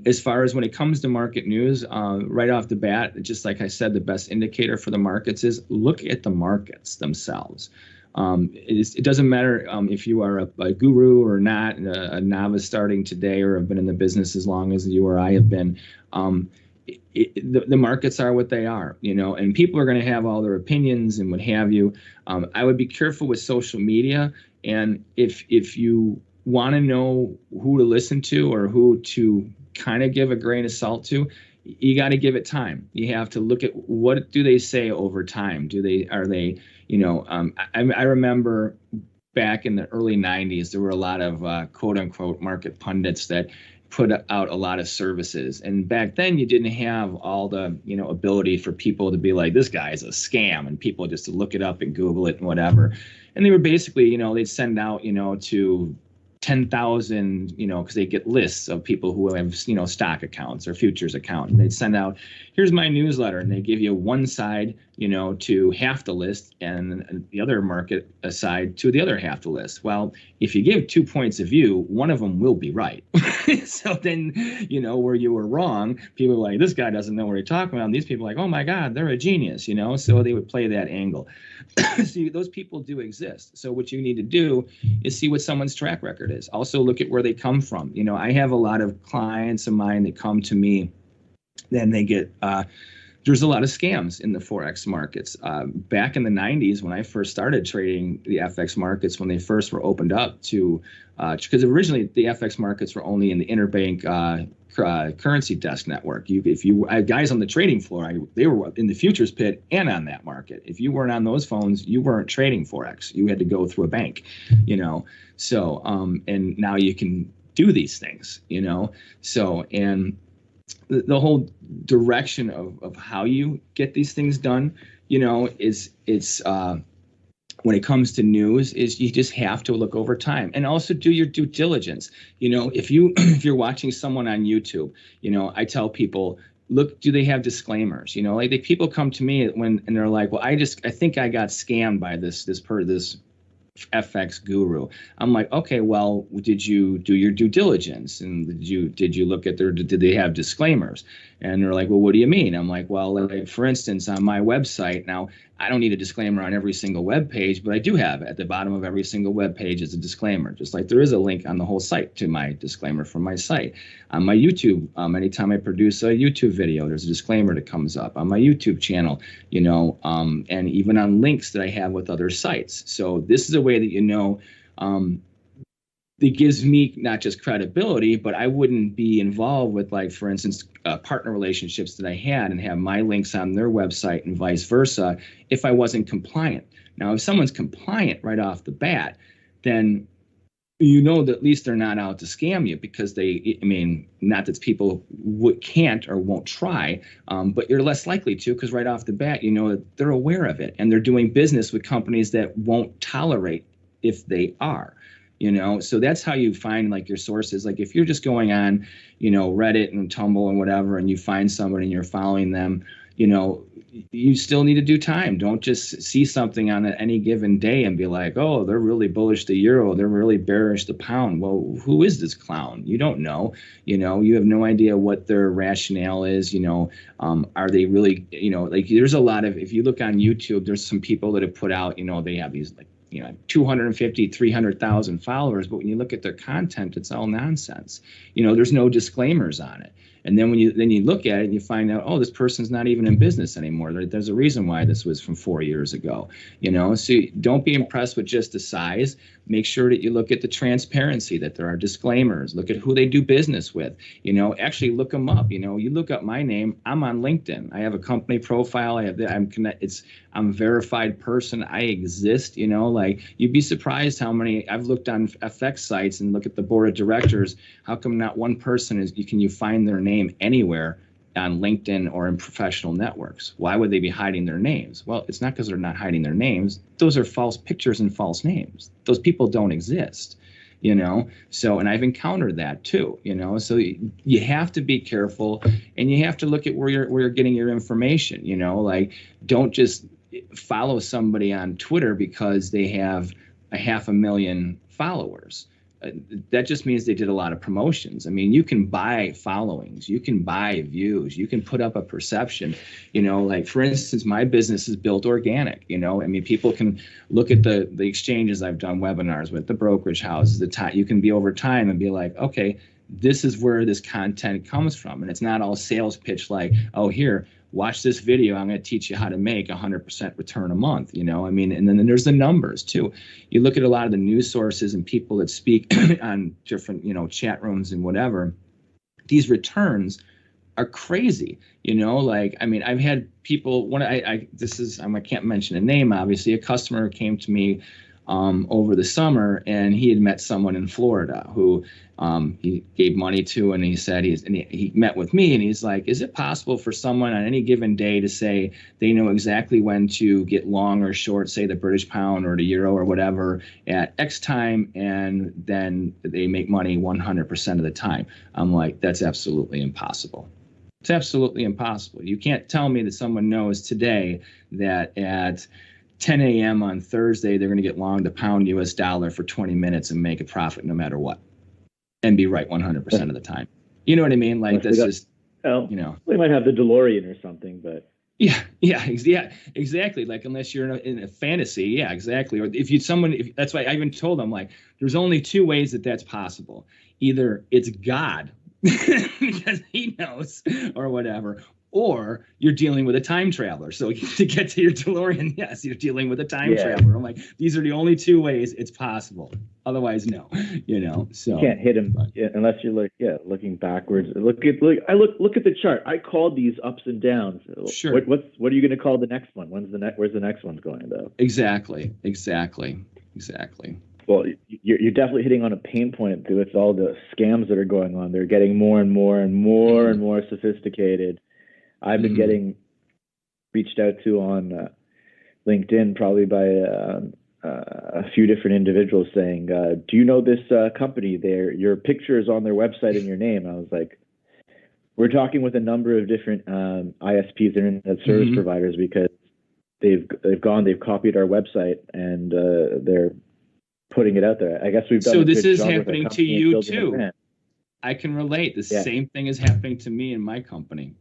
As far as when it comes to market news, right off the bat, just like I said, the best indicator for the markets is look at the markets themselves. It doesn't matter if you are a guru or not, a novice starting today, or have been in the business as long as you or I have been. The markets are what they are, and people are going to have all their opinions and what have you. I would be careful with social media, and if you want to know who to listen to or who to kind of give a grain of salt to, you got to give it time. You have to look at what do they say over time. I remember back in the early 90s, there were a lot of quote unquote market pundits that put out a lot of services. And back then you didn't have all the, ability for people to be like, this guy is a scam, and people just to look it up and Google it and whatever. And they were basically, they'd send out, to 10,000, because they get lists of people who have, stock accounts or futures account. And they'd send out, here's my newsletter. And they give you one side, to half the list, and the other market side to the other half the list. Well, if you give 2 points of view, one of them will be right. So then, where you were wrong, people are like, this guy doesn't know what he's talking about. And these people are like, oh my God, they're a genius, so they would play that angle. See, those people do exist. So what you need to do is see what someone's track record is. Also look at where they come from. I have a lot of clients of mine that come to me, then they get, there's a lot of scams in the Forex markets. Back in the 90s, when I first started trading the FX markets, when they first were opened up to, because originally the FX markets were only in the interbank currency desk network. I had guys on the trading floor, they were in the futures pit and on that market. If you weren't on those phones, you weren't trading Forex. You had to go through a bank, So, and now you can do these things, So, and the whole direction of how you get these things done, it's when it comes to news is you just have to look over time and also do your due diligence. If you're watching someone on YouTube, I tell people, look, do they have disclaimers? Like people come to me and they're like, well, I think I got scammed by this FX guru. I'm like, okay, well, did you do your due diligence? And did you look at did they have disclaimers? And they're like, well, what do you mean? I'm like, well, like, for instance, on my website, now I don't need a disclaimer on every single web page, but I do have at the bottom of every single web page is a disclaimer, just like there is a link on the whole site to my disclaimer from my site. On my YouTube, anytime I produce a YouTube video, there's a disclaimer that comes up on my YouTube channel, and even on links that I have with other sites. So this is a way that it gives me not just credibility, but I wouldn't be involved with, like, for instance, partner relationships that I had and have my links on their website and vice versa if I wasn't compliant. Now, if someone's compliant right off the bat, then that at least they're not out to scam you, because not that people can't or won't try, but you're less likely to, because right off the bat, that they're aware of it and they're doing business with companies that won't tolerate if they are. So that's how you find, like, your sources. Like, if you're just going on, Reddit and Tumblr and whatever, and you find somebody and you're following them, you still need to do time. Don't just see something on any given day and be like, oh, they're really bullish the euro, they're really bearish the pound. Well, who is this clown? You don't know. You have no idea what their rationale is. Are they really, like, there's a lot of, if you look on YouTube, there's some people that have put out, they have these, like, 250, 300,000 followers, but when you look at their content, it's all nonsense. There's no disclaimers on it. And then when you look at it and you find out, oh, this person's not even in business anymore. There's a reason why this was from 4 years ago. So don't be impressed with just the size. Make sure that you look at the transparency, that there are disclaimers. Look at who they do business with. Actually look them up. You look up my name. I'm on LinkedIn. I have a company profile. I'm a verified person. I exist. Like, you'd be surprised how many I've looked on FX sites and look at the board of directors. How come not one person can you find their name anywhere on LinkedIn or in professional networks? Why would they be hiding their names? Well, it's not because they're not hiding their names. Those are false pictures and false names. Those people don't exist, So, and I've encountered that too, So you have to be careful, and you have to look at where you're getting your information, Like, don't just follow somebody on Twitter because they have 500,000 followers. That just means they did a lot of promotions. You can buy followings, you can buy views, you can put up a perception. Like, for instance, my business is built organic. People can look at the exchanges I've done webinars with, the brokerage houses, you can be over time and be like, okay, this is where this content comes from. And it's not all sales pitch like, oh, here, watch this video, I'm going to teach you how to make 100% return a month, And then there's the numbers too. You look at a lot of the news sources and people that speak on different, chat rooms and whatever, these returns are crazy, I've had people, I can't mention a name, obviously. A customer came to me over the summer, and he had met someone in Florida who he gave money to, and he said he met with me, and he's like, is it possible for someone on any given day to say they know exactly when to get long or short, say the British pound or the euro or whatever at X time, and then they make money 100% of the time? I'm like, that's absolutely impossible. It's absolutely impossible. You can't tell me that someone knows today that at 10 a.m. on Thursday, they're going to get long the pound US dollar for 20 minutes and make a profit no matter what, and be right 100% of the time. You know what I mean? Like, that's just, they might have the DeLorean or something, but. Yeah, exactly. Like, unless you're in a fantasy. Yeah, exactly. Or that's why I even told them, like, there's only two ways that's possible. Either it's God because he knows or whatever, or you're dealing with a time traveler. So to get to your DeLorean, yes, you're dealing with a time traveler. I'm like, these are the only two ways it's possible. Otherwise, no. So you can't hit him unless you're looking backwards. Look at the chart. I called these ups and downs. Sure. What are you going to call the next one? Where's the next one going though? Exactly. Well, you're definitely hitting on a pain point with all the scams that are going on. They're getting more and more and more and more sophisticated. I've been getting reached out to on LinkedIn, probably by a few different individuals saying, "Do you know this company? Your picture is on their website and your name." I was like, "We're talking with a number of different ISPs, internet service providers, because they've copied our website and they're putting it out there. I guess we've done." So a this good is job with our happening to company and you building a too. brand. I can relate. The Yeah. same thing is happening to me and my company.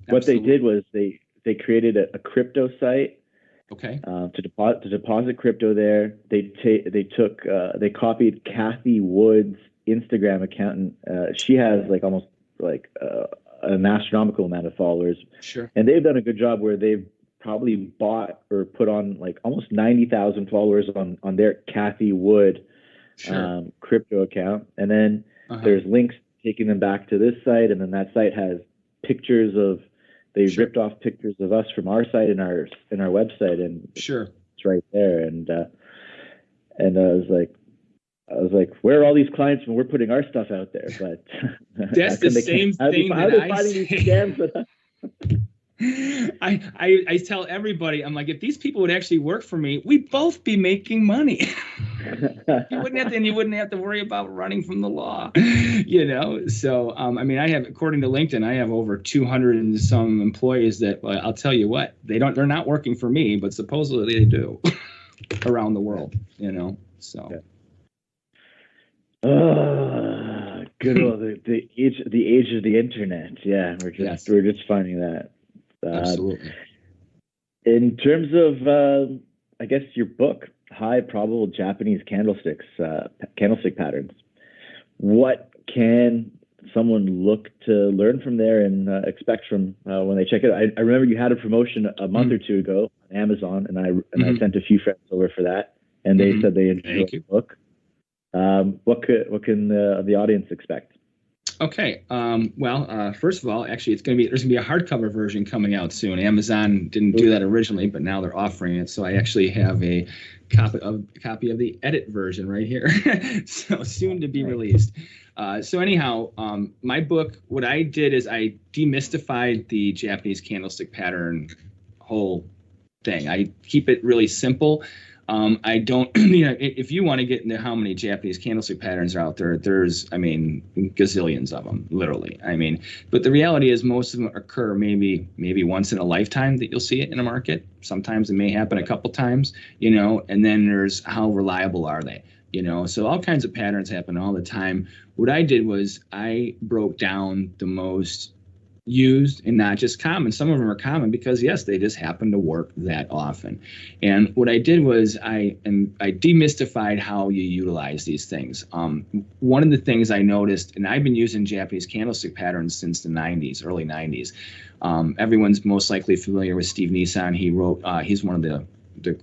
What they Absolutely. did was they created a crypto site. Okay. To deposit crypto there. They copied Kathy Wood's Instagram account. She has like almost like an astronomical amount of followers. Sure. And they've done a good job where they've probably bought or put on like almost 90,000 followers on their Kathy Wood crypto account. And then there's links taking them back to this site, and then that site has pictures of. They ripped off pictures of us from our site and our website, and it's right there. And I was like, where are all these clients when we're putting our stuff out there? But that's the same thing that I say. I tell everybody, I'm like, if these people would actually work for me, we'd both be making money. You wouldn't have to worry about running from the law, you know? So, I mean, according to LinkedIn, I have over 200 and some employees that, I'll tell you what, they're not working for me, but supposedly they do around the world, you know? So. Good old the age of the internet. Yeah, we're just finding that. Absolutely. In terms of, I guess, your book, High Probable Japanese Candlestick Patterns, what can someone look to learn from there and expect from when they check it out? I remember you had a promotion a month or two ago on Amazon, and I sent a few friends over for that, and they said they enjoyed the book. What can the audience expect? Okay. First of all, actually, there's going to be a hardcover version coming out soon. Amazon didn't do that originally, but now they're offering it. So I actually have a copy of the edit version right here. So soon to be released. So anyhow, my book, what I did is I demystified the Japanese candlestick pattern whole thing. I keep it really simple. I don't, if you want to get into how many Japanese candlestick patterns are out there, there's, gazillions of them, literally. But the reality is most of them occur maybe once in a lifetime that you'll see it in a market. Sometimes it may happen a couple times, and then there's how reliable are they, so all kinds of patterns happen all the time. What I did was I broke down the most used and not just common. Some of them are common because, yes, they just happen to work that often. And what I did was I demystified how you utilize these things. One of the things I noticed, and I've been using Japanese candlestick patterns since the 90s, early 90s. Everyone's most likely familiar with Steve Nissan. He's one of the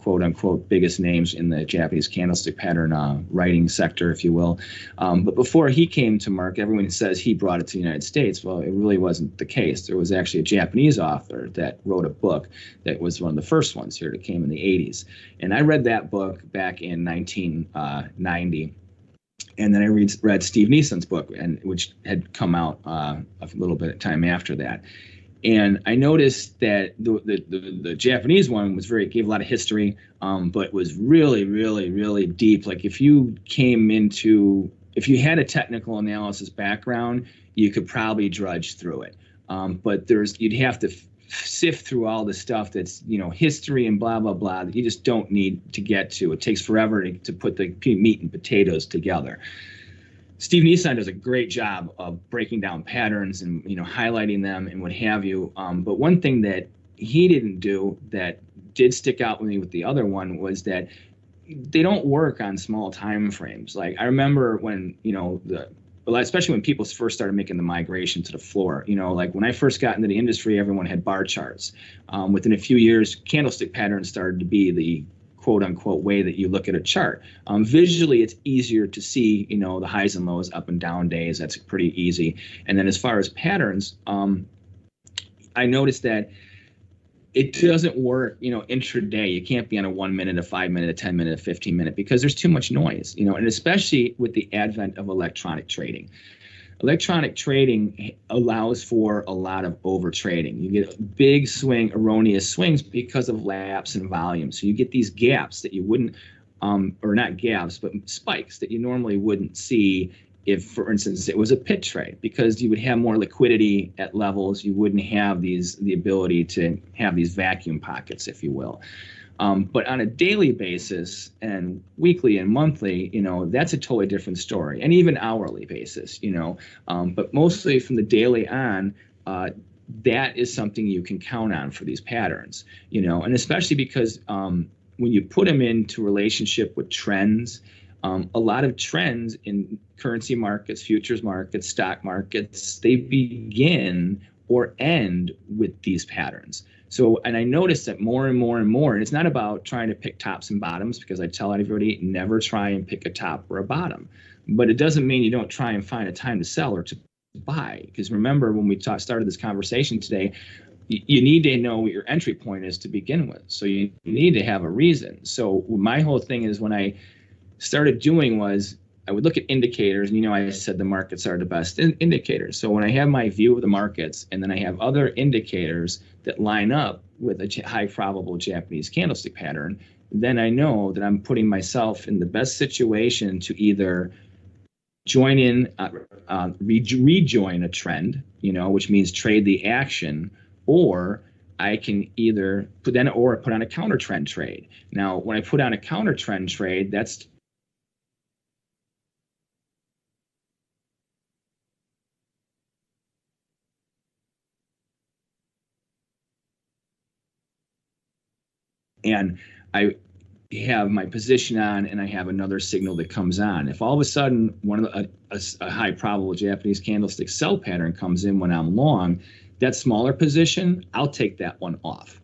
quote unquote biggest names in the Japanese candlestick pattern writing sector, if you will. But before he came to market, everyone says he brought it to the United States. Well, it really wasn't the case. There was actually a Japanese author that wrote a book that was one of the first ones here that came in the 80s. And I read that book back in 1990. And then I read Steve Nissan's book, which had come out a little bit of time after that. And I noticed that the Japanese one gave a lot of history, but was really, really, really deep. Like if you had a technical analysis background, you could probably drudge through it. But you'd have to sift through all the stuff that's, history and blah, blah, blah, that you just don't need to get to. It takes forever to put the meat and potatoes together. Steve Nissan does a great job of breaking down patterns and highlighting them and what have you. But one thing that he didn't do that did stick out with me with the other one was that they don't work on small time frames. Like I remember when especially when people first started making the migration to the floor. Like when I first got into the industry, everyone had bar charts. Within a few years, candlestick patterns started to be the quote unquote way that you look at a chart. Visually, it's easier to see, the highs and lows, up and down days. That's pretty easy. And then as far as patterns, I noticed that it doesn't work, intraday. You can't be on a 1 minute, a 5 minute, a 10 minute, a 15 minute because there's too much noise, and especially with the advent of electronic trading. Electronic trading allows for a lot of over trading. You get big swing, erroneous swings because of lapse in volume. So you get these gaps that you wouldn't, or not gaps, but spikes that you normally wouldn't see if, for instance, it was a pit trade, because you would have more liquidity at levels. You wouldn't have the ability to have these vacuum pockets, if you will. But on a daily basis and weekly and monthly, that's a totally different story, and even hourly basis, but mostly from the daily on, that is something you can count on for these patterns, and especially because when you put them into relationship with trends, a lot of trends in currency markets, futures markets, stock markets, they begin or end with these patterns. So, and I noticed that more and more and more, and it's not about trying to pick tops and bottoms, because I tell everybody, never try and pick a top or a bottom. But it doesn't mean you don't try and find a time to sell or to buy. Because remember, when we started this conversation today, you need to know what your entry point is to begin with. So you need to have a reason. So my whole thing is, when I started doing was, I would look at indicators, and I said the markets are the best indicators. So when I have my view of the markets, and then I have other indicators that line up with a high probable Japanese candlestick pattern, then I know that I'm putting myself in the best situation to either join in, rejoin a trend, which means trade the action, or I can either put on a counter trend trade. Now, when I put on a counter trend trade, that's and I have my position on, and I have another signal that comes on. If all of a sudden a high probable Japanese candlestick sell pattern comes in when I'm long, that smaller position, I'll take that one off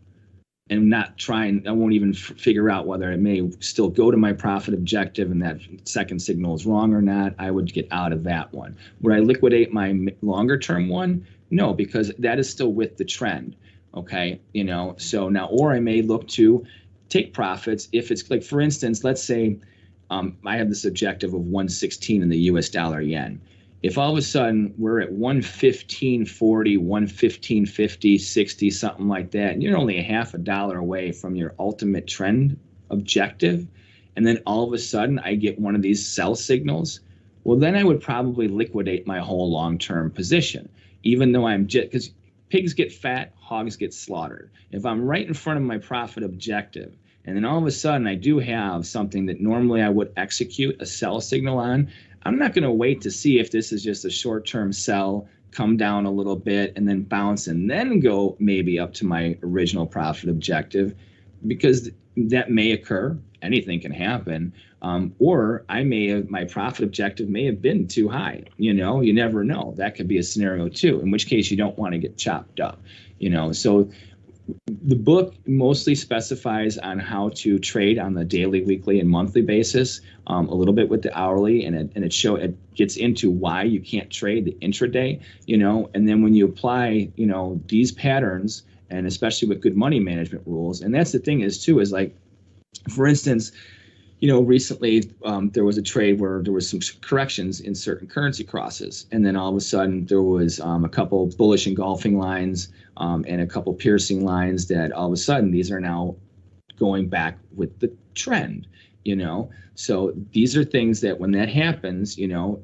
and not try, and I won't even figure out whether it may still go to my profit objective and that second signal is wrong or not. I would get out of that one. Would I liquidate my longer term one? No, because that is still with the trend. Okay, so now, or I may look to take profits if it's like, for instance, let's say I have this objective of 116 in the US dollar yen. If all of a sudden we're at 115.40, 115.50, 60, something like that, and you're only a half a dollar away from your ultimate trend objective, and then all of a sudden I get one of these sell signals, well, then I would probably liquidate my whole long-term position, even though because pigs get fat, hogs get slaughtered. If I'm right in front of my profit objective, and then all of a sudden I do have something that normally I would execute a sell signal on, I'm not going to wait to see if this is just a short-term sell, come down a little bit, and then bounce, and then go maybe up to my original profit objective, because that may occur. Anything can happen. Or my profit objective may have been too high. You never know. That could be a scenario too, in which case you don't want to get chopped up. So the book mostly specifies on how to trade on the daily, weekly, and monthly basis, a little bit with the hourly, and it gets into why you can't trade the intraday, and then when you apply, these patterns, and especially with good money management rules. And that's the thing is like, for instance, recently there was a trade where there was some corrections in certain currency crosses, and then all of a sudden there was a couple bullish engulfing lines and a couple piercing lines that all of a sudden these are now going back with the trend. So these are things that when that happens,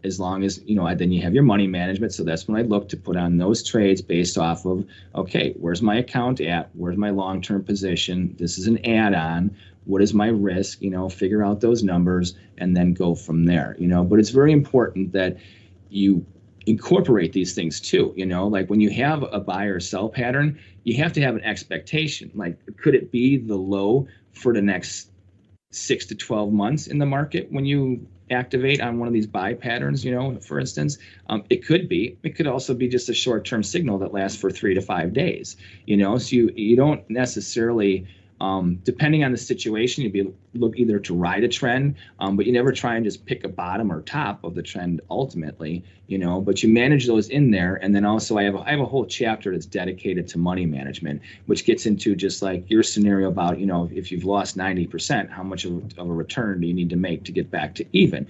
as long as, then you have your money management. So that's when I look to put on those trades based off of, okay, where's my account at? Where's my long-term position? This is an add-on. What is my risk? Figure out those numbers and then go from there, but it's very important that you incorporate these things too, like when you have a buy or sell pattern, you have to have an expectation. Like, could it be the low for the next 6 to 12 months in the market when you activate on one of these buy patterns, for instance? It could be. It could also be just a short-term signal that lasts for 3 to 5 days, so you don't necessarily, depending on the situation, you'd look either to ride a trend, but you never try and just pick a bottom or top of the trend ultimately, but you manage those in there. And then also I have a whole chapter that's dedicated to money management, which gets into just like your scenario about, if you've lost 90%, how much of a return do you need to make to get back to even?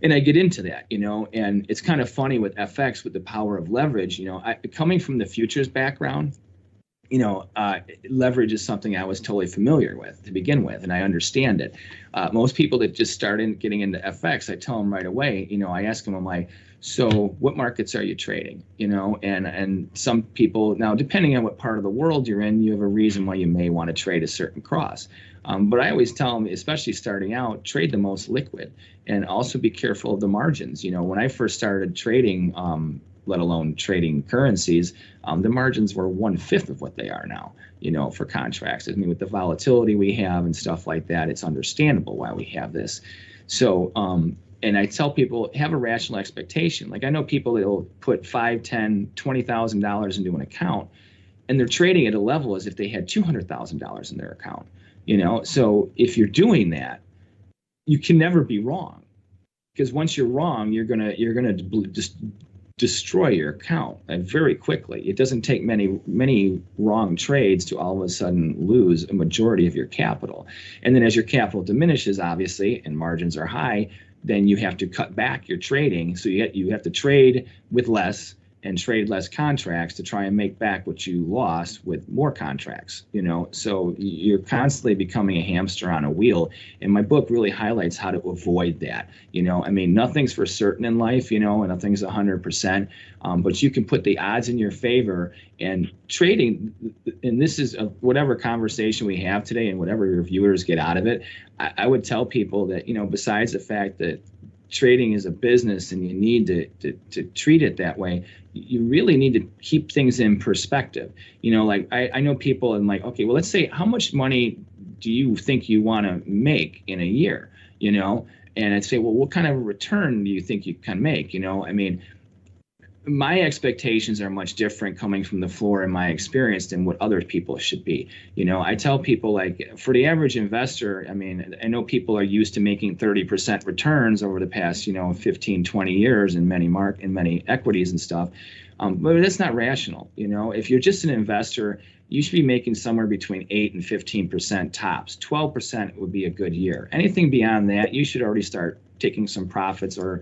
And I get into that, and it's kind of funny with FX, with the power of leverage. Coming from the futures background, leverage is something I was totally familiar with to begin with, and I understand it. Most people that just start getting into FX, I tell them right away, I ask them, I'm like, so what markets are you trading? And some people, now depending on what part of the world you're in, you have a reason why you may want to trade a certain cross. But I always tell them, especially starting out, trade the most liquid, and also be careful of the margins. When I first started trading, let alone trading currencies, the margins were 1/5 of what they are now, for contracts. I mean, with the volatility we have and stuff like that, it's understandable why we have this. So, and I tell people, have a rational expectation. Like, I know people that will put $5, $10, $20,000 into an account, and they're trading at a level as if they had $200,000 in their account. So if you're doing that, you can never be wrong, because once you're wrong, you're gonna just destroy your account very quickly. It doesn't take many wrong trades to all of a sudden lose a majority of your capital. And then as your capital diminishes, obviously, and margins are high, then you have to cut back your trading. So you have to trade with less and trade less contracts to try and make back what you lost with more contracts. So you're constantly becoming a hamster on a wheel. And my book really highlights how to avoid that. I mean, nothing's for certain in life, and nothing's 100%, but you can put the odds in your favor. And trading, and this is whatever conversation we have today and whatever your viewers get out of it, I would tell people that, besides the fact that trading is a business and you need to treat it that way, you really need to keep things in perspective. Like I know people, and like, okay, well, let's say, how much money do you think you want to make in a year? And I'd say, well, what kind of return do you think you can make? I mean, my expectations are much different coming from the floor in my experience than what other people should be. I tell people, like, for the average investor, I mean, I know people are used to making 30% returns over the past, 15, 20 years in many equities and stuff. But that's not rational. If you're just an investor, you should be making somewhere between 8 and 15% tops. 12% would be a good year. Anything beyond that, you should already start taking some profits, or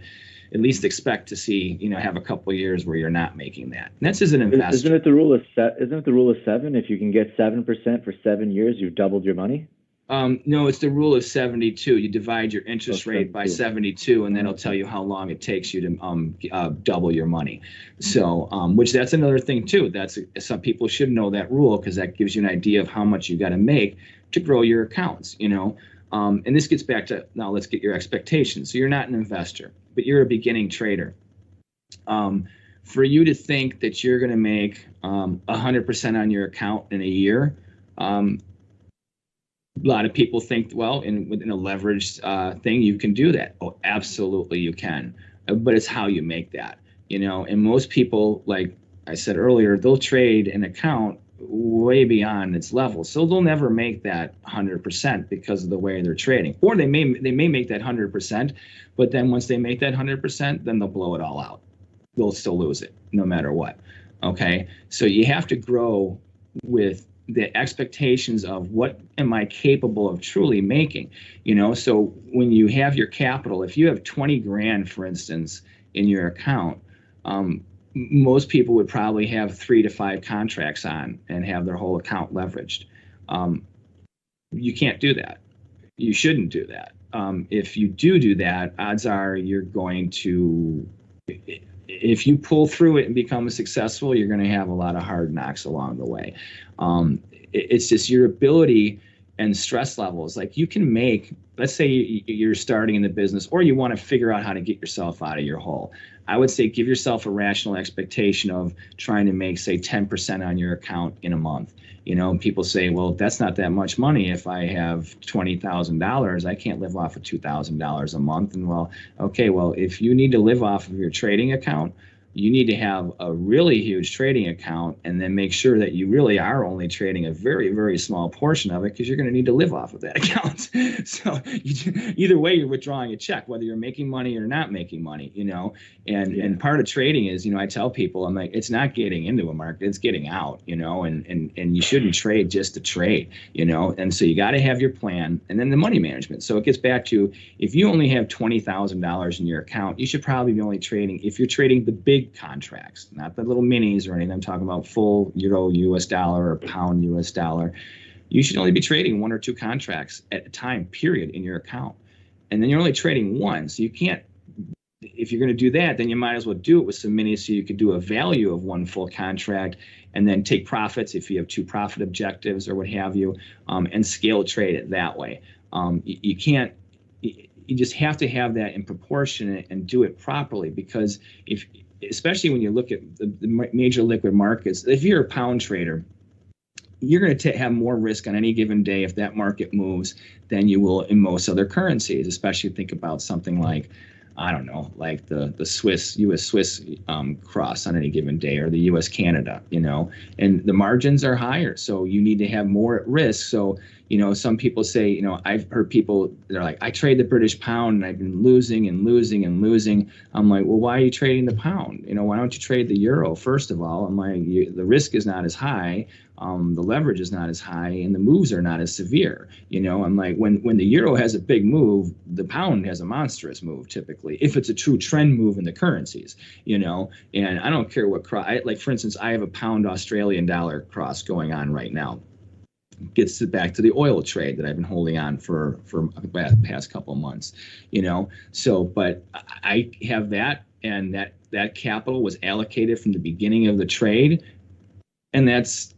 at least expect to see, have a couple of years where you're not making that. And that's as an investor. Isn't it the rule of 7? If you can get 7% for 7 years, you've doubled your money? No, it's the rule of 72. You divide your interest rate by 72, and then it'll tell you how long it takes you to double your money. So, which that's another thing too. Some people should know that rule, because that gives you an idea of how much you got to make to grow your accounts. And this gets back to, now let's get your expectations. So you're not an investor, but you're a beginning trader. For you to think that you're going to make 100% on your account in a year, a lot of people think, well, within a leveraged thing, you can do that. Oh, absolutely you can. But it's how you make that, and most people, like I said earlier, they'll trade an account way beyond its level. So they'll never make that 100% because of the way they're trading. Or they may make that 100%, but then once they make that 100%, then they'll blow it all out. They'll still lose it no matter what. Okay? So you have to grow with the expectations of, what am I capable of truly making? So when you have your capital, if you have 20 grand, for instance, in your account, most people would probably have 3 to 5 contracts on and have their whole account leveraged. You can't do that. You shouldn't do that. If you do that, odds are you're going to, if you pull through it and become successful, you're going to have a lot of hard knocks along the way. It's just your ability and stress levels. Like, you can make, let's say you're starting in the business, or you want to figure out how to get yourself out of your hole. I would say give yourself a rational expectation of trying to make, say, 10% on your account in a month. People say, well, that's not that much money. If I have $20,000, I can't live off of $2,000 a month. And well, okay, well, if you need to live off of your trading account, you need to have a really huge trading account, and then make sure that you really are only trading a very, very small portion of it, because you're going to need to live off of that account. So either way, you're withdrawing a check, whether you're making money or not making money, and part of trading is, I tell people, I'm like, it's not getting into a market, it's getting out, and you shouldn't trade just to trade, and so you got to have your plan, and then the money management. So it gets back to, if you only have $20,000 in your account, you should probably be only trading, if you're trading the big contracts, not the little minis or anything. I'm talking about full euro US dollar or pound US dollar. You should only be trading 1 or 2 contracts at a time, period, in your account. And then you're only trading one. So you can't, if you're going to do that, then you might as well do it with some minis, so you could do a value of 1 full contract and then take profits if you have 2 profit objectives or what have you, and scale trade it that way. You can't, you just have to have that in proportion and do it properly, because especially when you look at the major liquid markets, if you're a pound trader, you're going to have more risk on any given day if that market moves than you will in most other currencies. Especially think about something like, I don't know, like the US Swiss cross on any given day, or the US Canada, and the margins are higher. So you need to have more at risk. So, some people say, I've heard people, they're like, I trade the British pound and I've been losing and losing and losing. I'm like, well, why are you trading the pound? Why don't you trade the euro? First of all, I'm like, the risk is not as high. The leverage is not as high, and the moves are not as severe. I'm like, when the euro has a big move, the pound has a monstrous move typically, if it's a true trend move in the currencies, and I don't care what like for instance, I have a pound Australian dollar cross going on right now. Gets back to the oil trade that I've been holding on for the past couple of months, so, but I have that, and that capital was allocated from the beginning of the trade, and that's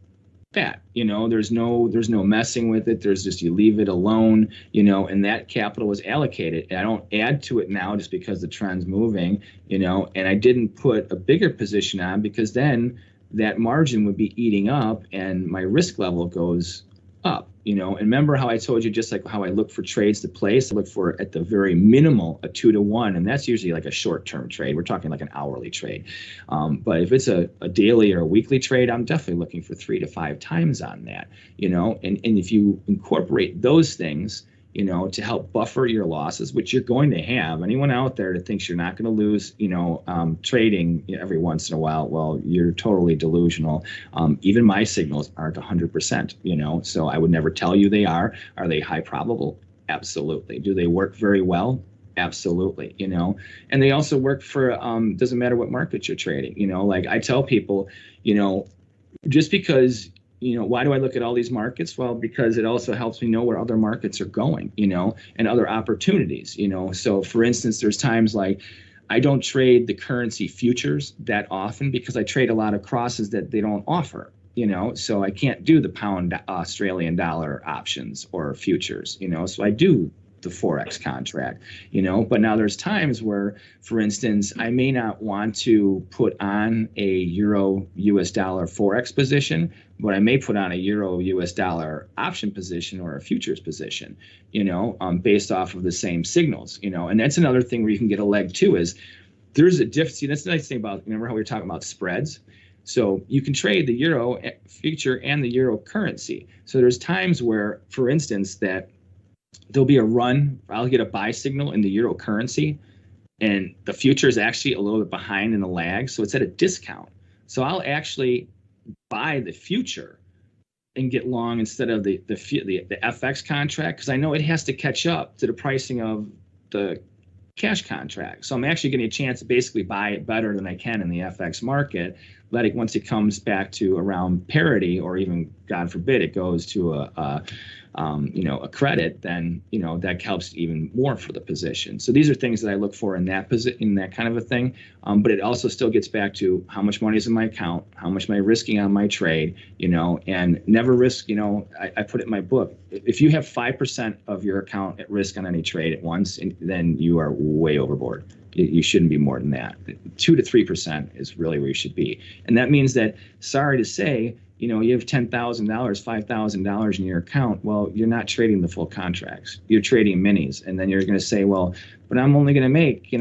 that, there's no messing with it. There's just, you leave it alone, and that capital was allocated. And I don't add to it now just because the trend's moving, and I didn't put a bigger position on, because then that margin would be eating up and my risk level goes up, and remember how I told you, just like how I look for trades to place, I look for, at the very minimal, a 2-to-1, and that's usually like a short-term trade. We're talking like an hourly trade. But if it's a daily or a weekly trade, I'm definitely looking for 3 to 5 times on that, and if you incorporate those things, to help buffer your losses, which you're going to have. Anyone out there that thinks you're not going to lose, trading every once in a while, well, you're totally delusional. Even my signals aren't 100%, so I would never tell you they are. Are they high probable? Absolutely. Do they work very well? Absolutely. And they also work for, doesn't matter what market you're trading, like I tell people, just because, why do I look at all these markets? Well, because it also helps me know where other markets are going, and other opportunities, So for instance, there's times like I don't trade the currency futures that often, because I trade a lot of crosses that they don't offer, so I can't do the pound Australian dollar options or futures, so I do the Forex contract, but now there's times where, for instance, I may not want to put on a euro US dollar Forex position, but I may put on a euro US dollar option position or a futures position, based off of the same signals, and that's another thing where you can get a leg too, is there's a difference. See, that's the nice thing about, remember how we were talking about spreads? So you can trade the euro future and the euro currency. So there's times where, for instance, that there'll be a run, I'll get a buy signal in the euro currency, and the future is actually a little bit behind in the lag, so it's at a discount. So I'll actually buy the future and get long instead of the FX contract, because I know it has to catch up to the pricing of the cash contract. So I'm actually getting a chance to basically buy it better than I can in the FX market, letting, once it comes back to around parity, or even, God forbid, it goes to a credit, then, that helps even more for the position. So these are things that I look for in that kind of a thing. But it also still gets back to how much money is in my account, how much am I risking on my trade, and never risk, I put it in my book. If you have 5% of your account at risk on any trade at once, then you are way overboard. You shouldn't be more than that. 2 to 3% is really where you should be. And that means that, sorry to say, you have $10,000, $5,000 in your account. Well, you're not trading the full contracts. You're trading minis. And then you're going to say, well, but I'm only going to make,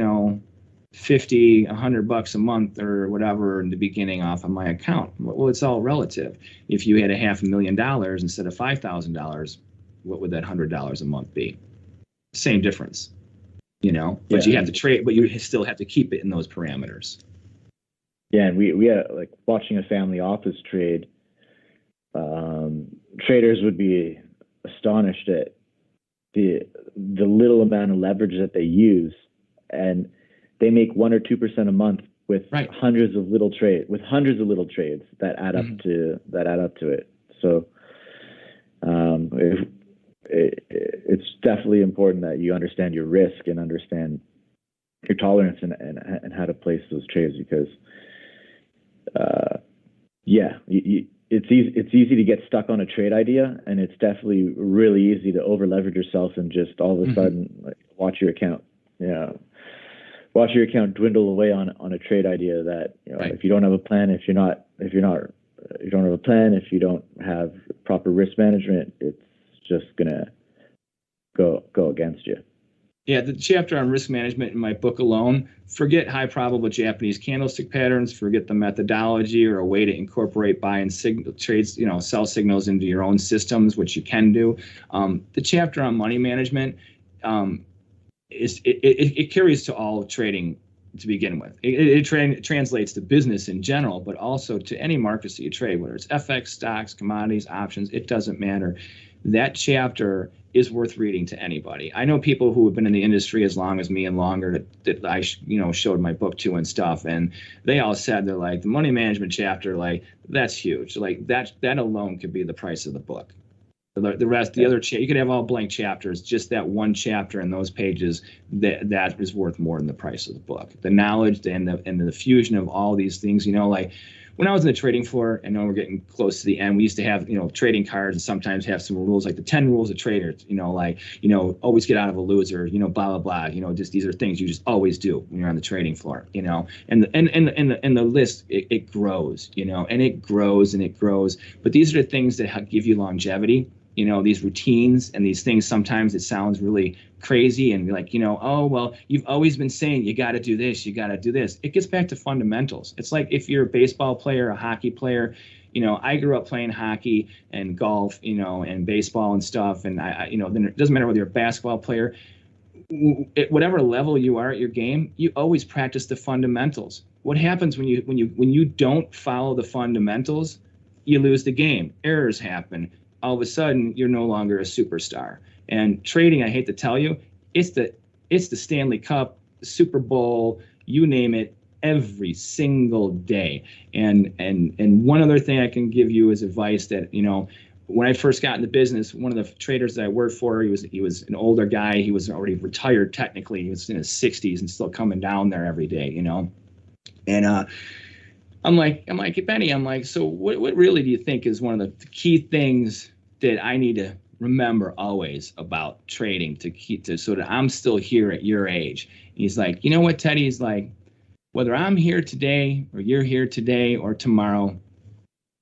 50, $100 a month or whatever in the beginning off of my account. Well, it's all relative. If you had $500,000 instead of $5,000, what would that $100 a month be? Same difference, but you have to trade, but you still have to keep it in those parameters. Yeah. And we had, like, watching a family office trade, traders would be astonished at the little amount of leverage that they use, and they make 1 or 2% a month with hundreds of little trades that add up to it. So it's definitely important that you understand your risk and understand your tolerance and how to place those trades, because it's easy to get stuck on a trade idea, and it's definitely really easy to over leverage yourself and just all of a sudden, like, watch your account dwindle away on a trade idea that, if you don't have a plan, if you don't have a plan, if you don't have proper risk management, it's just gonna go against you. Yeah, the chapter on risk management in my book alone, forget high probable Japanese candlestick patterns, forget the methodology or a way to incorporate buy and trades, sell signals into your own systems, which you can do. The chapter on money management, it carries to all trading to begin with. It translates to business in general, but also to any markets that you trade, whether it's FX, stocks, commodities, options, it doesn't matter. That chapter is worth reading to anybody. I know people who have been in the industry as long as me and longer that I showed my book to and stuff, and they all said, they're like, the money management chapter, like, that's huge. Like, that alone could be the price of the book. The rest, the other, you could have all blank chapters. Just that one chapter in those pages, that is worth more than the price of the book. The knowledge and the fusion of all these things. Like when I was in the trading floor, I know we're getting close to the end. We used to have trading cards and sometimes have some rules like the 10 rules of traders. Always get out of a loser. Blah blah blah. Just these are things you just always do when you're on the trading floor. And the list it grows. And it grows and it grows. But these are the things that give you longevity. These routines and these things, sometimes it sounds really crazy and like, oh, well, you've always been saying you got to do this, you got to do this. It gets back to fundamentals. It's like if you're a baseball player, a hockey player, I grew up playing hockey and golf, and baseball and stuff. And then it doesn't matter whether you're a basketball player, at whatever level you are at your game, you always practice the fundamentals. What happens when you don't follow the fundamentals? You lose the game. Errors happen. All of a sudden, you're no longer a superstar. And trading, I hate to tell you, it's the Stanley Cup, the Super Bowl, you name it, every single day. And one other thing I can give you is advice that, when I first got in the business, one of the traders that I worked for, he was an older guy. He was already retired technically. He was in his 60s and still coming down there every day, And I'm like, Benny, so what really do you think is one of the key things that I need to remember always about trading so that I'm still here at your age? And he's like, you know what, Teddy? He's like, whether I'm here today or you're here today or tomorrow,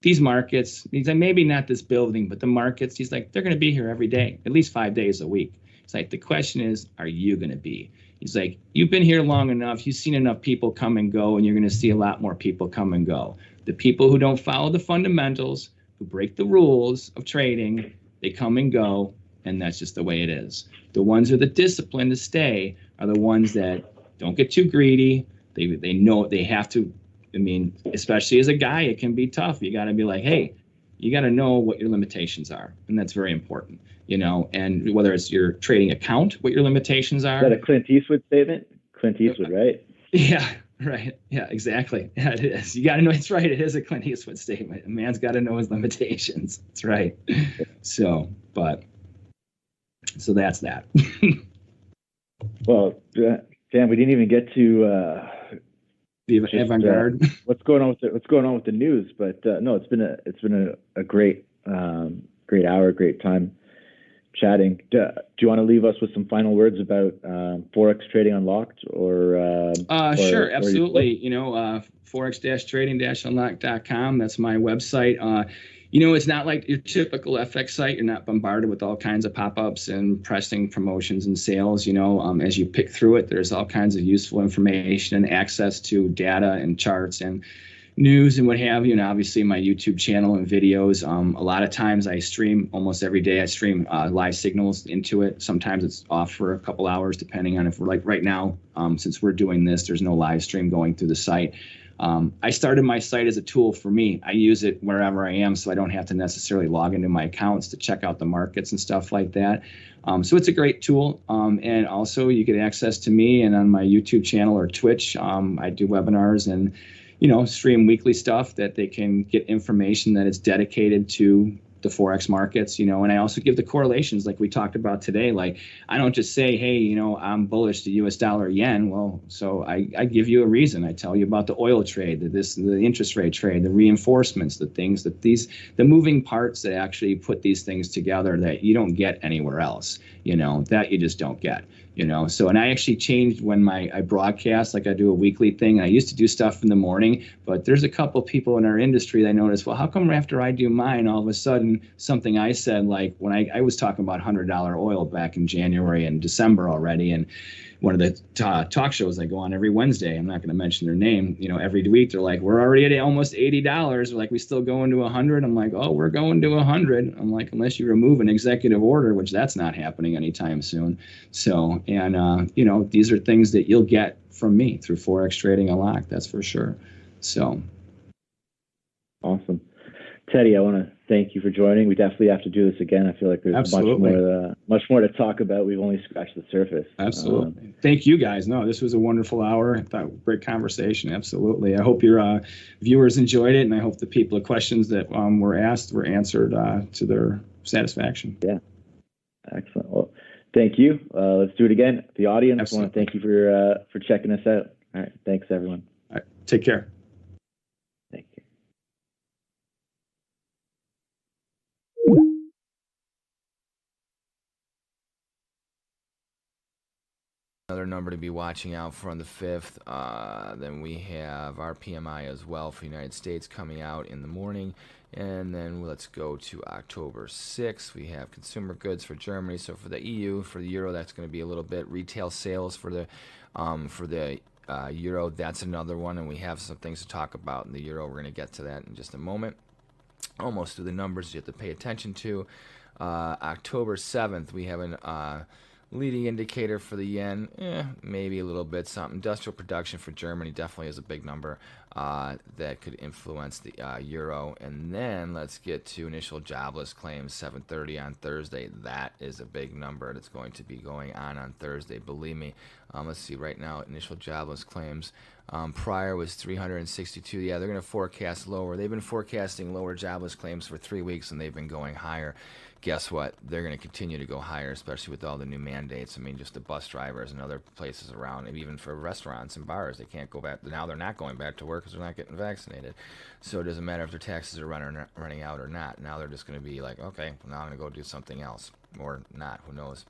these markets, he's like, maybe not this building, but the markets, he's like, they're going to be here every day, at least 5 days a week. It's like, the question is, are you going to be? He's like, you've been here long enough. You've seen enough people come and go, and you're going to see a lot more people come and go. The people who don't follow the fundamentals, who break the rules of trading, they come and go, and that's just the way it is. The ones who are the discipline to stay are the ones that don't get too greedy. They know they have to. I mean, especially as a guy, it can be tough. You got to be like, hey, you got to know what your limitations are, and that's very important. And whether it's your trading account, what your limitations are. Is that a Clint Eastwood statement? Clint Eastwood, right? Yeah, right. Yeah, exactly. Yeah, it is. You got to know. It's right. It is a Clint Eastwood statement. A man's got to know his limitations. That's right. So that's that. Well, Dan, we didn't even get to the avant-garde. What's going on with the news? But no, it's been a great hour, great time chatting. Do you want to leave us with some final words about Forex Trading Unlocked or sure, absolutely. Forex-trading-unlocked.com. That's my website. It's not like your typical FX site. You're not bombarded with all kinds of pop-ups and pressing promotions and sales. As you pick through it, there's all kinds of useful information and access to data and charts and news and what have you. And obviously my YouTube channel and videos. A lot of times I stream almost every day. I stream live signals into it. Sometimes it's off for a couple hours, depending on if we're like right now, since we're doing this, there's no live stream going through the site. I started my site as a tool for me. I use it wherever I am, so I don't have to necessarily log into my accounts to check out the markets and stuff like that. So it's a great tool. And also you get access to me, and on my YouTube channel or Twitch, I do webinars and stream weekly stuff that they can get information that is dedicated to the Forex markets, and I also give the correlations like we talked about today. Like, I don't just say, hey, I'm bullish to US dollar yen. Well, so I give you a reason. I tell you about the oil trade, the interest rate trade, the reinforcements, the things that the moving parts that actually put these things together that you don't get anywhere else, that you just don't get. So, and I actually changed when I broadcast, like I do a weekly thing. I used to do stuff in the morning, but there's a couple people in our industry that I noticed, well, how come after I do mine, all of a sudden something I said, like when I was talking about $100 oil back in January and December already, and one of the talk shows I go on every Wednesday, I'm not going to mention their name, every week they're like, we're already at almost $80. They're like, we still going to 100? I'm like, oh, we're going to 100. I'm like, unless you remove an executive order, which that's not happening anytime soon. So, and these are things that you'll get from me through Forex Trading Unlocked, that's for sure. So. Awesome. Teddy, I want to thank you for joining. We definitely have to do this again. I feel like there's much more to talk about. We've only scratched the surface. Absolutely. Thank you, guys. No, this was a wonderful hour. I thought great conversation. Absolutely. I hope your viewers enjoyed it, and I hope the people, the questions that were asked were answered to their satisfaction. Yeah. Excellent. Well, thank you. Let's do it again. The audience, Absolutely. I want to thank you for checking us out. All right. Thanks, everyone. All right. Take care. Thank you. Another number to be watching out for on the 5th. Then we have our PMI as well for the United States coming out in the morning. And then let's go to October 6th. We have consumer goods for Germany. So for the EU, for the euro, that's going to be a little bit. Retail sales for the euro, that's another one. And we have some things to talk about in the euro. We're going to get to that in just a moment. Almost through the numbers you have to pay attention to. October 7th, we have an leading indicator for the yen, maybe a little bit something. Industrial production for Germany definitely is a big number that could influence the euro. And then let's get to initial jobless claims, 7:30 on Thursday. That is a big number that's going to be going on Thursday. Believe me. Let's see right now, initial jobless claims. Prior was 362. Yeah, they're going to forecast lower. They've been forecasting lower jobless claims for 3 weeks, and they've been going higher. Guess what? They're going to continue to go higher, especially with all the new mandates. I mean, just the bus drivers and other places around, and even for restaurants and bars, they can't go back. Now they're not going back to work because they're not getting vaccinated. So it doesn't matter if their taxes are running out or not. Now they're just going to be like, okay, now I'm going to go do something else. Or not, who knows.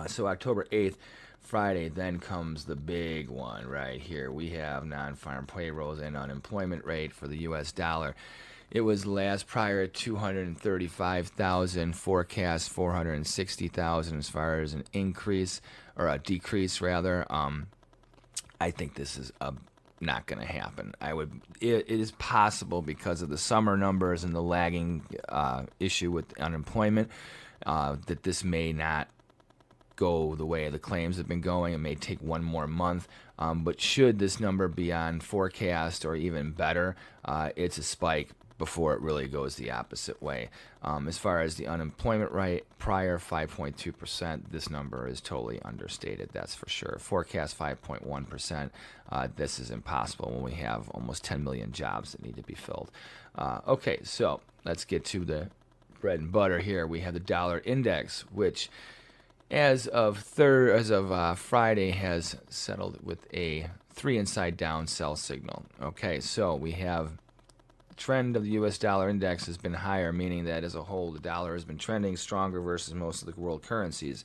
So October 8th, Friday, then comes the big one right here. We have non-farm payrolls and unemployment rate for the U.S. dollar. It was last prior at 235,000, forecast 460,000 as far as an increase, or a decrease rather. I think this is not going to happen. It is possible because of the summer numbers and the lagging issue with unemployment that this may not go the way the claims have been going. It may take one more month, but should this number be on forecast or even better, it's a spike before it really goes the opposite way. As far as the unemployment rate, prior 5.2%, this number is totally understated, that's for sure. Forecast 5.1%, this is impossible when we have almost 10 million jobs that need to be filled. Okay, so let's get to the bread and butter here. We have the dollar index, which as of Friday has settled with a 3 inside down sell signal. Okay, so we have trend of the U.S. dollar index has been higher, meaning that as a whole the dollar has been trending stronger versus most of the world currencies.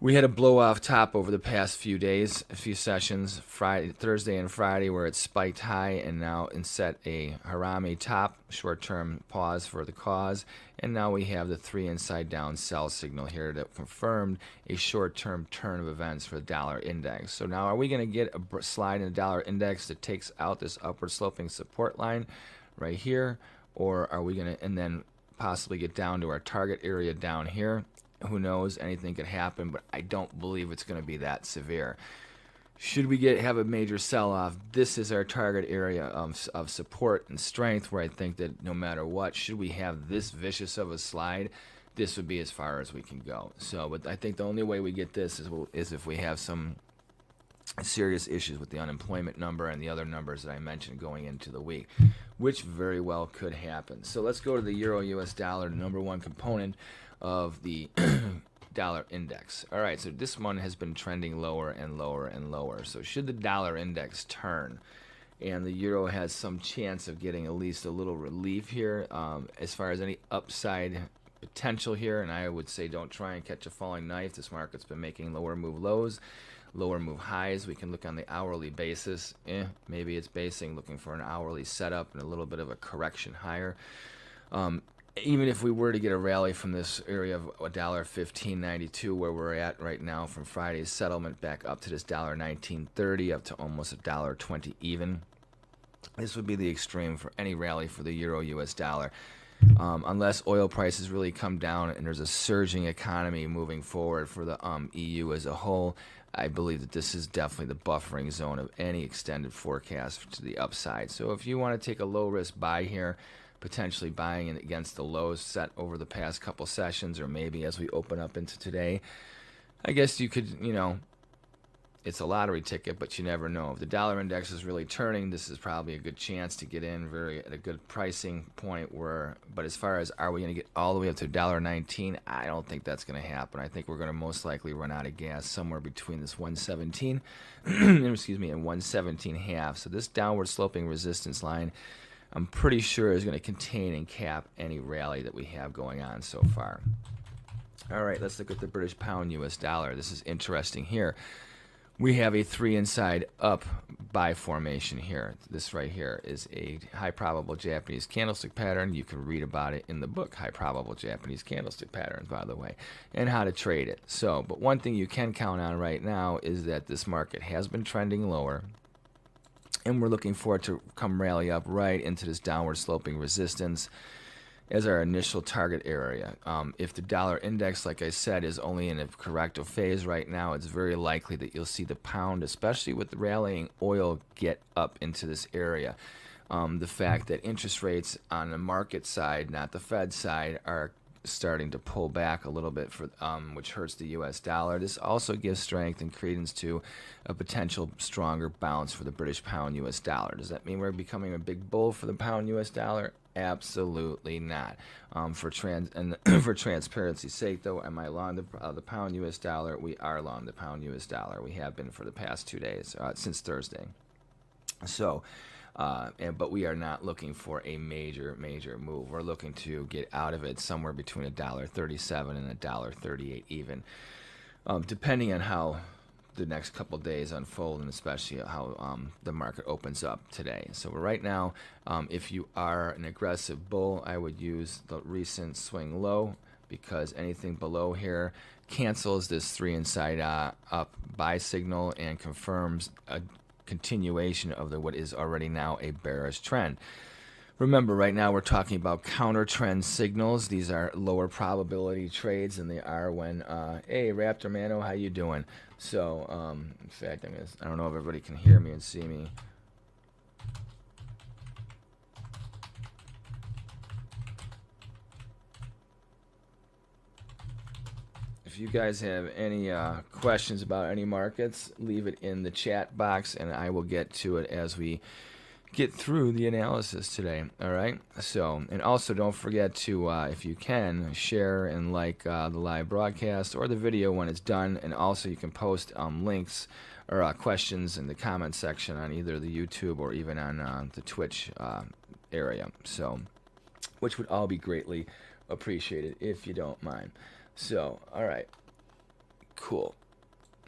We had a blow off top over the past few days, a few sessions, Friday, Thursday and Friday, where it spiked high and now and set a harami top, short-term pause for the cause, and now we have the 3 inside down sell signal here that confirmed a short-term turn of events for the dollar index. So now, are we going to get a slide in the dollar index that takes out this upward sloping support line right here, or are we going to and then possibly get down to our target area down here? Who knows? Anything could happen, but I don't believe it's going to be that severe. Should we have a major sell-off, this is our target area of support and strength, where I think that no matter what, should we have this vicious of a slide, this would be as far as we can go. So, but I think the only way we get this is if we have some serious issues with the unemployment number and the other numbers that I mentioned going into the week, which very well could happen. So let's go to the Euro US dollar, the number one component of the dollar index. All right, so this one has been trending lower and lower and lower. So should the dollar index turn and the euro has some chance of getting at least a little relief here, as far as any upside potential here, and I would say don't try and catch a falling knife. This market's been making lower move lows, lower move highs. We can look on the hourly basis. Maybe it's basing, looking for an hourly setup and a little bit of a correction higher. Even if we were to get a rally from this area of $1.1592 where we're at right now from Friday's settlement back up to this $1.1930 up to almost $1.20 even, this would be the extreme for any rally for the euro US dollar. Unless oil prices really come down and there's a surging economy moving forward for the EU as a whole, I believe that this is definitely the buffering zone of any extended forecast to the upside. So if you want to take a low risk buy here, potentially buying in against the lows set over the past couple sessions, or maybe as we open up into today, I guess you could, it's a lottery ticket, but you never know. If the dollar index is really turning, this is probably a good chance to get in at a good pricing point. But as far as are we going to get all the way up to $1.19, I don't think that's going to happen. I think we're going to most likely run out of gas somewhere between this 117 excuse me, and 117.5. So this downward sloping resistance line, I'm pretty sure is going to contain and cap any rally that we have going on so far. All right, let's look at the British pound US dollar. This is interesting here. We have a 3 inside up buy formation here. This right here is a high probable Japanese candlestick pattern. You can read about it in the book, High Probable Japanese Candlestick Patterns, by the way, and how to trade it. So, but one thing you can count on right now is that this market has been trending lower, and we're looking for it to come rally up right into this downward sloping resistance as our initial target area. If the dollar index, like I said, is only in a corrective phase right now, it's very likely that you'll see the pound, especially with the rallying oil, get up into this area. The fact that interest rates on the market side, not the Fed side, are starting to pull back a little bit, which hurts the U.S. dollar. This also gives strength and credence to a potential stronger bounce for the British pound U.S. dollar. Does that mean we're becoming a big bull for the pound U.S. dollar? Absolutely not. For transparency's sake, though, am I long the pound U.S. dollar? We are long the pound U.S. dollar. We have been for the past 2 days, since Thursday. So, but we are not looking for a major move. We're looking to get out of it somewhere between $1.37 and $1.38 even, depending on how the next couple days unfold, and especially how the market opens up today. So right now, if you are an aggressive bull, I would use the recent swing low, because anything below here cancels this 3 inside up buy signal and confirms a continuation of what is already now a bearish trend. Remember, right now we're talking about counter trend signals. These are lower probability trades than they are when, hey, Raptor Mano, how you doing? So, in fact, I don't know if everybody can hear me and see me. If you guys have any questions about any markets, leave it in the chat box, and I will get to it as we get through the analysis today. All right. So, and also don't forget to, if you can, share and like the live broadcast or the video when it's done. And also you can post links or questions in the comment section on either the YouTube or even on the Twitch area. So, which would all be greatly appreciated if you don't mind. So, all right. Cool.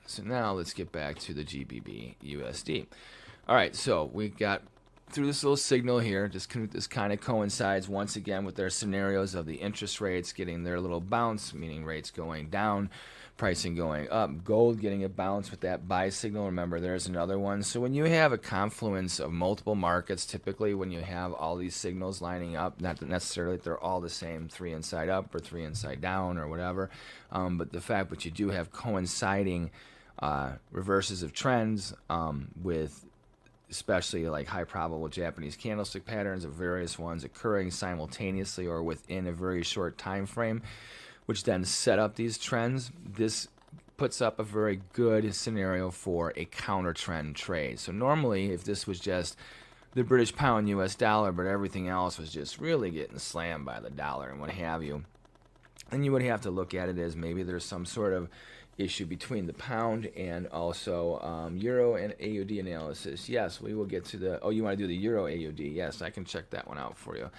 So now let's get back to the GBP USD. All right, so we got through this little signal here. This kind of coincides once again with their scenarios of the interest rates getting their little bounce, meaning rates going down, pricing going up, gold getting a bounce with that buy signal. Remember, there's another one. So when you have a confluence of multiple markets, typically when you have all these signals lining up, not necessarily that they're all the same, 3 inside up or 3 inside down or whatever, but the fact that you do have coinciding reverses of trends with especially like high probable Japanese candlestick patterns of various ones occurring simultaneously or within a very short time frame, which then set up these trends. This puts up a very good scenario for a counter trend trade. So normally, if this was just the British pound US dollar, but everything else was just really getting slammed by the dollar and what have you, then you would have to look at it as maybe there's some sort of issue between the pound and also euro and AUD analysis. Yes, we will get to the, oh, you want to do the euro AUD? Yes, I can check that one out for you.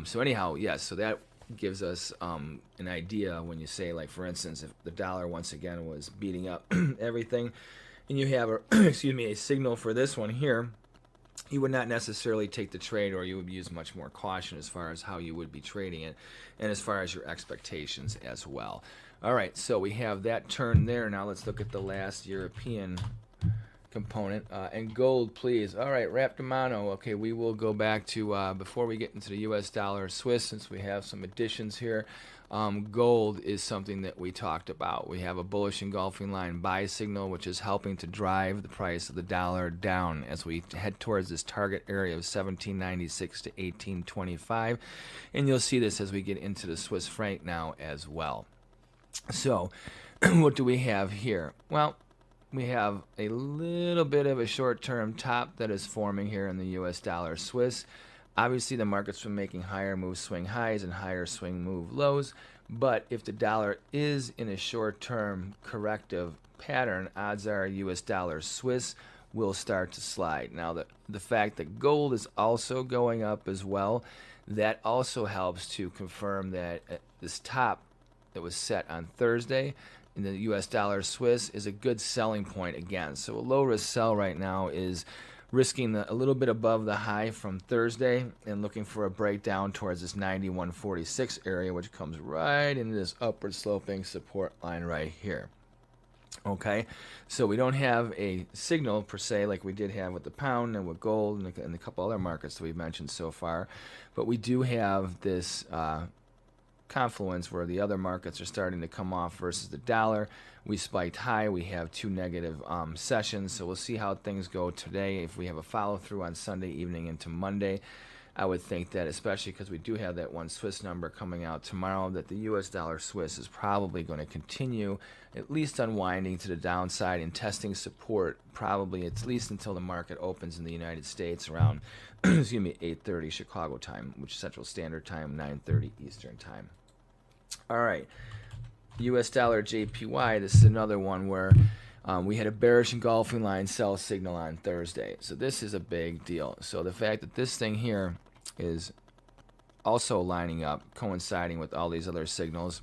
So anyhow, yes, so that gives us an idea when you say, like, for instance, if the dollar once again was beating up everything, and you have a, excuse me, a signal for this one here, you would not necessarily take the trade, or you would use much more caution as far as how you would be trading it and as far as your expectations as well. All right, so we have that turn there. Now let's look at the last European component. And gold, please. All right, Raptamano. Okay, we will go back to, before we get into the US dollar Swiss, since we have some additions here, gold is something that we talked about. We have a bullish engulfing line buy signal, which is helping to drive the price of the dollar down as we head towards this target area of 1796 to 1825. And you'll see this as we get into the Swiss franc now as well. So what do we have here? Well, we have a little bit of a short-term top that is forming here in the US dollar Swiss. Obviously, the market's been making higher move swing highs and higher swing move lows, but if the dollar is in a short-term corrective pattern, odds are US dollar Swiss will start to slide. Now, the fact that gold is also going up as well, that also helps to confirm that this top that was set on Thursday in the US dollar Swiss is a good selling point again. So a low risk sell right now is risking a little bit above the high from Thursday and looking for a breakdown towards this 91.46 area, which comes right into this upward sloping support line right here. Okay, so we don't have a signal per se like we did have with the pound and with gold and a couple other markets that we've mentioned so far, but we do have this confluence where the other markets are starting to come off versus the dollar. We spiked high. We have 2 negative sessions, so we'll see how things go today. If we have a follow through on Sunday evening into Monday, I would think that, especially because we do have that one Swiss number coming out tomorrow, that the US dollar Swiss is probably going to continue at least unwinding to the downside and testing support probably at least until the market opens in the United States around excuse me, 8:30 Chicago time, which is Central Standard Time, 9:30 Eastern Time. All right, US dollar JPY, this is another one where we had a bearish engulfing line sell signal on Thursday. So this is a big deal. So the fact that this thing here is also lining up, coinciding with all these other signals,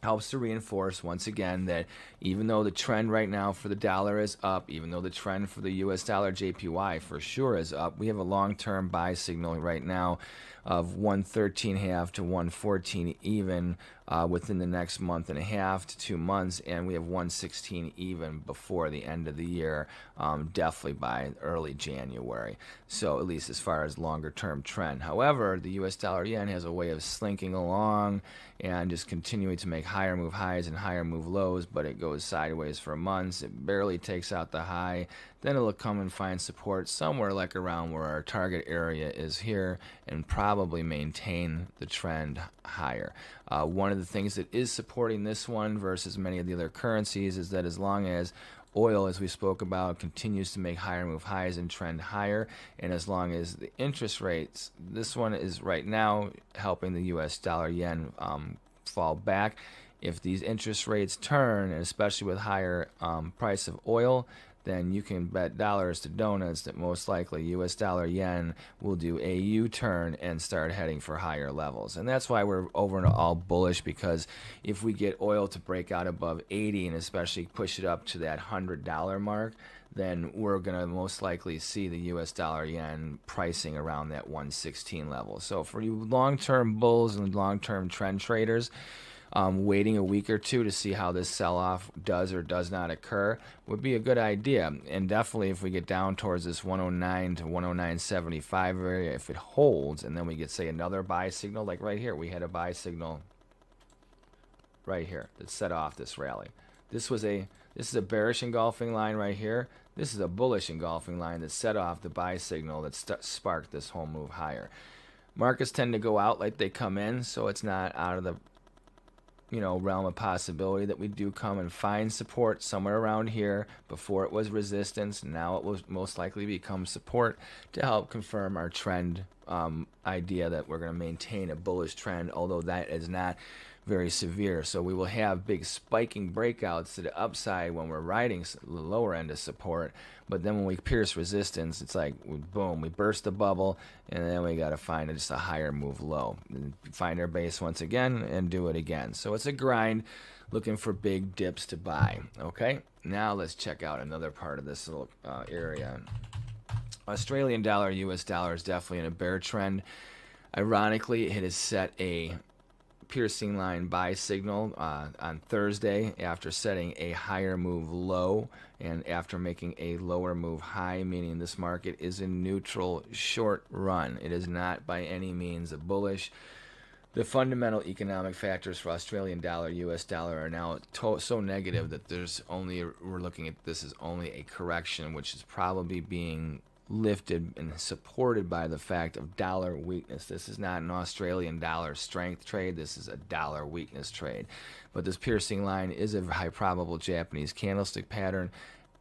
helps to reinforce once again that even though the trend right now for the dollar is up, even though the trend for the US dollar JPY for sure is up, we have a long-term buy signal right now of 113.5 to 114 even within the next month and a half to 2 months, and we have 116 even before the end of the year, definitely by early January. So at least as far as longer term trend. However, the US dollar yen has a way of slinking along and just continuing to make higher move highs and higher move lows, but it goes sideways for months. It barely takes out the high. Then it'll come and find support somewhere like around where our target area is here and probably maintain the trend higher. One of the things that is supporting this one versus many of the other currencies is that as long as oil, as we spoke about, continues to make higher move highs and trend higher, and as long as the interest rates, this one is right now helping the US dollar yen fall back. If these interest rates turn, and especially with higher price of oil, then you can bet dollars to donuts that most likely US dollar yen will do a U-turn and start heading for higher levels. And that's why we're over and all bullish, because if we get oil to break out above 80 and especially push it up to that $100 mark, then we're going to most likely see the US dollar yen pricing around that 116 level. So for you long-term bulls and long-term trend traders, waiting a week or two to see how this sell-off does or does not occur would be a good idea. And definitely if we get down towards this 109 to 109.75 area, if it holds, and then we get, say, another buy signal, like right here, we had a buy signal right here that set off this rally. This is a bearish engulfing line right here. This is a bullish engulfing line that set off the buy signal that sparked this whole move higher. Markets tend to go out like they come in, so it's not out of the realm of possibility that we do come and find support somewhere around here. Before it was resistance, now it will most likely become support to help confirm our trend idea that we're going to maintain a bullish trend, although that is not very severe. So we will have big spiking breakouts to the upside when we're riding the lower end of support, but then when we pierce resistance, it's like boom, we burst the bubble, and then we got to find just a higher move low, find our base once again and do it again. So it's a grind, looking for big dips to buy. Okay, now let's check out another part of this little area. Australian dollar, US dollar is definitely in a bear trend. Ironically, it has set a piercing line buy signal on Thursday after setting a higher move low and after making a lower move high, meaning this market is in neutral short run. It is not by any means a bullish. The fundamental economic factors for Australian dollar, US dollar are now so negative that we're looking at this as only a correction, which is probably being lifted and supported by the fact of dollar weakness. This is not an Australian dollar strength trade. This is a dollar weakness trade. But this piercing line is a high probable Japanese candlestick pattern.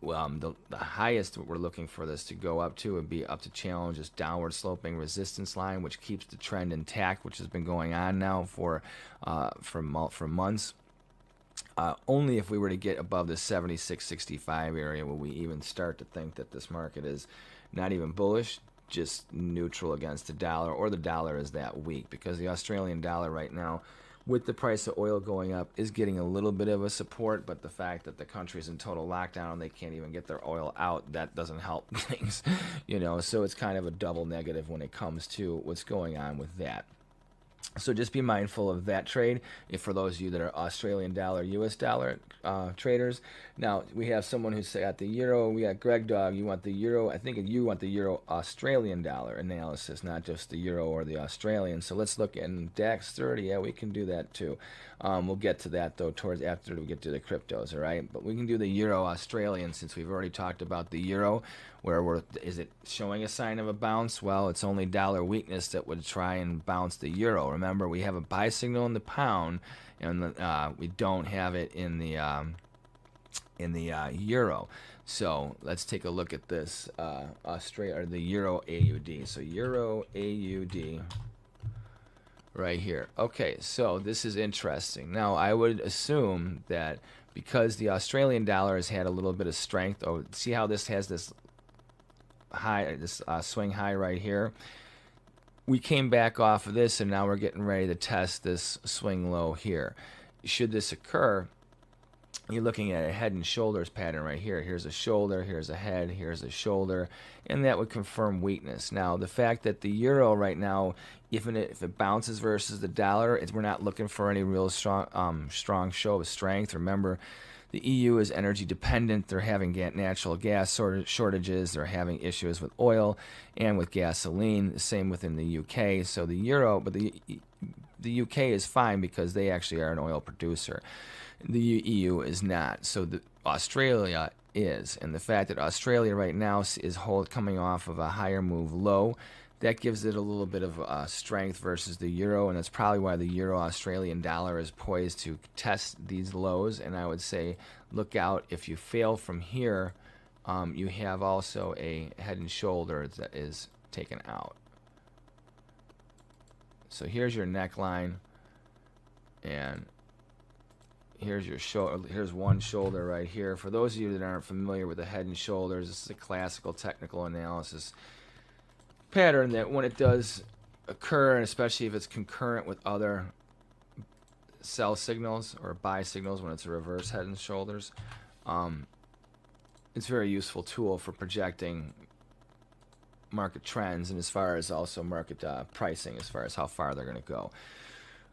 The highest we're looking for this to go up to would be up to challenge this downward sloping resistance line, which keeps the trend intact, which has been going on now for months. Only if we were to get above the 76.65 area will we even start to think that this market is not even bullish, just neutral against the dollar, or the dollar is that weak, because the Australian dollar right now, with the price of oil going up, is getting a little bit of a support, but the fact that the country's in total lockdown, they can't even get their oil out, that doesn't help things, so it's kind of a double negative when it comes to what's going on with that. So just be mindful of that trade for those of you that are Australian dollar, US dollar traders. Now, we have someone who's got the euro. We got Greg Dog. You want the euro. I think you want the euro Australian dollar analysis, not just the euro or the Australian. So let's look at DAX 30. Yeah, we can do that too. We'll get to that, though, towards after we get to the cryptos, all right? But we can do the euro Australian since we've already talked about the euro. Is it showing a sign of a bounce? Well, it's only dollar weakness that would try and bounce the euro. Remember, we have a buy signal in the pound, and we don't have it in the euro. So let's take a look at this the euro AUD. So euro AUD right here. Okay, so this is interesting. Now, I would assume that because the Australian dollar has had a little bit of strength, see how this has this high, this swing high right here. We came back off of this, and now we're getting ready to test this swing low here. Should this occur, you're looking at a head and shoulders pattern right here. Here's a shoulder, here's a head, here's a shoulder, and that would confirm weakness. Now, the fact that the euro right now, if it bounces versus the dollar, we're not looking for any real strong show of strength. Remember, the EU is energy dependent. They're having natural gas shortages. They're having issues with oil and with gasoline. Same within the UK. So the euro, but the UK is fine because they actually are an oil producer. The EU is not. So Australia is, and the fact that Australia right now is coming off of a higher move low, that gives it a little bit of strength versus the euro, and that's probably why the euro Australian dollar is poised to test these lows. And I would say look out if you fail from here. You have also a head and shoulders that is taken out. So here's your neckline, and here's your shoulder. Here's one shoulder right here. For those of you that aren't familiar with the head and shoulders, this is a classical technical analysis pattern that when it does occur, and especially if it's concurrent with other sell signals or buy signals when it's a reverse head and shoulders, it's a very useful tool for projecting market trends and as far as also market pricing as far as how far they're going to go.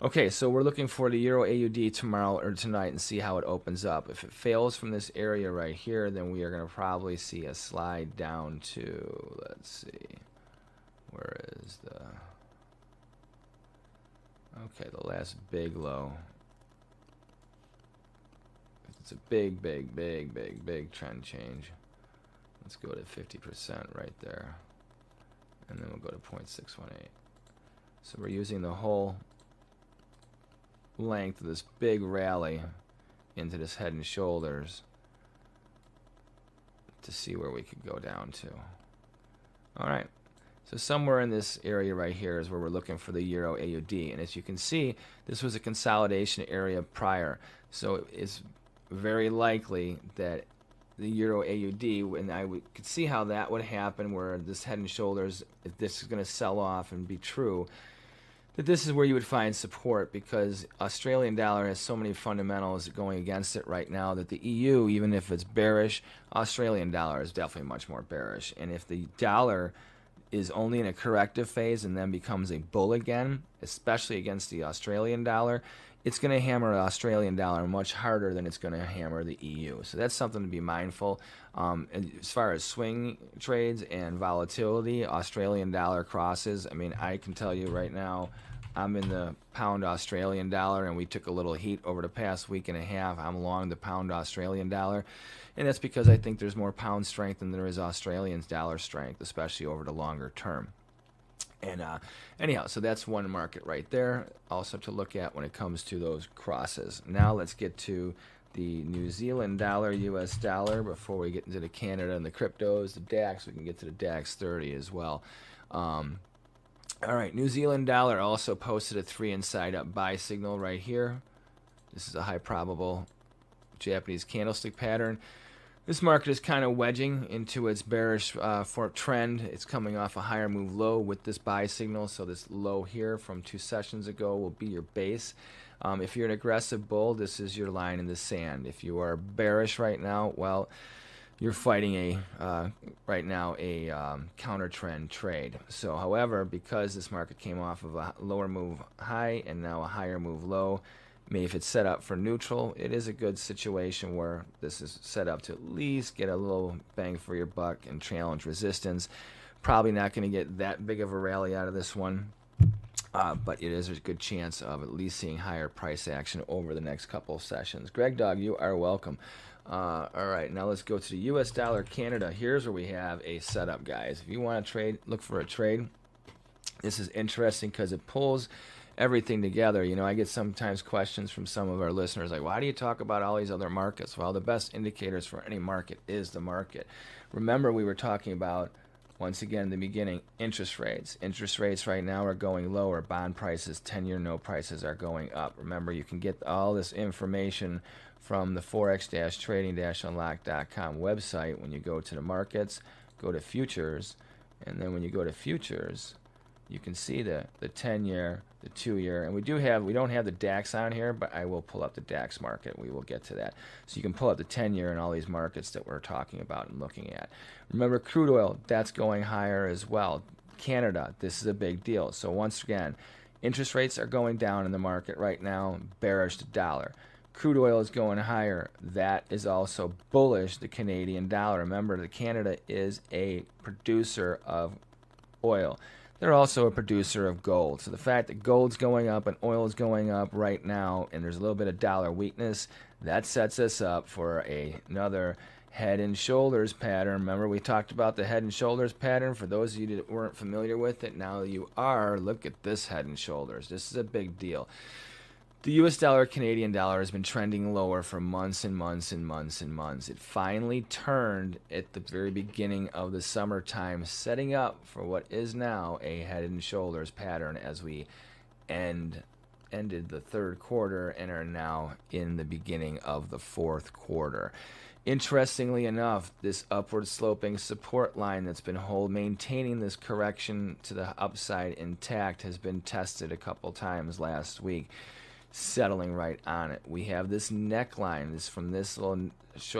Okay, so we're looking for the Euro AUD tomorrow or tonight and see how it opens up. If it fails from this area right here, then we are going to probably see a slide down to, let's see, where is the, okay, the last big low. It's a big, big, big, big, big trend change. Let's go to 50% right there. And then we'll go to 0.618. So we're using the whole length of this big rally into this head and shoulders to see where we could go down to. All right. So somewhere in this area right here is where we're looking for the Euro AUD. And as you can see, this was a consolidation area prior. So it's very likely that the Euro AUD, and could see how that would happen where this head and shoulders, if this is going to sell off and be true, that this is where you would find support because Australian dollar has so many fundamentals going against it right now that the EU, even if it's bearish, Australian dollar is definitely much more bearish. And if the dollar is only in a corrective phase and then becomes a bull again, especially against the Australian dollar, it's going to hammer the Australian dollar much harder than it's going to hammer the EU. So that's something to be mindful. As far as swing trades and volatility, Australian dollar crosses, I mean, I can tell you right now, I'm in the pound Australian dollar, and we took a little heat over the past week and a half. I'm long the pound Australian dollar, and that's because I think there's more pound strength than there is Australian dollar strength, especially over the longer term. And anyhow, so that's one market right there also to look at when it comes to those crosses. Now let's get to the New Zealand dollar, US dollar, before we get into the Canada and the cryptos, the DAX. We can get to the DAX 30 as well. All right, New Zealand dollar also posted a 3 inside up buy signal right here. This is a high probable Japanese candlestick pattern. This market is kind of wedging into its bearish trend. It's coming off a higher move low with this buy signal. So this low here from 2 sessions ago will be your base. If you're an aggressive bull, this is your line in the sand. If you are bearish right now, well, you're fighting right now a counter trend trade. So, however, because this market came off of a lower move high and now a higher move low, maybe if it's set up for neutral, it is a good situation where this is set up to at least get a little bang for your buck and challenge resistance. Probably not going to get that big of a rally out of this one, but it is a good chance of at least seeing higher price action over the next couple of sessions. Greg Dog, you are welcome. All right, now let's go to the US dollar Canada. Here's where we have a setup, guys. If you want to trade, look for a trade. This is interesting because it pulls everything together. You know, I get sometimes questions from some of our listeners like, why do you talk about all these other markets? Well, the best indicators for any market is the market. Remember, we were talking about, once again in the beginning, interest rates. Interest rates right now are going lower. Bond prices, 10-year note prices are going up. Remember, you can get all this information from the forex-trading-unlock.com website. When you go to the markets, go to futures, and then when you go to futures, you can see the 10-year, the 2-year, and we don't have the DAX on here, but I will pull up the DAX market. We will get to that. So you can pull up the 10-year and all these markets that we're talking about and looking at. Remember, crude oil, that's going higher as well. Canada, this is a big deal. So once again, interest rates are going down in the market right now, bearish the dollar. Crude oil is going higher. That is also bullish the Canadian dollar. Remember, that Canada is a producer of oil. They're also a producer of gold. So the fact that gold's going up and oil is going up right now, and there's a little bit of dollar weakness, that sets us up for another head and shoulders pattern. Remember, we talked about the head and shoulders pattern. For those of you that weren't familiar with it, now you are. Look at this head and shoulders. This is a big deal. The US dollar, Canadian dollar has been trending lower for months and months and months and months. It finally turned at the very beginning of the summertime, setting up for what is now a head and shoulders pattern as we end ended the third quarter and are now in the beginning of the fourth quarter. Interestingly enough, this upward sloping support line that's been maintaining this correction to the upside intact has been tested a couple times last week, settling right on it. We have this neckline. This from this little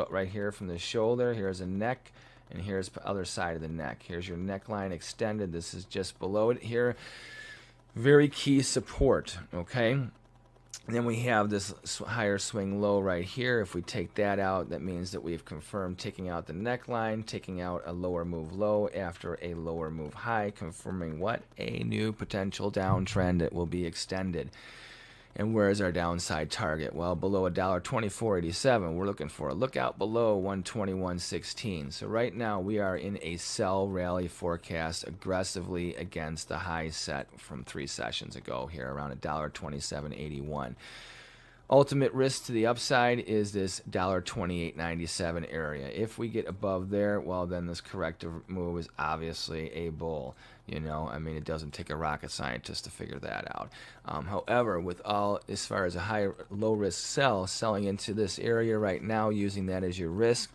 right here from the shoulder. Here's a neck, and here's the other side of the neck. Here's your neckline extended. This is just below it here. Very key support, okay? And then we have this higher swing low right here. If we take that out, that means that we've confirmed taking out the neckline, taking out a lower move low after a lower move high, confirming what? A new potential downtrend that will be extended. And where is our downside target? Well, below $1.2487. We're looking for a lookout below 121.16. So right now we are in a sell rally forecast aggressively against the high set from 3 sessions ago here around $1.2781. Ultimate risk to the upside is this $1.2897 area. If we get above there, well, then this corrective move is obviously a bull. You know, I mean, it doesn't take a rocket scientist to figure that out. However, as far as a low risk selling into this area right now, using that as your risk,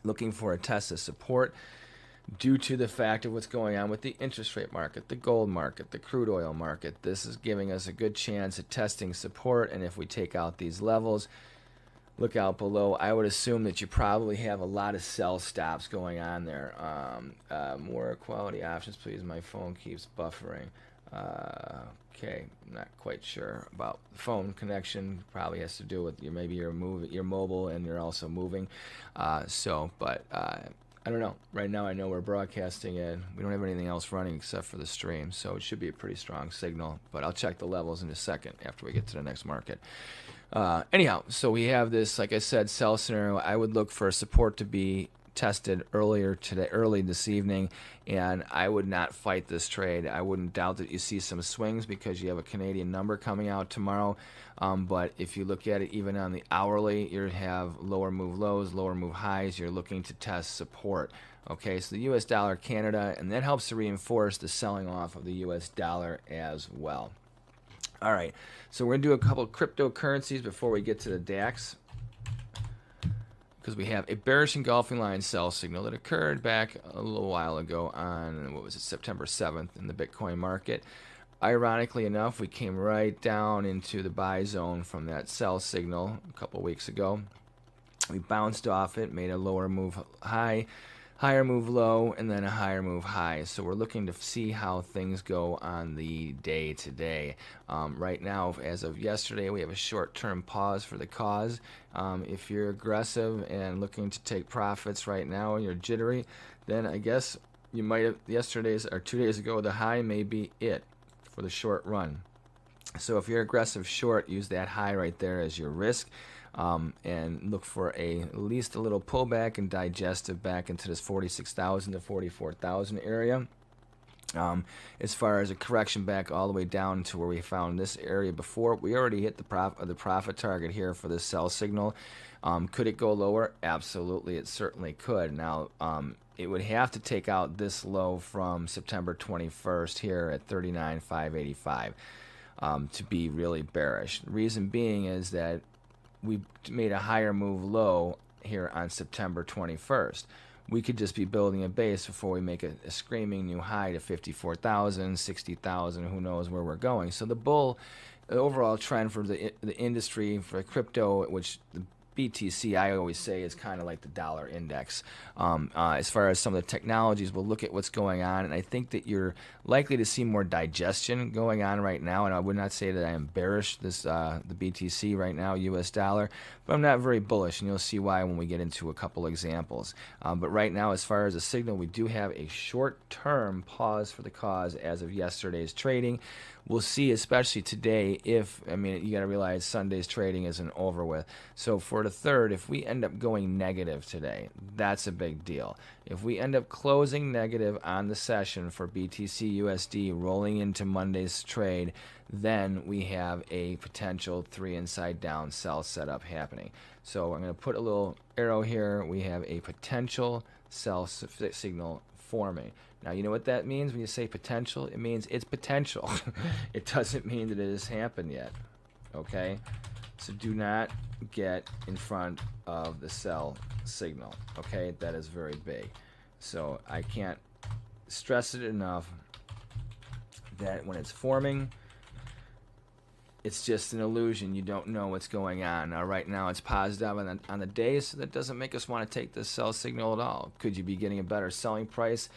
looking for a test of support, due to the fact of what's going on with the interest rate market, the gold market, the crude oil market. This is giving us a good chance at testing support, and if we take out these levels, look out below. I would assume that you probably have a lot of sell stops going on there. More quality options, please. My phone keeps buffering. Okay, I'm not quite sure about the phone connection. Probably has to do with maybe you're mobile and you're also moving. I don't know. Right now I know we're broadcasting and we don't have anything else running except for the stream, so it should be a pretty strong signal, but I'll check the levels in a second after we get to the next market. Anyhow, so we have this, like I said, sell scenario. I would look for support to be tested early this evening, and I would not fight this trade. I wouldn't doubt that you see some swings because you have a Canadian number coming out tomorrow. But if you look at it even on the hourly, you have lower move lows, lower move highs. You're looking to test support. Okay, so the U.S. dollar, Canada, and that helps to reinforce the selling off of the U.S. dollar as well. All right, so we're going to do a couple of cryptocurrencies before we get to the DAX, because we have a bearish engulfing line sell signal that occurred back a little while ago on, September 7th in the Bitcoin market. Ironically enough, we came right down into the buy zone from that sell signal a couple weeks ago. We bounced off it, made a lower move high, higher move low, and then a higher move high. So we're looking to see how things go on the day today. Right now, as of yesterday, we have a short-term pause for the cause. If you're aggressive and looking to take profits right now and you're jittery, then I guess you might have, 2 days ago, the high may be it for the short run. So if you're aggressive short, use that high right there as your risk. And look for at least a little pullback and digestive back into this 46,000 to 44,000 area. As far as a correction back all the way down to where we found this area before, we already hit the profit target here for this sell signal. Could it go lower? Absolutely, it certainly could. Now, it would have to take out this low from September 21st here at 39,585 to be really bearish. The reason being is that we made a higher move low here on September 21st. We could just be building a base before we make a screaming new high to 54,000, 60,000, who knows where we're going. So the overall trend for the industry, for crypto, which the BTC, I always say, is kind of like the dollar index. As far as some of the technologies, we'll look at what's going on, and I think that you're likely to see more digestion going on right now, and I would not say that I am bearish the BTC right now, US dollar, but I'm not very bullish, and you'll see why when we get into a couple examples. But right now, as far as a signal, we do have a short-term pause for the cause as of yesterday's trading. We'll see, especially today, you got to realize Sunday's trading isn't over with. So for the third, if we end up going negative today, that's a big deal. If we end up closing negative on the session for BTC USD rolling into Monday's trade, then we have a potential 3 inside down sell setup happening. So I'm going to put a little arrow here. We have a potential sell signal forming. Now, you know what that means when you say potential? It means it's potential. It doesn't mean that it has happened yet. Okay? So do not get in front of the sell signal. Okay? That is very big. So I can't stress it enough that when it's forming, it's just an illusion. You don't know what's going on. Now, right now, it's positive on the day, so that doesn't make us want to take this sell signal at all. Could you be getting a better selling price?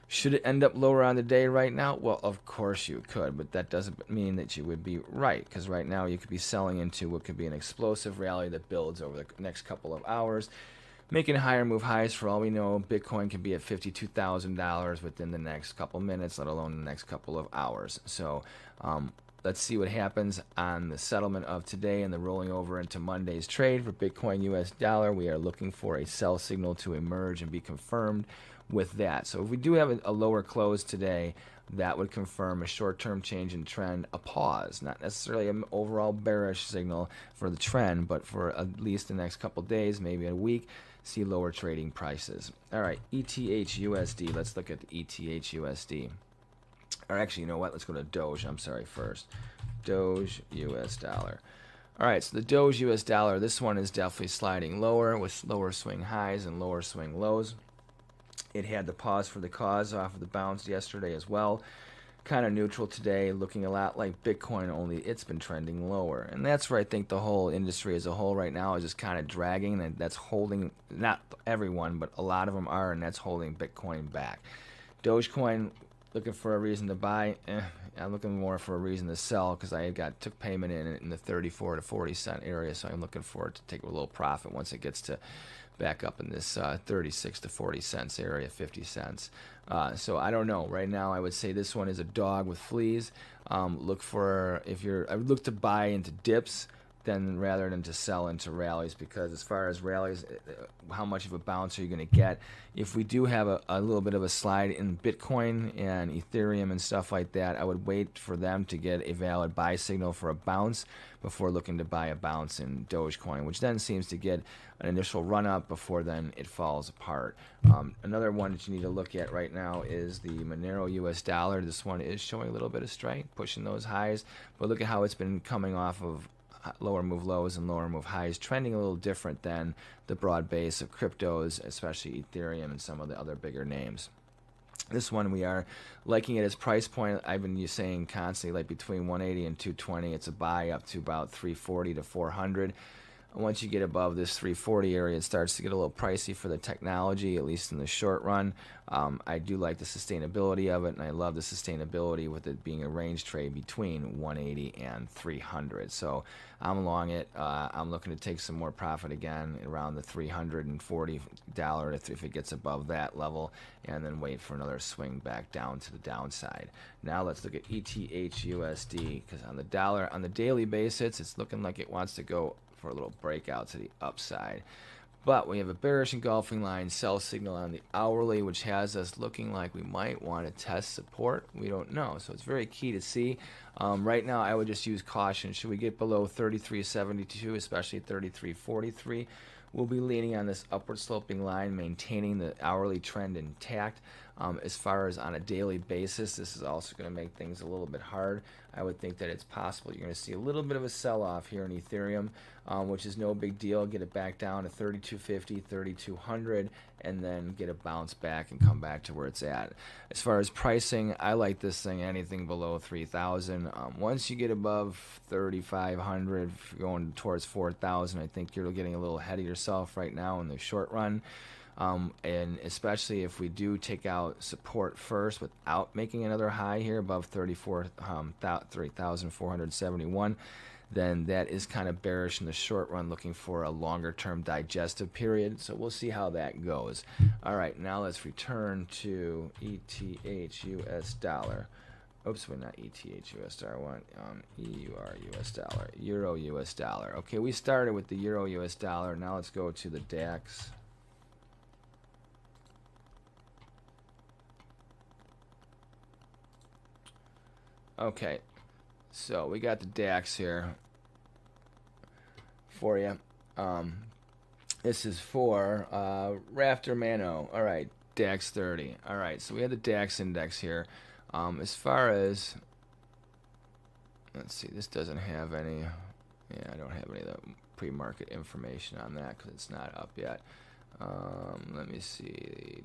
Should it end up lower on the day right now? Well, of course you could, but that doesn't mean that you would be right, because right now you could be selling into what could be an explosive rally that builds over the next couple of hours, making higher move highs. For all we know, Bitcoin can be at $52,000 within the next couple minutes, let alone the next couple of hours. So let's see what happens on the settlement of today and the rolling over into Monday's trade for Bitcoin US dollar. We are looking for a sell signal to emerge and be confirmed with that. So if we do have a lower close today, that would confirm a short-term change in trend, a pause, not necessarily an overall bearish signal for the trend, but for at least the next couple days, maybe a week, see lower trading prices. All right, ETH/USD. Let's look at the ETH/USD. Or actually, you know what? Let's go to Doge. I'm sorry, first. Doge US dollar. All right, so the Doge US dollar, this one is definitely sliding lower with lower swing highs and lower swing lows. It had the pause for the cause off of the bounce yesterday as well. Kind of neutral today, looking a lot like Bitcoin, only it's been trending lower. And that's where I think the whole industry as a whole right now is just kind of dragging, and that's holding, not everyone, but a lot of them are, and that's holding Bitcoin back. Dogecoin, looking for a reason to buy. I'm looking more for a reason to sell, because I took payment in the 34 to 40 cent area, so I'm looking for it to take a little profit once it gets to back up in this 36 to 40 cents area, 50 cents. So I don't know. Right now, I would say this one is a dog with fleas. Look for, I would look to buy into dips then rather than to sell into rallies, because as far as rallies, how much of a bounce are you going to get? If we do have a little bit of a slide in Bitcoin and Ethereum and stuff like that, I would wait for them to get a valid buy signal for a bounce before looking to buy a bounce in Dogecoin, which then seems to get an initial run up before then it falls apart. Another one that you need to look at right now is the Monero US dollar. This one is showing a little bit of strength, pushing those highs, but look at how it's been coming off of lower move lows and lower move highs, trending a little different than the broad base of cryptos, especially Ethereum and some of the other bigger names. This one we are liking at its price point. I've been saying constantly, like between 180 and 220, it's a buy up to about 340 to 400. Once you get above this 340 area, it starts to get a little pricey for the technology, at least in the short run. I do like the sustainability of it, and I love the sustainability with it being a range trade between 180 and 300. So I'm long it. I'm looking to take some more profit again around the $340 if it gets above that level, and then wait for another swing back down to the downside. Now let's look at ETH/USD, because on the dollar, on the daily basis, it's looking like it wants to go for a little breakout to the upside. But we have a bearish engulfing line sell signal on the hourly, which has us looking like we might want to test support. We don't know, so it's very key to see. Right now, I would just use caution. Should we get below 33.72, especially 33.43, we'll be leaning on this upward sloping line, maintaining the hourly trend intact. As far as on a daily basis, this is also going to make things a little bit hard. I would think that it's possible you're going to see a little bit of a sell-off here in Ethereum, which is no big deal. Get it back down to 3250, 3200, and then get a bounce back and come back to where it's at. As far as pricing, I like this thing anything below 3000. Once you get above 3500, going towards 4000, I think you're getting a little ahead of yourself right now in the short run. And especially if we do take out support first without making another high here above 3,471, then that is kind of bearish in the short run, looking for a longer term digestive period. So we'll see how that goes. All right, now let's return to ETH/US dollar. Oops, wait, not ETH/US dollar. I want EUR US dollar, Euro US dollar. Okay, we started with the Euro US dollar. Now let's go to the DAX. Okay, so we got the DAX here for you. This is for Rafter Mano. All right, DAX 30. All right, so we have the DAX index here. As far as, let's see, this doesn't have any, yeah, I don't have any of the pre-market information on that because it's not up yet. Let me see.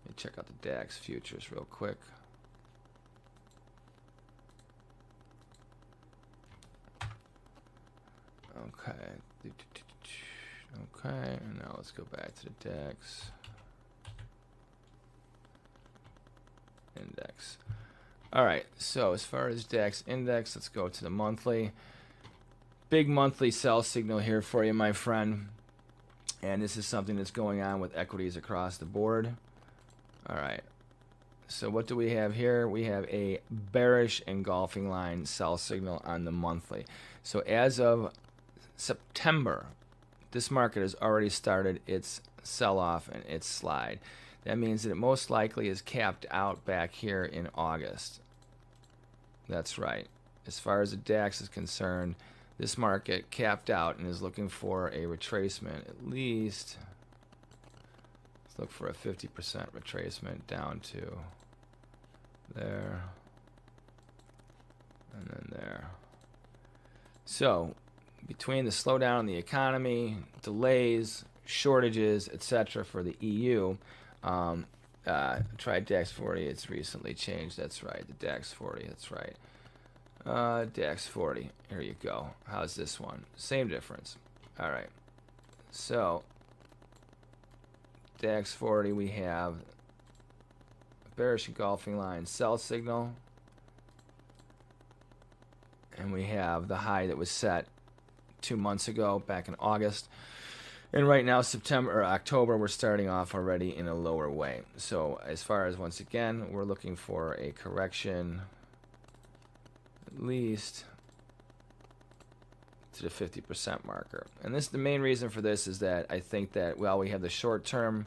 Let me check out the DAX futures real quick. Okay. Okay, and now let's go back to the DAX index. All right, so as far as DAX index, let's go to the monthly. Big monthly sell signal here for you, my friend. And this is something that's going on with equities across the board. All right. So what do we have here? We have a bearish engulfing line sell signal on the monthly. So as of September, this market has already started its sell-off and its slide. That means that it most likely is capped out back here in August. That's right. As far as the DAX is concerned, this market capped out and is looking for a retracement. At least, let's look for a 50% retracement down to there and then there. So between the slowdown in the economy, delays, shortages, etc. for the EU, try DAX 40. It's recently changed. That's right. The DAX 40. That's right. DAX 40. Here you go. How's this one? Same difference. All right. So DAX 40, we have a bearish engulfing line sell signal, and we have the high that was set 2 months ago back in August. And right now, September or October, we're starting off already in a lower way. So as far as, once again, we're looking for a correction at least to the 50% marker. And this, the main reason for this is that I think that, well, we have the short-term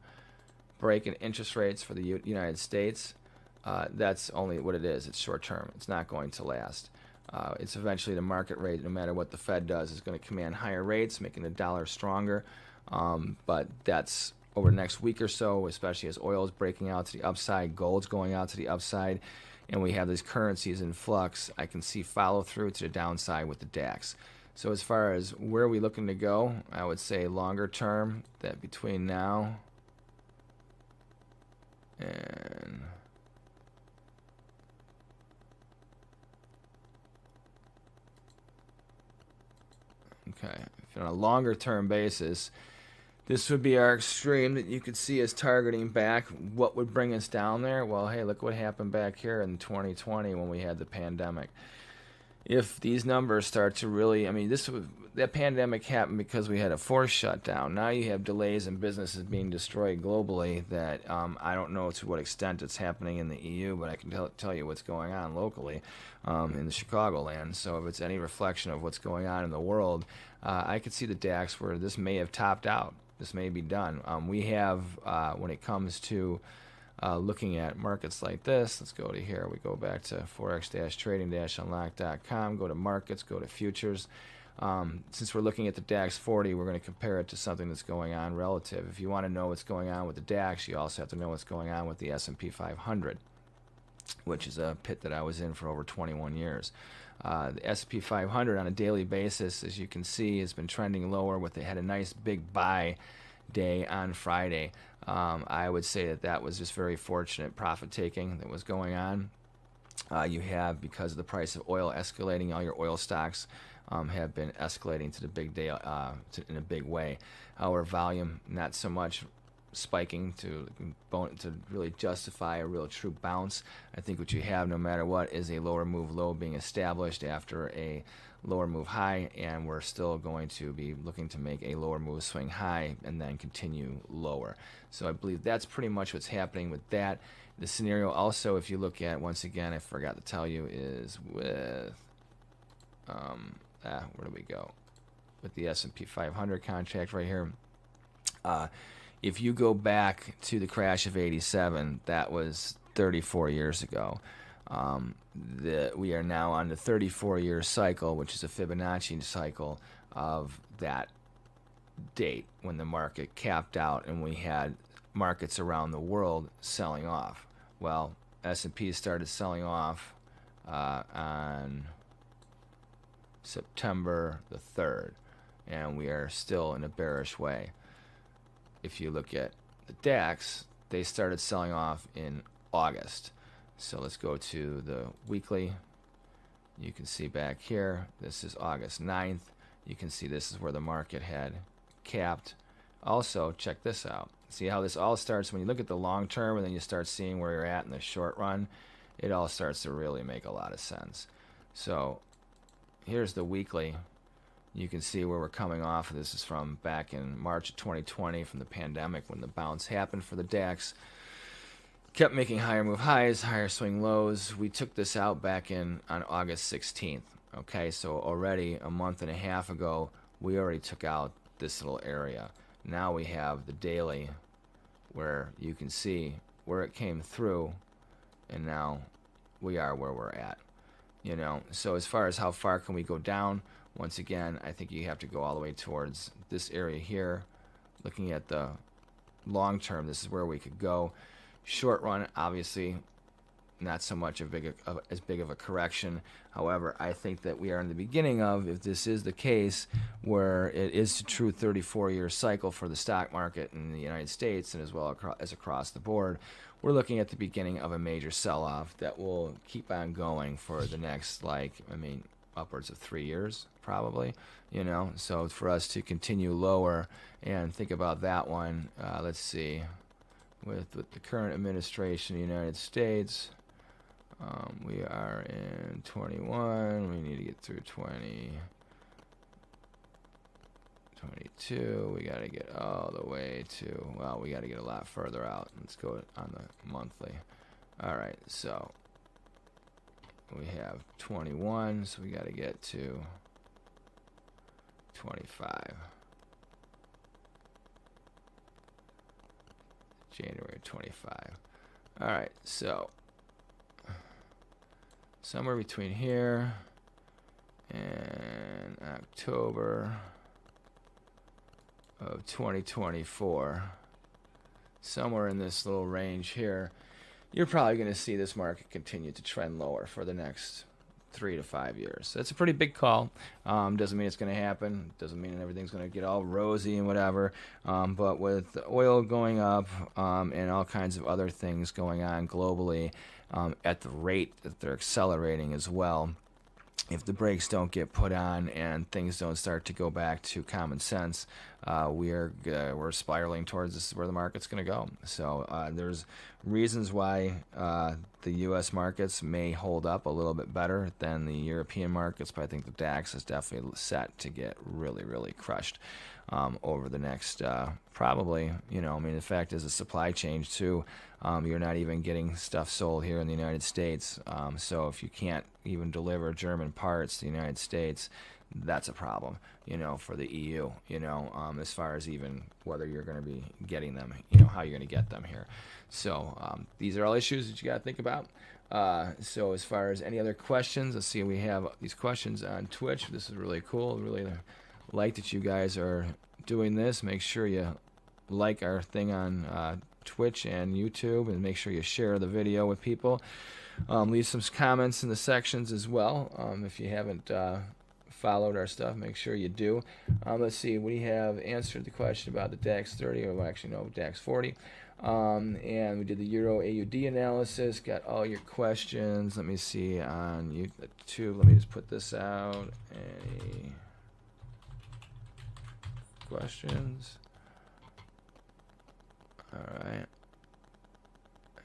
break in interest rates for the United States. That's only what it is. It's short-term. It's not going to last. It's eventually the market rate, no matter what the Fed does, is going to command higher rates, making the dollar stronger. But that's over the next week or so, especially as oil is breaking out to the upside, gold's going out to the upside, and we have these currencies in flux. I can see follow through to the downside with the DAX. So as far as where are we looking to go, I would say longer term, that between now and okay, if on a longer term basis, this would be our extreme that you could see us targeting back. What would bring us down there? Well, hey, look what happened back here in 2020 when we had the pandemic. If these numbers start to really, I mean, that pandemic happened because we had a forced shutdown. Now you have delays and businesses being destroyed globally that I don't know to what extent it's happening in the EU, but I can tell you what's going on locally in the Chicagoland. So if it's any reflection of what's going on in the world, I could see the DAX where this may have topped out. This may be done. We have, when it comes to looking at markets like this, let's go to here. We go back to forex-trading-unlock.com, go to markets, go to futures. Since we're looking at the DAX 40, we're going to compare it to something that's going on relative. If you want to know what's going on with the DAX, you also have to know what's going on with the S&P 500, which is a pit that I was in for over 21 years. The S&P 500 on a daily basis, as you can see, has been trending lower. They had a nice big buy day on Friday. I would say that was just very fortunate profit taking that was going on. You have, because of the price of oil escalating, all your oil stocks have been escalating to the big day in a big way. However, volume not so much spiking to really justify a real true bounce. I think what you have, no matter what, is a lower move low being established after a lower move high, and we're still going to be looking to make a lower move swing high and then continue lower. So I believe that's pretty much what's happening with that. The scenario also, if you look at, once again, I forgot to tell you, is with where do we go? With the S&P 500 contract right here. If you go back to the crash of '87, that was 34 years ago. We are now on the 34-year cycle, which is a Fibonacci cycle of that date when the market capped out and we had markets around the world selling off. Well, S&P started selling off on September the 3rd, and we are still in a bearish way. If you look at the DAX, they started selling off in August. So let's go to the weekly. You can see back here, this is August 9th. You can see this is where the market had capped. Also, check this out. See how this all starts when you look at the long term and then you start seeing where you're at in the short run. It all starts to really make a lot of sense. So here's the weekly. You can see where we're coming off. This is from back in March of 2020 from the pandemic when the bounce happened for the DAX. Kept making higher move highs, higher swing lows. We took this out back on August 16th. Okay, so already a month and a half ago, we already took out this little area. Now we have the daily where you can see where it came through, and now we are where we're at. You know, so as far as how far can we go down, once again, I think you have to go all the way towards this area here. Looking at the long term, this is where we could go. Short run, obviously, not so much as big of a correction. However, I think that we are in the beginning of, if this is the case, where it is a true 34-year cycle for the stock market in the United States and as well as across the board, we're looking at the beginning of a major sell-off that will keep on going for the next, upwards of 3 years, probably. You know, so for us to continue lower and think about that one, let's see, with the current administration in the United States, we are in 21. We need to get through 20, 22. We got to get all the way to, well, we got to get a lot further out. Let's go on the monthly. All right, so we have 21, so we got to get to 25. January 25. All right, so somewhere between here and October of 2024, somewhere in this little range here, you're probably going to see this market continue to trend lower for the next 3 to 5 years. So that's a pretty big call. Doesn't mean it's going to happen. Doesn't mean everything's going to get all rosy and whatever. But with the oil going up and all kinds of other things going on globally at the rate that they're accelerating as well, if the brakes don't get put on and things don't start to go back to common sense, we're spiraling towards this is where the market's going to go. So there's reasons why the U.S. markets may hold up a little bit better than the European markets, but I think the DAX is definitely set to get really, really crushed over the next probably, the fact is the supply chain too. You're not even getting stuff sold here in the United States. So if you can't even deliver German parts to the United States, that's a problem, for the EU, as far as even whether you're going to be getting them, how you're going to get them here. So these are all issues that you got to think about. So as far as any other questions, let's see, we have these questions on Twitch. This is really cool. Really like that you guys are doing this. Make sure you like our thing on Twitch and YouTube, and make sure you share the video with people. Leave some comments in the sections as well. If you haven't followed our stuff, make sure you do. Let's see, we have answered the question about the DAX 30, or actually no, DAX 40. And we did the Euro AUD analysis, got all your questions. Let me see on YouTube. Let me just put this out. Any questions? All right.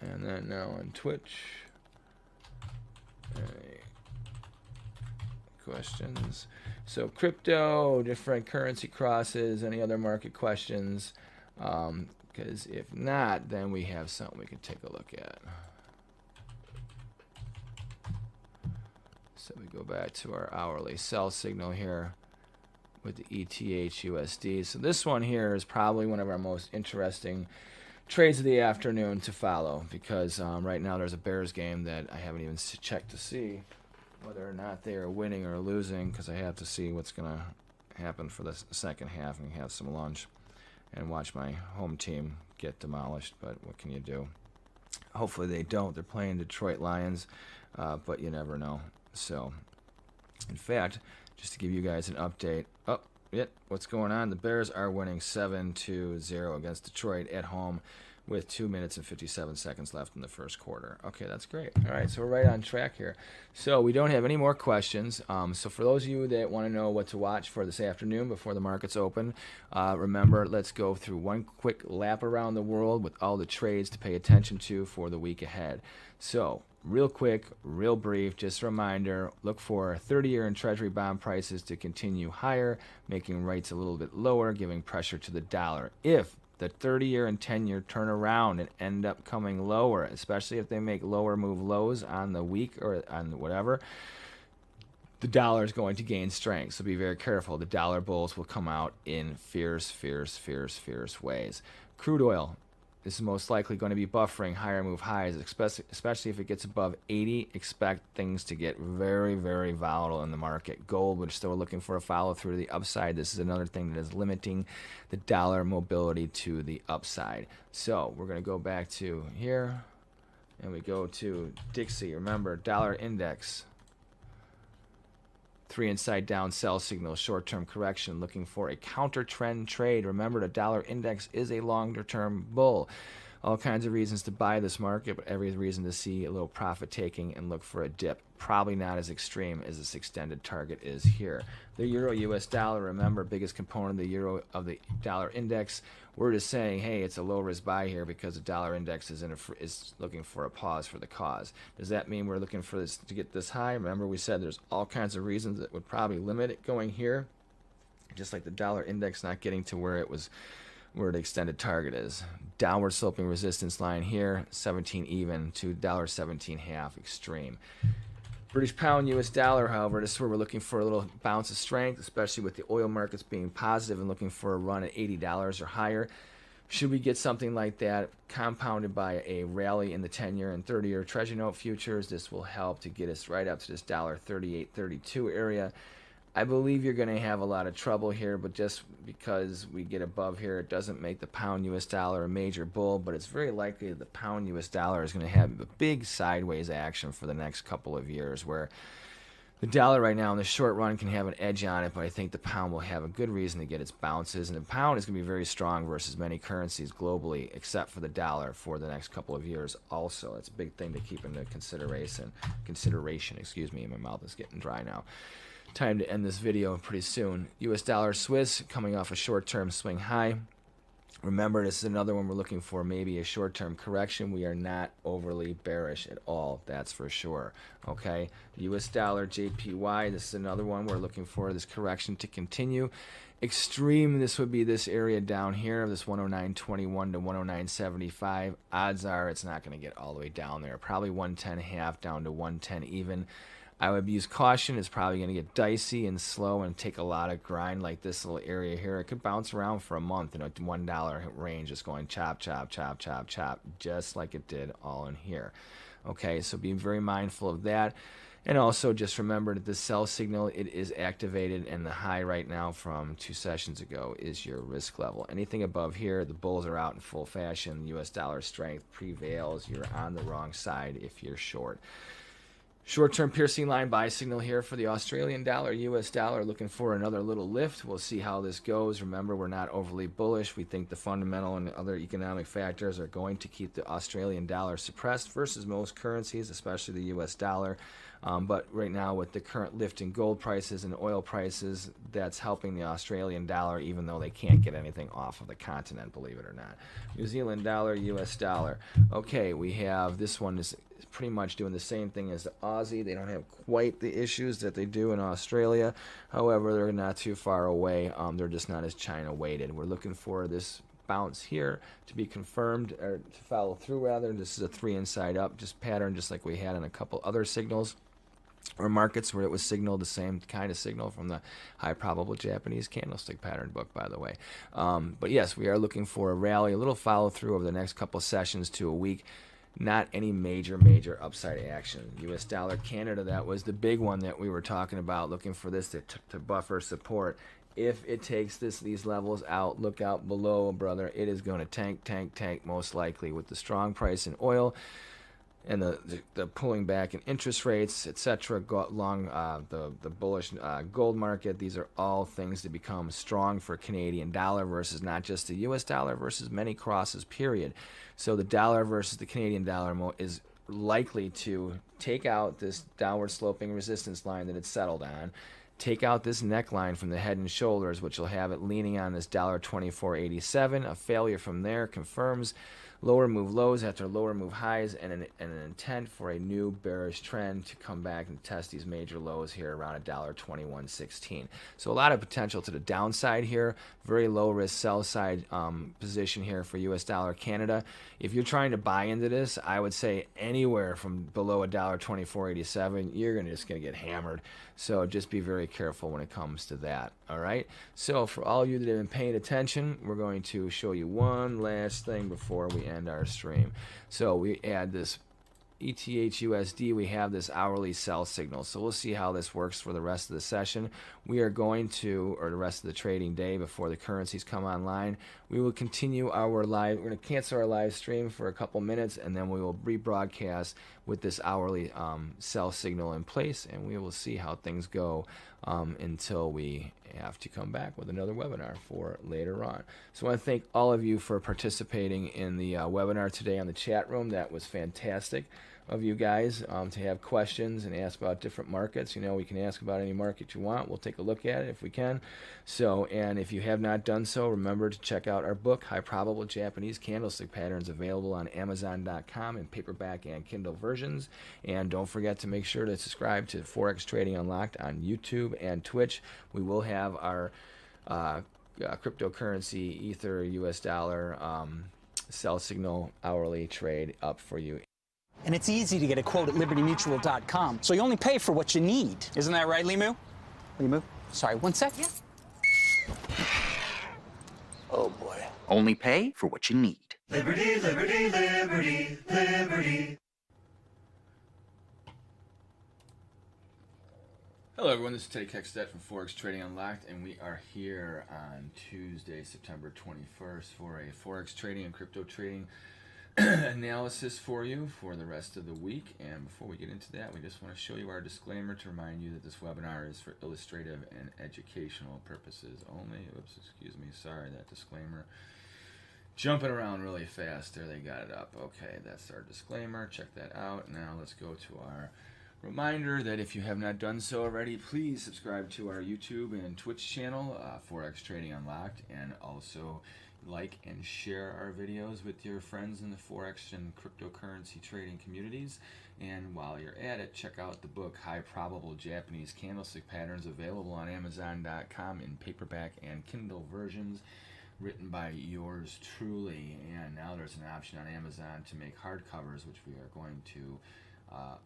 And then now on Twitch. Any questions? So crypto, different currency crosses, any other market questions? Because if not, then we have something we can take a look at. So we go back to our hourly sell signal here with the ETH USD. So this one here is probably one of our most interesting trades of the afternoon to follow, because right now there's a Bears game that I haven't even checked to see whether or not they are winning or losing, because I have to see what's going to happen for the second half and have some lunch and watch my home team get demolished. But what can you do? Hopefully they don't. They're playing Detroit Lions, but you never know. So, in fact, just to give you guys an update. Oh, yeah, what's going on? The Bears are winning 7-0 against Detroit at home with 2 minutes and 57 seconds left in the first quarter. Okay, that's great. All right, so we're right on track here. So we don't have any more questions. So for those of you that want to know what to watch for this afternoon before the markets open, remember, let's go through one quick lap around the world with all the trades to pay attention to for the week ahead. So real quick, real brief, just a reminder, look for 30-year and Treasury bond prices to continue higher, making rates a little bit lower, giving pressure to the dollar. If the 30-year and 10-year turn around and end up coming lower, especially if they make lower move lows on the week or on whatever, the dollar is going to gain strength. So be very careful. The dollar bulls will come out in fierce ways. Crude oil. This is most likely going to be buffering higher move highs, especially if it gets above 80. Expect things to get very volatile in the market. Gold, we're still looking for a follow through to the upside. This is another thing that is limiting the dollar mobility to the upside. So we're going to go back to here, and we go to Dixie. Remember, dollar index. 3 inside down sell signal, short-term correction, looking for a counter-trend trade. Remember, the dollar index is a longer-term bull. All kinds of reasons to buy this market, but every reason to see a little profit taking and look for a dip. Probably not as extreme as this extended target is here. The euro US dollar, remember, biggest component of the euro of the dollar index. We're just saying, hey, it's a low risk buy here because the dollar index is looking for a pause for the cause. Does that mean we're looking for this to get this high? Remember, we said there's all kinds of reasons that would probably limit it going here, just like the dollar index not getting to where it was, where the extended target is. Downward sloping resistance line here, 17 even to $1.17.5 extreme. British pound, US dollar, however, this is where we're looking for a little bounce of strength, especially with the oil markets being positive and looking for a run at $80 or higher. Should we get something like that compounded by a rally in the 10-year and 30-year Treasury note futures, this will help to get us right up to this $1.38.32 area. I believe you're going to have a lot of trouble here, but just because we get above here, it doesn't make the pound US dollar a major bull, but it's very likely that the pound US dollar is going to have a big sideways action for the next couple of years, where the dollar right now in the short run can have an edge on it, but I think the pound will have a good reason to get its bounces, and the pound is going to be very strong versus many currencies globally, except for the dollar for the next couple of years also. It's a big thing to keep into consideration. Excuse me, my mouth is getting dry now. Time to end this video pretty soon. US dollar Swiss coming off a short-term swing high. Remember, this is another one we're looking for maybe a short-term correction. We are not overly bearish at all, that's for sure. Okay, US dollar JPY, this is another one we're looking for this correction to continue. Extreme, this would be this area down here, this 109.21 to 109.75. Odds are it's not going to get all the way down there. Probably 110.5 down to 110 even. I would use caution. It's probably going to get dicey and slow and take a lot of grind like this little area here. It could bounce around for a month in a $1 range, just going chop, just like it did all in here. Okay, so be very mindful of that. And also just remember that the sell signal, it is activated, and the high right now from 2 sessions ago is your risk level. Anything above here, the bulls are out in full fashion. US dollar strength prevails. You're on the wrong side if you're short. Short-term piercing line buy signal here for the Australian dollar, US dollar, looking for another little lift. We'll see how this goes. Remember, we're not overly bullish. We think the fundamental and other economic factors are going to keep the Australian dollar suppressed versus most currencies, especially the US dollar. But right now, with the current lift in gold prices and oil prices, that's helping the Australian dollar, even though they can't get anything off of the continent, believe it or not. New Zealand dollar, US dollar. Okay, we have this one is pretty much doing the same thing as the Aussie. They don't have quite the issues that they do in Australia. However, they're not too far away. They're just not as China weighted. We're looking for this bounce here to be confirmed, or to follow through rather. This is a 3 inside up just pattern, just like we had in a couple other signals or markets where it was signaled the same kind of signal from the high probable Japanese candlestick pattern book, by the way. But yes, we are looking for a rally, a little follow through over the next couple sessions to a week. Not any major upside action. US dollar Canada, that was the big one that we were talking about, looking for this to buffer support. if it takes these levels out, look out below, brother. It is going to tank most likely with the strong price in oil and the pulling back in interest rates, etc. Along the bullish gold market. These are all things to become strong for Canadian dollar versus not just the U.S. dollar versus many crosses, period. So the dollar versus the Canadian dollar is likely to take out this downward sloping resistance line that it's settled on, take out this neckline from the head and shoulders, which will have it leaning on this $24.87. A failure from there confirms lower move lows after lower move highs, and an intent for a new bearish trend to come back and test these major lows here around $21.16. So a lot of potential to the downside here. Very low risk sell side position here for US dollar Canada. If you're trying to buy into this, I would say anywhere from below $24.87, you're just gonna get hammered. So just be very careful when it comes to that. All right. So for all you that have been paying attention, we're going to show you one last thing before we end our stream. So we add this ETH/USD, we have this hourly sell signal. So we'll see how this works for the rest of the session. We are going to, or the rest of the trading day before the currencies come online, we will continue our live, we're going to cancel our live stream for a couple minutes, and then we will rebroadcast with this hourly sell signal in place, and we will see how things go until we have to come back with another webinar for later on. So I want to thank all of you for participating in the webinar today on the chat room. That was fantastic of you guys to have questions and ask about different markets. You know, we can ask about any market you want. We'll take a look at it if we can. So, and if you have not done so, remember to check out our book, High Probable Japanese Candlestick Patterns, available on Amazon.com in paperback and Kindle versions. And don't forget to make sure to subscribe to Forex Trading Unlocked on YouTube and Twitch. We will have our cryptocurrency, Ether, US dollar, sell signal hourly trade up for you. And it's easy to get a quote at libertymutual.com, so you only pay for what you need. Isn't that right, Limu? Limu? Sorry, one sec. Yeah. Oh, boy. Only pay for what you need. Liberty, liberty, liberty, liberty. Hello everyone, this is Teddy Keckstedt from Forex Trading Unlocked, and we are here on Tuesday, September 21st for a Forex trading and crypto trading analysis for you for the rest of the week. And before we get into that, we just want to show you our disclaimer to remind you that this webinar is for illustrative and educational purposes only. Oops, excuse me, sorry, that disclaimer. Jumping around really fast there, they got it up. Okay, that's our disclaimer. Check that out. Now let's go to our reminder that if you have not done so already, please subscribe to our YouTube and Twitch channel, Forex Trading Unlocked, and also like and share our videos with your friends in the Forex and cryptocurrency trading communities. And while you're at it, check out the book, High Probable Japanese Candlestick Patterns, available on Amazon.com in paperback and Kindle versions, written by yours truly. And now there's an option on Amazon to make hardcovers, which we are going to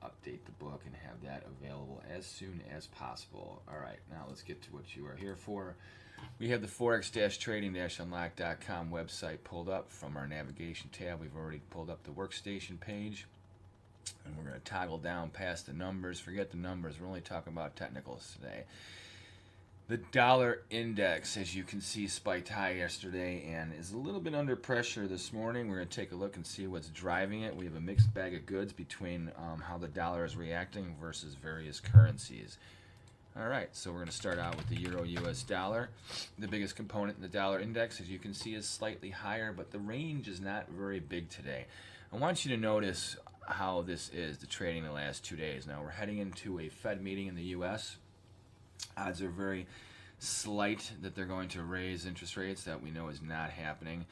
update the book and have that available as soon as possible. All right, now let's get to what you are here for. We have the Forex-Trading-Unlocked.com website pulled up from our navigation tab. We've already pulled up the workstation page, and we're going to toggle down past the numbers. Forget the numbers. We're only talking about technicals today. The dollar index, as you can see, spiked high yesterday and is a little bit under pressure this morning. We're going to take a look and see what's driving it. We have a mixed bag of goods between how the dollar is reacting versus various currencies. All right, so we're going to start out with the Euro-US dollar. The biggest component in the dollar index, as you can see, is slightly higher, but the range is not very big today. I want you to notice how this is, the trading the last 2 days. Now, we're heading into a Fed meeting in the U.S. Odds are very slight that they're going to raise interest rates. That we know is not happening.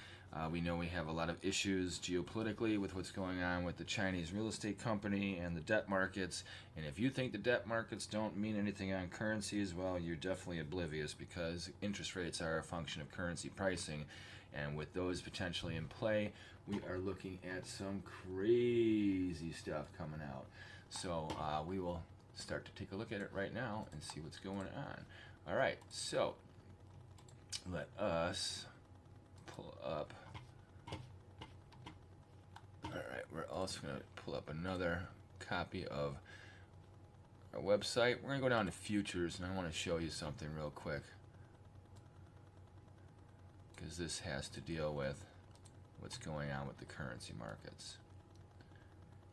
We know we have a lot of issues geopolitically with what's going on with the Chinese real estate company and the debt markets. And if you think the debt markets don't mean anything on currencies, well, you're definitely oblivious, because interest rates are a function of currency pricing. And with those potentially in play, we are looking at some crazy stuff coming out. So we will start to take a look at it right now and see what's going on. All right, so let us pull up. All right, we're also going to pull up another copy of our website. We're going to go down to futures, and I want to show you something real quick. because this has to deal with what's going on with the currency markets.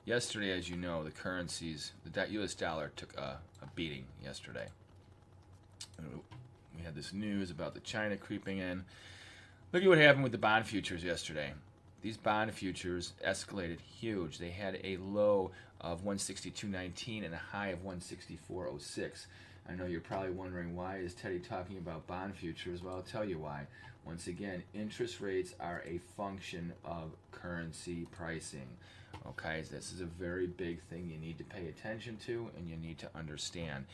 Yesterday, as you know, the currencies, the U.S. dollar took a beating yesterday. We had this news about the China creeping in. Look at what happened with the bond futures yesterday. These bond futures escalated huge. They had a low of 162.19 and a high of 164.06. I know you're probably wondering, why is Teddy talking about bond futures? Well, I'll tell you why. Once again, interest rates are a function of currency pricing. Okay, this is a very big thing you need to pay attention to and you need to understand.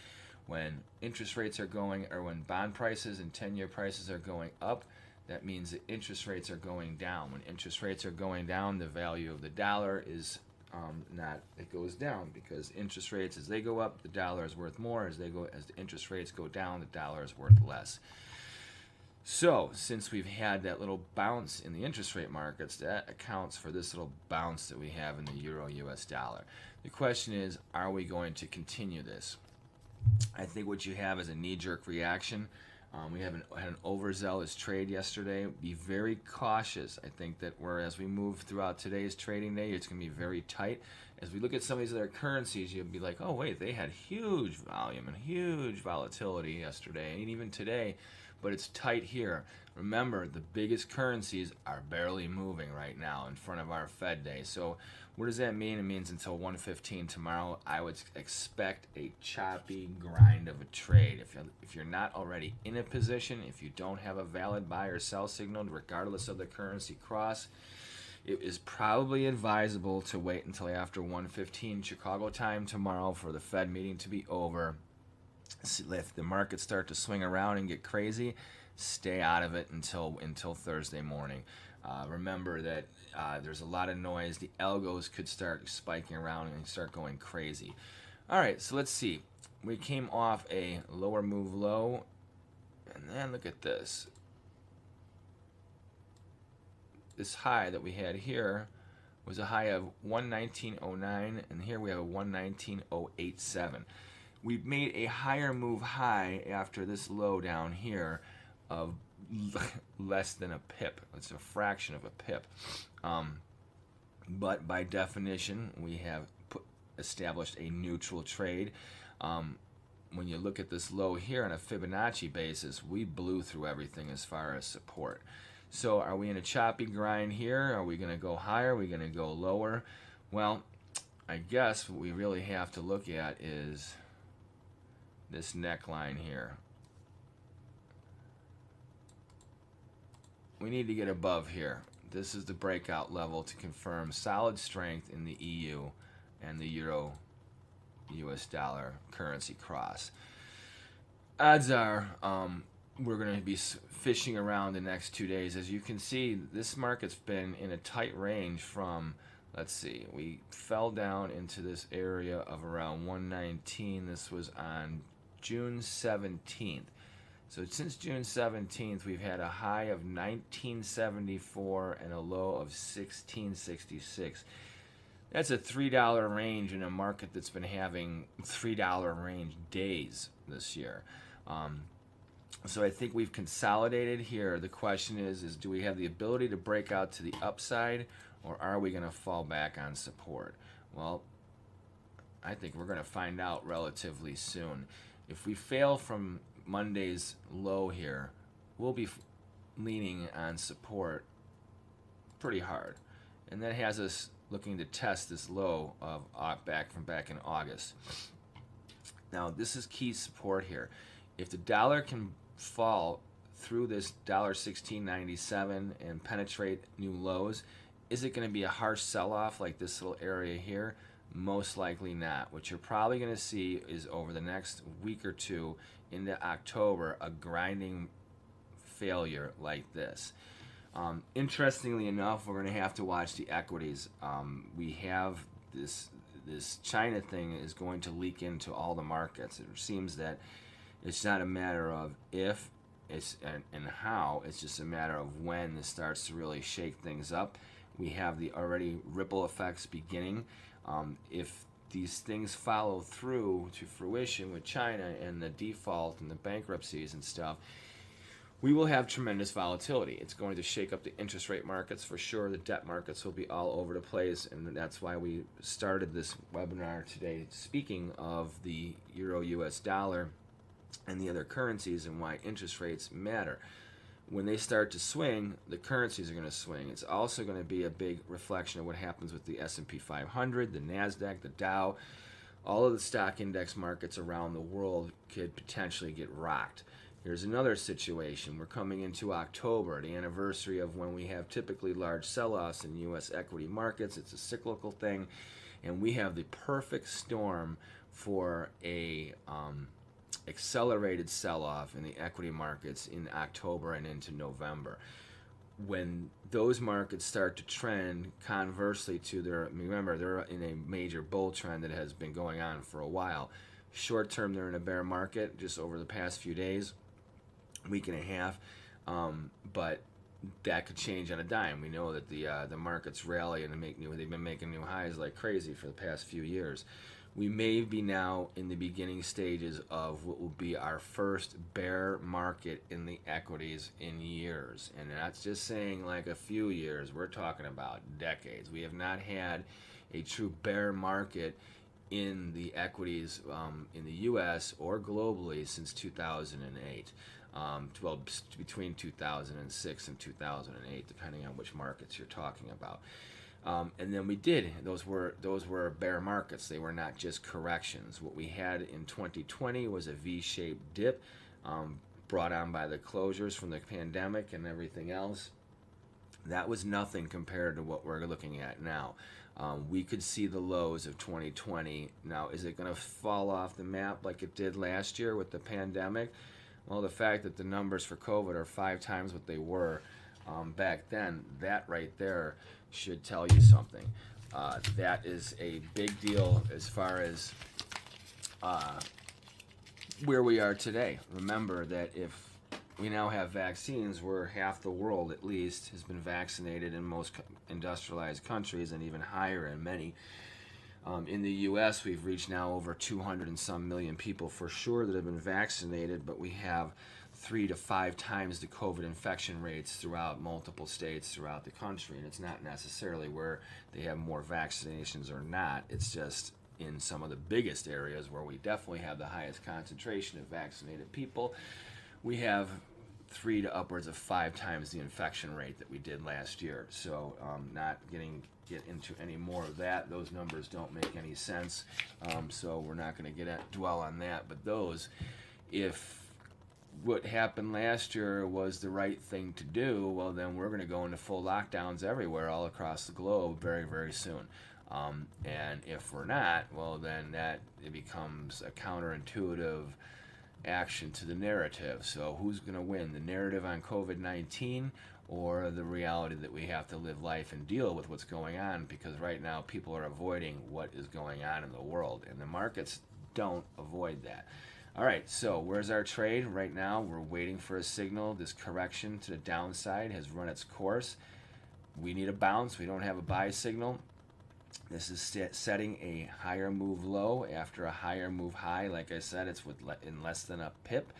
When interest rates are going, or when bond prices and 10-year prices are going up, that means that interest rates are going down. When interest rates are going down, the value of the dollar is it goes down, because interest rates, as they go up, the dollar is worth more. As the interest rates go down, the dollar is worth less. So, since we've had that little bounce in the interest rate markets, that accounts for this little bounce that we have in the euro-US dollar. The question is, are we going to continue this? I think what you have is a knee-jerk reaction. We had an overzealous trade yesterday. Be very cautious. I think that as we move throughout today's trading day, it's going to be very tight. As we look at some of these other currencies, you'll be like, oh, wait, they had huge volume and huge volatility yesterday and even today, but it's tight here. Remember, the biggest currencies are barely moving right now in front of our Fed day. So what does that mean? It means until 1:15 tomorrow, I would expect a choppy grind of a trade. If you're not already in a position, if you don't have a valid buy or sell signal, regardless of the currency cross, it is probably advisable to wait until after 1:15 Chicago time tomorrow for the Fed meeting to be over. If the markets start to swing around and get crazy, stay out of it until Thursday morning. Remember that there's a lot of noise. The algos could start spiking around and start going crazy. All right, so let's see. We came off a lower move low, and then look at this. This high that we had here was a high of 119.09, and here we have a 119.087. We made a higher move high after this low down here of less than a pip. It's a fraction of a pip. But by definition, we have established a neutral trade. When you look at this low here on a Fibonacci basis, we blew through everything as far as support. So are we in a choppy grind here? Are we going to go higher? Are we going to go lower? Well, I guess what we really have to look at is this neckline here. We need to get above here. This is the breakout level to confirm solid strength in the EU and the Euro US dollar currency cross. Odds are we're going to be fishing around the next 2 days. As you can see, this market's been in a tight range from, let's see, we fell down into this area of around 119. This was on June 17th. So since June 17th, we've had a high of 1974 and a low of 1666. That's a $3 range in a market that's been having $3 range days this year. So I think we've consolidated here. The question is do we have the ability to break out to the upside, or are we going to fall back on support? Well, I think we're going to find out relatively soon. If we fail from Monday's low here, we'll be leaning on support pretty hard. And that has us looking to test this low of back in August. Now, this is key support here. If the dollar can fall through this $16.97 and penetrate new lows, is it going to be a harsh sell-off like this little area here? Most likely not. What you're probably going to see is over the next week or two into October, a grinding failure like this. Interestingly enough, we're going to have to watch the equities. We have this China thing is going to leak into all the markets. It seems that it's not a matter of if and how, it's just a matter of when this starts to really shake things up. We have the already ripple effects beginning. If these things follow through to fruition with China and the default and the bankruptcies and stuff, we will have tremendous volatility. It's going to shake up the interest rate markets for sure. The debt markets will be all over the place, and that's why we started this webinar today speaking of the euro US dollar and the other currencies and why interest rates matter. When they start to swing, the currencies are going to swing. It's also going to be a big reflection of what happens with the S&P 500, the NASDAQ, the Dow. All of the stock index markets around the world could potentially get rocked. Here's another situation. We're coming into October, the anniversary of when we have typically large sell-offs in U.S. equity markets. It's a cyclical thing, and we have the perfect storm for a accelerated sell-off in the equity markets in October and into November. When those markets start to trend conversely to their, remember, they're in a major bull trend that has been going on for a while. Short term, they're in a bear market just over the past few days, week and a half, but that could change on a dime. We know that the markets rally and they've been making new highs like crazy for the past few years. We may be now in the beginning stages of what will be our first bear market in the equities in years. And that's just saying like a few years. We're talking about decades. We have not had a true bear market in the equities in the U.S. or globally since 2008. Well, between 2006 and 2008, depending on which markets you're talking about. And then we did. Those were bear markets. They were not just corrections. What we had in 2020 was a V-shaped dip brought on by the closures from the pandemic and everything else. That was nothing compared to what we're looking at now. We could see the lows of 2020. Now, is it going to fall off the map like it did last year with the pandemic? Well, the fact that the numbers for COVID are 5 times what they were back then, that right there should tell you something. That is a big deal as far as where we are today. Remember that if we now have vaccines where half the world at least has been vaccinated in most industrialized countries and even higher in many. In the U.S., we've reached now over 200 and some million people for sure that have been vaccinated, but we have 3 to 5 times the COVID infection rates throughout multiple states throughout the country. And it's not necessarily where they have more vaccinations or not. It's just in some of the biggest areas where we definitely have the highest concentration of vaccinated people. We have 3 to upwards of 5 times the infection rate that we did last year. So not get into any more of that. Those numbers don't make any sense. So we're not going to dwell on that. But those, if what happened last year was the right thing to do, well, then we're going to go into full lockdowns everywhere all across the globe very, very soon. And if we're not, well, then it becomes a counterintuitive action to the narrative. So who's going to win, the narrative on COVID-19 or the reality that we have to live life and deal with what's going on? Because right now people are avoiding what is going on in the world, and the markets don't avoid that. All right, so where's our trade? Right now we're waiting for a signal. This correction to the downside has run its course. We need a bounce. We don't have a buy signal. This is setting a higher move low after a higher move high. Like I said, it's in less than a pip.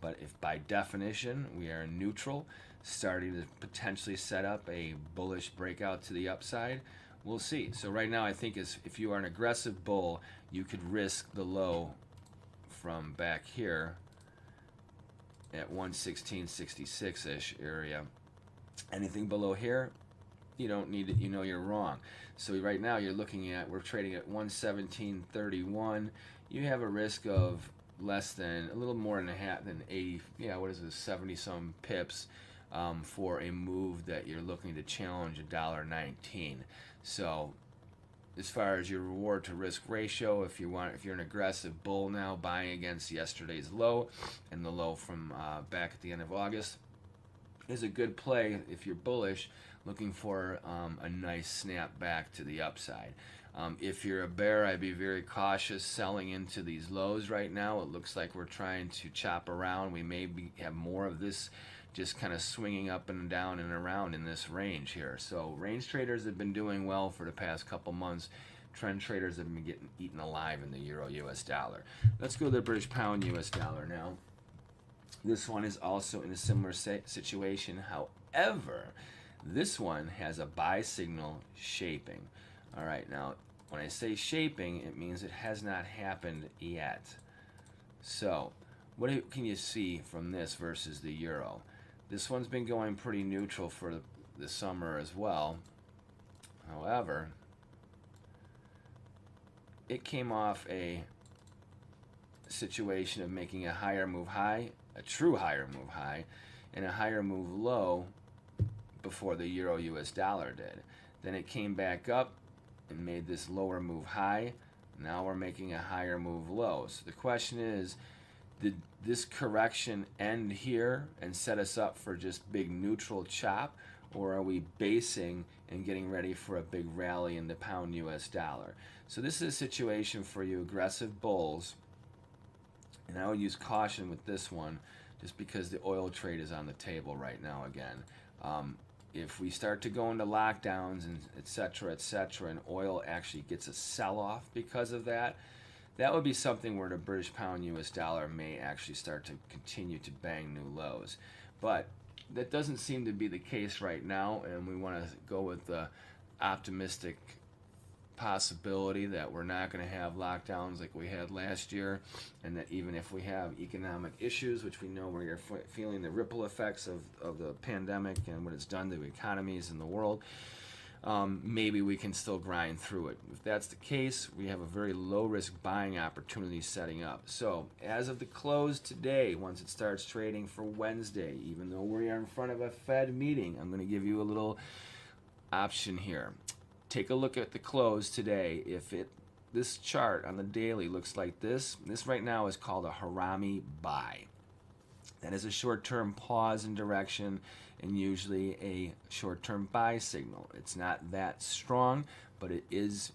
But if by definition we are neutral, starting to potentially set up a bullish breakout to the upside, we'll see. So right now I think if you are an aggressive bull, you could risk the low from back here at 116.66-ish area. Anything below here, you don't need it. You know you're wrong. So right now you're looking at, we're trading at 117.31. You have a risk of less than, a little more than 80, what is it, 70 some pips for a move that you're looking to challenge $1.19. So as far as your reward to risk ratio, if you're an aggressive bull now buying against yesterday's low and the low from back at the end of August, is a good play. If you're bullish, looking for a nice snap back to the upside. If you're a bear, I'd be very cautious selling into these lows right now. It looks like we're trying to chop around. We may have more of this just kind of swinging up and down and around in this range here. So range traders have been doing well for the past couple months. Trend traders have been getting eaten alive in the euro US dollar. Let's go to the British pound US dollar now. This one is also in a similar situation. However, this one has a buy signal shaping. All right, now when I say shaping, it means it has not happened yet. So, what can you see from this versus the euro? This one's been going pretty neutral for the summer as well. However, it came off a situation of making a higher move high, a true higher move high, and a higher move low before the euro US dollar did. Then it came back up and made this lower move high. Now we're making a higher move low. So the question is, did this correction end here and set us up for just big neutral chop, or are we basing and getting ready for a big rally in the pound US dollar? So this is a situation for you aggressive bulls, and I would use caution with this one just because the oil trade is on the table right now again. If we start to go into lockdowns and et cetera, and oil actually gets a sell-off because of that, that would be something where the British pound US dollar may actually start to continue to bang new lows. But that doesn't seem to be the case right now, and we want to go with the optimistic possibility that we're not going to have lockdowns like we had last year, and that even if we have economic issues, which we know we're feeling the ripple effects of the pandemic and what it's done to economies in the world, maybe we can still grind through it. If that's the case, we have a very low risk buying opportunity setting up. So as of the close today, once it starts trading for Wednesday, even though we are in front of a Fed meeting, I'm going to give you a little option here. Take a look at the close today. If this chart on the daily looks like this right now is called a Harami buy. That is a short-term pause in direction and usually a short-term buy signal. It's not that strong, but it is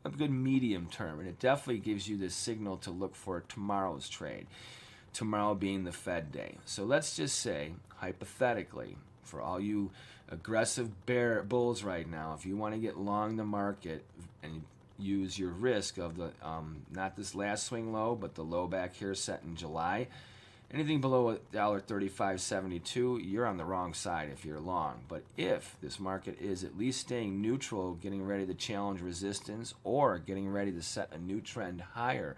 a good medium term, and it definitely gives you the signal to look for tomorrow's trade, tomorrow being the Fed day. So let's just say, hypothetically, for all you aggressive bulls right now, if you want to get long the market and use your risk of the not this last swing low, but the low back here set in July, anything below $1.3572, you're on the wrong side if you're long. But if this market is at least staying neutral, getting ready to challenge resistance, or getting ready to set a new trend higher,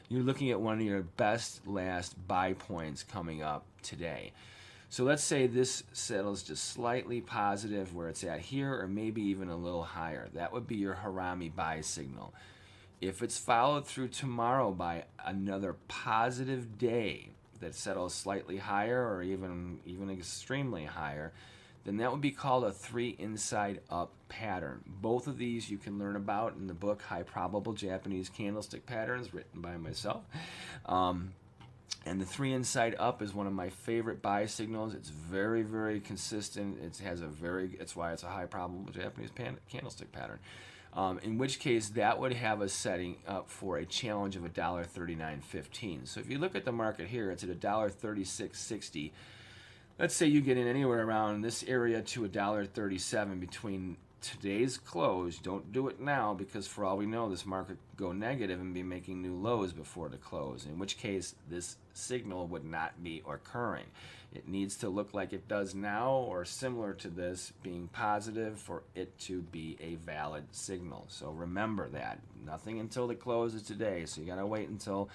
you're looking at one of your best last buy points coming up today. So let's say this settles just slightly positive where it's at here, or maybe even a little higher. That would be your Harami buy signal. If it's followed through tomorrow by another positive day that settles slightly higher or even extremely higher, then that would be called a 3 inside up pattern. Both of these you can learn about in the book High Probable Japanese Candlestick Patterns, written by myself. And the 3 inside up is one of my favorite buy signals. It's very, very consistent. It's why it's a high probable Japanese candlestick pattern. In which case that would have us setting up for a challenge of $1.3915. So if you look at the market here, it's at $1.3660. Let's say you get in anywhere around this area to $1.37 between today's close. Don't do it now, because for all we know, this market could go negative and be making new lows before the close, in which case this signal would not be occurring. It needs to look like it does now, or similar to this, being positive for it to be a valid signal. So remember that. Nothing until the close is today, so you gotta wait until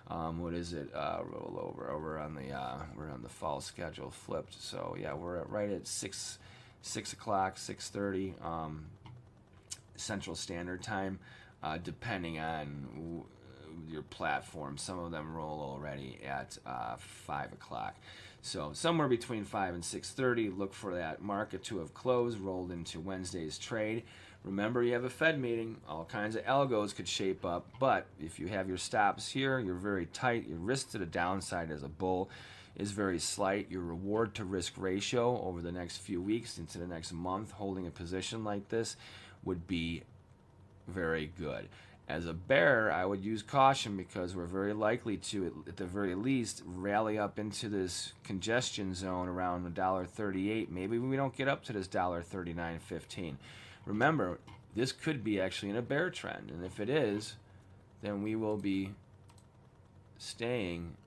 what is it? Roll over. We're on the fall schedule flipped. So yeah, we're right at 6 o'clock, 6:30 Central Standard Time, depending on your platform. Some of them roll already at 5 o'clock. So somewhere between 5 and 6:30, look for that market to have closed, rolled into Wednesday's trade. Remember, you have a Fed meeting. All kinds of algos could shape up, but if you have your stops here, you're very tight. Your risk to the downside as a bull is very slight. Your reward to risk ratio over the next few weeks into the next month holding a position like this would be very good. As a bear, I would use caution, because we're very likely to, at the very least, rally up into this congestion zone around $1.38. Maybe we don't get up to this $1.3915. Remember, this could be actually in a bear trend, and if it is, then we will be staying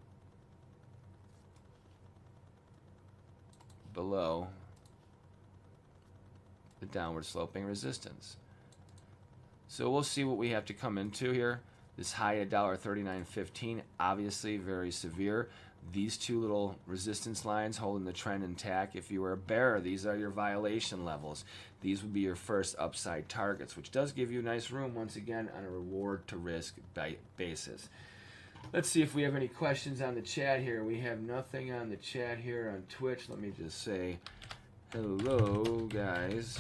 below the downward sloping resistance. So we'll see what we have to come into here. This high at $1.3915, obviously very severe. These two little resistance lines holding the trend intact. If you were a bear, these are your violation levels. These would be your first upside targets, which does give you nice room, once again, on a reward to risk basis. Let's see if we have any questions on the chat here. We have nothing on the chat here on Twitch. Let me just say hello, guys.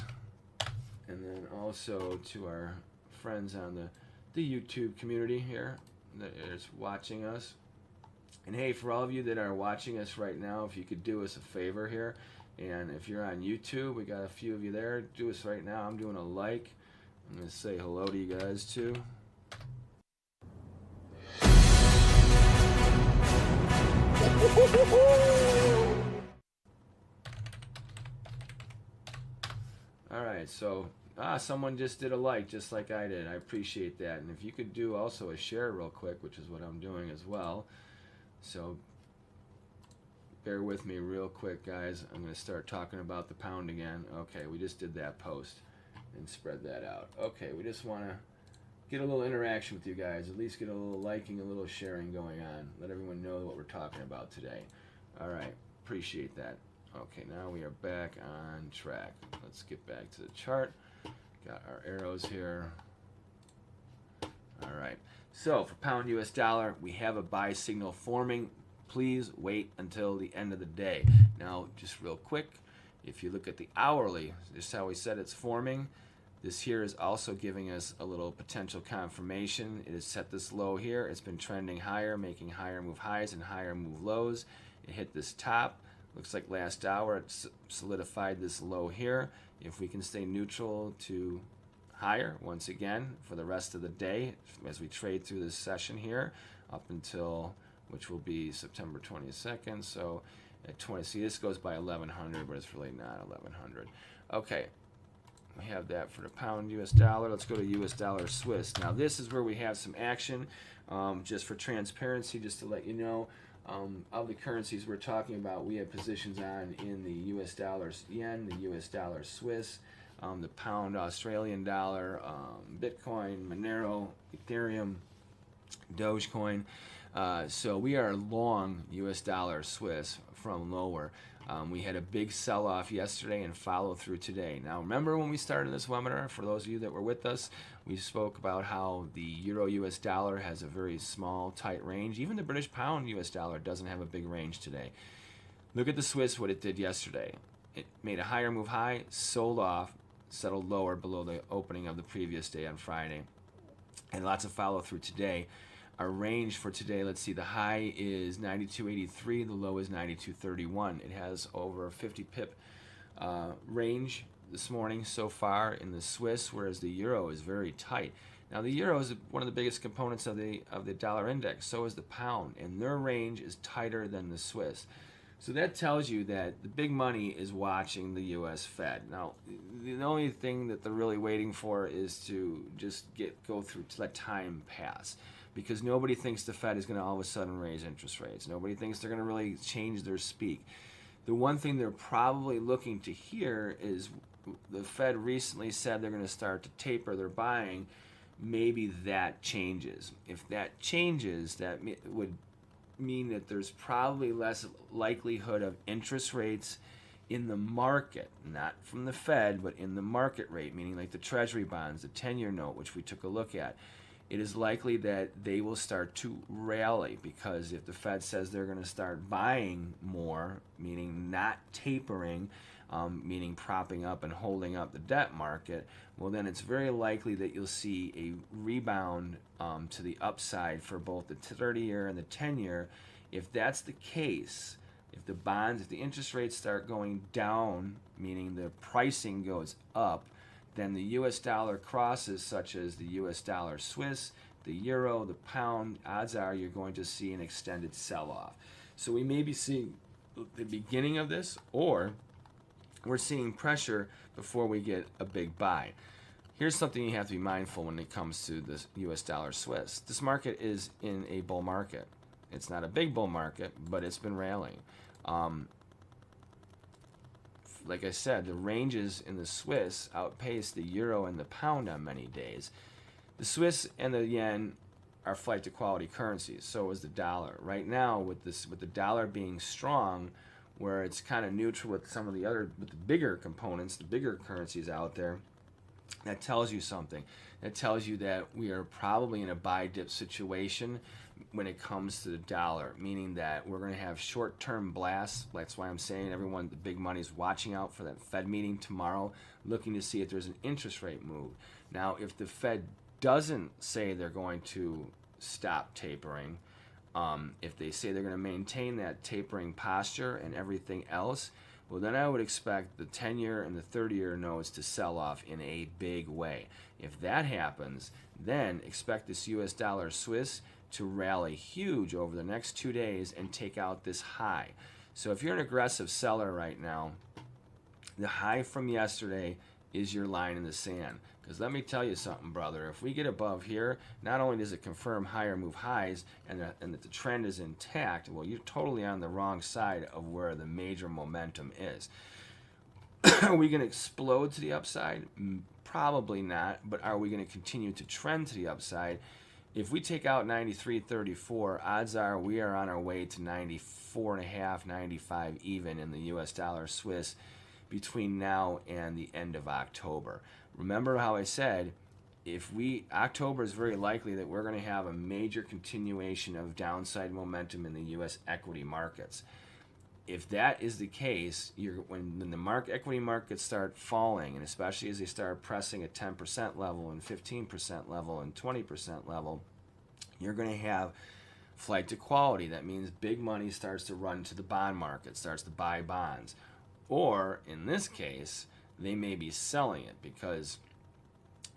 And then also to our friends on the YouTube community here that is watching us. And hey, for all of you that are watching us right now, if you could do us a favor here, and if you're on YouTube, we got a few of you there, do us right now. I'm doing a like. I'm going to say hello to you guys too. Alright, so someone just did a like, just like I did. I appreciate that. And if you could do also a share real quick, which is what I'm doing as well. So bear with me real quick, guys. I'm going to start talking about the pound again. Okay, we just did that post and spread that out. Okay, we just want to get a little interaction with you guys, at least get a little liking, a little sharing going on. Let everyone know what we're talking about today. All right, appreciate that. Okay, now we are back on track. Let's get back to the chart. Got our arrows here. All right, so for pound US dollar, we have a buy signal forming. Please wait until the end of the day. Now, just real quick, if you look at the hourly, this is how we said it's forming. This here is also giving us a little potential confirmation. It has set this low here. It's been trending higher, making higher move highs and higher move lows. It hit this top. Looks like last hour it solidified this low here. If we can stay neutral to higher once again for the rest of the day as we trade through this session here up until, which will be September 22nd. So at 20, see this goes by 1100, but it's really not 1100. Okay. We have that for the pound US dollar. Let's go to US dollar Swiss. Now this is where we have some action. Just for transparency, just to let you know, of the currencies we're talking about, we have positions on in the US dollar yen, the US dollar Swiss, the pound Australian dollar, Bitcoin, Monero, Ethereum, Dogecoin. So we are long US dollar Swiss from lower. We had a big sell-off yesterday and follow through today. Now remember when we started this webinar, for those of you that were with us, we spoke about how the Euro US dollar has a very small, tight range. Even the British pound US dollar doesn't have a big range today. Look at the Swiss, what it did yesterday. It made a higher move high, sold off, settled lower below the opening of the previous day on Friday. And lots of follow through today. Our range for today, let's see, the high is 92.83, the low is 92.31. It has over a 50 pip range this morning so far in the Swiss, whereas the euro is very tight. Now the euro is one of the biggest components of the dollar index, so is the pound, and their range is tighter than the Swiss. So that tells you that the big money is watching the U.S. Fed. Now, the only thing that they're really waiting for is to just go through, to let time pass. Because nobody thinks the Fed is going to all of a sudden raise interest rates. Nobody thinks they're going to really change their speak. The one thing they're probably looking to hear is the Fed recently said they're going to start to taper their buying. Maybe that changes. If that changes, that would mean that there's probably less likelihood of interest rates in the market, not from the Fed, but in the market rate, meaning like the Treasury bonds, the 10-year note, which we took a look at. It is likely that they will start to rally, because if the Fed says they're going to start buying more, meaning not tapering, meaning propping up and holding up the debt market, well then it's very likely that you'll see a rebound to the upside for both the 30-year and the 10-year. If that's the case, if the bonds, if the interest rates start going down, meaning the pricing goes up, then the US dollar crosses, such as the US dollar Swiss, the euro, the pound, odds are you're going to see an extended sell-off. So we may be seeing the beginning of this, or we're seeing pressure before we get a big buy. Here's something you have to be mindful when it comes to this US dollar Swiss. This market is in a bull market. It's not a big bull market, but it's been rallying. like I said, the ranges in the Swiss outpace the euro and the pound on many days. The Swiss and the yen are flight to quality currencies. So is the dollar. Right now, with the dollar being strong, where it's kind of neutral with some of the bigger components, the bigger currencies out there, that tells you something. That tells you that we are probably in a buy dip situation when it comes to the dollar, meaning that we're going to have short-term blasts. That's why I'm saying everyone, the big money's watching out for that Fed meeting tomorrow, looking to see if there's an interest rate move. Now, if the Fed doesn't say they're going to stop tapering, if they say they're going to maintain that tapering posture and everything else, well, then I would expect the 10-year and the 30-year notes to sell off in a big way. If that happens, then expect this US dollar Swiss to rally huge over the next 2 days and take out this high. So if you're an aggressive seller right now, the high from yesterday is your line in the sand. Because let me tell you something, brother. If we get above here, not only does it confirm higher move highs and that the trend is intact, well, you're totally on the wrong side of where the major momentum is. Are we going to explode to the upside? Probably not. But are we going to continue to trend to the upside? If we take out 93.34, odds are we are on our way to 94.5, 95 even in the US dollar Swiss between now and the end of October. Remember how I said, October is very likely that we're going to have a major continuation of downside momentum in the U.S. equity markets. If that is the case, when the equity markets start falling, and especially as they start pressing a 10% level and 15% level and 20% level, you're going to have flight to quality. That means big money starts to run to the bond market, starts to buy bonds. Or, in this case, they may be selling it because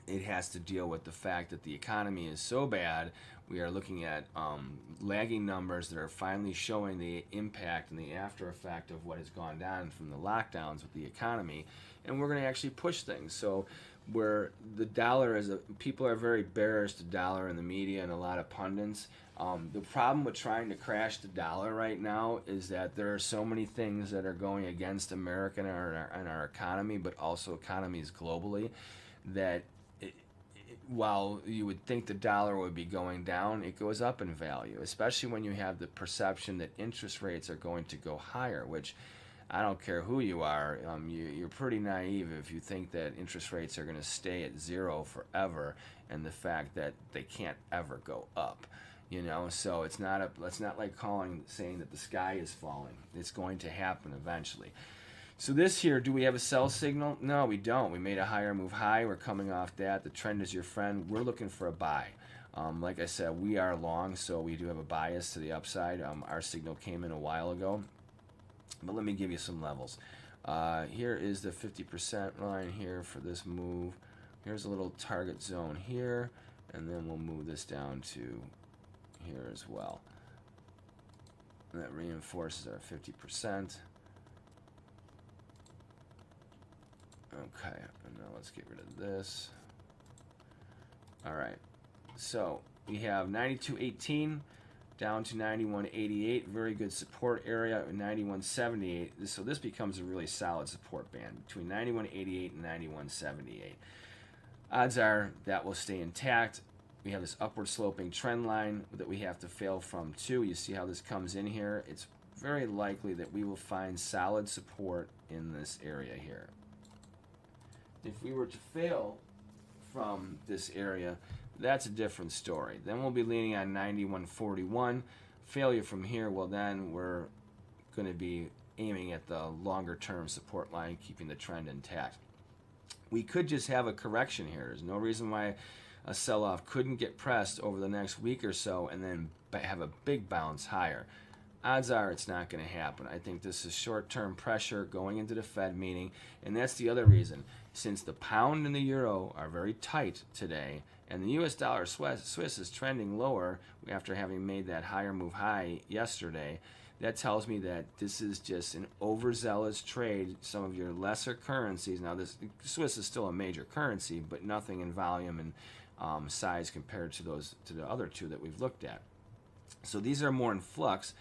it has to deal with the fact that the economy is so bad. We are looking at lagging numbers that are finally showing the impact and the after effect of what has gone down from the lockdowns with the economy, and we're going to actually push things. So where the dollar people are very bearish the dollar in the media and a lot of pundits. The problem with trying to crash the dollar right now is that there are so many things that are going against America and our economy, but also economies globally, that while you would think the dollar would be going down, it goes up in value, especially when you have the perception that interest rates are going to go higher, which I don't care who you are, you're pretty naive if you think that interest rates are going to stay at zero forever, and the fact that they can't ever go up. So it's not like saying that the sky is falling. It's going to happen eventually. So this here, do we have a sell signal? No, we don't. We made a higher move high. We're coming off that. The trend is your friend. We're looking for a buy. Like I said, we are long, so we do have a bias to the upside. Our signal came in a while ago. But let me give you some levels. Here is the 50% line here for this move. Here's a little target zone here, and then we'll move this down to here as well. And that reinforces our 50%. Okay, and now let's get rid of this. All right, so we have 92.18 down to 91.88, very good support area, 91.78. So this becomes a really solid support band between 91.88 and 91.78. Odds are that will stay intact. We have this upward sloping trend line that we have to fail from too. You see how this comes in here? It's very likely that we will find solid support in this area here. If we were to fail from this area, that's a different story. Then we'll be leaning on 91.41. Failure from here, well then we're going to be aiming at the longer term support line, keeping the trend intact. We could just have a correction here. There's no reason why a sell-off couldn't get pressed over the next week or so and then have a big bounce higher. Odds are it's not going to happen. I think this is short-term pressure going into the Fed meeting, and that's the other reason. Since the pound and the euro are very tight today, and the US dollar Swiss is trending lower after having made that higher move high yesterday, that tells me that this is just an overzealous trade. Some of your lesser currencies, now this Swiss is still a major currency, but nothing in volume and size compared to the other two that we've looked at. So these are more in flux.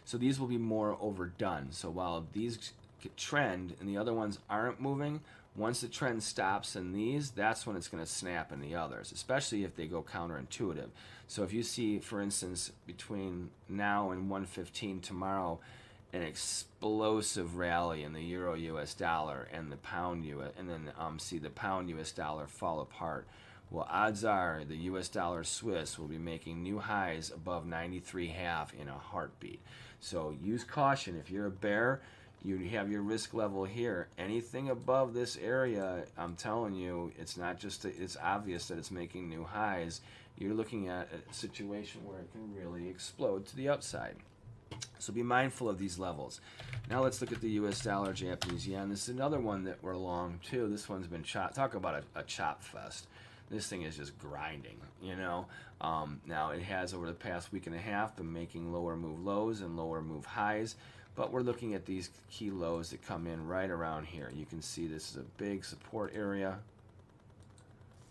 So these will be more overdone. So while these trend and the other ones aren't moving, once the trend stops in these, that's when it's going to snap in the others, especially if they go counterintuitive. So if you see, for instance, between now and 1:15 tomorrow, an explosive rally in the euro US dollar and the pound US, and then see the pound US dollar fall apart, well, odds are the US dollar Swiss will be making new highs above 93.5 in a heartbeat. So use caution. If you're a bear, you have your risk level here. Anything above this area, I'm telling you, it's not just, it's obvious that it's making new highs. You're looking at a situation where it can really explode to the upside. So be mindful of these levels. Now let's look at the US dollar, Japanese yen. This is another one that we're long too. This one's been chop. Talk about a chop fest. This thing is just grinding, you know. Now it has over the past week and a half been making lower move lows and lower move highs, but we're looking at these key lows that come in right around here. You can see this is a big support area.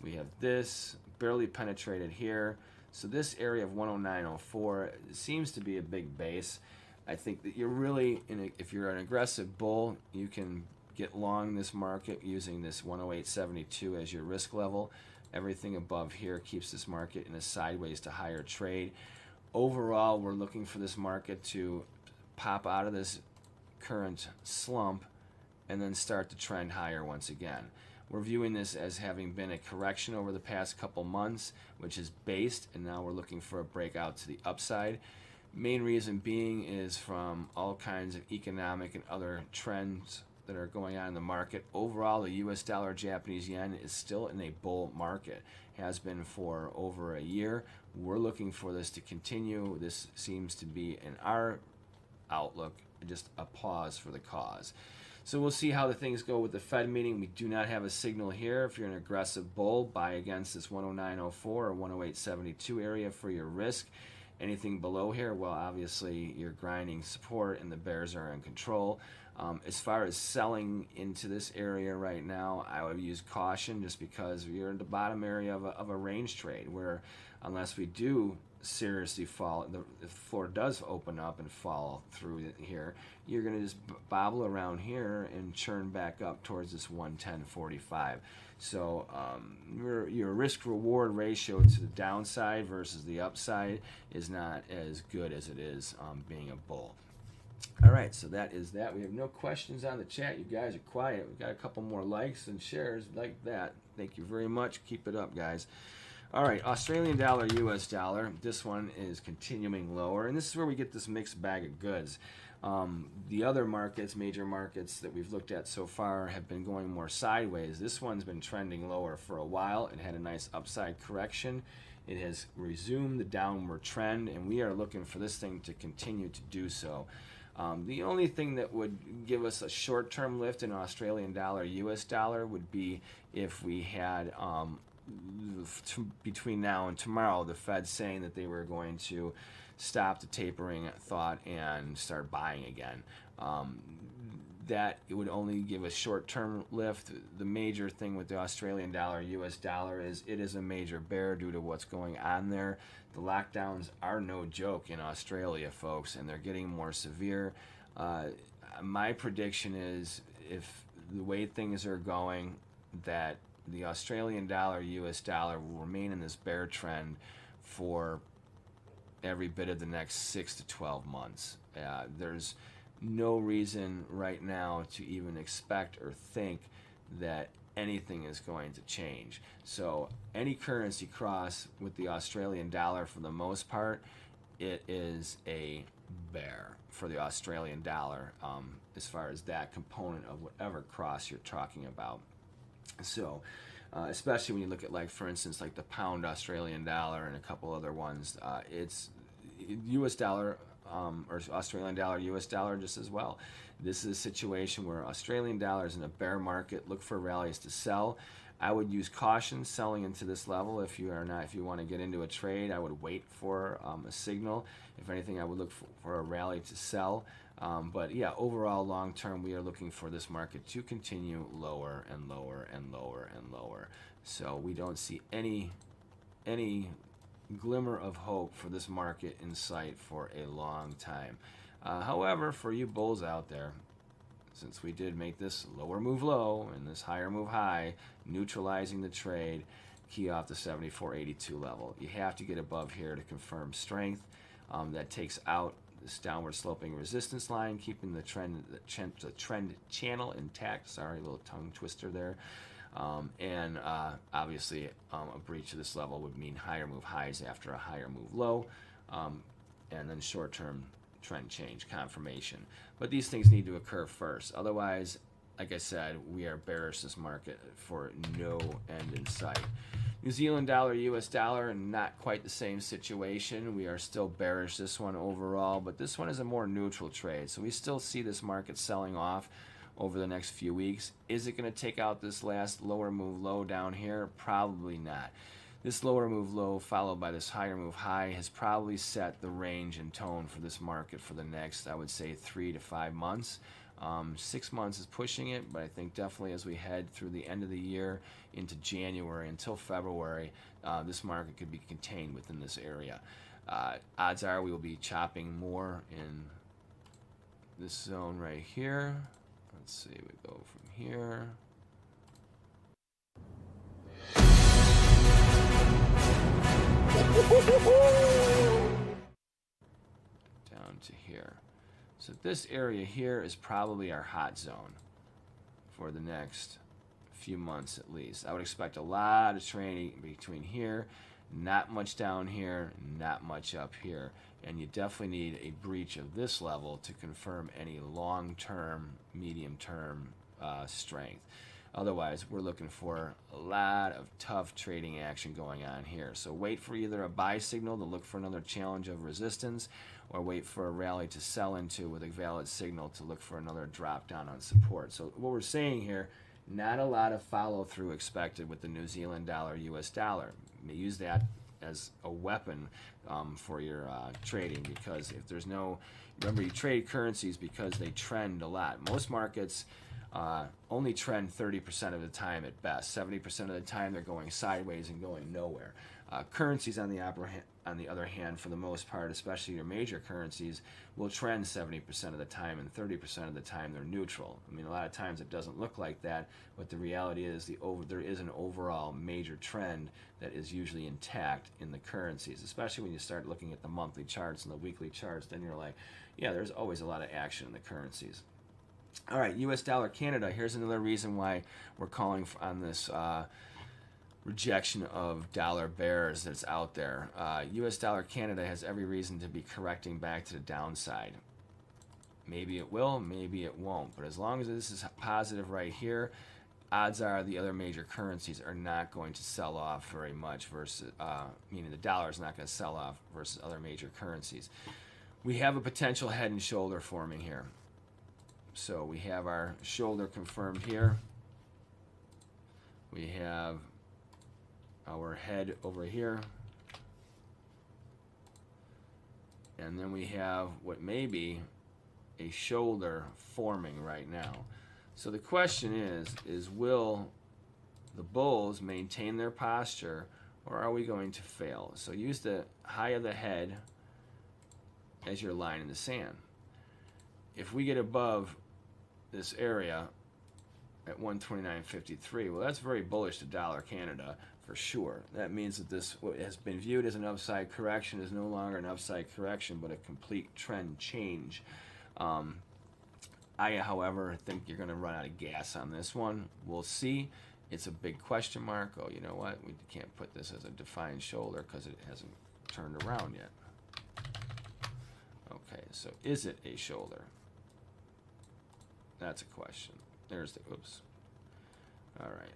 We have this barely penetrated here. So this area of 109.04 seems to be a big base. I think that you're really, if you're an aggressive bull, you can get long this market using this 108.72 as your risk level. Everything above here keeps this market in a sideways to higher trade. Overall, we're looking for this market to pop out of this current slump and then start to trend higher once again. We're viewing this as having been a correction over the past couple months, which is based, and now we're looking for a breakout to the upside. Main reason being is from all kinds of economic and other trends that are going on in the market. Overall, the US dollar, Japanese yen is still in a bull market, has been for over a year. We're looking for this to continue. This seems to be, in our outlook, just a pause for the cause. So we'll see how the things go with the Fed meeting. We do not have a signal here. If you're an aggressive bull, buy against this 109.04 or 108.72 area for your risk. Anything below here, well, obviously you're grinding support and the bears are in control. As far as selling into this area right now, I would use caution just because you're in the bottom area of a range trade where unless we do seriously fall, the floor does open up and fall through here, you're going to just bobble around here and churn back up towards this 110.45. So your risk reward ratio to the downside versus the upside is not as good as it is being a bull. All right, so that is that. We have no questions on the chat. You guys are quiet. We've got a couple more likes and shares like that. Thank you very much. Keep it up, guys. All right, Australian dollar, US dollar. This one is continuing lower, and this is where we get this mixed bag of goods. The other markets, major markets that we've looked at so far have been going more sideways. This one's been trending lower for a while. It had a nice upside correction. It has resumed the downward trend, and we are looking for this thing to continue to do so. The only thing that would give us a short-term lift in Australian dollar, US dollar would be if we had between now and tomorrow, the Fed saying that they were going to stop the tapering thought and start buying again. That it would only give a short-term lift. The major thing with the Australian dollar, US dollar is it is a major bear due to what's going on there. The lockdowns are no joke in Australia, folks, and they're getting more severe. My prediction is if the way things are going, that the Australian dollar, US dollar will remain in this bear trend for every bit of the next 6 to 12 months. There's no reason right now to even expect or think that anything is going to change. So any currency cross with the Australian dollar, for the most part, it is a bear for the Australian dollar as far as that component of whatever cross you're talking about. So especially when you look at, like, for instance, like the pound Australian dollar and a couple other ones, it's US dollar or Australian dollar, US dollar just as well. This is a situation where Australian dollar is in a bear market. Look for rallies to sell. I would use caution selling into this level. If you want to get into a trade, I would wait for a signal. If anything, I would look for a rally to sell. But yeah, overall, long term, we are looking for this market to continue lower and lower and lower and lower. So we don't see any glimmer of hope for this market in sight for a long time. However, for you bulls out there, since we did make this lower move low and this higher move high, neutralizing the trade, key off the 74.82 level. You have to get above here to confirm strength. That takes out this downward sloping resistance line, keeping the trend channel intact. Sorry, a little tongue twister there. Obviously, a breach of this level would mean higher move highs after a higher move low, and then short-term trend change confirmation. But these things need to occur first. Otherwise, like I said, we are bearish this market for no end in sight. New Zealand dollar, US dollar, not quite the same situation. We are still bearish this one overall, but this one is a more neutral trade. So we still see this market selling off over the next few weeks. Is it going to take out this last lower move low down here? Probably not. This lower move low followed by this higher move high has probably set the range and tone for this market for the next, I would say, 3 to 5 months. 6 months is pushing it, but I think definitely as we head through the end of the year into January until February, this market could be contained within this area. Odds are we will be chopping more in this zone right here. Let's see, we go from here. Down to here. So this area here is probably our hot zone for the next few months at least. I would expect a lot of trading between here, not much down here, not much up here. And you definitely need a breach of this level to confirm any long-term, medium-term strength. Otherwise, we're looking for a lot of tough trading action going on here. So wait for either a buy signal to look for another challenge of resistance, or wait for a rally to sell into with a valid signal to look for another drop down on support. So what we're saying here, not a lot of follow through expected with the New Zealand dollar, US dollar. You may use that as a weapon for your trading, because if there's no, remember, you trade currencies because they trend a lot. Most markets only trend 30% of the time at best. 70% of the time they're going sideways and going nowhere. Currencies on the other hand, for the most part, especially your major currencies, will trend 70% of the time, and 30% of the time they're neutral. I mean, a lot of times it doesn't look like that, but the reality is there is an overall major trend that is usually intact in the currencies, especially when you start looking at the monthly charts and the weekly charts. Then you're like, yeah, there's always a lot of action in the currencies. All right, US dollar Canada. Here's another reason why we're calling on this rejection of dollar bears that's out there. US dollar Canada has every reason to be correcting back to the downside. Maybe it will, maybe it won't. But as long as this is positive right here, odds are the other major currencies are not going to sell off very much versus, meaning the dollar is not going to sell off versus other major currencies. We have a potential head and shoulder forming here. So we have our shoulder confirmed here. We have our head over here. And then we have what may be a shoulder forming right now. So the question is will the bulls maintain their posture, or are we going to fail? So use the high of the head as your line in the sand. If we get above this area at 129.53, well, that's very bullish to dollar Canada for sure. That means that this, what has been viewed as an upside correction, is no longer an upside correction, but a complete trend change. I, however, think you're going to run out of gas on this one. We'll see. It's a big question mark. Oh, you know what? We can't put this as a defined shoulder because it hasn't turned around yet. Okay, so is it a shoulder? That's a question. There's the, oops. All right.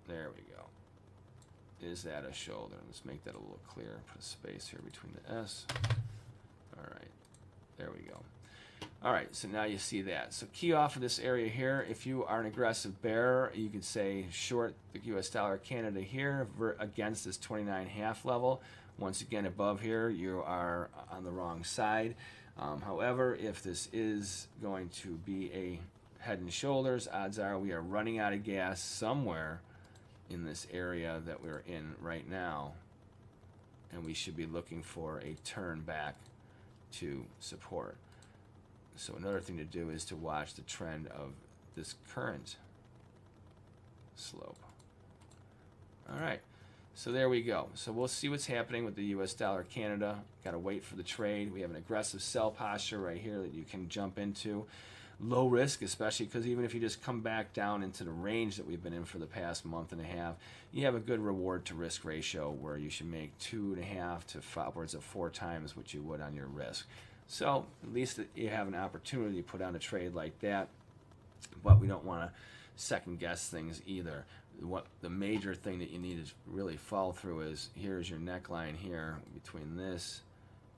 There we go. Is that a shoulder? Let's make that a little clearer. Put a space here between the S. All right. There we go. All right, so now you see that. So key off of this area here. If you are an aggressive bear, you could say short the US dollar Canada here against this 29.5 level. Once again, above here, you are on the wrong side. However, if this is going to be a head and shoulders, odds are we are running out of gas somewhere in this area that we're in right now, and we should be looking for a turn back to support. So another thing to do is to watch the trend of this current slope. All right, so there we go. So we'll see what's happening with the US dollar Canada. Got to wait for the trade. We have an aggressive sell posture right here that you can jump into. Low risk, especially because even if you just come back down into the range that we've been in for the past month and a half, you have a good reward to risk ratio where you should make 2.5 to upwards of 4 times what you would on your risk. So at least you have an opportunity to put on a trade like that, but we don't want to second guess things either. What the major thing that you need to really follow through is, here's your neckline here between this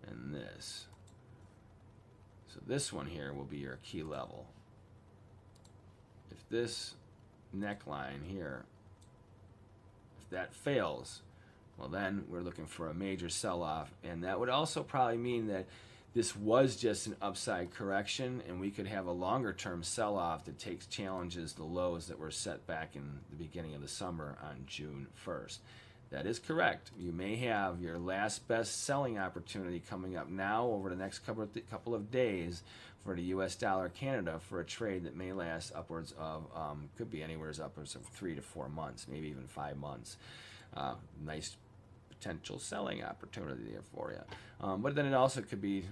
and this. So this one here will be your key level. If this neckline here, if that fails, well then we're looking for a major sell-off, and that would also probably mean that this was just an upside correction, and we could have a longer-term sell-off that challenges the lows that were set back in the beginning of the summer on June 1st. That is correct. You may have your last best selling opportunity coming up now over the next couple of days for the US dollar Canada for a trade that may last upwards of, could be anywhere upwards of 3 to 4 months, maybe even 5 months. Nice potential selling opportunity there for you. But then it also could be,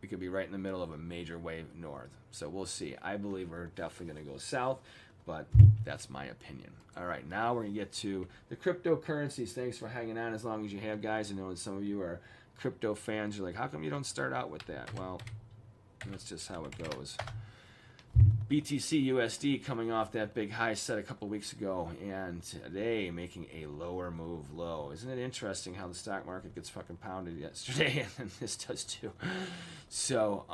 we could be right in the middle of a major wave north. So we'll see. I believe we're definitely going to go south, but that's my opinion. All right, now we're going to get to the cryptocurrencies. Thanks for hanging on as long as you have, guys. I know that some of you are crypto fans. You're like, how come you don't start out with that? Well, that's just how it goes. BTC USD coming off that big high set a couple weeks ago, and today making a lower move low. Isn't it interesting how the stock market gets fucking pounded yesterday, and this does too? So,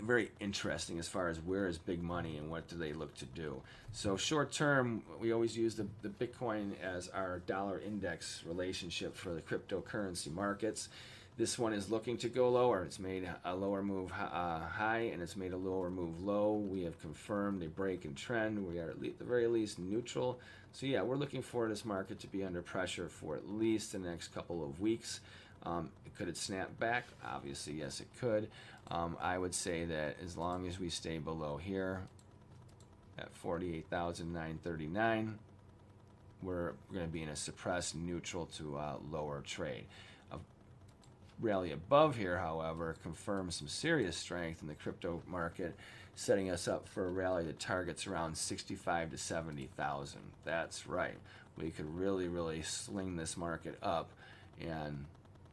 very interesting as far as where is big money and what do they look to do. So short term, we always use the Bitcoin as our dollar index relationship for the cryptocurrency markets. This one is looking to go lower. It's made a lower move high, and it's made a lower move low. We have confirmed a break in trend. We are at the very least neutral. So yeah, we're looking for this market to be under pressure for at least the next couple of weeks. Could it snap back? Obviously, yes, it could. I would say that as long as we stay below here at 48,939, we're going to be in a suppressed neutral to lower trade. A rally above here, however, confirms some serious strength in the crypto market, setting us up for a rally that targets around 65 to 70,000. That's right. We could really, really sling this market up and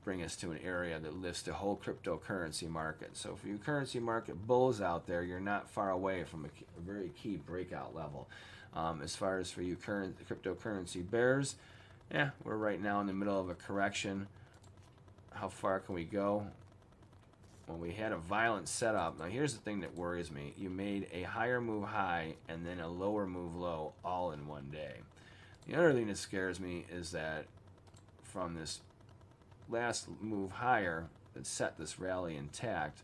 bring us to an area that lifts the whole cryptocurrency market. So for you currency market bulls out there, you're not far away from a very key breakout level. As far as for you cryptocurrency bears, yeah, we're right now in the middle of a correction. How far can we go? Well, we had a violent setup. Now here's the thing that worries me. You made a higher move high and then a lower move low all in one day. The other thing that scares me is that from this last move higher that set this rally intact,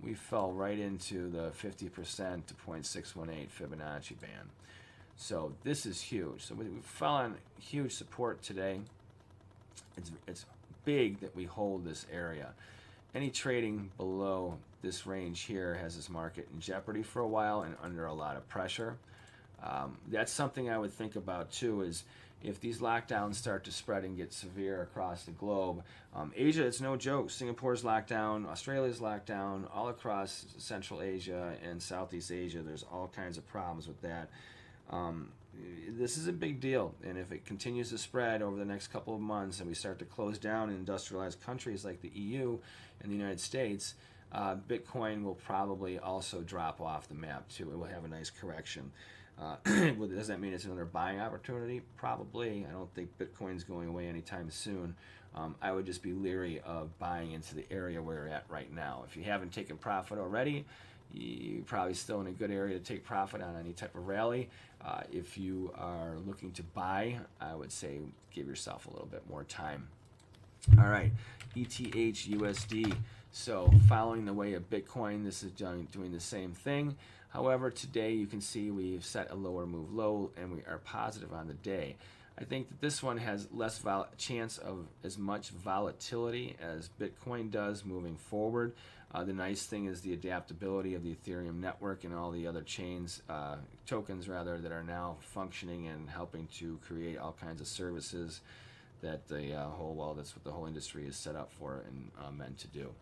we fell right into the 50% to 0.618 Fibonacci band. So this is huge. So we fell on huge support today. It's big that we hold this area. Any trading below this range here has this market in jeopardy for a while and under a lot of pressure. That's something I would think about too, is if these lockdowns start to spread and get severe across the globe. Asia, it's no joke. Singapore's locked down, Australia's locked down, all across Central Asia and Southeast Asia. There's all kinds of problems with that. This is a big deal, and if it continues to spread over the next couple of months and we start to close down in industrialized countries like the EU and the United States, Bitcoin will probably also drop off the map too. It will have a nice correction. Does that mean it's another buying opportunity? Probably. I don't think Bitcoin's going away anytime soon. I would just be leery of buying into the area where you're at right now. If you haven't taken profit already, you're probably still in a good area to take profit on any type of rally. If you are looking to buy, I would say give yourself a little bit more time. All right, ETH USD. So following the way of Bitcoin, this is doing the same thing. However, today you can see we've set a lower move low and we are positive on the day. I think that this one has less chance of as much volatility as Bitcoin does moving forward. The nice thing is the adaptability of the Ethereum network and all the other chains, tokens rather, that are now functioning and helping to create all kinds of services that the that's what the whole industry is set up for and meant to do.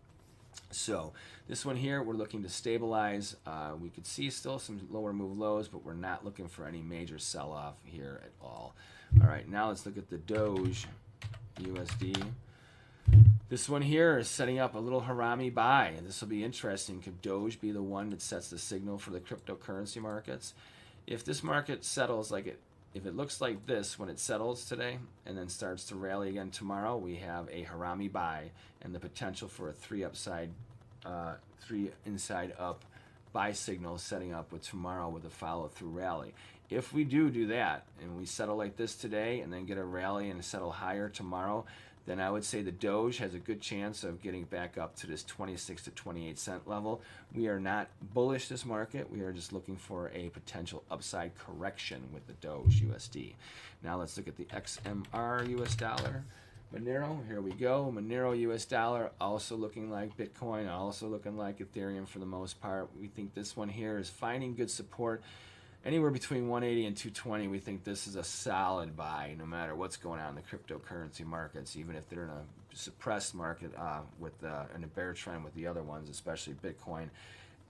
So this one here, we're looking to stabilize. We could see still some lower move lows, but we're not looking for any major sell-off here at all. All right, now let's look at the Doge USD. This one here is setting up a little harami buy. This will be interesting. Could Doge be the one that sets the signal for the cryptocurrency markets? If this market settles if it looks like this when it settles today and then starts to rally again tomorrow, we have a harami buy and the potential for a three inside up buy signal setting up with tomorrow with a follow through rally. If we do that and we settle like this today and then get a rally and settle higher tomorrow, then I would say the Doge has a good chance of getting back up to this 26 to 28 cent level. We are not bullish this market. We are just looking for a potential upside correction with the Doge USD. Now let's look at the XMR US dollar. Monero, here we go. Monero US dollar, also looking like Bitcoin, also looking like Ethereum for the most part. We think this one here is finding good support. Anywhere between 180 and 220, we think this is a solid buy no matter what's going on in the cryptocurrency markets, even if they're in a suppressed market in a bear trend with the other ones, especially Bitcoin.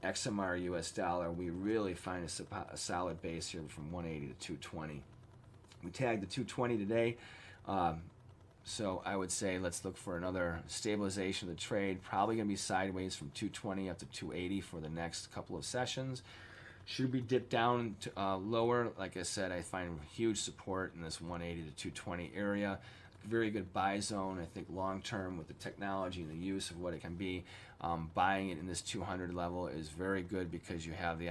XMR US dollar, we really find a solid base here from 180 to 220. We tagged the 220 today. So I would say let's look for another stabilization of the trade. Probably going to be sideways from 220 up to 280 for the next couple of sessions. Should we dip down to, lower? Like I said, I find huge support in this 180 to 220 area. Very good buy zone. I think long term with the technology and the use of what it can be, buying it in this 200 level is very good because you have the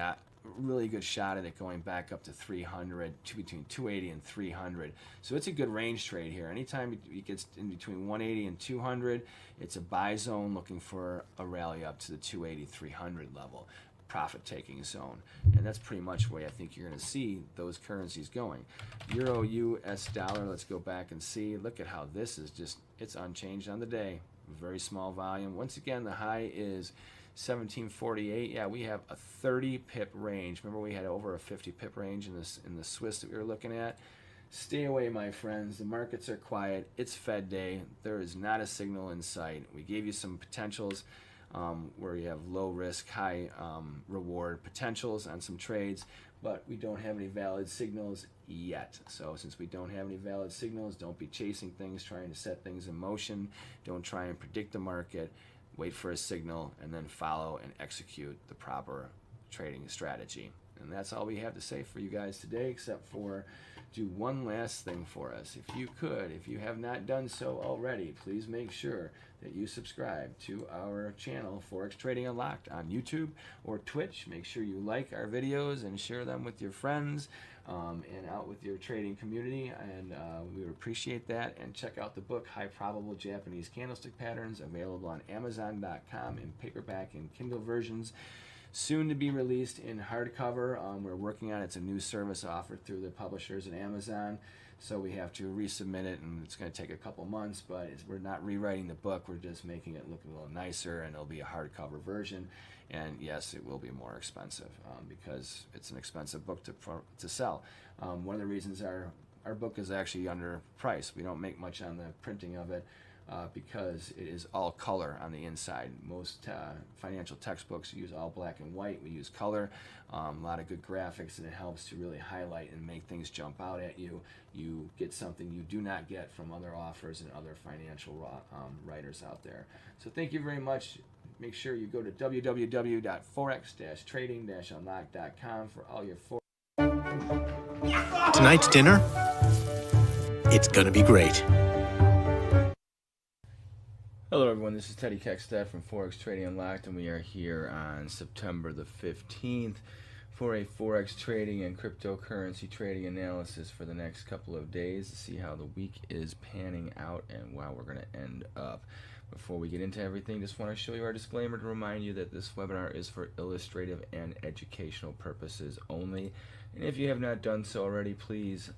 really good shot at it going back up to 300, between 280 and 300. So it's a good range trade here. Anytime it gets in between 180 and 200, it's a buy zone looking for a rally up to the 280, 300 level. Profit taking zone, and that's pretty much where I think you're going to see those currencies going. Euro US dollar, let's go back and see. Look at how this is it's unchanged on the day. Very small volume. Once again, the high is 1748. Yeah, we have a 30 pip range. Remember we had over a 50 pip range in the Swiss that we were looking at. Stay away, my friends. The markets are quiet. It's Fed day. There is not a signal in sight. We gave you some potentials where you have low risk, high reward potentials on some trades, but we don't have any valid signals yet. So since we don't have any valid signals, don't be chasing things, trying to set things in motion. Don't try and predict the market. Wait for a signal and then follow and execute the proper trading strategy. And that's all we have to say for you guys today, except for do one last thing for us. If you could, if you have not done so already, please make sure that you subscribe to our channel, Forex Trading Unlocked, on YouTube or Twitch. Make sure you like our videos and share them with your friends and out with your trading community, and we would appreciate that. And check out the book, High Probable Japanese Candlestick Patterns, available on Amazon.com in paperback and Kindle versions. Soon to be released in hardcover. We're working on it. It's a new service offered through the publishers at Amazon, so we have to resubmit it, and it's going to take a couple months, but we're not rewriting the book. We're just making it look a little nicer, and it'll be a hardcover version. And yes, it will be more expensive because it's an expensive book to sell. One of the reasons our book is actually underpriced. We don't make much on the printing of it. Because it is all color on the inside. Most financial textbooks use all black and white. We use color, a lot of good graphics, and it helps to really highlight and make things jump out at you. You get something you do not get from other offers and other financial writers out there. So thank you very much. Make sure you go to www.forex-trading-unlock.com for all your Tonight's dinner, it's gonna be great. Hello everyone, this is Teddy Keckstedt from Forex Trading Unlocked, and we are here on September the 15th for a Forex trading and cryptocurrency trading analysis for the next couple of days to see how the week is panning out and how we're going to end up. Before we get into everything, just want to show you our disclaimer to remind you that this webinar is for illustrative and educational purposes only. And if you have not done so already, please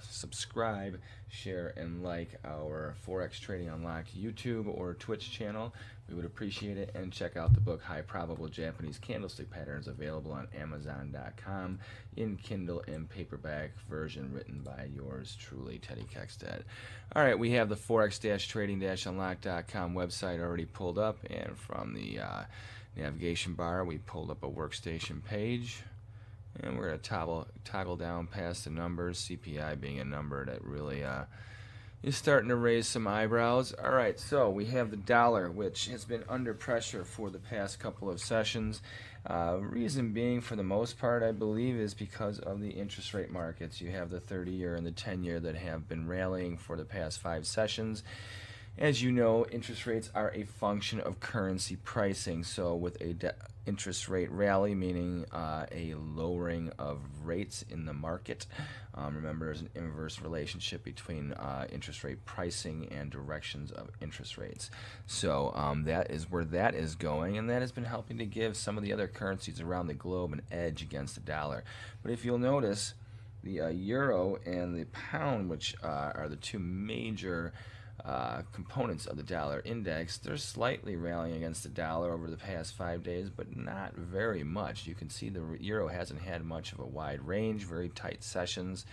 subscribe, share, and like our Forex Trading Unlocked YouTube or Twitch channel. We would appreciate it. And check out the book High Probable Japanese Candlestick Patterns, available on Amazon.com in Kindle and paperback version, written by yours truly, Teddy Kekstad. All right, we have the Forex-Trading-Unlocked.com website already pulled up, and from the navigation bar, we pulled up a workstation page. And we're going to toggle down past the numbers, CPI being a number that really is starting to raise some eyebrows. All right, so we have the dollar, which has been under pressure for the past couple of sessions. Reason being, for the most part, I believe, is because of the interest rate markets. You have the 30-year and the 10-year that have been rallying for the past 5 sessions. As you know, interest rates are a function of currency pricing. So with a interest rate rally, meaning a lowering of rates in the market, remember, there's an inverse relationship between interest rate pricing and directions of interest rates. So that is where that is going, and that has been helping to give some of the other currencies around the globe an edge against the dollar. But if you'll notice, the euro and the pound, which are the two major components of the dollar index, they're slightly rallying against the dollar over the past 5 days, but not very much. You can see the euro hasn't had much of a wide range, very tight sessions.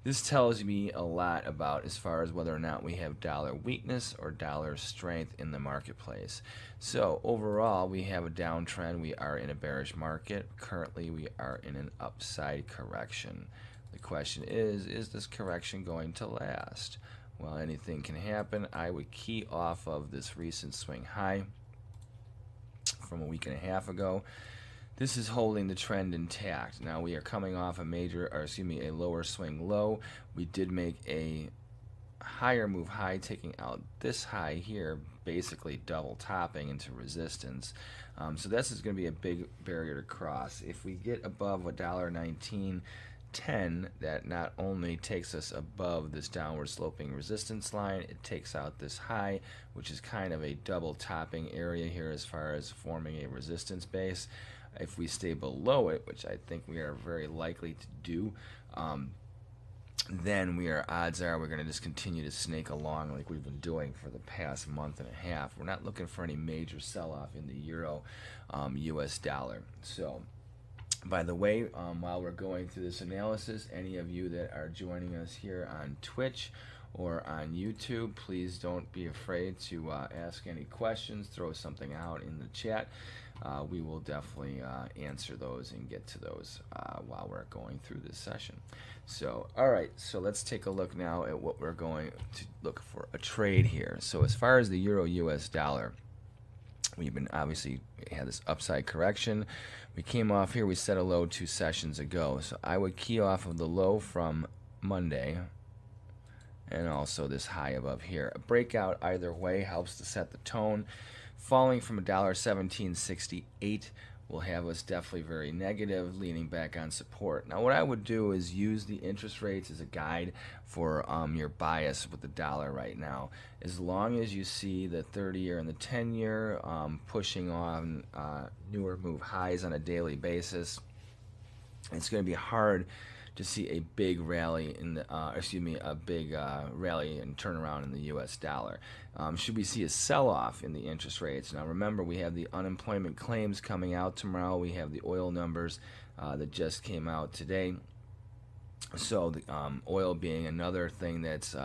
This tells me a lot about as far as whether or not we have dollar weakness or dollar strength in the marketplace. So overall, we have a downtrend. We are in a bearish market. Currently, we are in an upside correction. The question is this correction going to last? Well, anything can happen. I would key off of this recent swing high from a week and a half ago. This is holding the trend intact. Now we are coming off a lower swing low. We did make a higher move high, taking out this high here, basically double topping into resistance. So this is going to be a big barrier to cross. If we get above $1.19.10, that not only takes us above this downward sloping resistance line, it takes out this high, which is kind of a double topping area here as far as forming a resistance base. If we stay below it, which I think we are very likely to do, then odds are we're going to just continue to snake along like we've been doing for the past month and a half. We're not looking for any major sell-off in the euro US dollar. So by the way, while we're going through this analysis, any of you that are joining us here on Twitch or on YouTube, please don't be afraid to ask any questions, throw something out in the chat. We will definitely answer those and get to those while we're going through this session. So, all right, so let's take a look now at what we're going to look for a trade here. So as far as the euro US dollar, we've been obviously had this upside correction. We came off here, we set a low 2 sessions ago. So I would key off of the low from Monday and also this high above here. A breakout either way helps to set the tone. Falling from $1.1768 will have us definitely very negative, leaning back on support. Now what I would do is use the interest rates as a guide for your bias with the dollar right now. As long as you see the 30-year and the 10-year pushing on newer move highs on a daily basis, it's going to be hard to see a big rally in the rally and turnaround in the U.S. dollar. Should we see a sell-off in the interest rates? Now remember, we have the unemployment claims coming out tomorrow. We have the oil numbers that just came out today. So the oil being another thing that's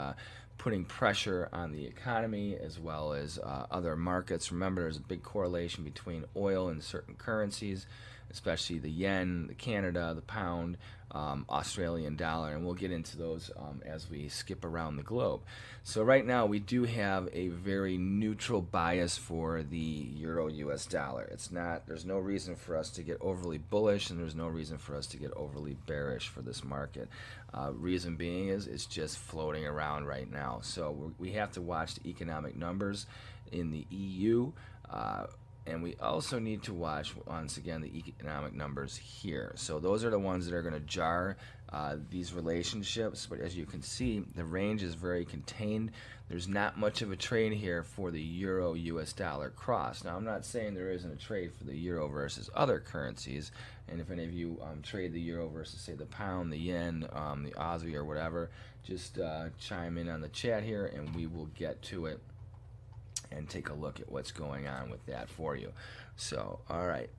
putting pressure on the economy as well as other markets. Remember, there's a big correlation between oil and certain currencies, especially the yen, the Canada, the pound, Australian dollar, and we'll get into those as we skip around the globe. So right now we do have a very neutral bias for the euro US dollar. There's no reason for us to get overly bullish, and there's no reason for us to get overly bearish for this market. Reason being is it's just floating around right now. So we have to watch the economic numbers in the EU. And we also need to watch, once again, the economic numbers here. So those are the ones that are going to jar these relationships. But as you can see, the range is very contained. There's not much of a trade here for the euro US dollar cross. Now, I'm not saying there isn't a trade for the euro versus other currencies. And if any of you trade the euro versus, say, the pound, the yen, the Aussie, or whatever, just chime in on the chat here and we will get to it and take a look at what's going on with that for you. So, all right,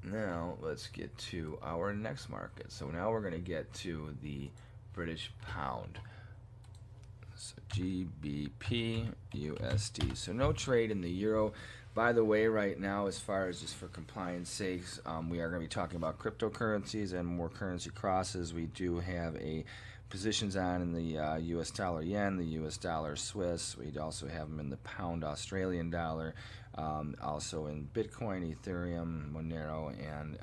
now let's get to our next market. So now we're going to get to the British pound. So GBP USD. So no trade in the euro. By the way, right now, as far as just for compliance sakes, we are going to be talking about cryptocurrencies and more currency crosses. We do have a positions on in the US dollar yen, the US dollar Swiss. We also have them in the pound Australian dollar, also in Bitcoin, Ethereum, Monero, and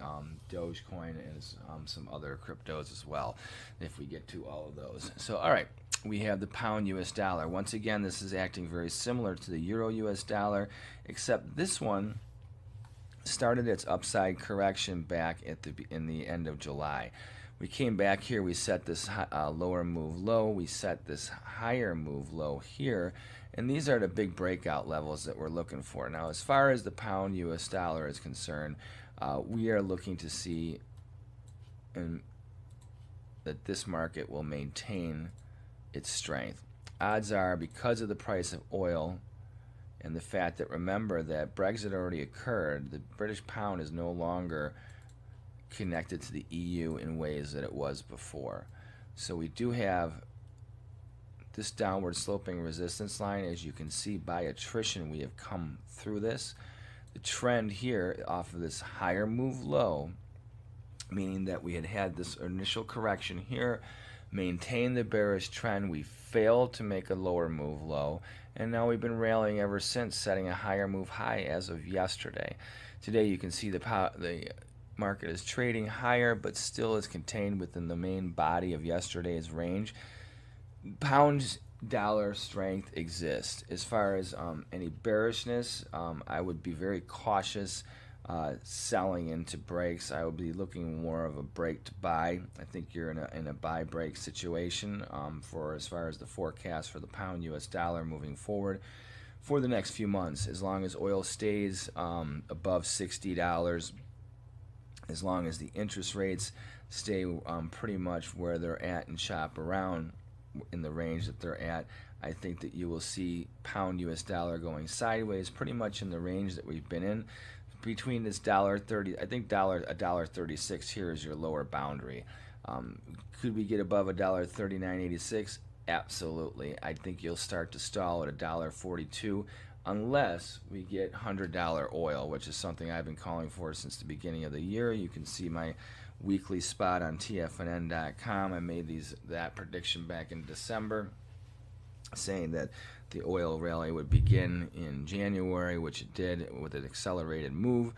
Dogecoin, and some other cryptos as well, if we get to all of those. So, all right, we have the pound US dollar. Once again, this is acting very similar to the euro US dollar, except this one started its upside correction back in the end of July. We came back here, we set this lower move low, we set this higher move low here, and these are the big breakout levels that we're looking for. Now, as far as the pound US dollar is concerned, we are looking to see that this market will maintain its strength. Odds are, because of the price of oil and the fact that, remember, that Brexit already occurred, the British pound is no longer connected to the EU in ways that it was before. So we do have this downward sloping resistance line. As you can see, by attrition we have come through this. The trend here off of this higher move low, meaning that we had this initial correction here, maintained the bearish trend, we failed to make a lower move low, and now we've been rallying ever since, setting a higher move high as of yesterday. Today you can see the market is trading higher, but still is contained within the main body of yesterday's range. Pound dollar strength exists. As far as any bearishness, I would be very cautious selling into breaks. I would be looking more of a break to buy. I think you're in a buy break situation for as far as the forecast for the pound US dollar moving forward for the next few months. As long as oil stays above $60, as long as the interest rates stay pretty much where they're at and shop around in the range that they're at, I think that you will see pound US dollar going sideways pretty much in the range that we've been in, between this $1.30. I think $1.36 here is your lower boundary. Could we get above $1.3986? Absolutely. I think you'll start to stall at $1.42 unless we get $100 oil, which is something I've been calling for since the beginning of the year. You can see my weekly spot on tfnn.com. I made that prediction back in December, saying that the oil rally would begin in January, which it did with an accelerated move.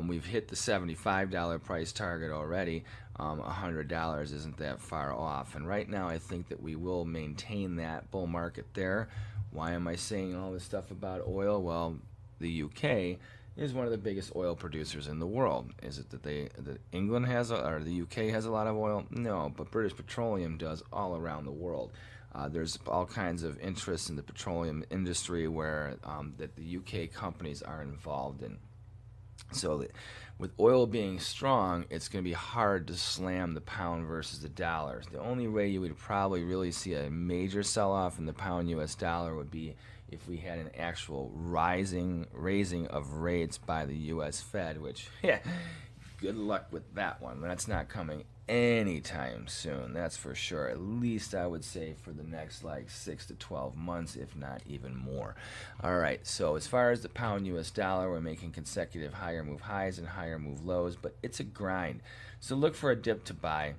We've hit the $75 price target already. $100 isn't that far off, and right now I think that we will maintain that bull market there. Why am I saying all this stuff about oil? Well, the UK is one of the biggest oil producers in the world. Is it that England has or the UK has a lot of oil? No, but British Petroleum does all around the world. There's all kinds of interest in the petroleum industry where that the UK companies are involved in. So with oil being strong, it's going to be hard to slam the pound versus the dollar. The only way you would probably really see a major sell-off in the pound US dollar would be if we had an actual raising of rates by the US Fed, which, yeah, good luck with that one. That's not coming anytime soon, that's for sure. At least I would say for the next 6 to 12 months, if not even more. All right, so as far as the pound US dollar, we're making consecutive higher move highs and higher move lows, but it's a grind. So look for a dip to buy.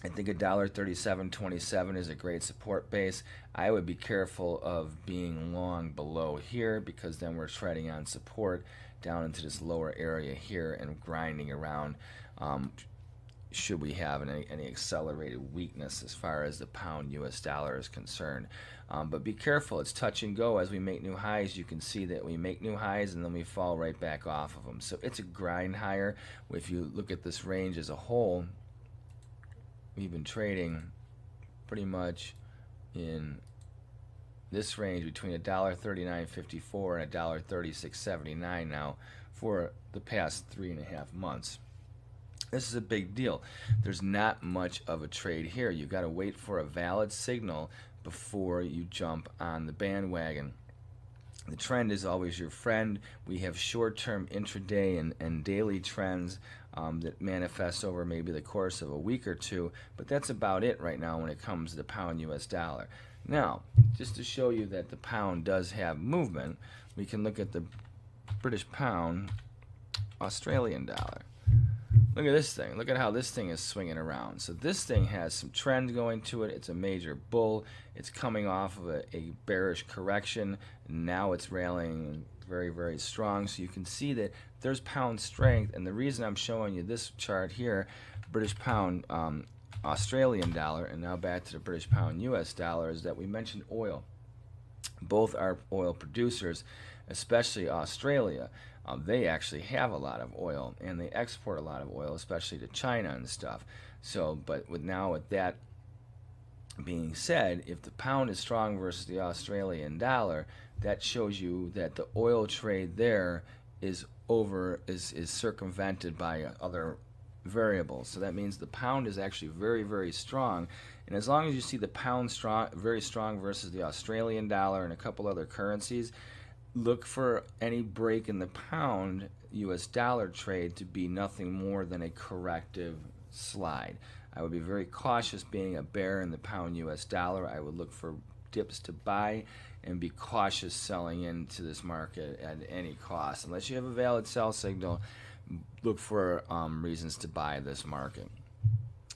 I think $1.3727 is a great support base. I would be careful of being long below here, because then we're treading on support down into this lower area here and grinding around should we have any accelerated weakness as far as the pound US dollar is concerned. But be careful, it's touch and go. As we make new highs, you can see that we make new highs and then we fall right back off of them. So it's a grind higher. If you look at this range as a whole, we've been trading pretty much in this range between $1.3954 and $1.3679 now for the past 3.5 months. This is a big deal. There's not much of a trade here. You've got to wait for a valid signal before you jump on the bandwagon. The trend is always your friend. We have short-term intraday and daily trends that manifest over maybe the course of a week or two, but that's about it right now when it comes to the pound US dollar. Now, just to show you that the pound does have movement, we can look at the British pound Australian dollar. Look at this thing. Look at how this thing is swinging around. So this thing has some trend going to it. It's a major bull. It's coming off of a bearish correction. Now it's rallying very, very strong. So you can see that there's pound strength. And the reason I'm showing you this chart here, British pound Australian dollar, and now back to the British pound US dollar, is that we mentioned oil. Both are oil producers, especially Australia. They actually have a lot of oil, and they export a lot of oil, especially to China and stuff. So, but with that being said, if the pound is strong versus the Australian dollar, that shows you that the oil trade there is circumvented by other variables. So that means the pound is actually very, very strong. And as long as you see the pound very strong versus the Australian dollar and a couple other currencies, look for any break in the pound US dollar trade to be nothing more than a corrective slide. I would be very cautious being a bear in the pound US dollar. I would look for dips to buy and be cautious selling into this market at any cost. Unless you have a valid sell signal, look for reasons to buy this market.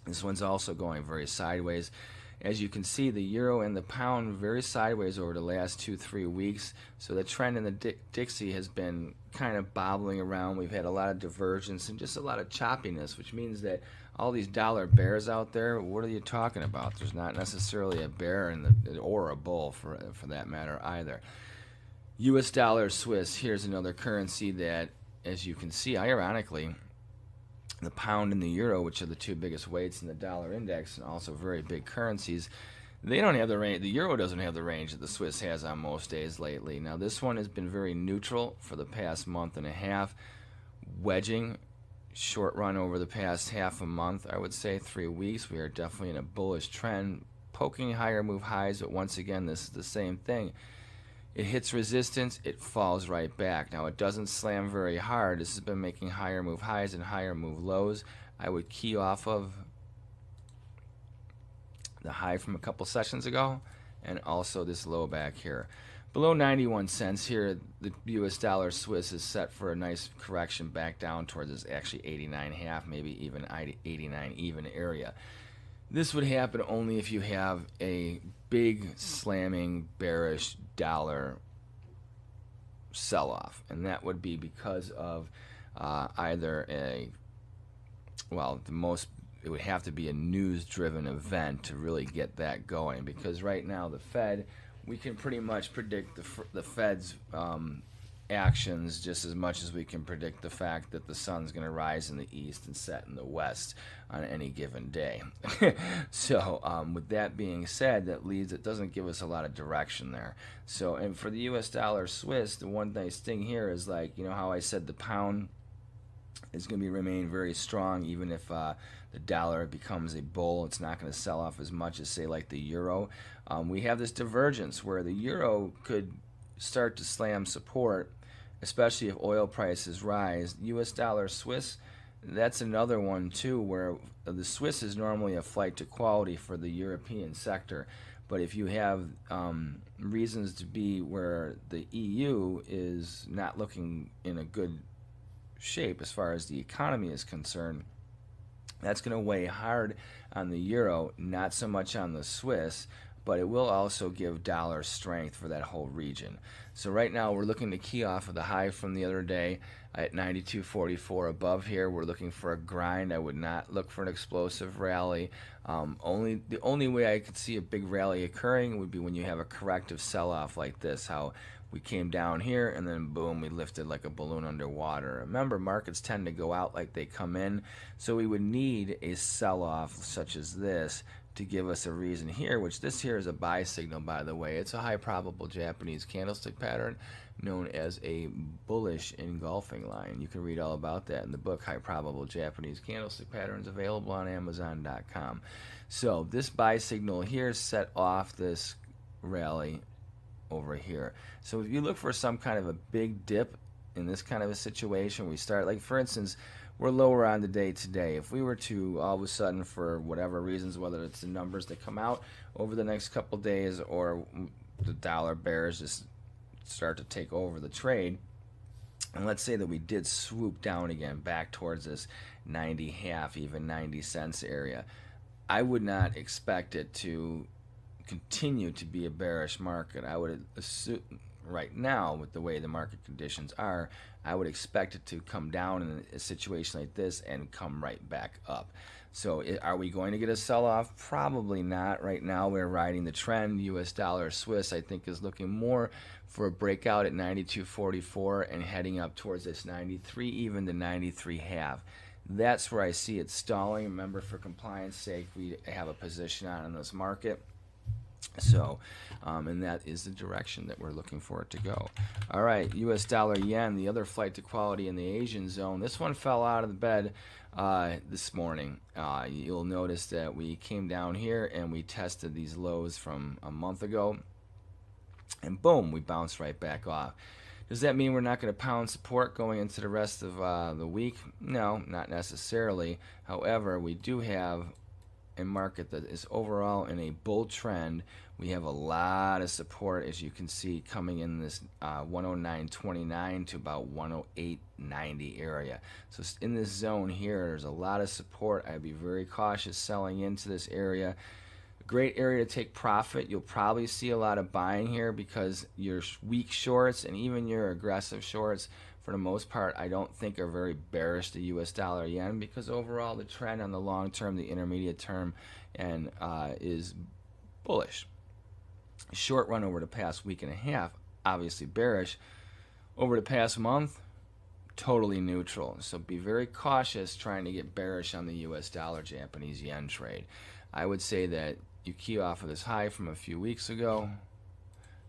This one's also going very sideways. As you can see, the euro and the pound very sideways over the last 2-3 weeks. So the trend in the Dixie has been kind of bobbling around. We've had a lot of divergence and just a lot of choppiness, which means that all these dollar bears out there, what are you talking about? There's not necessarily a bear or a bull for that matter either. US dollar Swiss, here's another currency that, as you can see, ironically, the pound and the euro, which are the two biggest weights in the dollar index and also very big currencies, they don't have the range. The euro doesn't have the range that the Swiss has on most days lately. Now this one has been very neutral for the past month and a half, wedging short run over the past half a month. I would say 3 weeks. We are definitely in a bullish trend, poking higher move highs, but once again, this is the same thing. It hits resistance, it falls right back. Now it doesn't slam very hard. This has been making higher move highs and higher move lows. I would key off of the high from a couple sessions ago and also this low back here. Below 91 cents here, the US dollar Swiss is set for a nice correction back down towards this actually 89.5, maybe even 89 even area. This would happen only if you have a big slamming bearish dollar sell-off, and that would be because of either it would have to be a news-driven event to really get that going, because right now the Fed, we can pretty much predict the Fed's actions just as much as we can predict the fact that the sun's going to rise in the east and set in the west on any given day. So with that being said, it doesn't give us a lot of direction there. So, and for the US dollar Swiss, the one nice thing here is, like, you know how I said the pound is going to remain very strong even if the dollar becomes a bull. It's not going to sell off as much as, say, like the euro. We have this divergence where the euro could start to slam support, especially if oil prices rise. US dollar Swiss, that's another one too, where the Swiss is normally a flight to quality for the European sector. But if you have reasons to be where the EU is not looking in a good shape as far as the economy is concerned, that's going to weigh hard on the euro, not so much on the Swiss, but it will also give dollar strength for that whole region. So right now we're looking to key off of the high from the other day. at 92.44 above here. We're looking for a grind. I would not look for an explosive rally. The only way I could see a big rally occurring would be when you have a corrective sell-off like this, how we came down here and then boom, we lifted like a balloon underwater. Remember, markets tend to go out like they come in, so we would need a sell-off such as this to give us a reason here, which this here is a buy signal, by the way. It's a high probable Japanese candlestick pattern known as a bullish engulfing line. You can read all about that in the book, High Probable Japanese Candlestick Patterns, available on Amazon.com. So this buy signal here set off this rally over here. So if you look for some kind of a big dip in this kind of a situation, we start, like for instance, we're lower on the day today. If we were to all of a sudden, for whatever reasons, whether it's the numbers that come out over the next couple days or the dollar bears just start to take over the trade, and let's say that we did swoop down again back towards this 90 half, even 90 cents area, I would not expect it to continue to be a bearish market. I would assume right now, with the way the market conditions are, I would expect it to come down in a situation like this and come right back up. So are we going to get a sell-off? Probably not. Right now we're riding the trend. US dollar Swiss, I think, is looking more for a breakout at 92.44 and heading up towards this 93, even the 93 half. That's where I see it stalling. Remember, for compliance sake, we have a position on in this market. So, and that is the direction that we're looking for it to go. All right, US dollar yen, the other flight to quality in the Asian zone. This one fell out of the bed this morning. You'll notice that we came down here and we tested these lows from a month ago, and boom, we bounced right back off. Does that mean we're not going to pound support going into the rest of the week? No, not necessarily. However, we do have a market that is overall in a bull trend. We have a lot of support, as you can see, coming in this 109.29 to about 108.90 area. So in this zone here, there's a lot of support. I'd be very cautious selling into this area. A great area to take profit. You'll probably see a lot of buying here because your weak shorts and even your aggressive shorts, for the most part, I don't think are very bearish to US dollar yen, because overall the trend on the long term, the intermediate term, and is bullish. Short run over the past week and a half, obviously bearish. Over the past month, totally neutral. So be very cautious trying to get bearish on the US dollar Japanese yen trade. I would say that you key off of this high from a few weeks ago,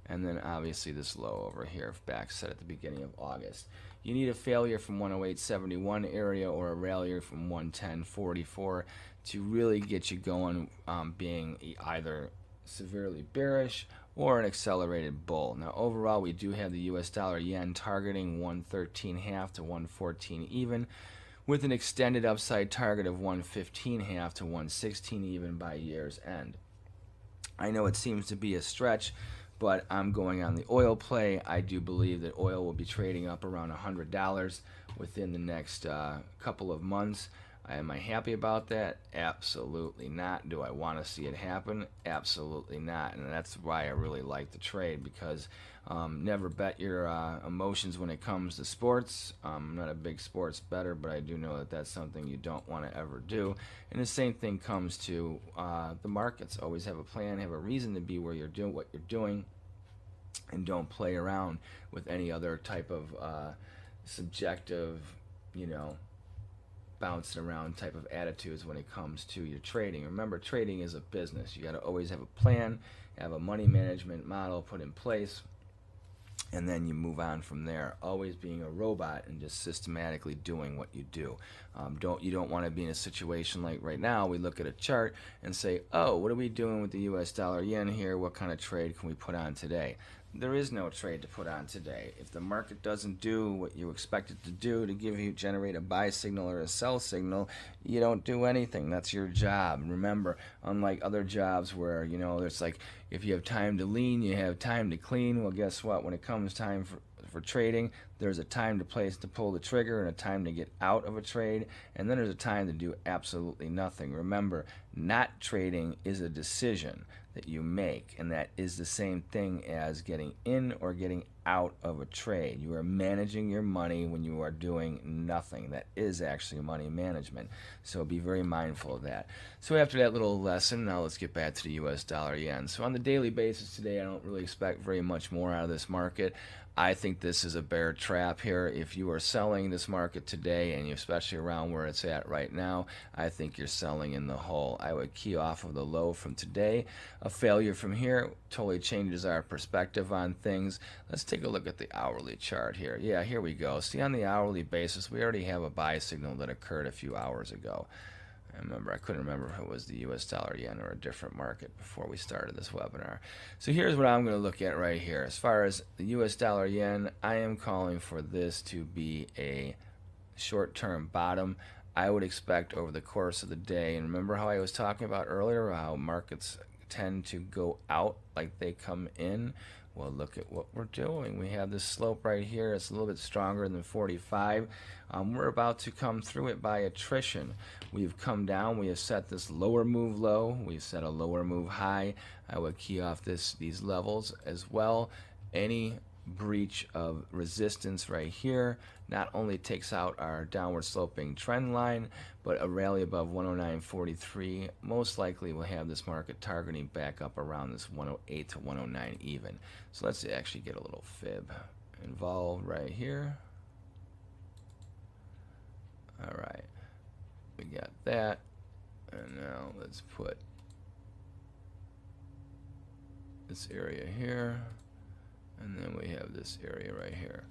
and then obviously this low over here, back set at the beginning of August. You need a failure from 108.71 area or a rally from 110.44 to really get you going, being either severely bearish or an accelerated bull. Now overall, we do have the US dollar yen targeting 113.5 to 114 even, with an extended upside target of 115.5 to 116 even by year's end. I know it seems to be a stretch, but I'm going on the oil play. I do believe that oil will be trading up around $100 within the next couple of months. Am I happy about that? Absolutely not. Do I want to see it happen? Absolutely not. And that's why I really like the trade, because never bet your emotions when it comes to sports. I'm not a big sports bettor, but I do know that that's something you don't want to ever do. And the same thing comes to the markets. Always have a plan, have a reason to be where you're doing what you're doing, and don't play around with any other type of subjective, bouncing around type of attitudes when it comes to your trading. Remember, trading is a business. You got to always have a plan, have a money management model put in place, and then you move on from there. Always being a robot and just systematically doing what you do. You don't want to be in a situation like right now. We look at a chart and say, oh, what are we doing with the US dollar yen here? What kind of trade can we put on today? There is no trade to put on today. If the market doesn't do what you expect it to do, to generate a buy signal or a sell signal, you don't do anything. That's your job. Remember, unlike other jobs where, it's like, if you have time to lean, you have time to clean. Well, guess what? When it comes time for trading, there's a time to pull the trigger and a time to get out of a trade, and then there's a time to do absolutely nothing. Remember, not trading is a decision that you make, and that is the same thing as getting in or getting out of a trade. You are managing your money when you are doing nothing. That is actually money management. So be very mindful of that. So after that little lesson, now let's get back to the US dollar yen. So on the daily basis today, I don't really expect very much more out of this market. I think this is a bear trap here. If you are selling this market today, and especially around where it's at right now, I think you're selling in the hole. I would key off of the low from today. A failure from here totally changes our perspective on things. Let's take a look at the hourly chart here. Yeah, here we go. See, on the hourly basis, we already have a buy signal that occurred a few hours ago. I couldn't remember if it was the US dollar yen or a different market before we started this webinar. So here's what I'm going to look at right here. As far as the US dollar yen, I am calling for this to be a short-term bottom. I would expect over the course of the day, and remember how I was talking about earlier how markets tend to go out like they come in? Well, look at what we're doing. We have this slope right here. It's a little bit stronger than 45. We're about to come through it by attrition. We've come down. We have set this lower move low. We've set a lower move high. I would key off these levels as well. Any breach of resistance right here not only takes out our downward sloping trend line, but a rally above 109.43 most likely will have this market targeting back up around this 108 to 109 even. So let's actually get a little fib involved right here. All right, we got that, and now let's put this area here, and then we have this area right here.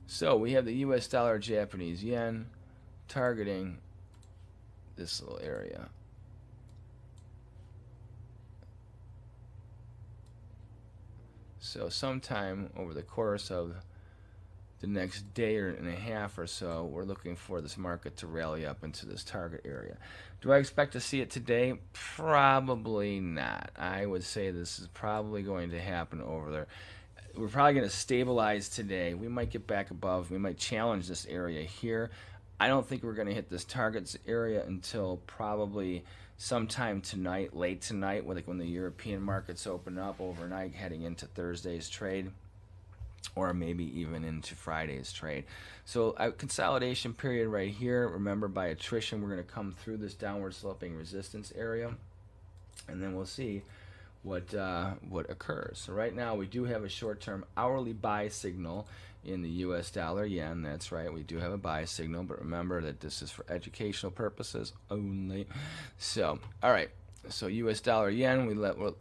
So we have the US dollar Japanese yen targeting this little area. So sometime over the course of the next day and a half or so, we're looking for this market to rally up into this target area. Do I expect to see it today? Probably not. I would say this is probably going to happen over there. We're probably going to stabilize today. We might get back above. We might challenge this area here. I don't think we're going to hit this targets area until probably sometime tonight, late tonight, when the European markets open up overnight, heading into Thursday's trade, or maybe even into Friday's trade. So a consolidation period right here. Remember, by attrition, we're going to come through this downward sloping resistance area, and then we'll see what occurs. So right now we do have a short-term hourly buy signal in the US dollar yen. That's right, we do have a buy signal, but remember that this is for educational purposes only. So all right, so US dollar yen, we're going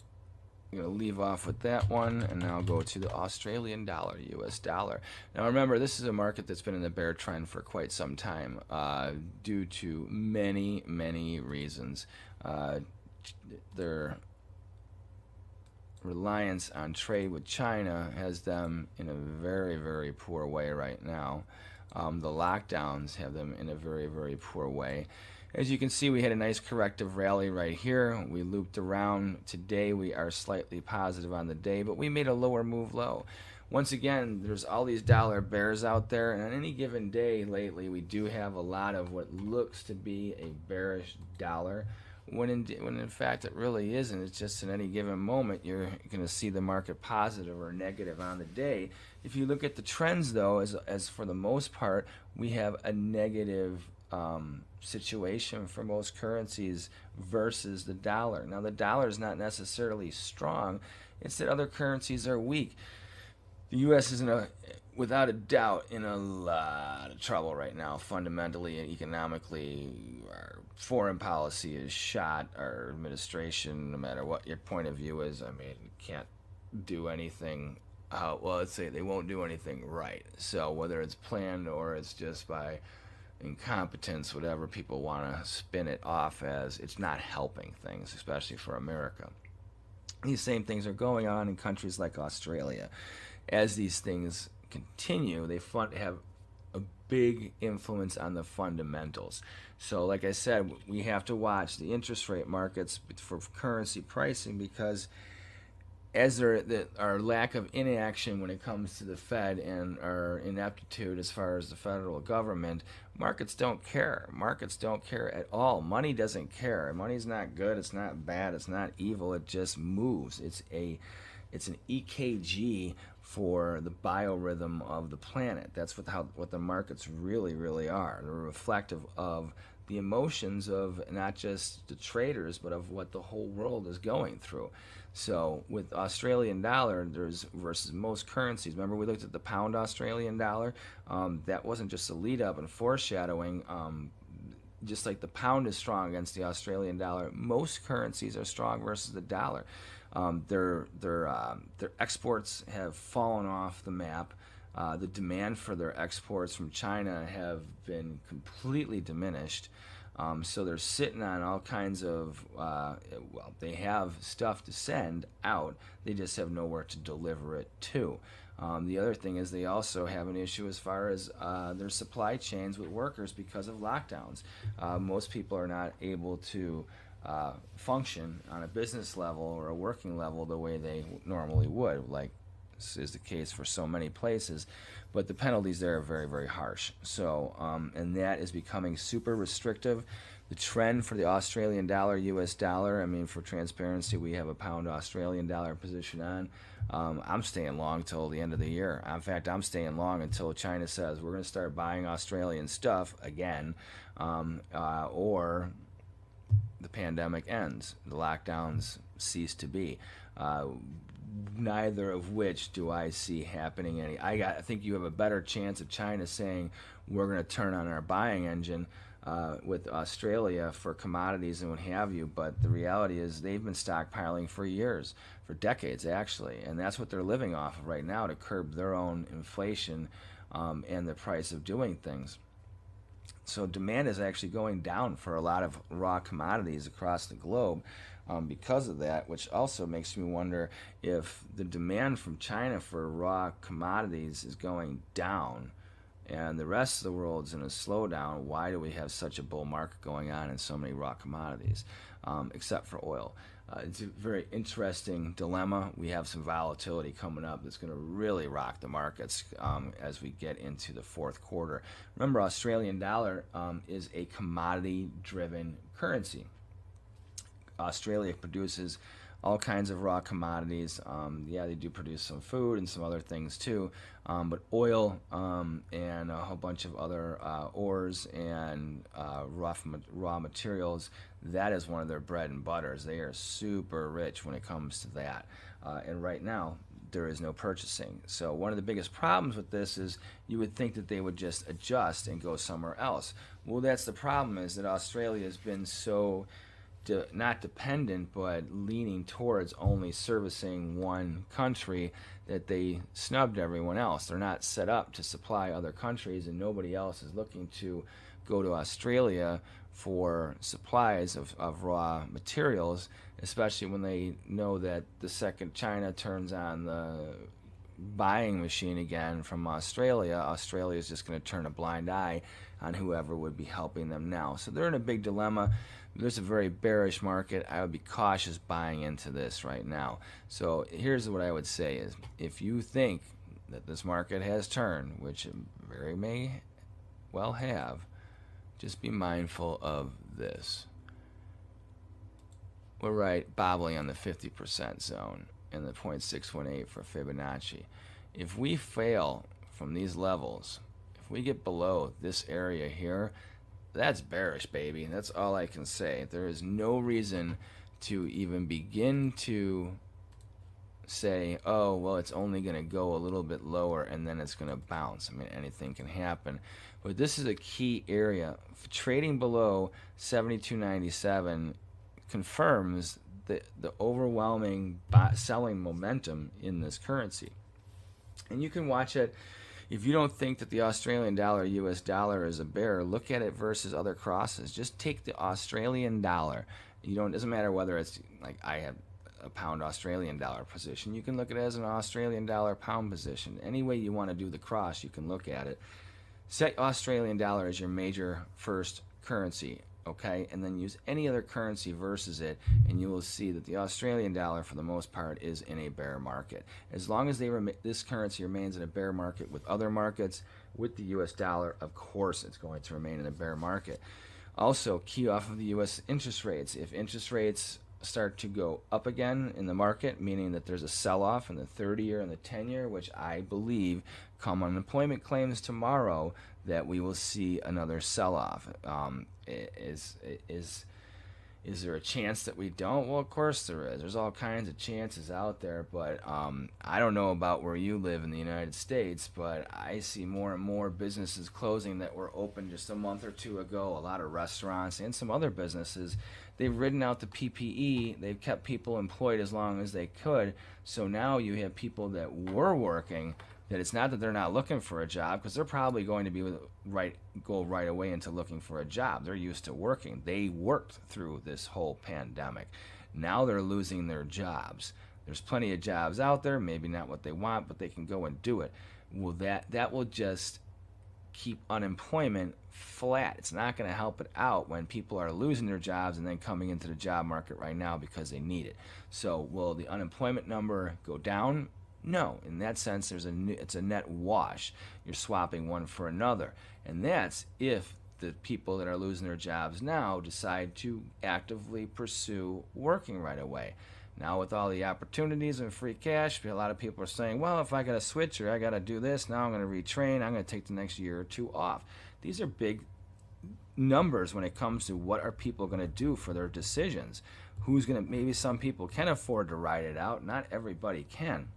to leave off with that one, and now go to the Australian dollar, US dollar. Now remember, this is a market that's been in the bear trend for quite some time, due to many reasons. Their reliance on trade with China has them in a very poor way right now. The lockdowns have them in a very poor way. As you can see, we had a nice corrective rally right here. We looped around. Today we are slightly positive on the day, but we made a lower move low. Once again, there's all these dollar bears out there, and on any given day lately we do have a lot of what looks to be a bearish dollar, when in fact it really isn't. It's just in any given moment you're going to see the market positive or negative on the day. If you look at the trends, though, as for the most part, we have a negative situation for most currencies versus the dollar. Now the dollar is not necessarily strong, it's that other currencies are weak. The U.S. is without a doubt in a lot of trouble right now, fundamentally and economically. Our foreign policy is shot. Our administration, no matter what your point of view is, can't do anything. Well, let's say they won't do anything right. So whether it's planned or it's just by incompetence, whatever people want to spin it off as, it's not helping things, especially for America. These same things are going on in countries like Australia. As these things continue, they have a big influence on the fundamentals. So like I said, we have to watch the interest rate markets for currency pricing, because as our lack of inaction when it comes to the Fed and our ineptitude as far as the federal government, markets don't care. Markets don't care at all. Money doesn't care. Money's not good. It's not bad. It's not evil. It just moves. It's an EKG for the biorhythm of the planet. That's what the markets really are. They're reflective of the emotions of not just the traders, but of what the whole world is going through. So with Australian dollar, there's versus most currencies. Remember, we looked at the pound Australian dollar. That wasn't just a lead up and foreshadowing. Just like the pound is strong against the Australian dollar, most currencies are strong versus the dollar. Their exports have fallen off the map. The demand for their exports from China have been completely diminished. So they're sitting on all kinds of, they have stuff to send out. They just have nowhere to deliver it to. The other thing is they also have an issue as far as their supply chains with workers because of lockdowns. Most people are not able to function on a business level or a working level the way they normally would, like is the case for so many places, but the penalties there are very harsh. So and that is becoming super restrictive. The trend for the Australian dollar, US dollar, I mean, for transparency, we have a pound Australian dollar position on. I'm staying long till the end of the year. In fact, I'm staying long until China says we're going to start buying Australian stuff again, or the pandemic ends, the lockdowns cease to be. Neither of which do I see happening. I think you have a better chance of China saying we're going to turn on our buying engine with Australia for commodities and what have you, but the reality is they've been stockpiling for years, for decades actually, and that's what they're living off of right now to curb their own inflation and the price of doing things. So demand is actually going down for a lot of raw commodities across the globe because of that, which also makes me wonder if the demand from China for raw commodities is going down and the rest of the world's in a slowdown. Why do we have such a bull market going on in so many raw commodities, except for oil? It's a very interesting dilemma. We have some volatility coming up that's going to really rock the markets as we get into the fourth quarter. Remember, Australian dollar is a commodity-driven currency. Australia produces all kinds of raw commodities. Yeah, they do produce some food and some other things too, but oil and a whole bunch of other ores and raw materials, that is one of their bread and butters. They are super rich when it comes to that. And right now, there is no purchasing. So one of the biggest problems with this is you would think that they would just adjust and go somewhere else. Well, that's the problem, is that Australia has been so not dependent, but leaning towards only servicing one country, that they snubbed everyone else. They're not set up to supply other countries, and nobody else is looking to go to Australia for supplies of raw materials, especially when they know that the second China turns on the buying machine again from Australia, Australia is just going to turn a blind eye on whoever would be helping them now. So they're in a big dilemma. There's a very bearish market. I would be cautious buying into this right now. So here's what I would say is, if you think that this market has turned, which it very may well have, just be mindful of this. We're right bobbling on the 50% zone and the 0.618 for Fibonacci. If we fail from these levels, if we get below this area here, that's bearish, baby. That's all I can say. There is no reason to even begin to say, oh, well, it's only going to go a little bit lower and then it's going to bounce. I mean, anything can happen. But this is a key area. Trading below 72.97 confirms the overwhelming selling momentum in this currency. And you can watch it. If you don't think that the Australian dollar, US dollar is a bear, look at it versus other crosses. Just take the Australian dollar. It doesn't matter whether it's like I have a pound Australian dollar position. You can look at it as an Australian dollar pound position. Any way you want to do the cross, you can look at it. Set Australian dollar as your major first currency, okay? And then use any other currency versus it, and you will see that the Australian dollar, for the most part, is in a bear market. As long as this currency remains in a bear market with other markets, with the US dollar, of course it's going to remain in a bear market. Also, key off of the US interest rates. If interest rates start to go up again in the market, meaning that there's a sell-off in the 30-year and the 10-year, which I believe come unemployment claims tomorrow that we will see another sell-off. Is there a chance that we don't? Well, of course there is. There's all kinds of chances out there, but I don't know about where you live in the United States, but I see more and more businesses closing that were open just a month or two ago. A lot of restaurants and some other businesses, they've ridden out the PPE. They've kept people employed as long as they could. So now you have people that were working, that it's not that they're not looking for a job, because they're probably going to be go right away into looking for a job. They're used to working. They worked through this whole pandemic. Now they're losing their jobs. There's plenty of jobs out there, maybe not what they want, but they can go and do it. Well, that will just keep unemployment flat. It's not going to help it out when people are losing their jobs and then coming into the job market right now because they need it. So will the unemployment number go down? No. In that sense, it's a net wash. You're swapping one for another. And that's if the people that are losing their jobs now decide to actively pursue working right away. Now, with all the opportunities and free cash, a lot of people are saying, well, if I got to switch or I got to do this, now I'm going to retrain, I'm going to take the next year or two off. These are big numbers when it comes to what are people going to do for their decisions. Maybe some people can afford to ride it out. Not everybody can.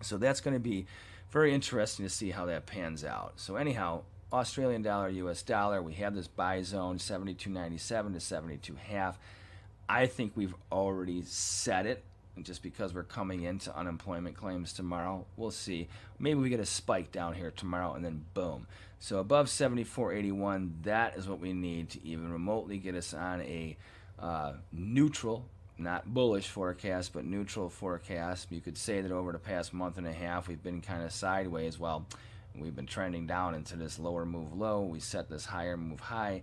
So that's going to be very interesting to see how that pans out. So anyhow, Australian dollar, US dollar, we have this buy zone 72.97 to 72.5. I think we've already set it, and just because we're coming into unemployment claims tomorrow. We'll see. Maybe we get a spike down here tomorrow and then boom. So above 74.81, that is what we need to even remotely get us on a neutral, not bullish forecast, but neutral forecast. You could say that over the past month and a half, we've been kind of sideways. Well, we've been trending down into this lower move low. We set this higher move high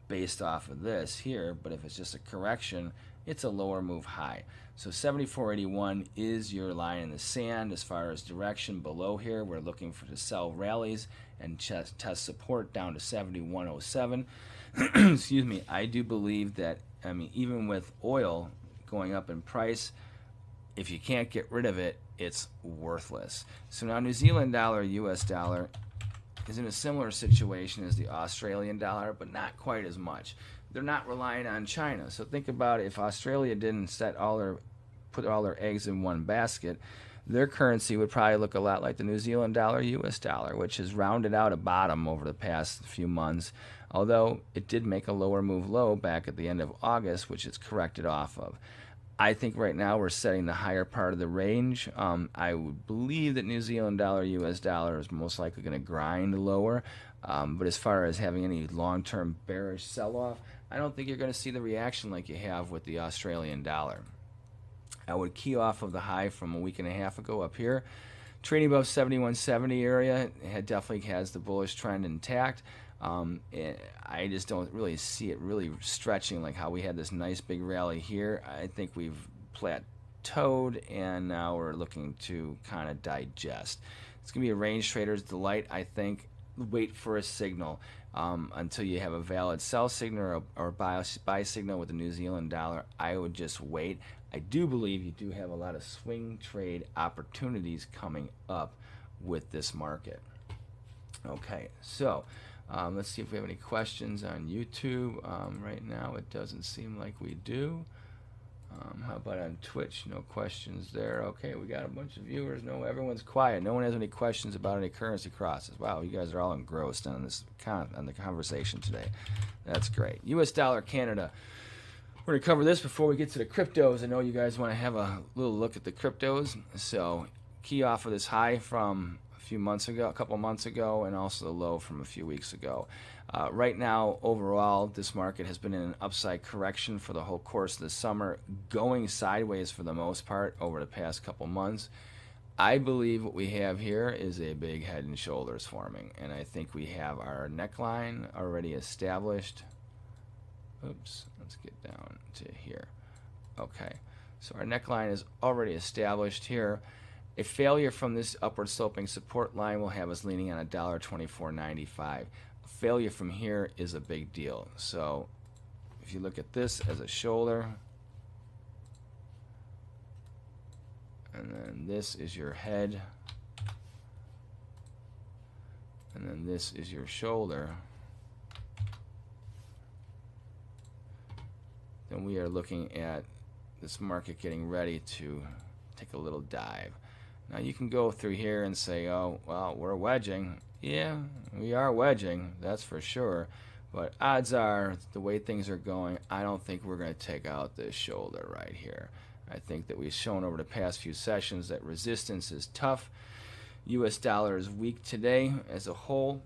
based off of this here, but if it's just a correction, it's a lower move high. So 74.81 is your line in the sand as far as direction. Below here, we're looking for the sell rallies and test support down to 71.07. Excuse me. I do believe that, even with oil going up in price, if you can't get rid of it, it's worthless. So now New Zealand dollar, US dollar is in a similar situation as the Australian dollar, but not quite as much. They're not relying on China. So think about if Australia didn't put all their eggs in one basket, their currency would probably look a lot like the New Zealand dollar, US dollar, which has rounded out a bottom over the past few months, although it did make a lower move low back at the end of August, which it's corrected off of. I think right now we're setting the higher part of the range. I would believe that New Zealand dollar, US dollar is most likely going to grind lower. But as far as having any long-term bearish sell-off, I don't think you're going to see the reaction like you have with the Australian dollar. I would key off of the high from a week and a half ago up here. Trading above 71.70 area, it definitely has the bullish trend intact. I just don't really see it really stretching like how we had this nice big rally here. I think we've plateaued and now we're looking to kind of digest. It's going to be a range trader's delight, I think. Wait for a signal until you have a valid sell signal or buy signal with the New Zealand dollar. I would just wait. I do believe you do have a lot of swing trade opportunities coming up with this market. Okay, so let's see if we have any questions on YouTube. Right now it doesn't seem like we do. How about on Twitch? No questions there. Okay, we got a bunch of viewers. No, everyone's quiet. No one has any questions about any currency crosses. Wow, you guys are all engrossed on the conversation today. That's great. U.S. dollar, Canada. We're going to cover this before we get to the cryptos. I know you guys want to have a little look at the cryptos. So key off of this high from a couple months ago, and also the low from a few weeks ago. Right now, overall, this market has been in an upside correction for the whole course of the summer, going sideways for the most part over the past couple months. I believe what we have here is a big head and shoulders forming, and I think we have our neckline already established. Oops, let's get down to here. Okay, so our neckline is already established here. A failure from this upward sloping support line will have us leaning on $1.2495. A failure from here is a big deal. So if you look at this as a shoulder, and then this is your head, and then this is your shoulder, then we are looking at this market getting ready to take a little dive. Now you can go through here and say, oh, well, we're wedging. Yeah, we are wedging, that's for sure. But odds are, the way things are going, I don't think we're going to take out this shoulder right here. I think that we've shown over the past few sessions that resistance is tough. US dollar is weak today as a whole,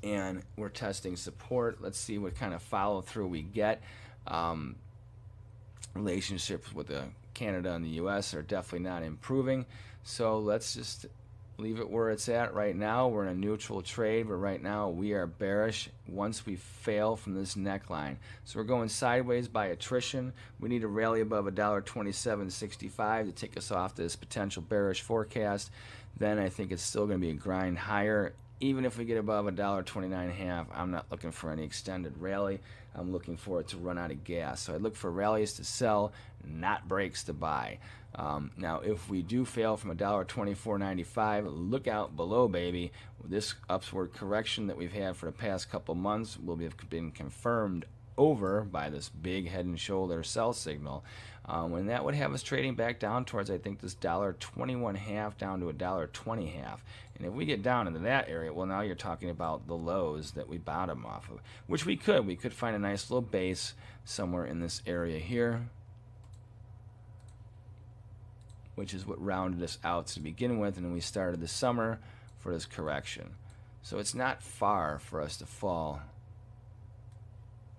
and we're testing support. Let's see what kind of follow through we get. Relationships with Canada and the US are definitely not improving, so let's just leave it where it's at right now. We're in a neutral trade, but right now we are bearish once we fail from this neckline. So we're going sideways by attrition. We need to rally above $1.2765 to take us off this potential bearish forecast. Then I think it's still going to be a grind higher. Even if we get above $1.29.5, I'm not looking for any extended rally. I'm looking for it to run out of gas. So I look for rallies to sell, not breaks to buy. Now, if we do fail from $1.24.95, look out below, baby. This upward correction that we've had for the past couple months will have been confirmed over by this big head and shoulder sell signal. And that would have us trading back down towards, I think, this $1.21.5 down to $1.20.5. And if we get down into that area, well, now you're talking about the lows that we bottom off of, which we could. We could find a nice little base somewhere in this area here, which is what rounded us out to begin with, and then we started the summer for this correction. So it's not far for us to fall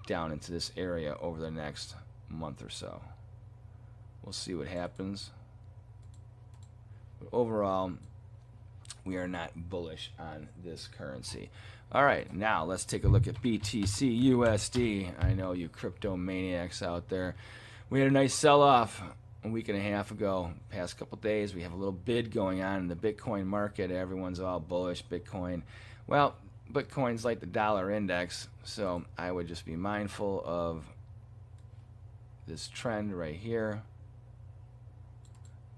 down into this area over the next month or so. We'll see what happens. But overall, we are not bullish on this currency. All right, now let's take a look at BTC USD. I know you crypto maniacs out there. We had a nice sell-off a week and a half ago. Past couple days, we have a little bid going on in the Bitcoin market. Everyone's all bullish Bitcoin. Well, Bitcoin's like the dollar index, so I would just be mindful of this trend right here.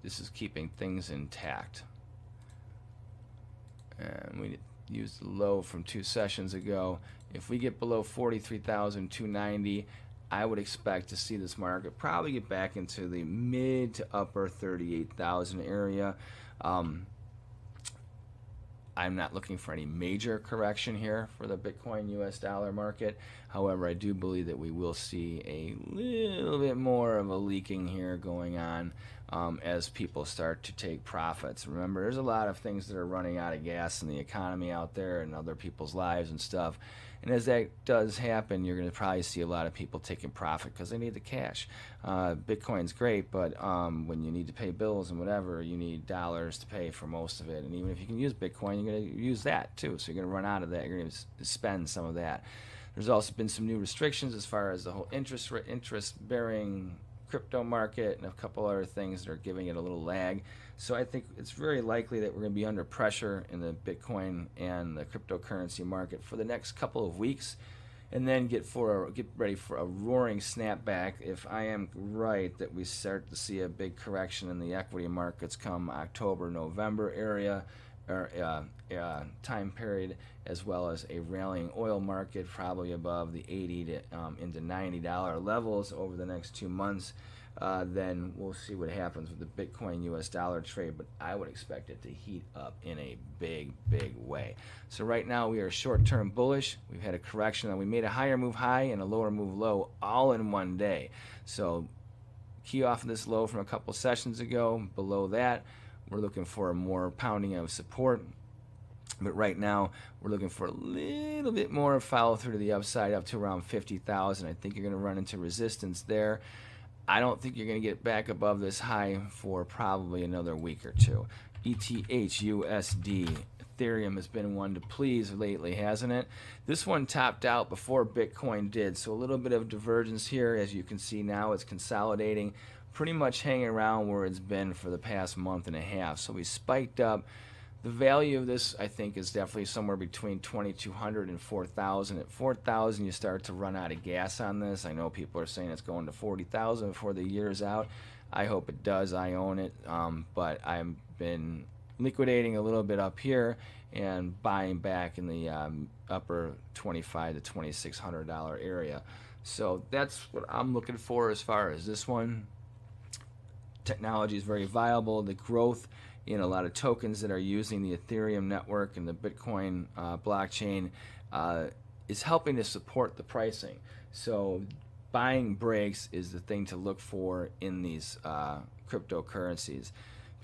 This is keeping things intact. And we used the low from 2 sessions ago. If we get below 43,290, I would expect to see this market probably get back into the mid to upper 38,000 area. I'm not looking for any major correction here for the Bitcoin US dollar market. However, I do believe that we will see a little bit more of a leaking here going on as people start to take profits. Remember, there's a lot of things that are running out of gas in the economy out there and other people's lives and stuff. And as that does happen, you're going to probably see a lot of people taking profit because they need the cash. Bitcoin's great, but when you need to pay bills and whatever, you need dollars to pay for most of it. And even if you can use Bitcoin, you're going to use that too. So you're going to run out of that. You're going to spend some of that. There's also been some new restrictions as far as the whole interest-bearing crypto market and a couple other things that are giving it a little lag. So I think it's very likely that we're going to be under pressure in the Bitcoin and the cryptocurrency market for the next couple of weeks, and then get ready for a roaring snapback. If I am right that we start to see a big correction in the equity markets come October, November area or time period, as well as a rallying oil market probably above the $80 to into $90 levels over the next 2 months, then we'll see what happens with the Bitcoin US dollar trade, but I would expect it to heat up in a big way. So right now we are short-term bullish. We've had a correction, and we made a higher move high and a lower move low all in one day. So key off of this low from a couple sessions ago. Below that, we're looking for a more pounding of support. But right now, we're looking for a little bit more follow through to the upside, up to around 50,000. I think you're going to run into resistance there. I don't think you're going to get back above this high for probably another week or two. ETH/USD. Ethereum has been one to please lately, hasn't it? This one topped out before Bitcoin did, so a little bit of divergence here. As you can see now, it's consolidating, pretty much hanging around where it's been for the past month and a half. So we spiked up. The value of this, I think, is definitely somewhere between 2,200 and 4,000. At 4,000, you start to run out of gas on this. I know people are saying it's going to 40,000 before the year's out. I hope it does. I own it, but I've been liquidating a little bit up here and buying back in the upper $2,500 to $2,600 area. So that's what I'm looking for as far as this one. Technology is very viable. The growth in a lot of tokens that are using the Ethereum network and the Bitcoin blockchain is helping to support the pricing. So buying breaks is the thing to look for in these cryptocurrencies.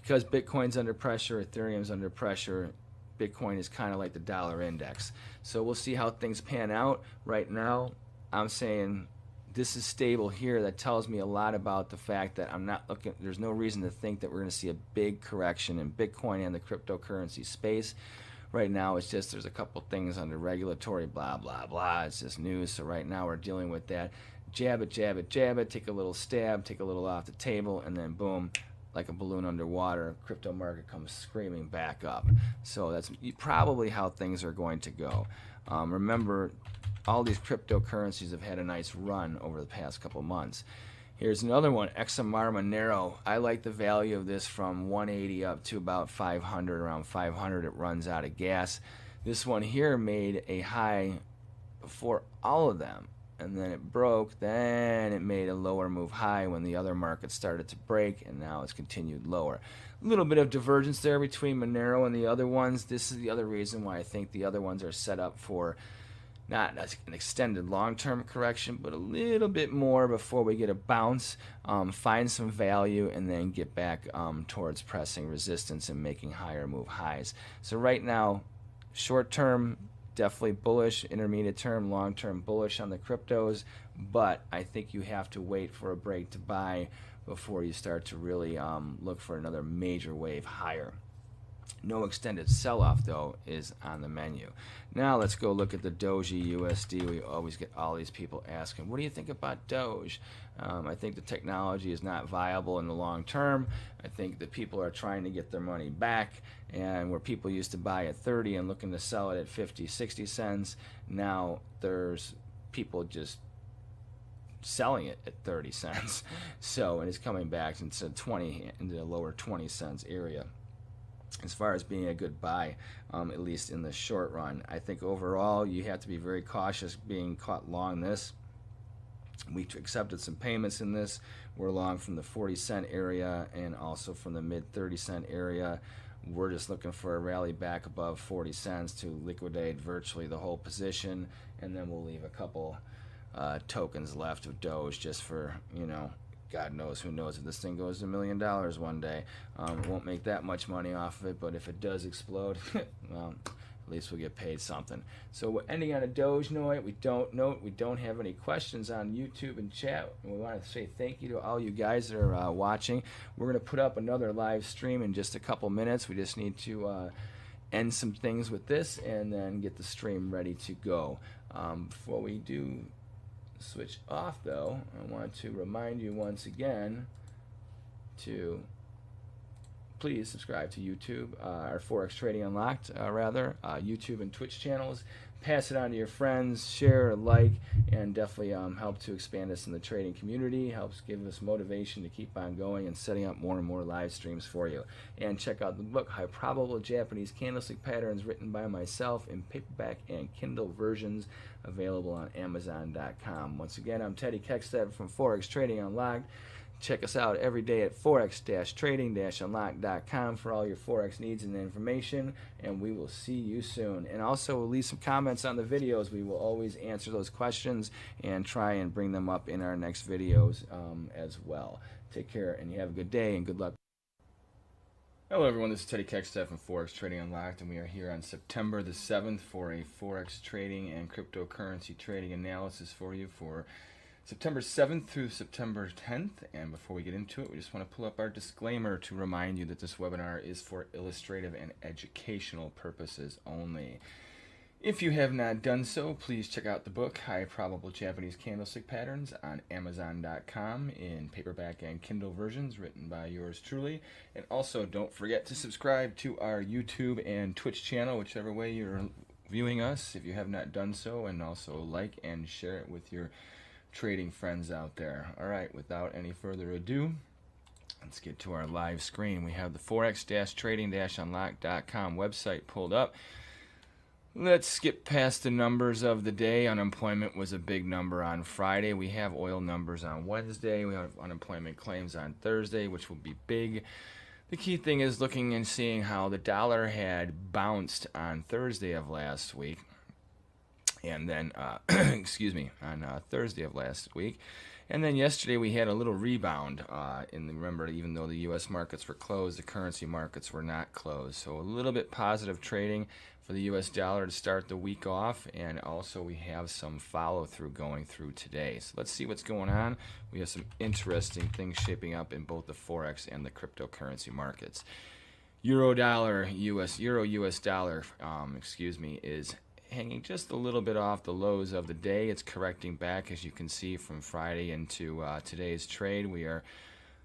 Because Bitcoin's under pressure, Ethereum's under pressure, Bitcoin is kind of like the dollar index. So we'll see how things pan out. Right now, I'm saying this is stable here. That tells me a lot about the fact that I'm not looking, there's no reason to think that we're going to see a big correction in Bitcoin and the cryptocurrency space. Right now, it's just there's a couple things under regulatory blah, blah, blah. It's just news. So right now, we're dealing with that. Jab it, jab it, jab it, take a little stab, take a little off the table, and then boom, like a balloon underwater, crypto market comes screaming back up. So that's probably how things are going to go. Remember, all these cryptocurrencies have had a nice run over the past couple months. Here's another one, XMR Monero. I like the value of this from 180 up to about 500. Around 500 it runs out of gas. This one here made a high before all of them, and then it broke. Then it made a lower move high when the other markets started to break, and now it's continued lower. A little bit of divergence there between Monero and the other ones. This is the other reason why I think the other ones are set up for not an extended long-term correction, but a little bit more before we get a bounce, find some value, and then get back towards pressing resistance and making higher move highs. So right now, short-term, definitely bullish, intermediate term, long-term bullish on the cryptos, but I think you have to wait for a break to buy before you start to really look for another major wave higher. No extended sell-off, though, is on the menu. Now let's go look at the Doji USD. We always get all these people asking, what do you think about Doge? I think the technology is not viable in the long term. I think that people are trying to get their money back, and where people used to buy at 30 and looking to sell it at 50, 60 cents, now there's people just selling it at 30 cents. So, and it's coming back into 20, into the lower 20 cents area. As far as being a good buy, at least in the short run, I think overall you have to be very cautious being caught long this. We accepted some payments in this. We're long from the 40-cent area and also from the mid 30-cent area. We're just looking for a rally back above 40 cents to liquidate virtually the whole position, and then we'll leave a couple tokens left of Doge just for, you know, God knows, who knows if this thing goes to $1 million one day. Won't make that much money off of it, but if it does explode, well, at least we'll get paid something. So we're ending on a Doge note. We don't have any questions on YouTube and chat. We want to say thank you to all you guys that are watching. We're going to put up another live stream in just a couple minutes. We just need to end some things with this and then get the stream ready to go. Before we do switch off, though, I want to remind you once again to please subscribe to YouTube, our Forex Trading Unlocked, YouTube and Twitch channels. Pass it on to your friends, share, like, and definitely help to expand us in the trading community. Helps give us motivation to keep on going and setting up more and more live streams for you. And check out the book, High Probable Japanese Candlestick Patterns, written by myself in paperback and Kindle versions, available on Amazon.com. Once again, I'm Teddy Keckstead from Forex Trading Unlocked. Check us out every day at forex-trading-unlocked.com for all your Forex needs and information, and we will see you soon. And also leave some comments on the videos. We will always answer those questions and try and bring them up in our next videos as well. Take care, and you have a good day, and good luck. Hello everyone, this is Teddy Keckstead from Forex Trading Unlocked, and we are here on September the 7th for a Forex trading and cryptocurrency trading analysis for you for September 7th through September 10th. And before we get into it, we just want to pull up our disclaimer to remind you that this webinar is for illustrative and educational purposes only. If you have not done so, please check out the book, High Probable Japanese Candlestick Patterns, on Amazon.com in paperback and Kindle versions, written by yours truly. And also, don't forget to subscribe to our YouTube and Twitch channel, whichever way you're viewing us, if you have not done so, and also like and share it with your trading friends out there. All right, without any further ado, Let's get to our live screen. We have the Forex-Trading-Unlock.com website pulled up. Let's skip past the numbers of the day. Unemployment was a big number on Friday. We have oil numbers on Wednesday. We have unemployment claims on Thursday, which will be big. The key thing is looking and seeing how the dollar had bounced on Thursday of last week. And then, on Thursday of last week. And then yesterday we had a little rebound. Remember, even though the U.S. markets were closed, the currency markets were not closed. So a little bit positive trading for the U.S. dollar to start the week off. And also we have some follow-through going through today. So let's see what's going on. We have some interesting things shaping up in both the Forex and the cryptocurrency markets. Euro US dollar, is hanging just a little bit off the lows of the day. It's correcting back, as you can see, from Friday into today's trade. We are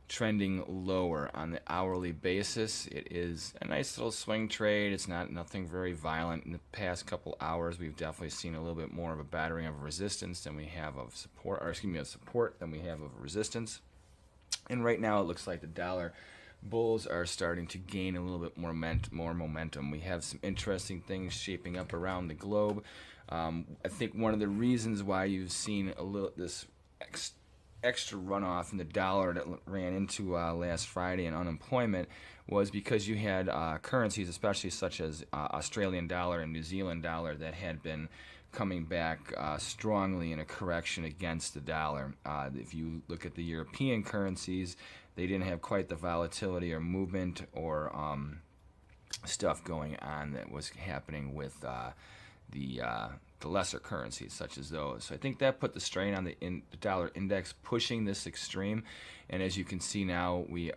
trending lower on the hourly basis. It is a nice little swing trade. It's nothing very violent. In the past couple hours, we've definitely seen a little bit more of a battering of resistance than we have of support, of support than we have of resistance. And right now, it looks like the dollar bulls are starting to gain a little bit more momentum. We have some interesting things shaping up around the globe. I think one of the reasons why you've seen this extra runoff in the dollar that ran into last Friday in unemployment was because you had currencies, especially such as Australian dollar and New Zealand dollar, that had been coming back strongly in a correction against the dollar. If you look at the European currencies, they didn't have quite the volatility or movement or stuff going on that was happening with the lesser currencies, such as those. So I think that put the strain on the dollar index, pushing this extreme. And as you can see now, we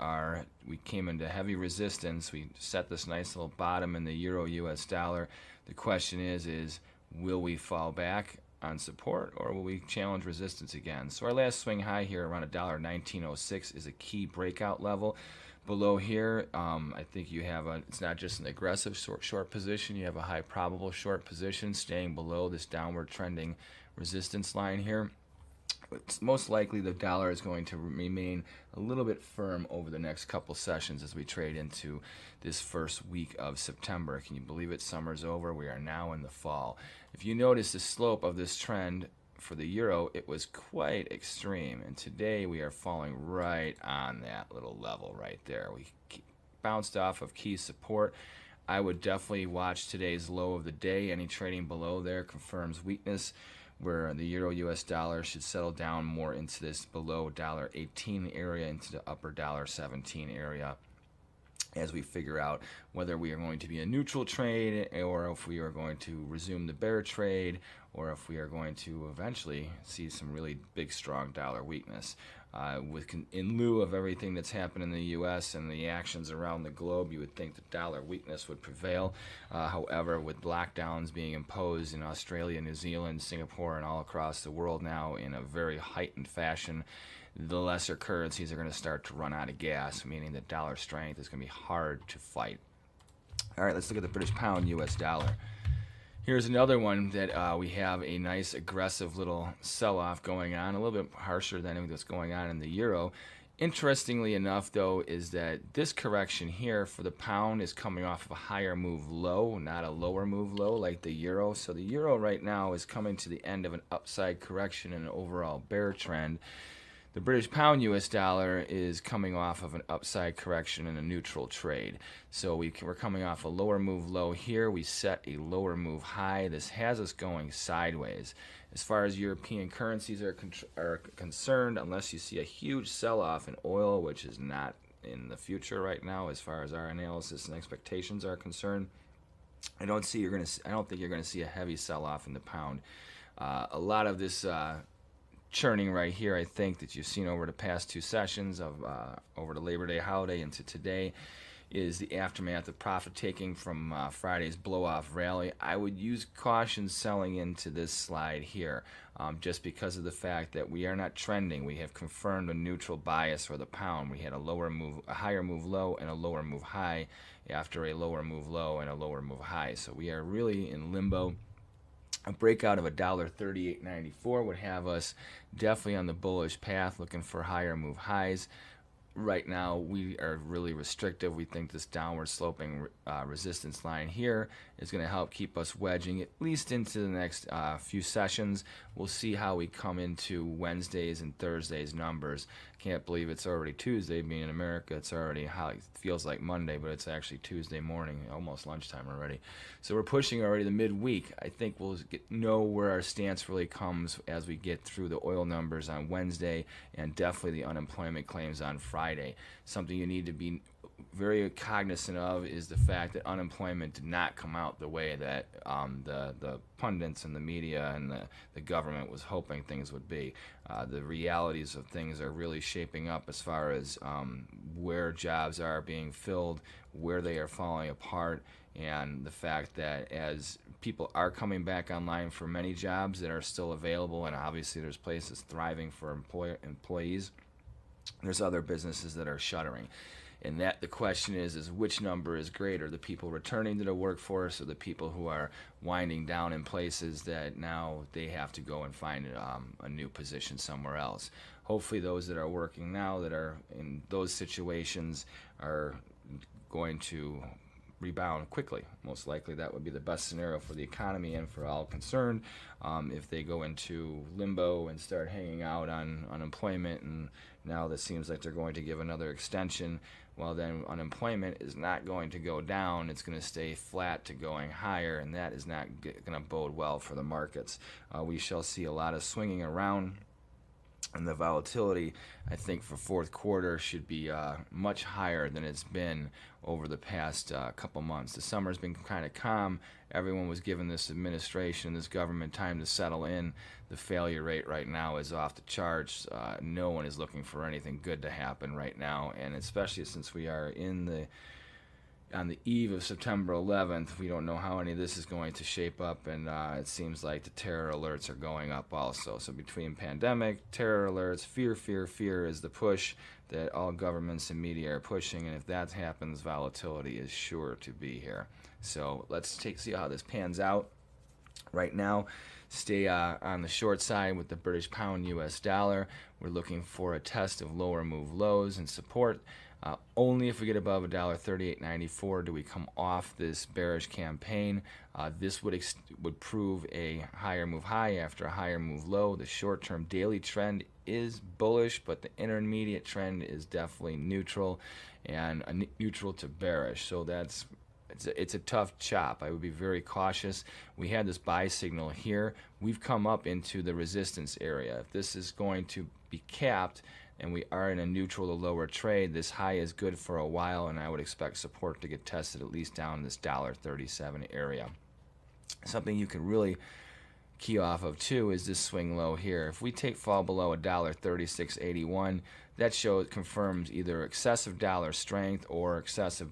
came into heavy resistance. We set this nice little bottom in the Euro US dollar. The question is will we fall back on support, or will we challenge resistance again? So our last swing high here around $1.1906 is a key breakout level. Below here, I think you have it's not just an aggressive short position, you have a high probable short position staying below this downward trending resistance line here. It's most likely the dollar is going to remain a little bit firm over the next couple sessions as we trade into this first week of September. Can you believe it? Summer's over. We are now in the fall. If you notice the slope of this trend for the euro, it was quite extreme. And today we are falling right on that little level right there. We bounced off of key support. I would definitely watch today's low of the day. Any trading below there confirms weakness, where the Euro US dollar should settle down more into this below $1.18 area, into the upper $1.17 area, as we figure out whether we are going to be a neutral trade, or if we are going to resume the bear trade, or if we are going to eventually see some really big, strong dollar weakness. In lieu of everything that's happened in the U.S. and the actions around the globe, you would think that dollar weakness would prevail. However, with lockdowns being imposed in Australia, New Zealand, Singapore, and all across the world now in a very heightened fashion, the lesser currencies are going to start to run out of gas, meaning that dollar strength is going to be hard to fight. All right, let's look at the British pound US dollar. Here's another one that we have a nice aggressive little sell-off going on, a little bit harsher than anything that's going on in the euro. Interestingly enough, though, is that this correction here for the pound is coming off of a higher move low, not a lower move low like the euro. So the euro right now is coming to the end of an upside correction and an overall bear trend. The British pound US dollar is coming off of an upside correction and a neutral trade. So we're coming off a lower move low here. We set a lower move high. This has us going sideways. As far as European currencies are concerned, unless you see a huge sell-off in oil, which is not in the future right now as far as our analysis and expectations are concerned, I don't think you're going to see a heavy sell-off in the pound. A lot of this churning right here, I think, that you've seen over the past two sessions of over the Labor Day holiday into today, is the aftermath of profit taking from Friday's blow-off rally. I would use caution selling into this slide here, just because of the fact that we are not trending. We have confirmed a neutral bias for the pound. We had a higher move low and a lower move high after a lower move low and a lower move high. So we are really in limbo. A breakout of $1.3894 would have us definitely on the bullish path, looking for higher move highs. right now we are really restrictive. We think this downward sloping resistance line here is going to help keep us wedging at least into the next few sessions. We'll see how we come into Wednesdays and Thursdays numbers. Can't believe it's already Tuesday. Being in America, it's already how it feels like Monday, but it's actually Tuesday morning, almost lunchtime already. So we're pushing already the midweek. I think we'll know where our stance really comes as we get through the oil numbers on Wednesday and definitely the unemployment claims on Friday. Something you need to be very cognizant of is the fact that unemployment did not come out the way that the pundits and the media and the government was hoping things would be. The realities of things are really shaping up as far as where jobs are being filled, where they are falling apart, and the fact that as people are coming back online for many jobs that are still available, and obviously there's places thriving for employees, there's other businesses that are shuttering. And that the question is which number is greater, the people returning to the workforce or the people who are winding down in places that now they have to go and find a new position somewhere else. Hopefully those that are working now that are in those situations are going to rebound quickly. Most likely that would be the best scenario for the economy and for all concerned. If they go into limbo and start hanging out on unemployment, and now that seems like they're going to give another extension, well then unemployment is not going to go down, it's going to stay flat to going higher, and that is not going to bode well for the markets. We shall see a lot of swinging around, and the volatility, I think, for fourth quarter should be much higher than it's been over the past couple months. The summer's been kind of calm. Everyone was given this administration, this government, time to settle in. The failure rate right now is off the charts. No one is looking for anything good to happen right now, and especially since we are on the eve of September 11th, we don't know how any of this is going to shape up, and it seems like the terror alerts are going up also. So between pandemic, terror alerts, fear is the push that all governments and media are pushing, and if that happens, volatility is sure to be here. So let's see how this pans out. Right now, stay on the short side with the British pound US dollar. We're looking for a test of lower move lows and support. Only if we get above $1.3894 do we come off this bearish campaign. This would prove a higher move high after a higher move low. The short-term daily trend is bullish, but the intermediate trend is definitely neutral, and neutral to bearish. So it's a tough chop. I would be very cautious. We had this buy signal here. We've come up into the resistance area. If this is going to be capped, and we are in a neutral to lower trade, this high is good for a while, and I would expect support to get tested at least down in this $1.37 area. Something you can really key off of too is this swing low here. If we fall below $1.3681, that confirms either excessive dollar strength or excessive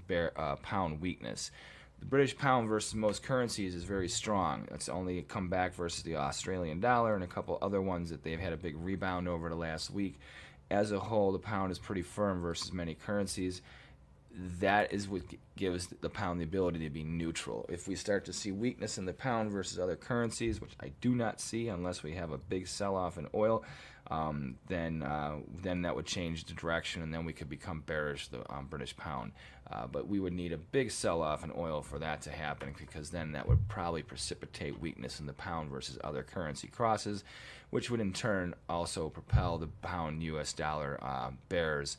pound weakness. The British pound versus most currencies is very strong. It's only come back versus the Australian dollar and a couple other ones that they've had a big rebound over the last week. As a whole, the pound is pretty firm versus many currencies. That is what gives the pound the ability to be neutral. If we start to see weakness in the pound versus other currencies, which I do not see unless we have a big sell-off in oil, then that would change the direction, and then we could become bearish the British pound. But we would need a big sell-off in oil for that to happen, because then that would probably precipitate weakness in the pound versus other currency crosses, which would in turn also propel the pound US dollar bears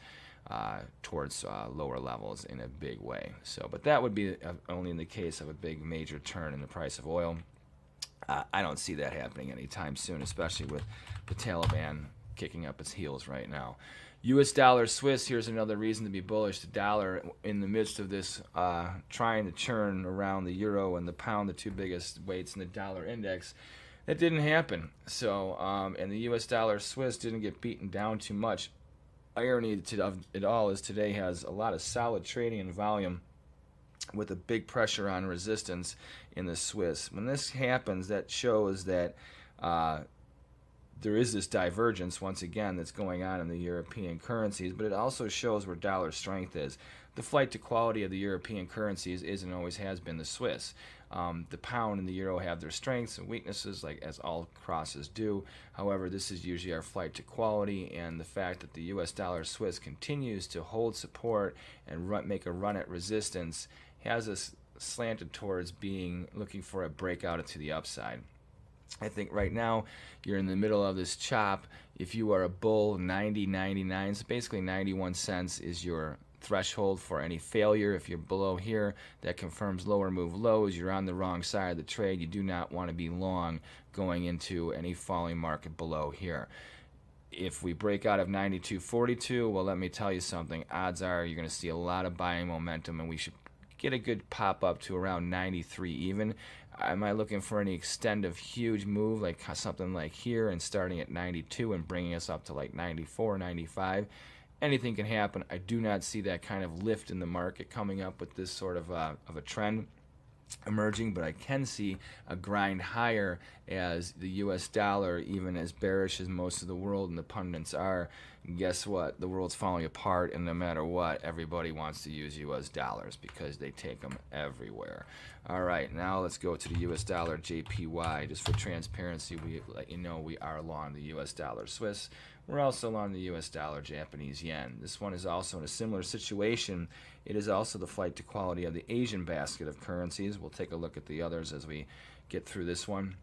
towards lower levels in a big way. But that would be only in the case of a big major turn in the price of oil. I don't see that happening anytime soon, especially with the Taliban kicking up its heels right now. US dollar Swiss, here's another reason to be bullish. The dollar, in the midst of this trying to churn around the euro and the pound, the two biggest weights in the dollar index, that didn't happen. And the US dollar Swiss didn't get beaten down too much. Irony of it all is today has a lot of solid trading and volume with a big pressure on resistance in the Swiss. When this happens, that shows that there is this divergence, once again, that's going on in the European currencies, but it also shows where dollar strength is. The flight to quality of the European currencies is and always has been the Swiss. The pound and the euro have their strengths and weaknesses, like as all crosses do. However, this is usually our flight to quality, and the fact that the U.S. dollar Swiss continues to hold support and make a run at resistance has us slanted towards looking for a breakout into the upside. I think right now you're in the middle of this chop. If you are a bull, 90.99, so basically 91 cents is your threshold for any failure. If you're below here, that confirms lower move lows. You're on the wrong side of the trade. You do not want to be long going into any falling market below here. If we break out of 92.42, well, let me tell you something. Odds are you're going to see a lot of buying momentum, and we should get a good pop up to around 93 even. Am I looking for any extent of huge move, like something like here and starting at 92 and bringing us up to like 94, 95? Anything can happen. I do not see that kind of lift in the market coming up with this sort of a trend emerging, but I can see a grind higher as the U.S. dollar, even as bearish as most of the world and the pundits are, guess what? The world's falling apart, and no matter what, everybody wants to use U.S. dollars because they take them everywhere. All right, now let's go to the U.S. dollar JPY. Just for transparency, we let you know we are long the U.S. dollar Swiss. We're also long the U.S. dollar Japanese yen. This one is also in a similar situation. It is also the flight to quality of the Asian basket of currencies. We'll take a look at the others as we get through this one.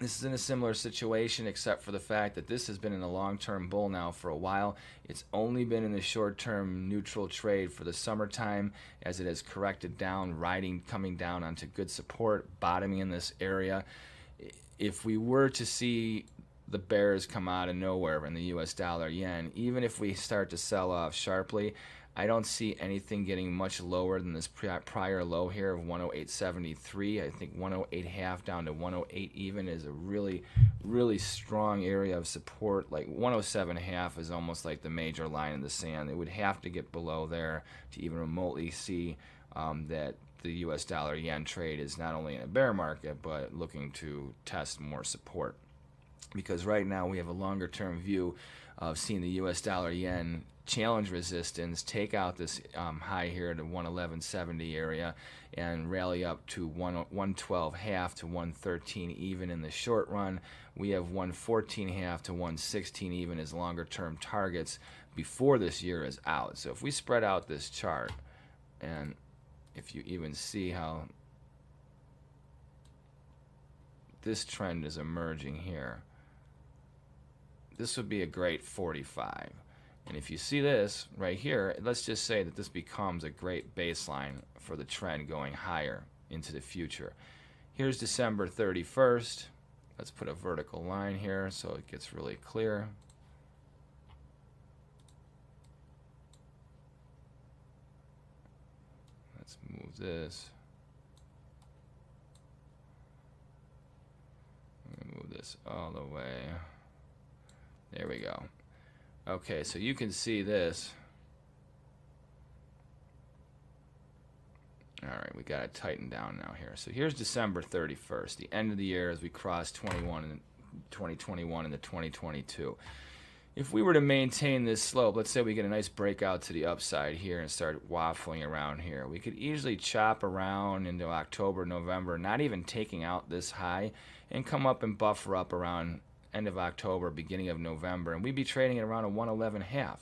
This is in a similar situation, except for the fact that this has been in a long-term bull now for a while. It's only been in the short-term neutral trade for the summertime as it has corrected down, coming down onto good support, bottoming in this area. If we were to see the bears come out of nowhere in the U.S. dollar yen, even if we start to sell off sharply, I don't see anything getting much lower than this prior low here of 108.73. I think 108.5 down to 108 even is a really, really strong area of support. Like 107.5 is almost like the major line in the sand. It would have to get below there to even remotely see that the U.S. dollar yen trade is not only in a bear market, but looking to test more support. Because right now we have a longer term view of seeing the U.S. dollar yen challenge resistance, take out this high here to 111.70 area, and rally up to 112.5 to 113 even in the short run. We have 114.5 to 116 even as longer term targets before this year is out. So if we spread out this chart, and if you even see how this trend is emerging here, this would be a great 45. And if you see this right here, let's just say that this becomes a great baseline for the trend going higher into the future. Here's December 31st. Let's put a vertical line here so it gets really clear. Let's move this. Move this all the way. There we go. Okay, so you can see this. All right, we got to tighten down now here. So here's December 31st, the end of the year as we cross 2021 into 2022. If we were to maintain this slope, let's say we get a nice breakout to the upside here and start waffling around here, we could easily chop around into October, November, not even taking out this high, and come up and buffer up around end of October, beginning of November, and we'd be trading at around a 111.5.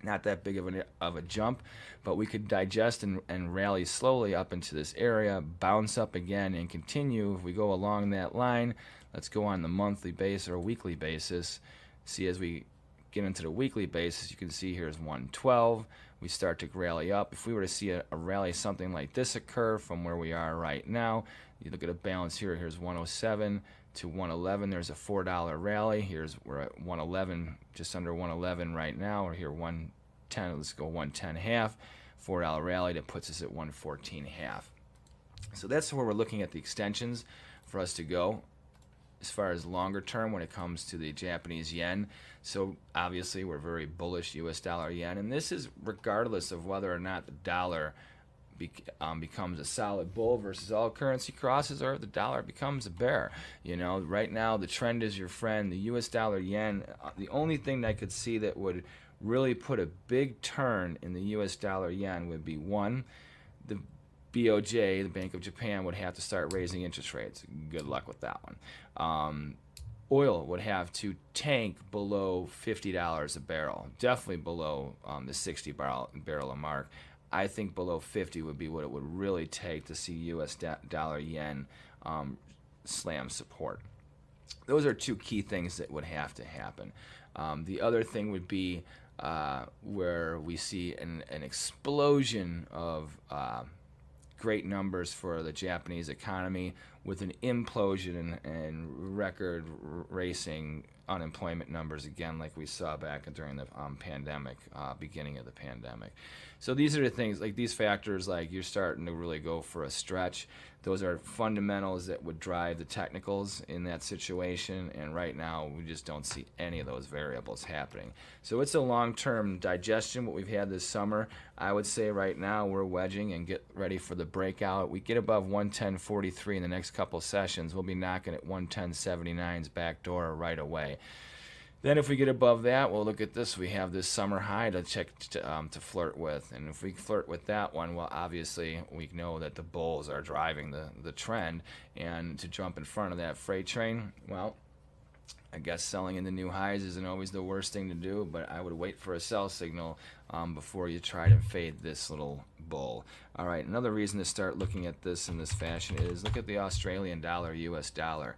Not that big of a jump, but we could digest and rally slowly up into this area, bounce up again, and continue. If we go along that line, let's go on the monthly basis or weekly basis. See, as we get into the weekly basis, you can see here's 112. We start to rally up. If we were to see a rally something like this occur from where we are right now, you look at a balance here, here's 107 to 111. There's a $4 rally. We're at 111, just under 111 right now. We're here 110. Let's go 110.5. $4 rally that puts us at 114.5. So that's where we're looking at the extensions for us to go as far as longer term when it comes to the Japanese yen. So obviously we're very bullish U.S. dollar yen, and this is regardless of whether or not the dollar becomes a solid bull versus all currency crosses, or the dollar becomes a bear. You know, right now the trend is your friend. The U.S. dollar yen, the only thing that I could see that would really put a big turn in the U.S. dollar yen would be one, the BOJ, the Bank of Japan, would have to start raising interest rates. Good luck with that one. Oil would have to tank below $50 a barrel, definitely below the 60 barrel mark. I think below 50 would be what it would really take to see U.S. dollar yen slam support. Those are two key things that would have to happen. The other thing would be where we see an explosion of great numbers for the Japanese economy with an implosion and record racing unemployment numbers again, like we saw back during the pandemic, beginning of the pandemic. So these are the things, like these factors, like you're starting to really go for a stretch. Those are fundamentals that would drive the technicals in that situation, and right now we just don't see any of those variables happening. So it's a long-term digestion, what we've had this summer. I would say right now we're wedging and get ready for the breakout. We get above 110.43 in the next couple sessions, we'll be knocking at 110.79's back door right away. Then if we get above that, well, look at this. We have this summer high to check to flirt with. And if we flirt with that one, well, obviously we know that the bulls are driving the trend. And to jump in front of that freight train, well, I guess selling into new highs isn't always the worst thing to do, but I would wait for a sell signal before you try to fade this little bull. All right, another reason to start looking at this in this fashion is look at the Australian dollar, US dollar.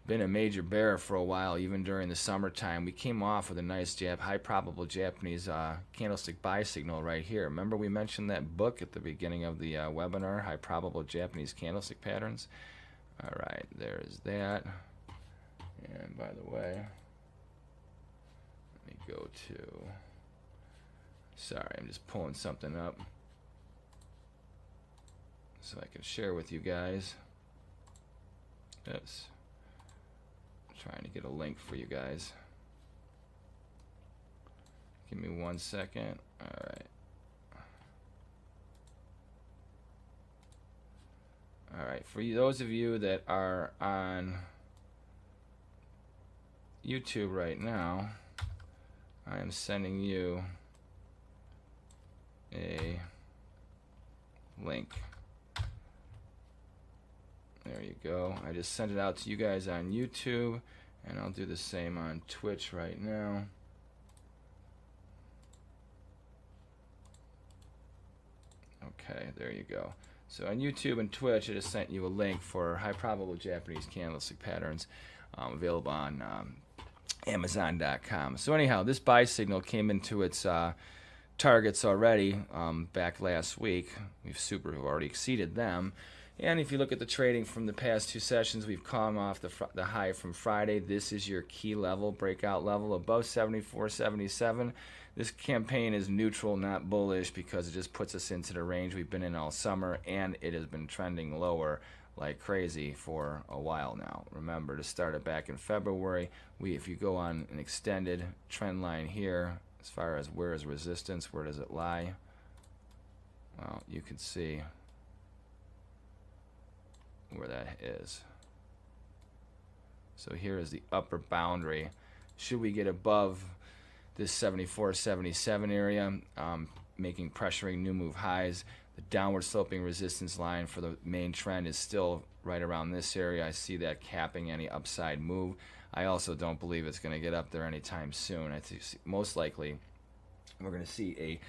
Been a major bear for a while, even during the summertime. We came off with a nice high probable Japanese candlestick buy signal right here. Remember we mentioned that book at the beginning of the webinar, High Probable Japanese Candlestick Patterns? All right, there's that. And by the way, let me go to, sorry, I'm just pulling something up so I can share with you guys. Oops. Trying to get a link for you guys. Give me 1 second. All right. All right. For those of you that are on YouTube right now, I am sending you a link. There you go. I just sent it out to you guys on YouTube, and I'll do the same on Twitch right now. Okay, there you go. So on YouTube and Twitch, I just sent you a link for High Probable Japanese Candlestick Patterns, available on Amazon.com. So anyhow, this buy signal came into its targets already back last week. We've already exceeded them. And if you look at the trading from the past two sessions, we've come off the high from Friday. This is your key level, breakout level, above 74.77. This campaign is neutral, not bullish, because it just puts us into the range we've been in all summer, and it has been trending lower like crazy for a while now. Remember, to start it back in February, if you go on an extended trend line here, as far as where is resistance, where does it lie? Well, you can see where that is. So here is the upper boundary. Should we get above this 74.77 area, pressuring new move highs, the downward sloping resistance line for the main trend is still right around this area. I see that capping any upside move. I also don't believe it's going to get up there anytime soon. I think most likely we're going to see a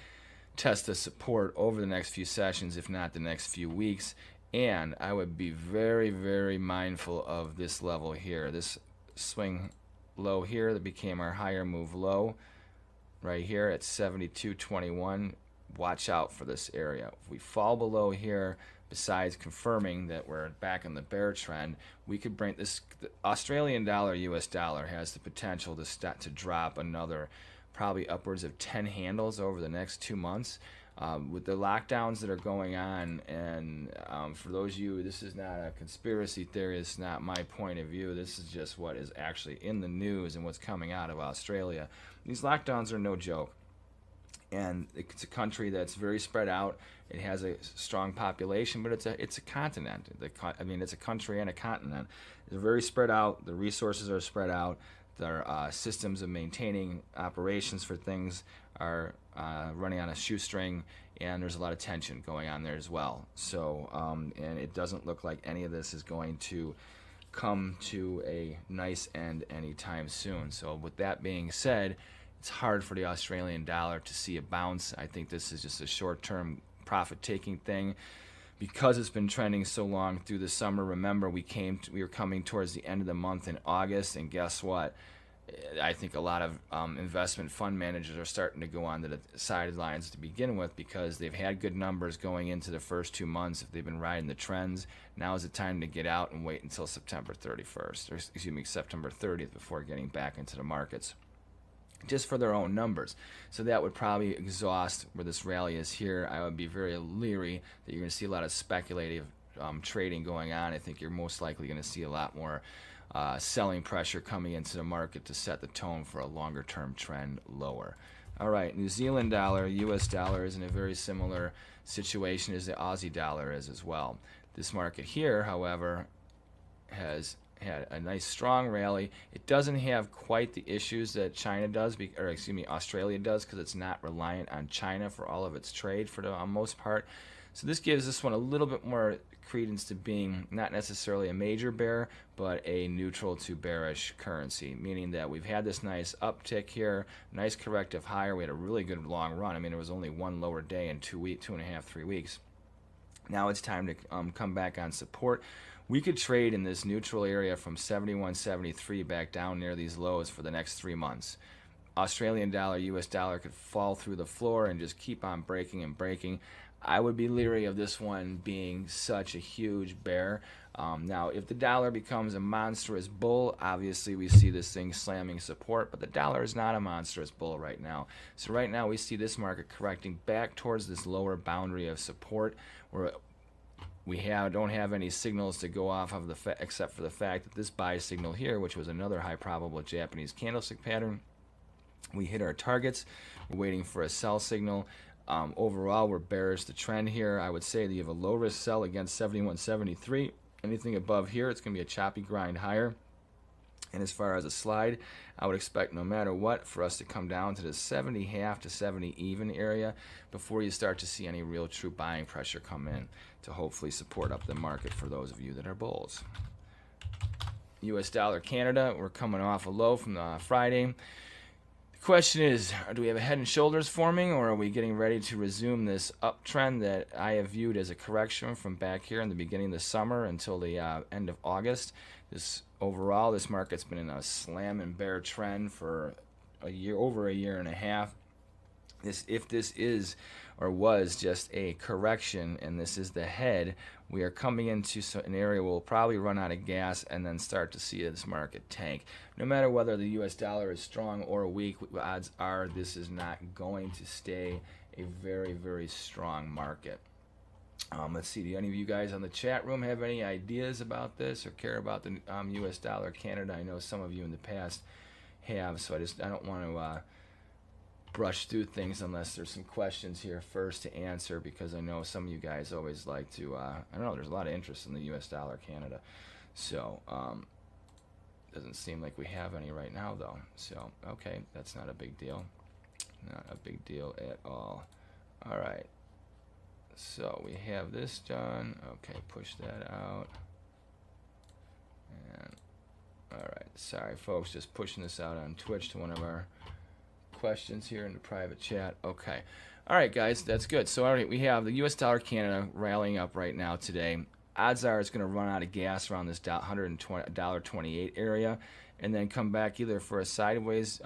test of support over the next few sessions, if not the next few weeks. And I would be very, very mindful of this level here. This swing low here that became our higher move low right here at 72.21. Watch out for this area. If we fall below here, besides confirming that we're back in the bear trend, we could bring this. The Australian dollar, US dollar has the potential to drop another probably upwards of 10 handles over the next 2 months. With the lockdowns that are going on, and for those of you, this is not a conspiracy theory, it's not my point of view, this is just what is actually in the news and what's coming out of Australia. These lockdowns are no joke, and it's a country that's very spread out. It has a strong population, but it's a continent. It's a country and a continent. It's very spread out. The resources are spread out. Their systems of maintaining operations for things are running on a shoestring, and there's a lot of tension going on there as well. So, and it doesn't look like any of this is going to come to a nice end anytime soon. So with that being said, it's hard for the Australian dollar to see a bounce. I think this is just a short-term profit-taking thing because it's been trending so long through the summer. Remember, we were coming towards the end of the month in August, and guess what? I think a lot of investment fund managers are starting to go on to the sidelines to begin with because they've had good numbers going into the first 2 months. If they've been riding the trends, now is the time to get out and wait until September 31st, or excuse me, September 30th before getting back into the markets, just for their own numbers. So that would probably exhaust where this rally is here. I would be very leery that you're going to see a lot of speculative trading going on. I think you're most likely going to see a lot more selling pressure coming into the market to set the tone for a longer term trend lower. All right, New Zealand dollar, US dollar is in a very similar situation as the Aussie dollar is as well. This market here, however, has had a nice strong rally. It doesn't have quite the issues that China does, or excuse me, Australia does, because it's not reliant on China for all of its trade for the most part. So this gives this one a little bit more credence to being not necessarily a major bear, but a neutral to bearish currency, meaning that we've had this nice uptick here, nice corrective higher. We had a really good long run. I mean, there was only one lower day in 2 and a half, 3 weeks. Now it's time to come back on support. We could trade in this neutral area from 71.73 back down near these lows for the next 3 months. Australian dollar, US dollar could fall through the floor and just keep on breaking and breaking. I would be leery of this one being such a huge bear. Now, if the dollar becomes a monstrous bull, obviously we see this thing slamming support, but the dollar is not a monstrous bull right now. So right now we see this market correcting back towards this lower boundary of support, where we don't have any signals to go off of except for the fact that this buy signal here, which was another high probable Japanese candlestick pattern, we hit our targets. We're waiting for a sell signal. Overall, we're bearish the trend here. I would say that you have a low risk sell against 71.73. Anything above here, it's going to be a choppy grind higher. And as far as a slide, I would expect no matter what for us to come down to the 70 half to 70 even area before you start to see any real true buying pressure come in to hopefully support up the market for those of you that are bulls. US dollar Canada, we're coming off a low from Friday. The question is, do we have a head and shoulders forming, or are we getting ready to resume this uptrend that I have viewed as a correction from back here in the beginning of the summer until the end of August? Overall, this market's been in a slam and bear trend for over a year and a half. If this is or was just a correction and this is the head, we are coming into an area where we'll probably run out of gas and then start to see this market tank. No matter whether the US dollar is strong or weak, odds are this is not going to stay a very, very strong market. Let's see, do any of you guys on the chat room have any ideas about this or care about the US dollar Canada? I know some of you in the past have, so I don't want to brush through things unless there's some questions here first to answer, because I know some of you guys always like to, I don't know, there's a lot of interest in the US dollar Canada. So, doesn't seem like we have any right now though. So, okay, that's not a big deal. Not a big deal at all. All right. So we have this done. Okay, push that out. And all right, sorry folks, just pushing this out on Twitch to one of our questions here in the private chat. Okay, all right guys, that's good. So all right, we have the US dollar Canada rallying up right now today. Odds are it's going to run out of gas around this $128 area and then come back either for a sideways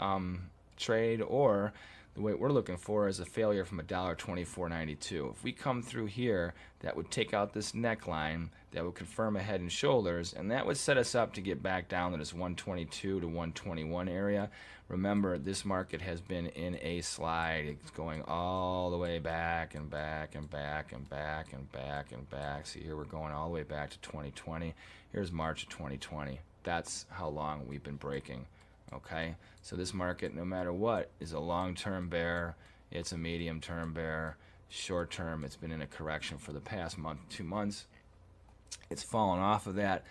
trade, or the way we're looking for is a failure from $1.2492. If we come through here, that would take out this neckline, that would confirm a head and shoulders, and that would set us up to get back down to this 122 to 121 area. Remember, this market has been in a slide. It's going all the way back and back and back and back and back and back. See, here we're going all the way back to 2020. Here's March of 2020. That's how long we've been breaking. Okay, so this market, no matter what, is a long-term bear. It's a medium-term bear. Short-term, it's been in a correction for the past month, 2 months. It's fallen off of that.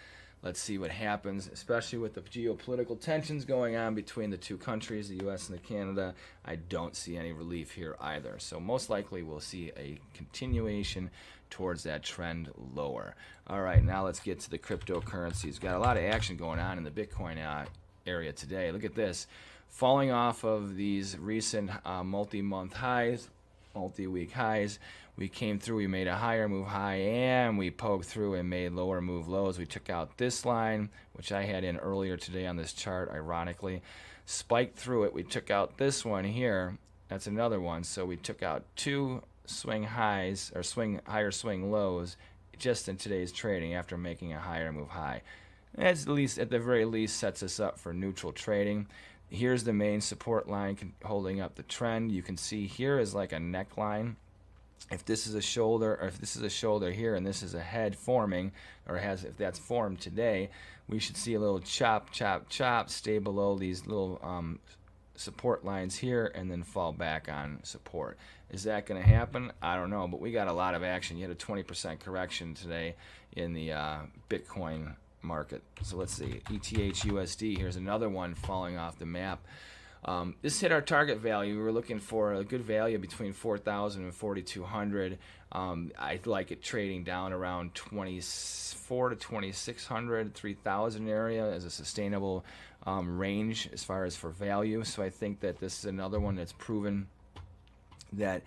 Let's see what happens, especially with the geopolitical tensions going on between the two countries, the U.S. and the Canada. I don't see any relief here either. So most likely we'll see a continuation towards that trend lower. All right, now let's get to the cryptocurrencies. Got a lot of action going on in the Bitcoin area today. Look at this. Falling off of these recent multi-month highs, multi-week highs, we came through, we made a higher move high, and we poked through and made lower move lows. We took out this line, which I had in earlier today on this chart, ironically. Spiked through it. We took out this one here. That's another one. So we took out two swing highs, or higher swing lows, just in today's trading after making a higher move high. At the very least, sets us up for neutral trading. Here's the main support line holding up the trend. You can see here is like a neckline. If this is a shoulder, or if this is a shoulder here and this is a head forming, or if that's formed today, we should see a little chop, chop, chop, stay below these little support lines here and then fall back on support. Is that going to happen? I don't know, but we got a lot of action. You had a 20% correction today in the Bitcoin market. So let's see, ETH USD, here's another one falling off the map. This hit our target value. We were looking for a good value between 4,000 and 4,200. I like it trading down around 24 to 2,600, 3,000 area as a sustainable range as far as for value. So I think that this is another one that's proven that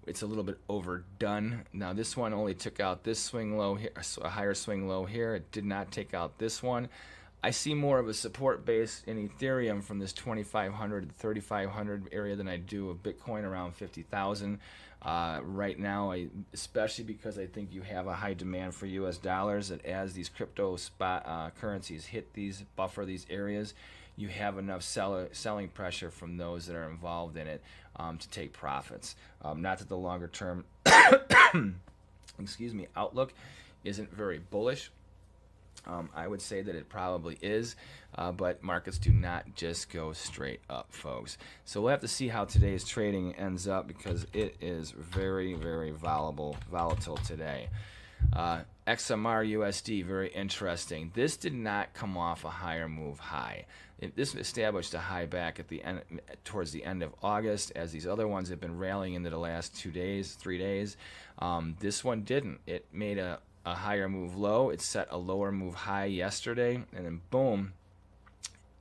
it's a little bit overdone. Now this one only took out this swing low here, a higher swing low here. It did not take out this one. I see more of a support base in Ethereum from this 2,500 to 3,500 area than I do of Bitcoin around 50,000 right now. Especially because I think you have a high demand for U.S. dollars. That as these crypto spot currencies hit these these areas, you have enough selling pressure from those that are involved in it to take profits. Not that the longer term, excuse me, outlook isn't very bullish. I would say that it probably is, but markets do not just go straight up, folks. So we'll have to see how today's trading ends up because it is very, very volatile today. XMR USD, very interesting. This did not come off a higher move high. This established a high back at the end, towards the end of August, as these other ones have been rallying into the last 3 days. This one didn't. It made a higher move low. It set a lower move high yesterday, and then boom,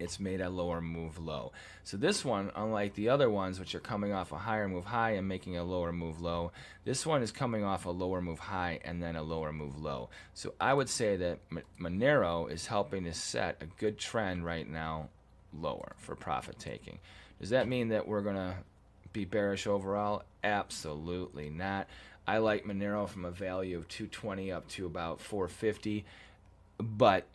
it's made a lower move low. So this one, unlike the other ones which are coming off a higher move high and making a lower move low, this one is coming off a lower move high and then a lower move low. So I would say that Monero is helping to set a good trend right now lower for profit taking. Does that mean that we're going to be bearish overall? Absolutely not. I like Monero from a value of 220 up to about 450, but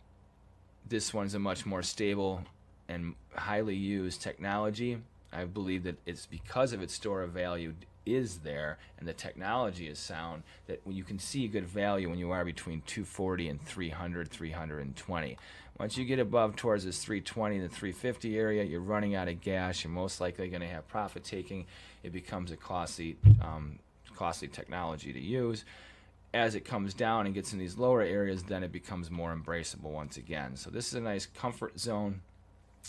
this one's a much more stable and highly used technology. I believe that it's because of its store of value is there and the technology is sound that when you can see good value when you are between 240 and 300, 320. Once you get above towards this 320 to 350 area, you're running out of gas. You're most likely going to have profit taking. It becomes a costly technology to use. As it comes down and gets in these lower areas, then it becomes more embraceable once again. So this is a nice comfort zone.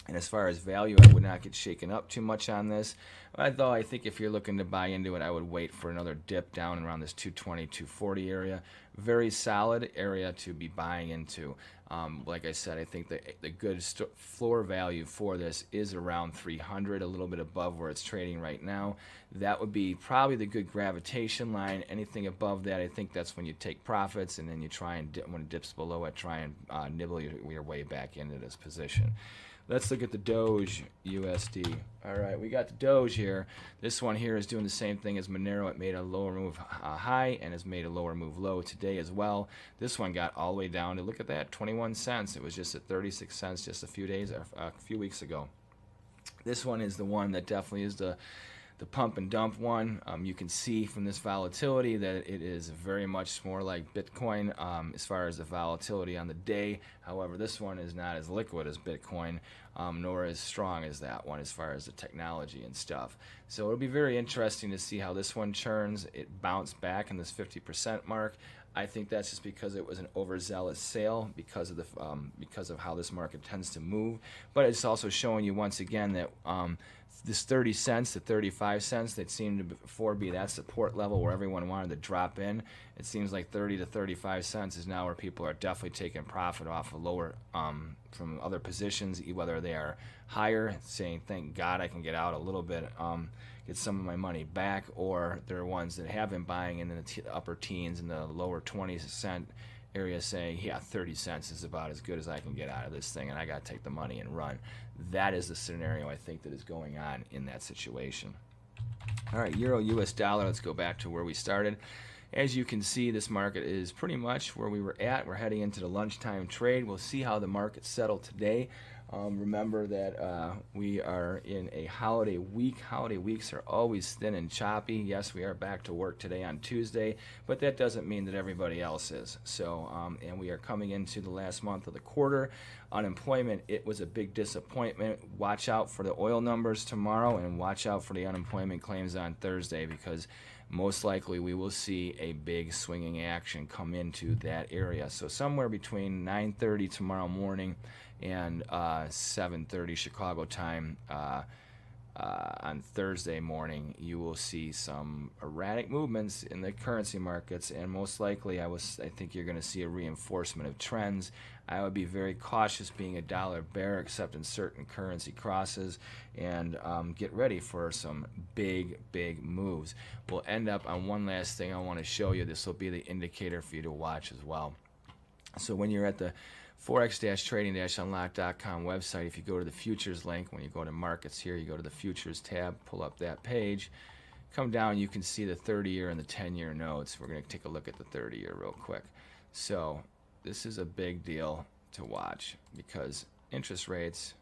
And as far as value, I would not get shaken up too much on this. Although I think if you're looking to buy into it, I would wait for another dip down around this 220, 240 area. Very solid area to be buying into. Like I said, I think the good floor value for this is around 300, a little bit above where it's trading right now. That would be probably the good gravitation line. Anything above that, I think that's when you take profits, and then you try and when it dips below it, try and nibble your way back into this position. Let's look at the Doge USD. All right, we got the Doge here. This one here is doing the same thing as Monero. It made a lower move high and has made a lower move low today as well. This one got all the way down to, look at that, 21 cents. It was just at 36 cents just a few weeks ago. This one is the one that definitely is the pump and dump one. You can see from this volatility that it is very much more like Bitcoin as far as the volatility on the day. However, this one is not as liquid as Bitcoin, nor as strong as that one as far as the technology and stuff. So it'll be very interesting to see how this one churns. It bounced back in this 50% mark. I think that's just because it was an overzealous sale because of how this market tends to move. But it's also showing you once again that this 30 cents to 35 cents that seemed to before be that support level where everyone wanted to drop in, it seems like 30 to 35 cents is now where people are definitely taking profit off of lower from other positions, whether they are higher, saying thank God I can get out a little bit, get some of my money back, or there are ones that have been buying in the upper teens and the lower 20-cent area saying, yeah, 30 cents is about as good as I can get out of this thing and I got to take the money and run. That is the scenario I think that is going on in that situation. All right, Euro US dollar, let's go back to where we started. As you can see, this market is pretty much where we were at. We're heading into the lunchtime trade. We'll see how the market settled today. Remember that we are in a holiday week. Holiday weeks are always thin and choppy. Yes, we are back to work today on Tuesday, but that doesn't mean that everybody else is. So, and we are coming into the last month of the quarter. Unemployment, it was a big disappointment. Watch out for the oil numbers tomorrow and watch out for the unemployment claims on Thursday, because most likely we will see a big swinging action come into that area. So somewhere between 9:30 tomorrow morning and 7:30 Chicago time on Thursday morning, you will see some erratic movements in the currency markets, and most likely I think you're going to see a reinforcement of trends. I would be very cautious being a dollar bear, except in certain currency crosses, and get ready for some big moves. We'll end up on one last thing I want to show you. This will be the indicator for you to watch as well. So when you're at the Forex-trading-unlock.com website, if you go to the futures link, when you go to markets here, you go to the futures tab, pull up that page, come down, you can see the 30-year and the 10-year notes. We're going to take a look at the 30-year real quick. So this is a big deal to watch because interest rates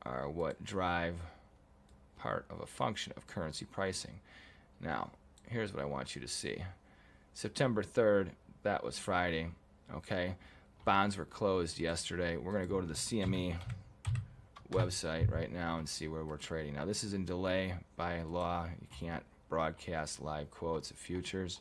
are what drive part of a function of currency pricing. Now, here's what I want you to see. September 3rd, that was Friday, okay? Bonds were closed yesterday. We're going to go to the CME website right now and see where we're trading. Now, this is in delay by law. You can't broadcast live quotes of futures.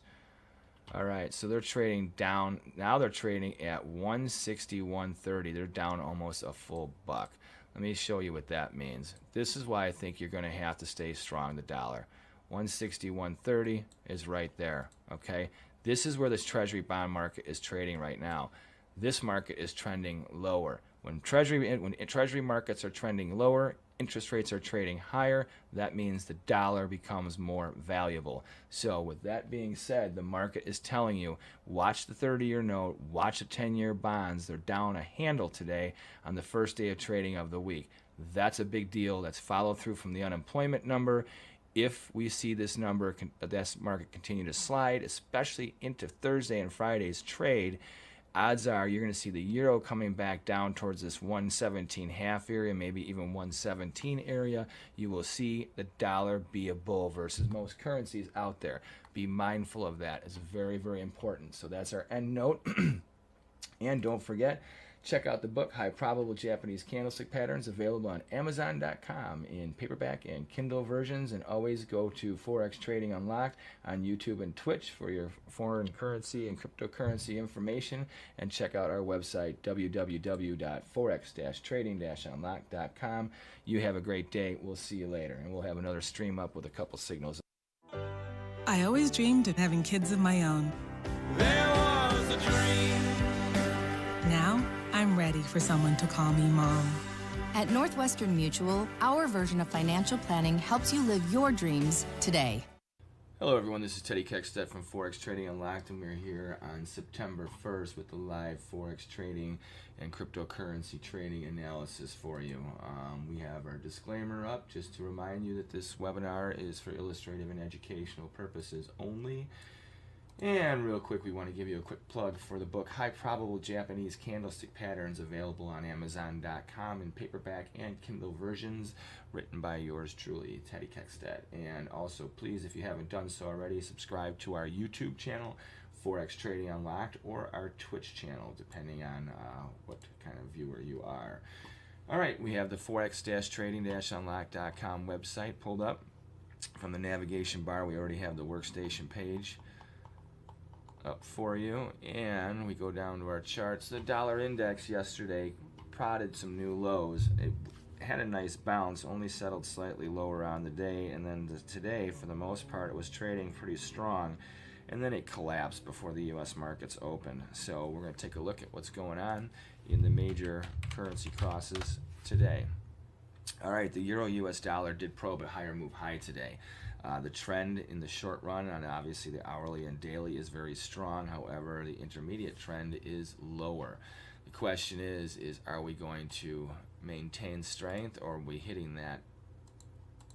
All right, so they're trading down. Now they're trading at 161.30. They're down almost a full buck. Let me show you what that means. This is why I think you're going to have to stay strong, the dollar. 161.30 is right there, okay? This is where this Treasury bond market is trading right now. This market is trending lower. When Treasury markets are trending lower, interest rates are trading higher. That means the dollar becomes more valuable. So with that being said, the market is telling you, watch the 30-year note, watch the 10-year bonds. They're down a handle today on the first day of trading of the week. That's a big deal. That's follow through from the unemployment number. If we see this number, this market continue to slide, especially into Thursday and Friday's trade, odds are you're going to see the euro coming back down towards this 117.5 area, maybe even 117 area. You will see the dollar be a bull versus most currencies out there. Be mindful of that. It's very, very important. So that's our end note. And don't forget, check out the book, High Probable Japanese Candlestick Patterns, available on Amazon.com in paperback and Kindle versions. And always go to Forex Trading Unlocked on YouTube and Twitch for your foreign currency and cryptocurrency information. And check out our website, www.forex-trading-unlocked.com. You have a great day. We'll see you later. And we'll have another stream up with a couple signals. I always dreamed of having kids of my own. There was a dream. Now, I'm ready for someone to call me Mom. At Northwestern Mutual, our version of financial planning helps you live your dreams today. Hello everyone, this is Teddy Keckstedt from Forex Trading Unlocked, and we're here on September 1st with the live Forex trading and cryptocurrency trading analysis for you. We have our disclaimer up just to remind you that this webinar is for illustrative and educational purposes only. And real quick, we want to give you a quick plug for the book High Probable Japanese Candlestick Patterns, available on Amazon.com in paperback and Kindle versions, written by yours truly, Teddy Keckstedt. And also, please, if you haven't done so already, subscribe to our YouTube channel, Forex Trading Unlocked, or our Twitch channel, depending on what kind of viewer you are. All right, we have the Forex-Trading-Unlocked.com website pulled up. From the navigation bar, we already have the workstation page up for you, and we go down to our charts. The dollar index yesterday prodded some new lows. It had a nice bounce, only settled slightly lower on the day, and then today, for the most part, it was trading pretty strong, and then it collapsed before the U.S. markets opened. So we're going to take a look at what's going on in the major currency crosses today. All right, the euro-US dollar did probe a higher move high today. The trend in the short run, and obviously the hourly and daily, is very strong. However, the intermediate trend is lower. The question is are we going to maintain strength, or are we hitting that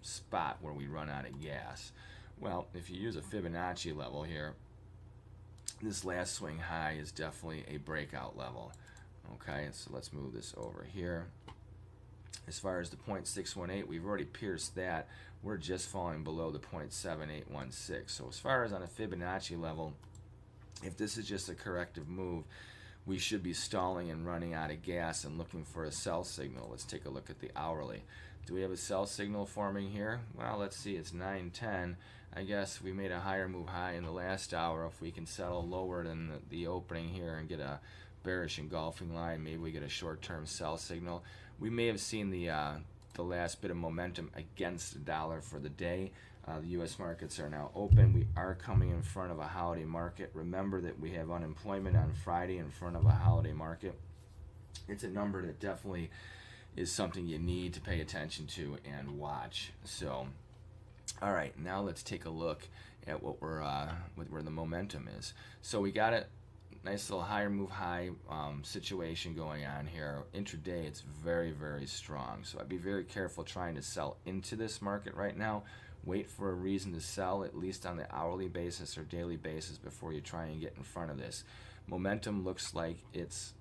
spot where we run out of gas? Well, if you use a Fibonacci level here, this last swing high is definitely a breakout level. Okay, so let's move this over here. As far as the 0.618, we've already pierced that. We're just falling below the 0.7816. So as far as on a Fibonacci level, if this is just a corrective move, we should be stalling and running out of gas and looking for a sell signal. Let's take a look at the hourly. Do we have a sell signal forming here? Well, let's see. It's 9:10. I guess we made a higher move high in the last hour. If we can settle lower than the opening here and get a bearish engulfing line, maybe we get a short-term sell signal. We may have seen the last bit of momentum against the dollar for the day. The U.S. markets are now open. We are coming in front of a holiday market. Remember that we have unemployment on Friday in front of a holiday market. It's a number that definitely is something you need to pay attention to and watch. So, all right, now let's take a look at what we're where the momentum is. So we got it. Nice little higher move high situation going on here. Intraday, it's very, very strong. So I'd be very careful trying to sell into this market right now. Wait for a reason to sell, at least on the hourly basis or daily basis, before you try and get in front of this. Momentum looks like it's,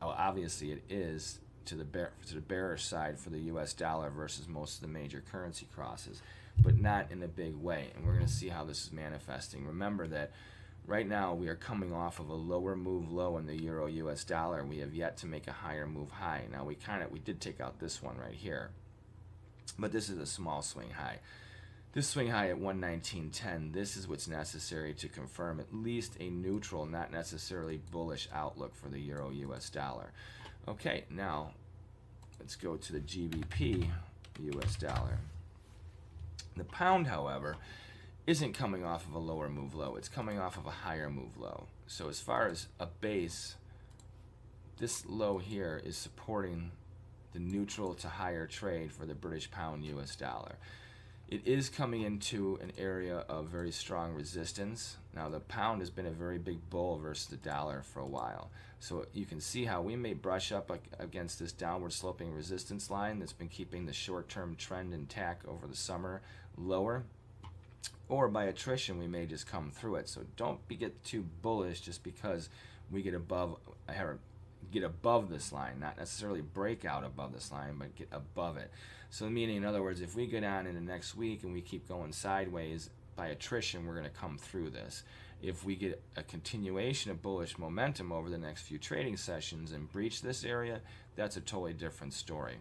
well, obviously it is, to the bearish side for the U.S. dollar versus most of the major currency crosses, but not in a big way. And we're going to see how this is manifesting. Remember that right now we are coming off of a lower move low in the euro-US dollar. We have yet to make a higher move high. Now we did take out this one right here, but this is a small swing high. This swing high at 119.10, this is what's necessary to confirm at least a neutral, not necessarily bullish outlook for the euro-US dollar. Okay, now let's go to the GBP US dollar. The pound, however, isn't coming off of a lower move low. It's coming off of a higher move low. So as far as a base, this low here is supporting the neutral to higher trade for the British pound US dollar. It is coming into an area of very strong resistance. Now the pound has been a very big bull versus the dollar for a while. So you can see how we may brush up against this downward sloping resistance line that's been keeping the short-term trend intact over the summer lower. Or by attrition, we may just come through it. So don't get too bullish just because we get above this line, not necessarily break out above this line, but get above it. So meaning, in other words, if we go down into next week and we keep going sideways, by attrition, we're going to come through this. If we get a continuation of bullish momentum over the next few trading sessions and breach this area, that's a totally different story.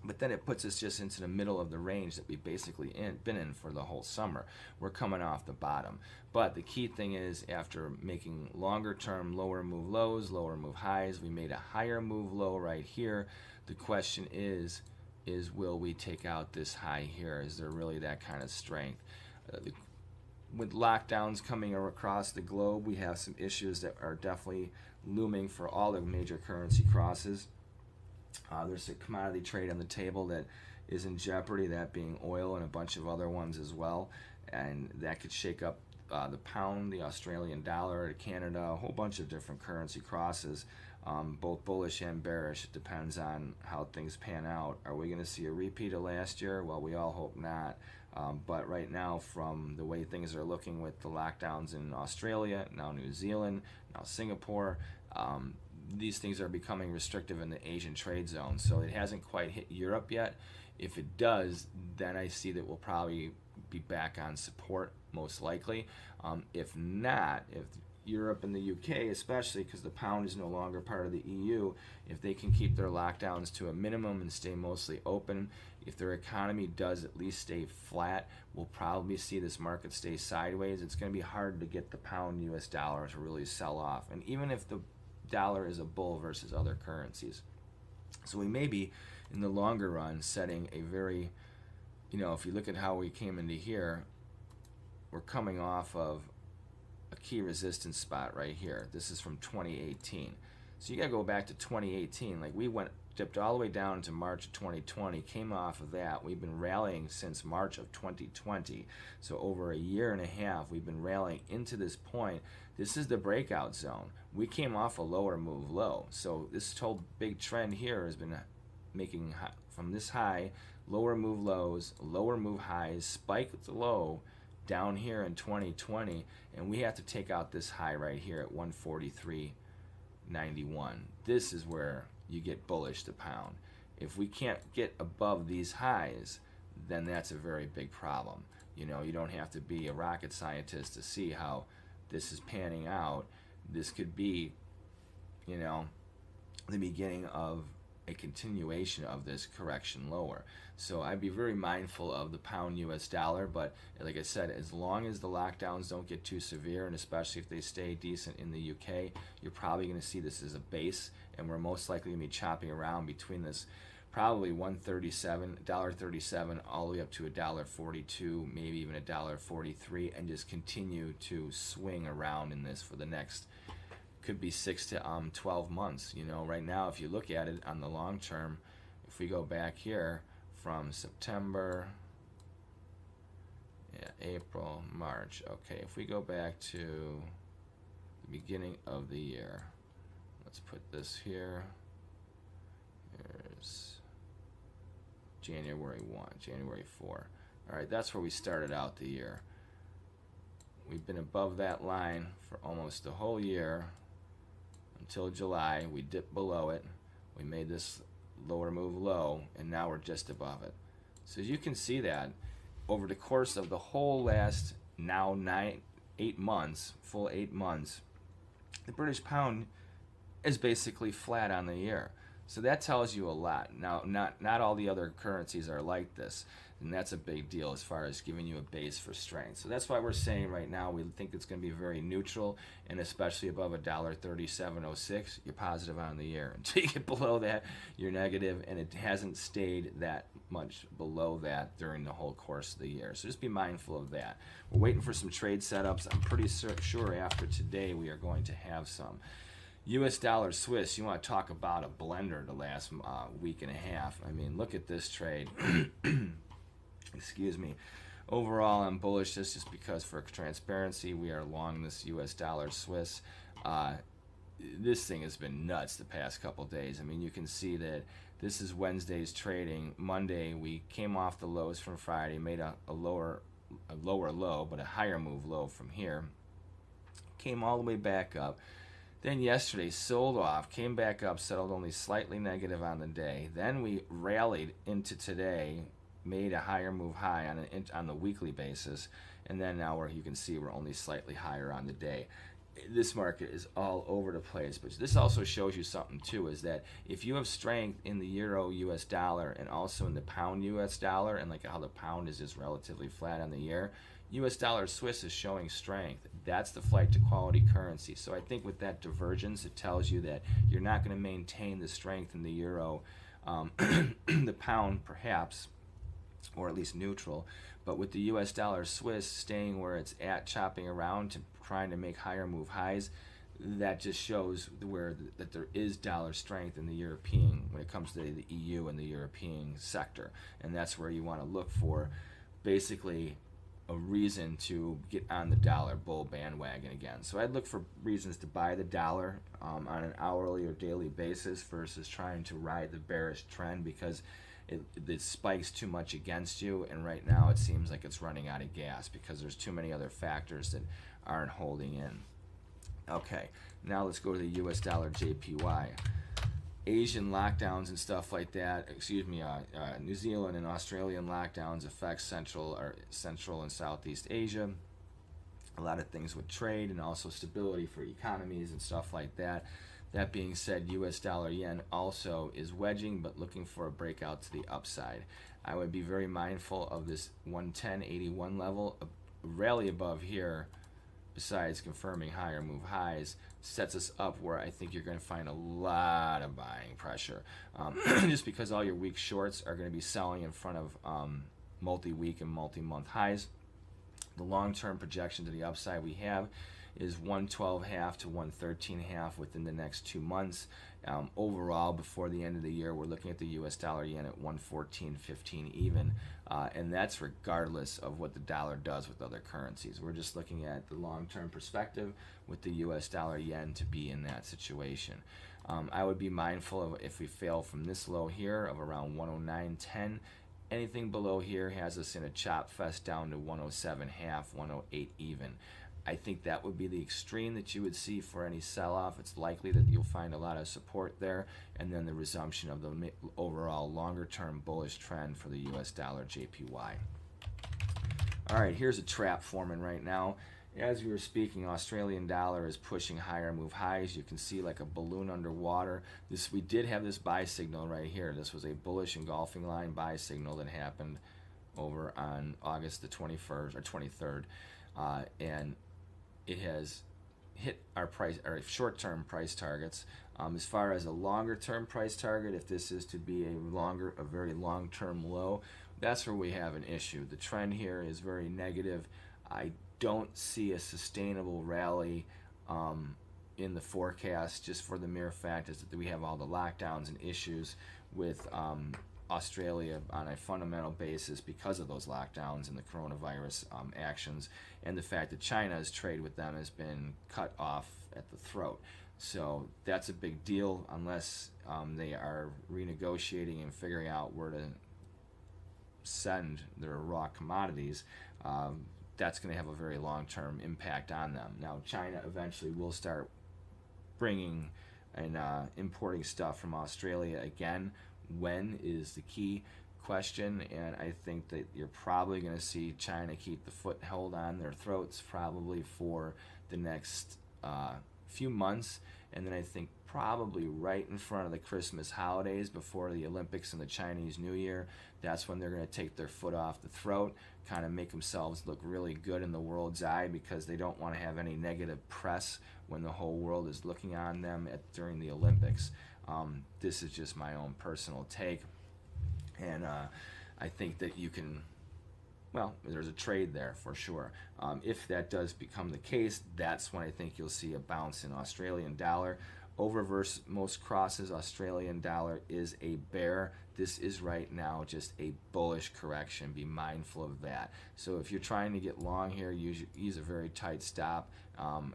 But then it puts us just into the middle of the range that we've basically been in for the whole summer. We're coming off the bottom. But the key thing is, after making longer term lower move lows, lower move highs, we made a higher move low right here. The question is will we take out this high here? Is there really that kind of strength? With lockdowns coming across the globe, we have some issues that are definitely looming for all the major currency crosses. There's a commodity trade on the table that is in jeopardy, that being oil and a bunch of other ones as well, and that could shake up the pound, the Australian dollar, Canada, a whole bunch of different currency crosses, both bullish and bearish. It depends on how things pan out. Are we going to see a repeat of last year? Well, we all hope not. But right now, from the way things are looking with the lockdowns in Australia, now New Zealand, now Singapore, these things are becoming restrictive in the Asian trade zone. So it hasn't quite hit Europe yet. If it does, then I see that we'll probably be back on support, most likely. If not, if Europe and the UK, especially because the pound is no longer part of the EU, if they can keep their lockdowns to a minimum and stay mostly open, if their economy does at least stay flat, we'll probably see this market stay sideways. It's going to be hard to get the pound US dollar to really sell off, and even if the dollar is a bull versus other currencies. So we may be, in the longer run, setting a very, if you look at how we came into here, we're coming off of a key resistance spot right here. This is from 2018. So you got to go back to 2018. Like, we dipped all the way down to March of 2020, came off of that. We've been rallying since March of 2020. So over a year and a half, we've been rallying into this point. This is the breakout zone. We came off a lower move low. So this whole big trend here has been making, from this high, lower move lows, lower move highs, spike low down here in 2020, and we have to take out this high right here at 143.91. This is where you get bullish the pound. If we can't get above these highs, then that's a very big problem. You don't have to be a rocket scientist to see how this is panning out. This could be, the beginning of a continuation of this correction lower. So I'd be very mindful of the pound US dollar, but like I said, as long as the lockdowns don't get too severe, and especially if they stay decent in the UK, you're probably going to see this as a base, and we're most likely going to be chopping around between this probably $1.37 all the way up to $1.42, maybe even $1.43, and just continue to swing around in this for the next, could be 6 to 12 months. Right now, if you look at it on the long term, if we go back here from September, April, March, okay, if we go back to the beginning of the year, let's put this here. Here's January 1, January 4. All right, that's where we started out the year. We've been above that line for almost the whole year until July. We dipped below it. We made this lower move low, and now we're just above it. So as you can see, that over the course of the whole last now 8 months, full 8 months, the British pound is basically flat on the year. So that tells you a lot. Now, not all the other currencies are like this, and that's a big deal as far as giving you a base for strength. So that's why we're saying right now we think it's going to be very neutral, and especially above $1.3706, you're positive on the year. Until you get below that, you're negative, and it hasn't stayed that much below that during the whole course of the year. So just be mindful of that. We're waiting for some trade setups. I'm pretty sure after today we are going to have some. US dollar Swiss, you want to talk about a blender the last week and a half. I mean, look at this trade. Excuse me. Overall, I'm bullish just because, for transparency, we are long this US dollar Swiss. This thing has been nuts the past couple days. I mean, you can see that this is Wednesday's trading. Monday, we came off the lows from Friday, made a lower low, but a higher move low from here. Came all the way back up. Then yesterday sold off, came back up, settled only slightly negative on the day. Then we rallied into today, made a higher move high on the weekly basis, and then now you can see we're only slightly higher on the day. This market is all over the place, but this also shows you something too, is that if you have strength in the euro US dollar and also in the pound US dollar, and like how the pound is just relatively flat on the year, US dollar Swiss is showing strength. That's the flight to quality currency. So I think with that divergence, it tells you that you're not going to maintain the strength in the euro, the pound perhaps, or at least neutral. But with the US dollar Swiss staying where it's at, chopping around to trying to make higher move highs, that just shows that there is dollar strength in the European, when it comes to the EU and the European sector. And that's where you want to look for basically a reason to get on the dollar bull bandwagon again. So I'd look for reasons to buy the dollar on an hourly or daily basis versus trying to ride the bearish trend, because it spikes too much against you, and right now it seems like it's running out of gas because there's too many other factors that aren't holding in. Okay, now let's go to the US dollar JPY. Asian lockdowns and stuff like that, New Zealand and Australian lockdowns affect Central and Southeast Asia. a lot of things with trade and also stability for economies and stuff like that. That being said, US dollar yen also is wedging, but looking for a breakout to the upside. I would be very mindful of this 110.81 level. A rally above here, besides confirming higher move highs, sets us up where I think you're going to find a lot of buying pressure. Just because all your weak shorts are going to be selling in front of multi-week and multi-month highs. The long-term projection to the upside we have is 112.5 to 113.5 within the next 2 months. Overall, before the end of the year, we're looking at the US dollar yen at 114.15 even, and that's regardless of what the dollar does with other currencies. We're just looking at the long-term perspective with the US dollar yen to be in that situation. I would be mindful of if we fail from this low here of around 109.10. Anything below here has us in a chop fest down to 107.5, 108 even. I think that would be the extreme that you would see for any sell-off. It's likely that you'll find a lot of support there, and then the resumption of the overall longer-term bullish trend for the US dollar JPY. All right, here's a trap forming right now. As we were speaking, Australian dollar is pushing higher move highs. You can see like a balloon underwater. We did have this buy signal right here. This was a bullish engulfing line buy signal that happened over on August the 21st or 23rd, and it has hit our short-term price targets. As far as a longer-term price target, if this is to be a very long-term low, that's where we have an issue. The trend here is very negative. I don't see a sustainable rally in the forecast, just for the mere fact is that we have all the lockdowns and issues with Australia on a fundamental basis because of those lockdowns and the coronavirus actions, and the fact that China's trade with them has been cut off at the throat. So that's a big deal unless they are renegotiating and figuring out where to send their raw commodities. That's going to have a very long-term impact on them. Now, China eventually will start bringing and importing stuff from Australia again. When is the key question, and I think that you're probably going to see China keep the foothold on their throats probably for the next few months, and then I think probably right in front of the Christmas holidays before the Olympics and the Chinese New Year, that's when they're going to take their foot off the throat, kind of make themselves look really good in the world's eye, because they don't want to have any negative press when the whole world is looking on them during the Olympics. This is just my own personal take, and I think that you can, well, there's a trade there for sure. If that does become the case, that's when I think you'll see a bounce in Australian dollar. Over versus most crosses, Australian dollar is a bear. This is right now just a bullish correction. Be mindful of that. So if you're trying to get long here, use a very tight stop.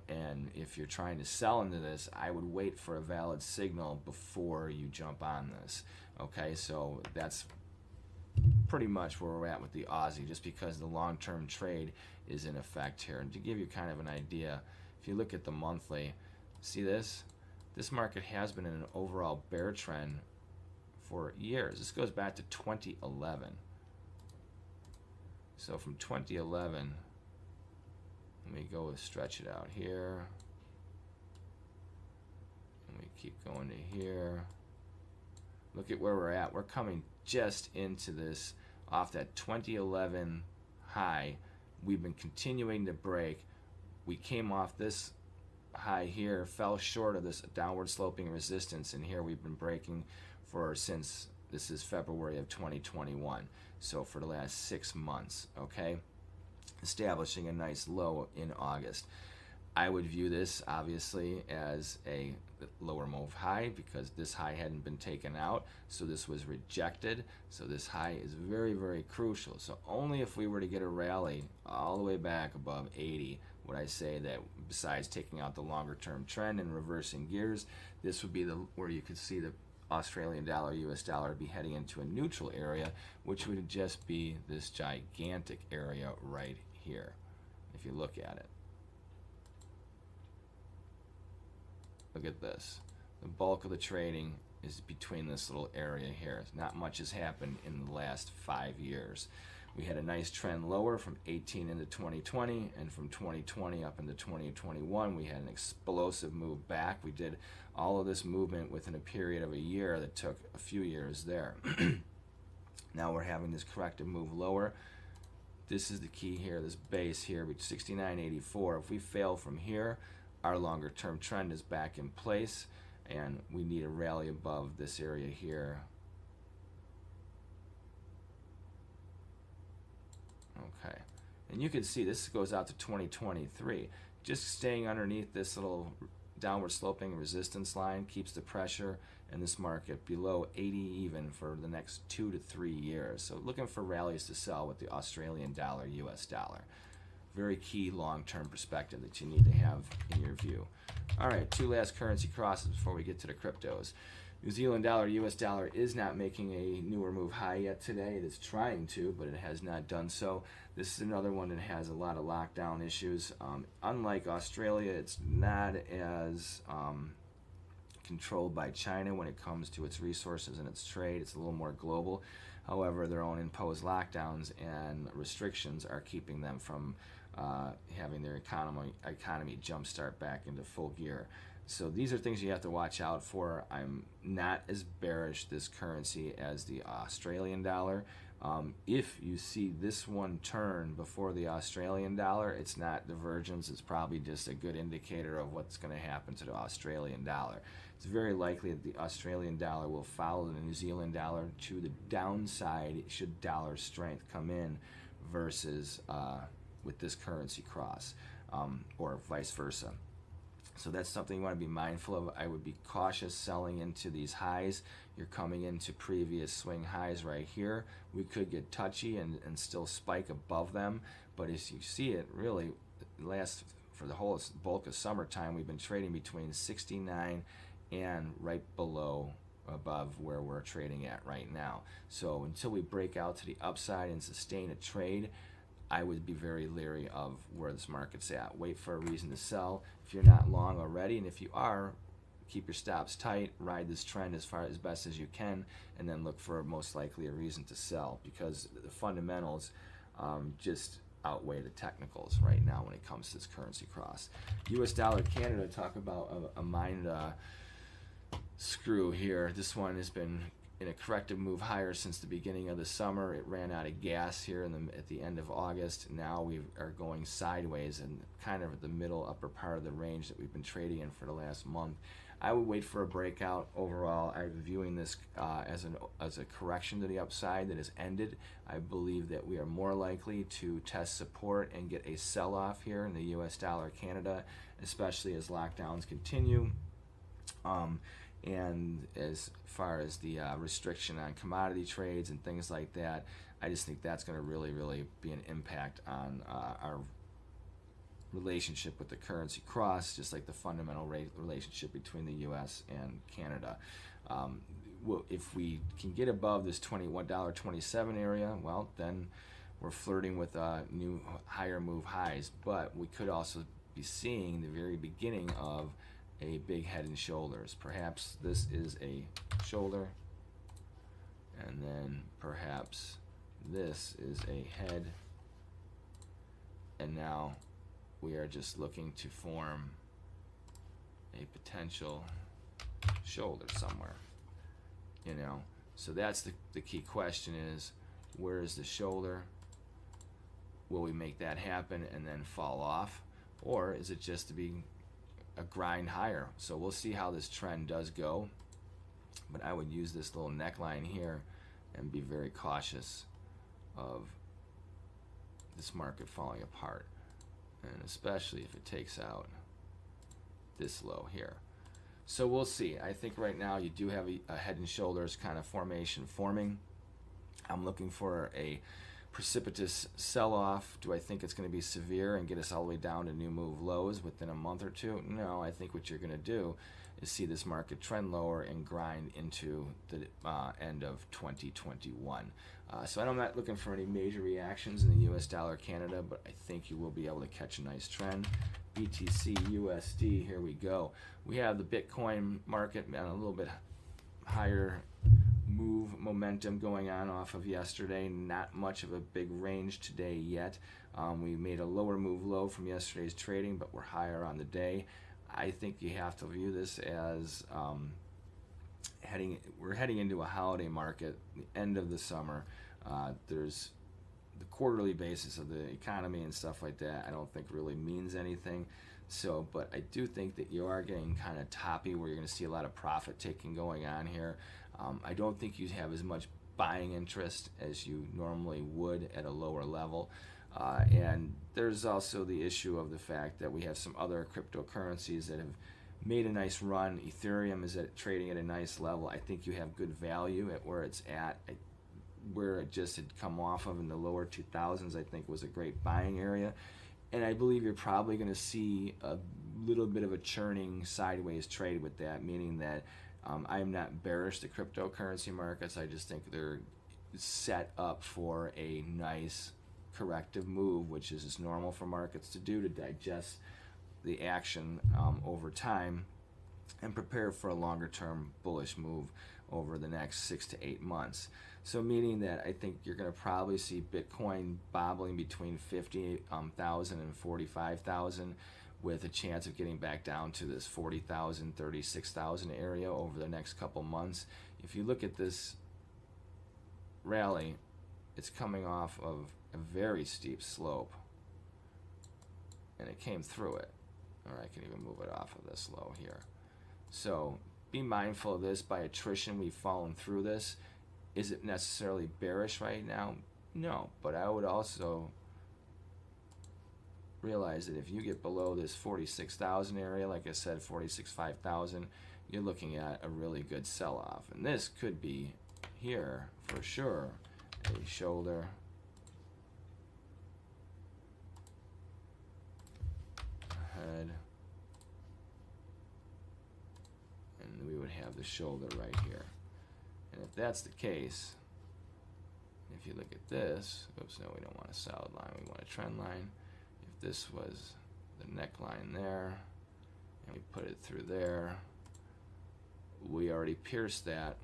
And if you're trying to sell into this, I would wait for a valid signal before you jump on this. Okay, so that's pretty much where we're at with the Aussie, just because the long-term trade is in effect here. And to give you kind of an idea, if you look at the monthly, see this? This market has been in an overall bear trend for years. This goes back to 2011. So from 2011, let me go stretch it out here. Let me keep going to here. Look at where we're at. We're coming just into this off that 2011 high. We've been continuing to break. We came off this high here, fell short of this downward sloping resistance, and here we've been breaking since this is February of 2021, so for the last 6 months. Okay, establishing a nice low in August. I would view this obviously as a lower move high because this high hadn't been taken out, so this was rejected. So this high is very, very crucial. So only if we were to get a rally all the way back above 80 would I say that, besides taking out the longer term trend and reversing gears, this would be where you could see the Australian dollar, US dollar be heading into a neutral area, which would just be this gigantic area right here if you look at it. Look at this. The bulk of the trading is between this little area here. Not much has happened in the last 5 years. We had a nice trend lower from 18 into 2020, and from 2020 up into 2021, we had an explosive move back. We did all of this movement within a period of a year that took a few years there. Now we're having this corrective move lower. This is the key here, this base here, 69.84. If we fail from here, our longer term trend is back in place, and we need a rally above this area here. Okay, and you can see this goes out to 2023. Just staying underneath this little downward sloping resistance line keeps the pressure in this market below 80 even for the next 2 to 3 years. So looking for rallies to sell with the Australian dollar, US dollar. Very key long-term perspective that you need to have in your view. All right, 2 last currency crosses before we get to the cryptos. New Zealand dollar, US dollar is not making a newer move high yet today. It is trying to, but it has not done so. This is another one that has a lot of lockdown issues. Unlike Australia, it's not as controlled by China when it comes to its resources and its trade. It's a little more global. However, their own imposed lockdowns and restrictions are keeping them from having their economy jumpstart back into full gear. So these are things you have to watch out for. I'm not as bearish this currency as the Australian dollar. If you see this one turn before the Australian dollar, it's not divergence. It's probably just a good indicator of what's going to happen to the Australian dollar. It's very likely that the Australian dollar will follow the New Zealand dollar to the downside should dollar strength come in versus with this currency cross, or vice versa. So that's something you want to be mindful of. I would be cautious selling into these highs. You're coming into previous swing highs right here. We could get touchy and still spike above them, but as you see it, really for the whole bulk of summertime, we've been trading between 69 and right below above where we're trading at right now. So until we break out to the upside and sustain a trade, I would be very leery of where this market's at. Wait for a reason to sell if you're not long already, and if you are, keep your stops tight, ride this trend as best as you can, and then look for most likely a reason to sell, because the fundamentals just outweigh the technicals right now when it comes to this currency cross. US dollar Canada, talk about a mind screw here. This one has been in a corrective move higher since the beginning of the summer. It ran out of gas here at the end of August. Now we are going sideways and kind of at the middle upper part of the range that we've been trading in for the last month. I would wait for a breakout. Overall, I'm viewing this as a correction to the upside that has ended. I believe that we are more likely to test support and get a sell-off here in the US dollar Canada, especially as lockdowns continue. And as far as the restriction on commodity trades and things like that, I just think that's going to really, really be an impact on our relationship with the currency cross, just like the fundamental relationship between the U.S. and Canada. If we can get above this $21.27 area, well, then we're flirting with new higher move highs. But we could also be seeing the very beginning of a big head and shoulders. Perhaps this is a shoulder, and then perhaps this is a head, and now we are just looking to form a potential shoulder somewhere, so that's the key question is, where is the shoulder? Will we make that happen and then fall off, or is it just to be a grind higher? So we'll see how this trend does go, but I would use this little neckline here and be very cautious of this market falling apart, and especially if it takes out this low here. So we'll see. I think right now you do have a head and shoulders kind of formation forming. I'm looking for a precipitous sell-off. Do I think it's going to be severe and get us all the way down to new move lows within a month or two? No, I think what you're going to do is see this market trend lower and grind into the end of 2021. So I'm not looking for any major reactions in the US dollar Canada, but I think you will be able to catch a nice trend. BTC USD, here we go. We have the Bitcoin market on a little bit higher move move momentum going on off of yesterday. Not much of a big range today yet. We made a lower move low from yesterday's trading, but we're higher on the day. I think you have to view this as we're heading into a holiday market, the end of the summer. There's the quarterly basis of the economy and stuff like that. I don't think really means anything. So, but I do think that you are getting kind of toppy, where you're going to see a lot of profit taking going on here. I don't think you have as much buying interest as you normally would at a lower level. And there's also the issue of the fact that we have some other cryptocurrencies that have made a nice run. Ethereum is trading at a nice level. I think you have good value at where it's at. Where it just had come off of in the lower 2000s, I think was a great buying area. And I believe you're probably going to see a little bit of a churning sideways trade with that, meaning that I am not bearish the cryptocurrency markets. I just think they're set up for a nice corrective move, which is as normal for markets to do, to digest the action over time and prepare for a longer term bullish move over the next 6 to 8 months. So meaning that I think you're going to probably see Bitcoin bobbling between 50,000 and 45,000, with a chance of getting back down to this 40,000, 36,000 area over the next couple months. If you look at this rally, it's coming off of a very steep slope, and it came through it. Or I can even move it off of this low here. So be mindful of this. By attrition, we've fallen through this. Is it necessarily bearish right now? No, but I would also realize that if you get below this 46,000 area, like I said, 46,500, you're looking at a really good sell-off. And this could be here for sure, a shoulder, head, and we would have the shoulder right here. And if that's the case, if you look at this, oops, no, we don't want a solid line, we want a trend line. If this was the neckline there, and we put it through there, we already pierced that.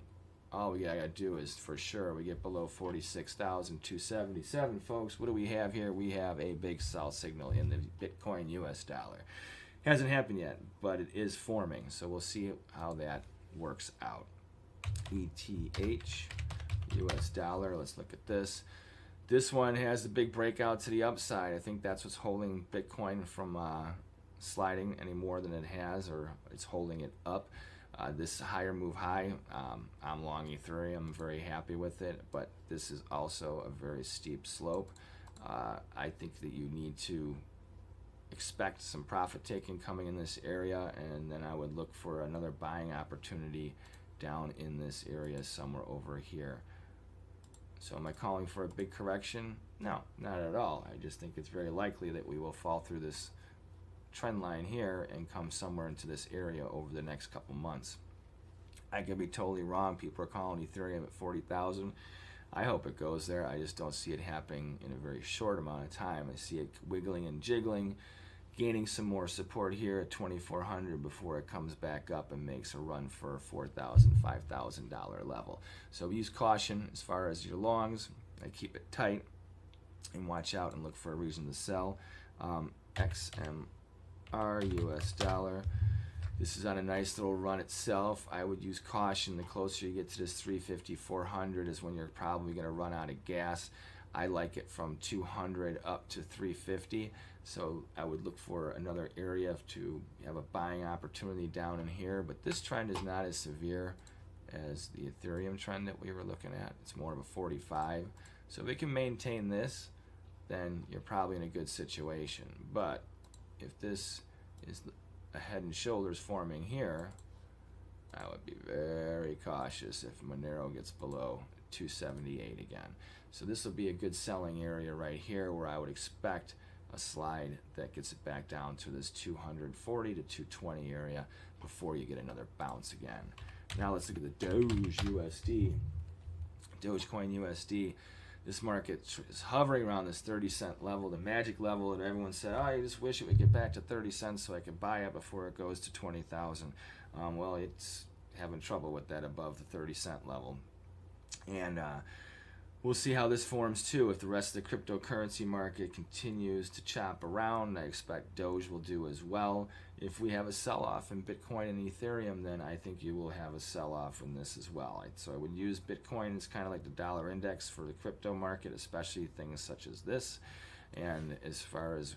All we gotta do is, for sure, we get below 46,277, folks. What do we have here? We have a big sell signal in the Bitcoin US dollar. Hasn't happened yet, but it is forming, so we'll see how that works out. ETH, US dollar, let's look at this. This one has the big breakout to the upside. I think that's what's holding Bitcoin from sliding any more than it has, or it's holding it up. This higher move high, I'm long Ethereum, I'm very happy with it, but this is also a very steep slope. I think that you need to expect some profit taking coming in this area, and then I would look for another buying opportunity down in this area somewhere over here. So am I calling for a big correction? No, not at all. I just think it's very likely that we will fall through this trend line here and come somewhere into this area over the next couple months. I could be totally wrong. People are calling Ethereum at 40,000. I hope it goes there. I just don't see it happening in a very short amount of time. I see it wiggling and jiggling, gaining some more support here at 2,400 before it comes back up and makes a run for $4,000, $5,000 level. So use caution as far as your longs. I keep it tight and watch out and look for a reason to sell. XMR US dollar. This is on a nice little run itself. I would use caution. The closer you get to this 350, 400 is when you're probably going to run out of gas. I like it from 200 up to 350. So I would look for another area to have a buying opportunity down in here. But this trend is not as severe as the Ethereum trend that we were looking at. It's more of a 45. So if it can maintain this, then you're probably in a good situation. But if this is a head and shoulders forming here, I would be very cautious if Monero gets below 278 again. So this will be a good selling area right here, where I would expect a slide that gets it back down to this 240 to 220 area before you get another bounce again. Now let's look at the Doge USD. Dogecoin USD. This market is hovering around this 30-cent level, the magic level that everyone said, oh, I just wish it would get back to 30 cents so I could buy it before it goes to 20,000. Well, it's having trouble with that above the 30-cent level. And we'll see how this forms too. If the rest of the cryptocurrency market continues to chop around, I expect Doge will do as well. If we have a sell-off in Bitcoin and Ethereum, then I think you will have a sell-off in this as well. So I would use Bitcoin as kind of like the dollar index for the crypto market, especially things such as this. And as far as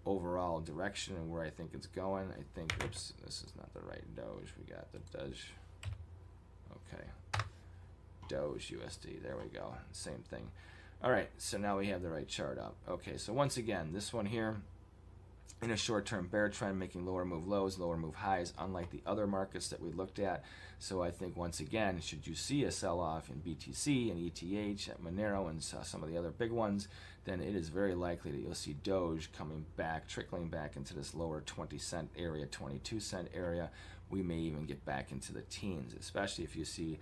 overall direction and where I think it's going, I think, oops, this is not the right Doge. We got the Doge. Okay. Doge USD, there we go, same thing. All right, so now we have the right chart up. Okay, so once again, this one here in a short-term bear trend, making lower move lows, lower move highs, unlike the other markets that we looked at. So I think once again, should you see a sell-off in BTC and ETH, at Monero, and some of the other big ones, then it is very likely that you'll see Doge coming back, trickling back into this lower 20-cent area, 22-cent area. We may even get back into the teens, especially if you see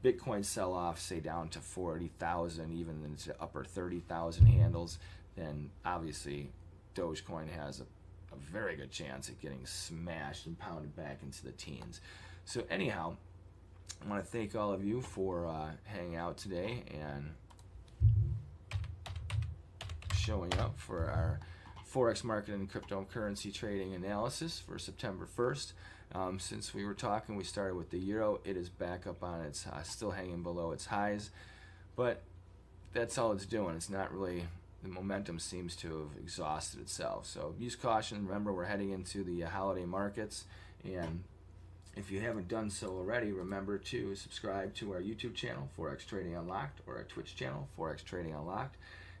Bitcoin sell off, say down to 40,000, even into upper 30,000 handles, then obviously Dogecoin has a very good chance at getting smashed and pounded back into the teens. So anyhow, I want to thank all of you for hanging out today and showing up for our Forex market and cryptocurrency trading analysis for September 1st. Since we were talking, we started with the euro. It is back up on its, still hanging below its highs, but that's all it's doing. It's not really, the momentum seems to have exhausted itself. So use caution. Remember, we're heading into the holiday markets, and if you haven't done so already, remember to subscribe to our YouTube channel, Forex Trading Unlocked, or our Twitch channel, Forex Trading Unlocked.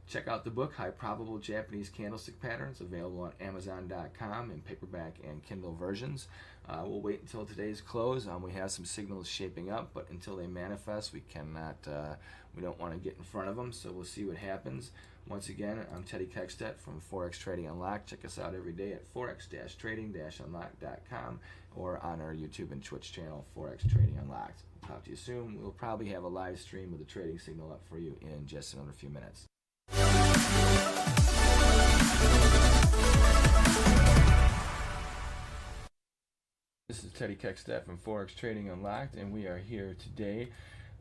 Check out the book, High Probable Japanese Candlestick Patterns, available on Amazon.com in paperback and Kindle versions. We'll wait until today's close. We have some signals shaping up, but until they manifest, we cannot. We don't want to get in front of them, so we'll see what happens. Once again, I'm Teddy Keckstedt from Forex Trading Unlocked. Check us out every day at forex-trading-unlocked.com or on our YouTube and Twitch channel, Forex Trading Unlocked. Talk to you soon. We'll probably have a live stream with the trading signal up for you in just another few minutes. This is Teddy Keckstedt from Forex Trading Unlocked, and we are here today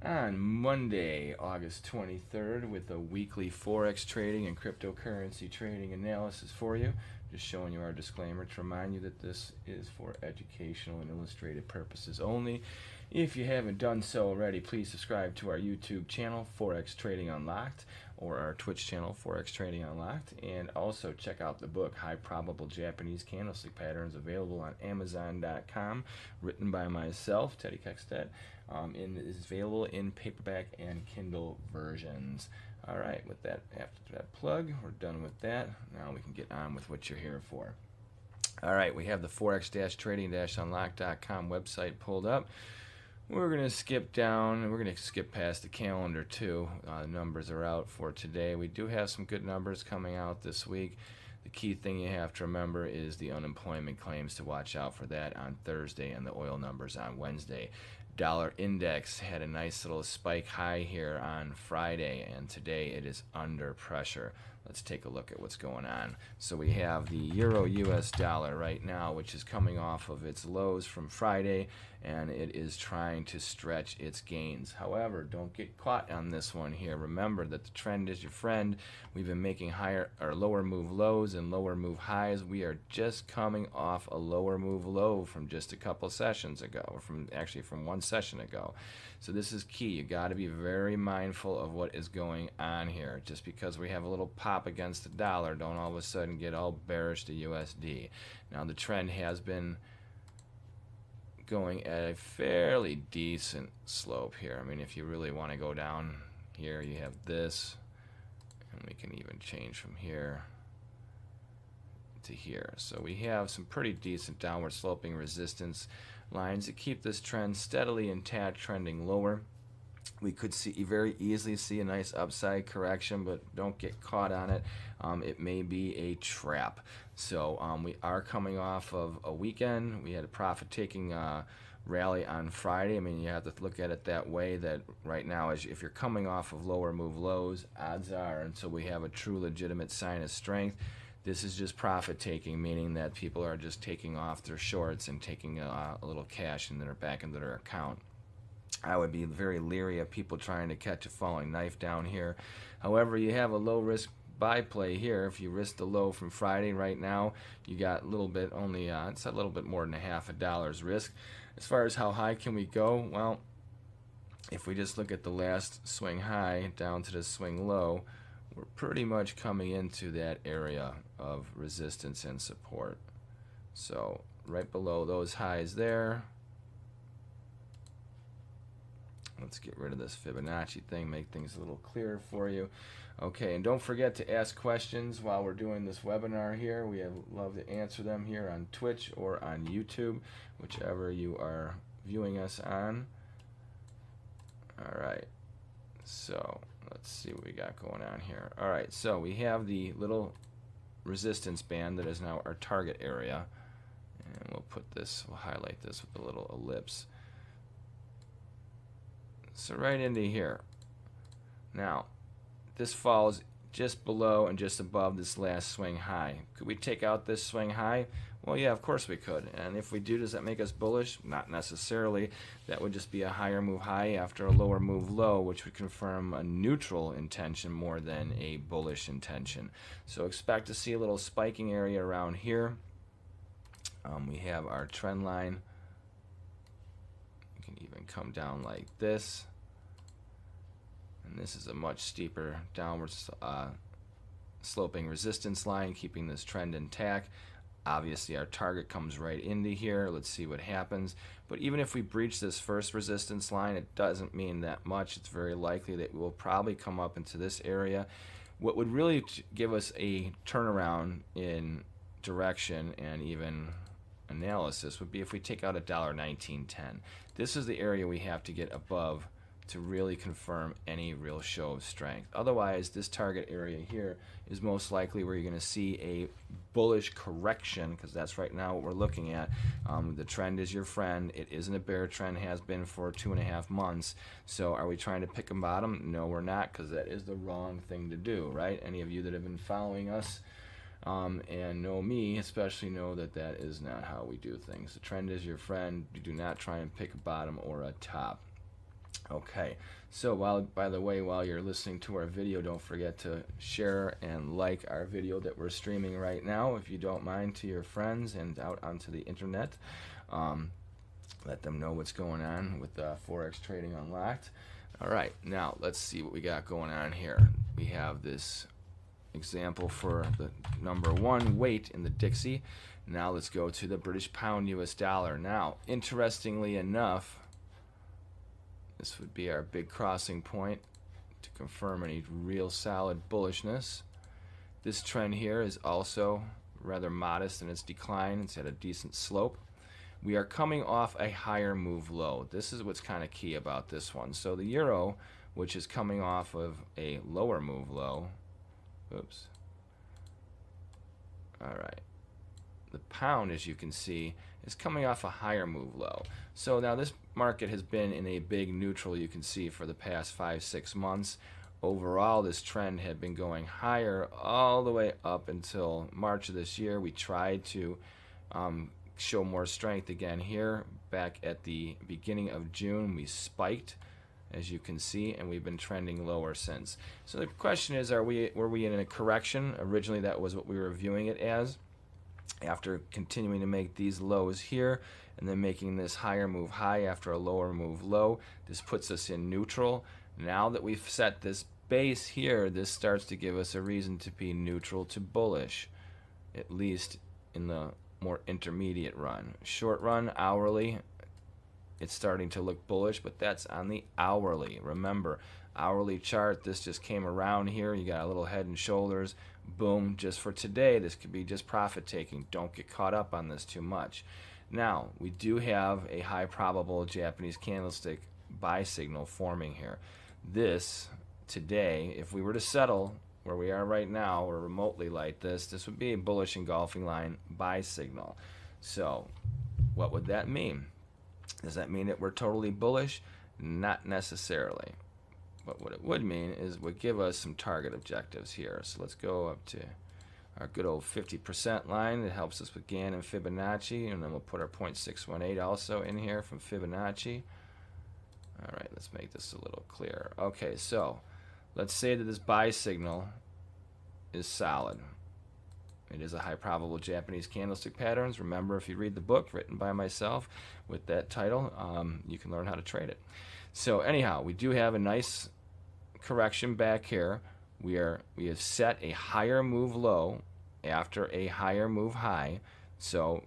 on Monday, August 23rd, with a weekly Forex trading and cryptocurrency trading analysis for you. Just showing you our disclaimer to remind you that this is for educational and illustrative purposes only. If you haven't done so already, please subscribe to our YouTube channel, Forex Trading Unlocked, or our Twitch channel, Forex Trading Unlocked, and also check out the book, High Probable Japanese Candlestick Patterns, available on Amazon.com, written by myself, Teddy Keckstedt. It is available in paperback and Kindle versions. All right, with that, after that plug, we're done with that. Now we can get on with what you're here for. All right, we have the Forex-Trading-Unlocked.com website pulled up. We're going to skip down. We're going to skip past the calendar, too. Numbers are out for today. We do have some good numbers coming out this week. The key thing you have to remember is the unemployment claims, to watch out for that on Thursday, and the oil numbers on Wednesday. Dollar index had a nice little spike high here on Friday, and today it is under pressure. Let's take a look at what's going on. So we have the Euro US dollar right now, which is coming off of its lows from Friday, and it is trying to stretch its gains. However, don't get caught on this one here. Remember that the trend is your friend. We've been making higher or lower move lows and lower move highs. We are just coming off a lower move low from just a couple sessions ago, or from one session ago. So this is key. You got to be very mindful of what is going on here. Just because we have a little pop against the dollar, don't all of a sudden get all bearish to USD. Now the trend has been going at a fairly decent slope here. I mean, if you really want to go down here, you have this, and we can even change from here to here. So we have some pretty decent downward sloping resistance lines that keep this trend steadily intact, trending lower. We could very easily see a nice upside correction, but don't get caught on it. It may be a trap. So we are coming off of a weekend. We had a profit-taking rally on Friday. I mean, you have to look at it that way, that right now, if you're coming off of lower move lows, odds are, until we have a true legitimate sign of strength, this is just profit-taking, meaning that people are just taking off their shorts and taking a little cash back into their account. I would be very leery of people trying to catch a falling knife down here. However, you have a low risk buy play here. If you risk the low from Friday right now, you got a little bit, only it's a little bit more than $0.50 risk. As far as how high can we go, well, if we just look at the last swing high down to the swing low, we're pretty much coming into that area of resistance and support. So right below those highs there, let's get rid of this Fibonacci thing, make things a little clearer for you. Okay, and don't forget to ask questions while we're doing this webinar here. We love to answer them here on Twitch or on YouTube, whichever you are viewing us on. All right, so let's see what we got going on here. All right, so we have the little resistance band that is now our target area. And we'll highlight this with a little ellipse. So right into here. Now, this falls just below and just above this last swing high. Could we take out this swing high? Well, yeah, of course we could. And if we do, does that make us bullish? Not necessarily. That would just be a higher move high after a lower move low, which would confirm a neutral intention more than a bullish intention. So expect to see a little spiking area around here. We have our trend line. You can even come down like this. And this is a much steeper downwards sloping resistance line, keeping this trend intact. Obviously, our target comes right into here. Let's see what happens. But even if we breach this first resistance line, it doesn't mean that much. It's very likely that we will probably come up into this area. What would really give us a turnaround in direction and even analysis would be if we take out $1.1910. This is the area we have to get above to really confirm any real show of strength. Otherwise, this target area here is most likely where you're going to see a bullish correction, because that's right now what we're looking at. The trend is your friend. It isn't a bear trend, has been for 2.5 months. So are we trying to pick a bottom? No, we're not, because that is the wrong thing to do, right? Any of you that have been following us and know me especially know that that is not how we do things. The trend is your friend. You do not try and pick a bottom or a top. Okay, so by the way, while you're listening to our video, don't forget to share and like our video that we're streaming right now, if you don't mind, to your friends and out onto the internet. Let them know what's going on with Forex Trading Unlocked. All right, now let's see what we got going on here. We have this example for the number one weight in the Dixie. Now let's go to the British pound US dollar. Now, interestingly enough, this would be our big crossing point to confirm any real solid bullishness. This trend here is also rather modest in its decline. It's at a decent slope. We are coming off a higher move low. This is what's kind of key about this one. So the euro, which is coming off of a lower move low. Oops. All right. The pound, as you can see, is coming off a higher move low. So now this market has been in a big neutral, you can see, for the past 5-6 months. Overall, this trend had been going higher all the way up until March of this year. We tried to show more strength again here. Back at the beginning of June, we spiked, as you can see, and we've been trending lower since. So the question is, were we in a correction? Originally, that was what we were viewing it as. After continuing to make these lows here and then making this higher move high after a lower move low, this puts us in neutral. Now that we've set this base here, this starts to give us a reason to be neutral to bullish, at least in the more intermediate run. Short run, hourly, it's starting to look bullish, but that's on the hourly. Remember, hourly chart, this just came around here. You got a little head and shoulders. Boom, just for today, this could be just profit taking. Don't get caught up on this too much. Now, we do have a high probable Japanese candlestick buy signal forming here. This, today, if we were to settle where we are right now or remotely like this, this would be a bullish engulfing line buy signal. So, what would that mean? Does that mean that we're totally bullish? Not necessarily. But what it would mean is it would give us some target objectives here. So let's go up to our good old 50% line. It helps us with Gann and Fibonacci. And then we'll put our 0.618 also in here from Fibonacci. All right, let's make this a little clearer. Okay, so let's say that this buy signal is solid. It is a high probable Japanese candlestick patterns. Remember, if you read the book written by myself with that title, you can learn how to trade it. So anyhow, we do have a nice correction back here. We have set a higher move low after a higher move high. So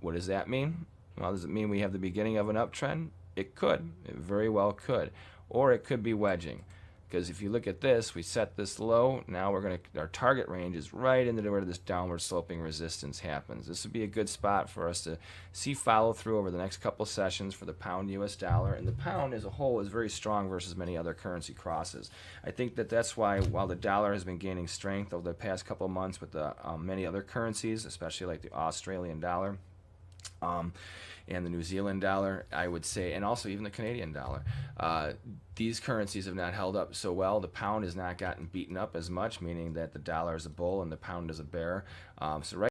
what does that mean? Well, does it mean we have the beginning of an uptrend? It could. It very well could. Or it could be wedging. Because if you look at this, we set this low. Now our target range is right into where this downward sloping resistance happens. This would be a good spot for us to see follow through over the next couple sessions for the pound US dollar. And the pound as a whole is very strong versus many other currency crosses. I think that's why, while the dollar has been gaining strength over the past couple of months with the many other currencies, especially like the Australian dollar, and the New Zealand dollar, I would say, and also even the Canadian dollar. These currencies have not held up so well. The pound has not gotten beaten up as much, meaning that the dollar is a bull and the pound is a bear. So right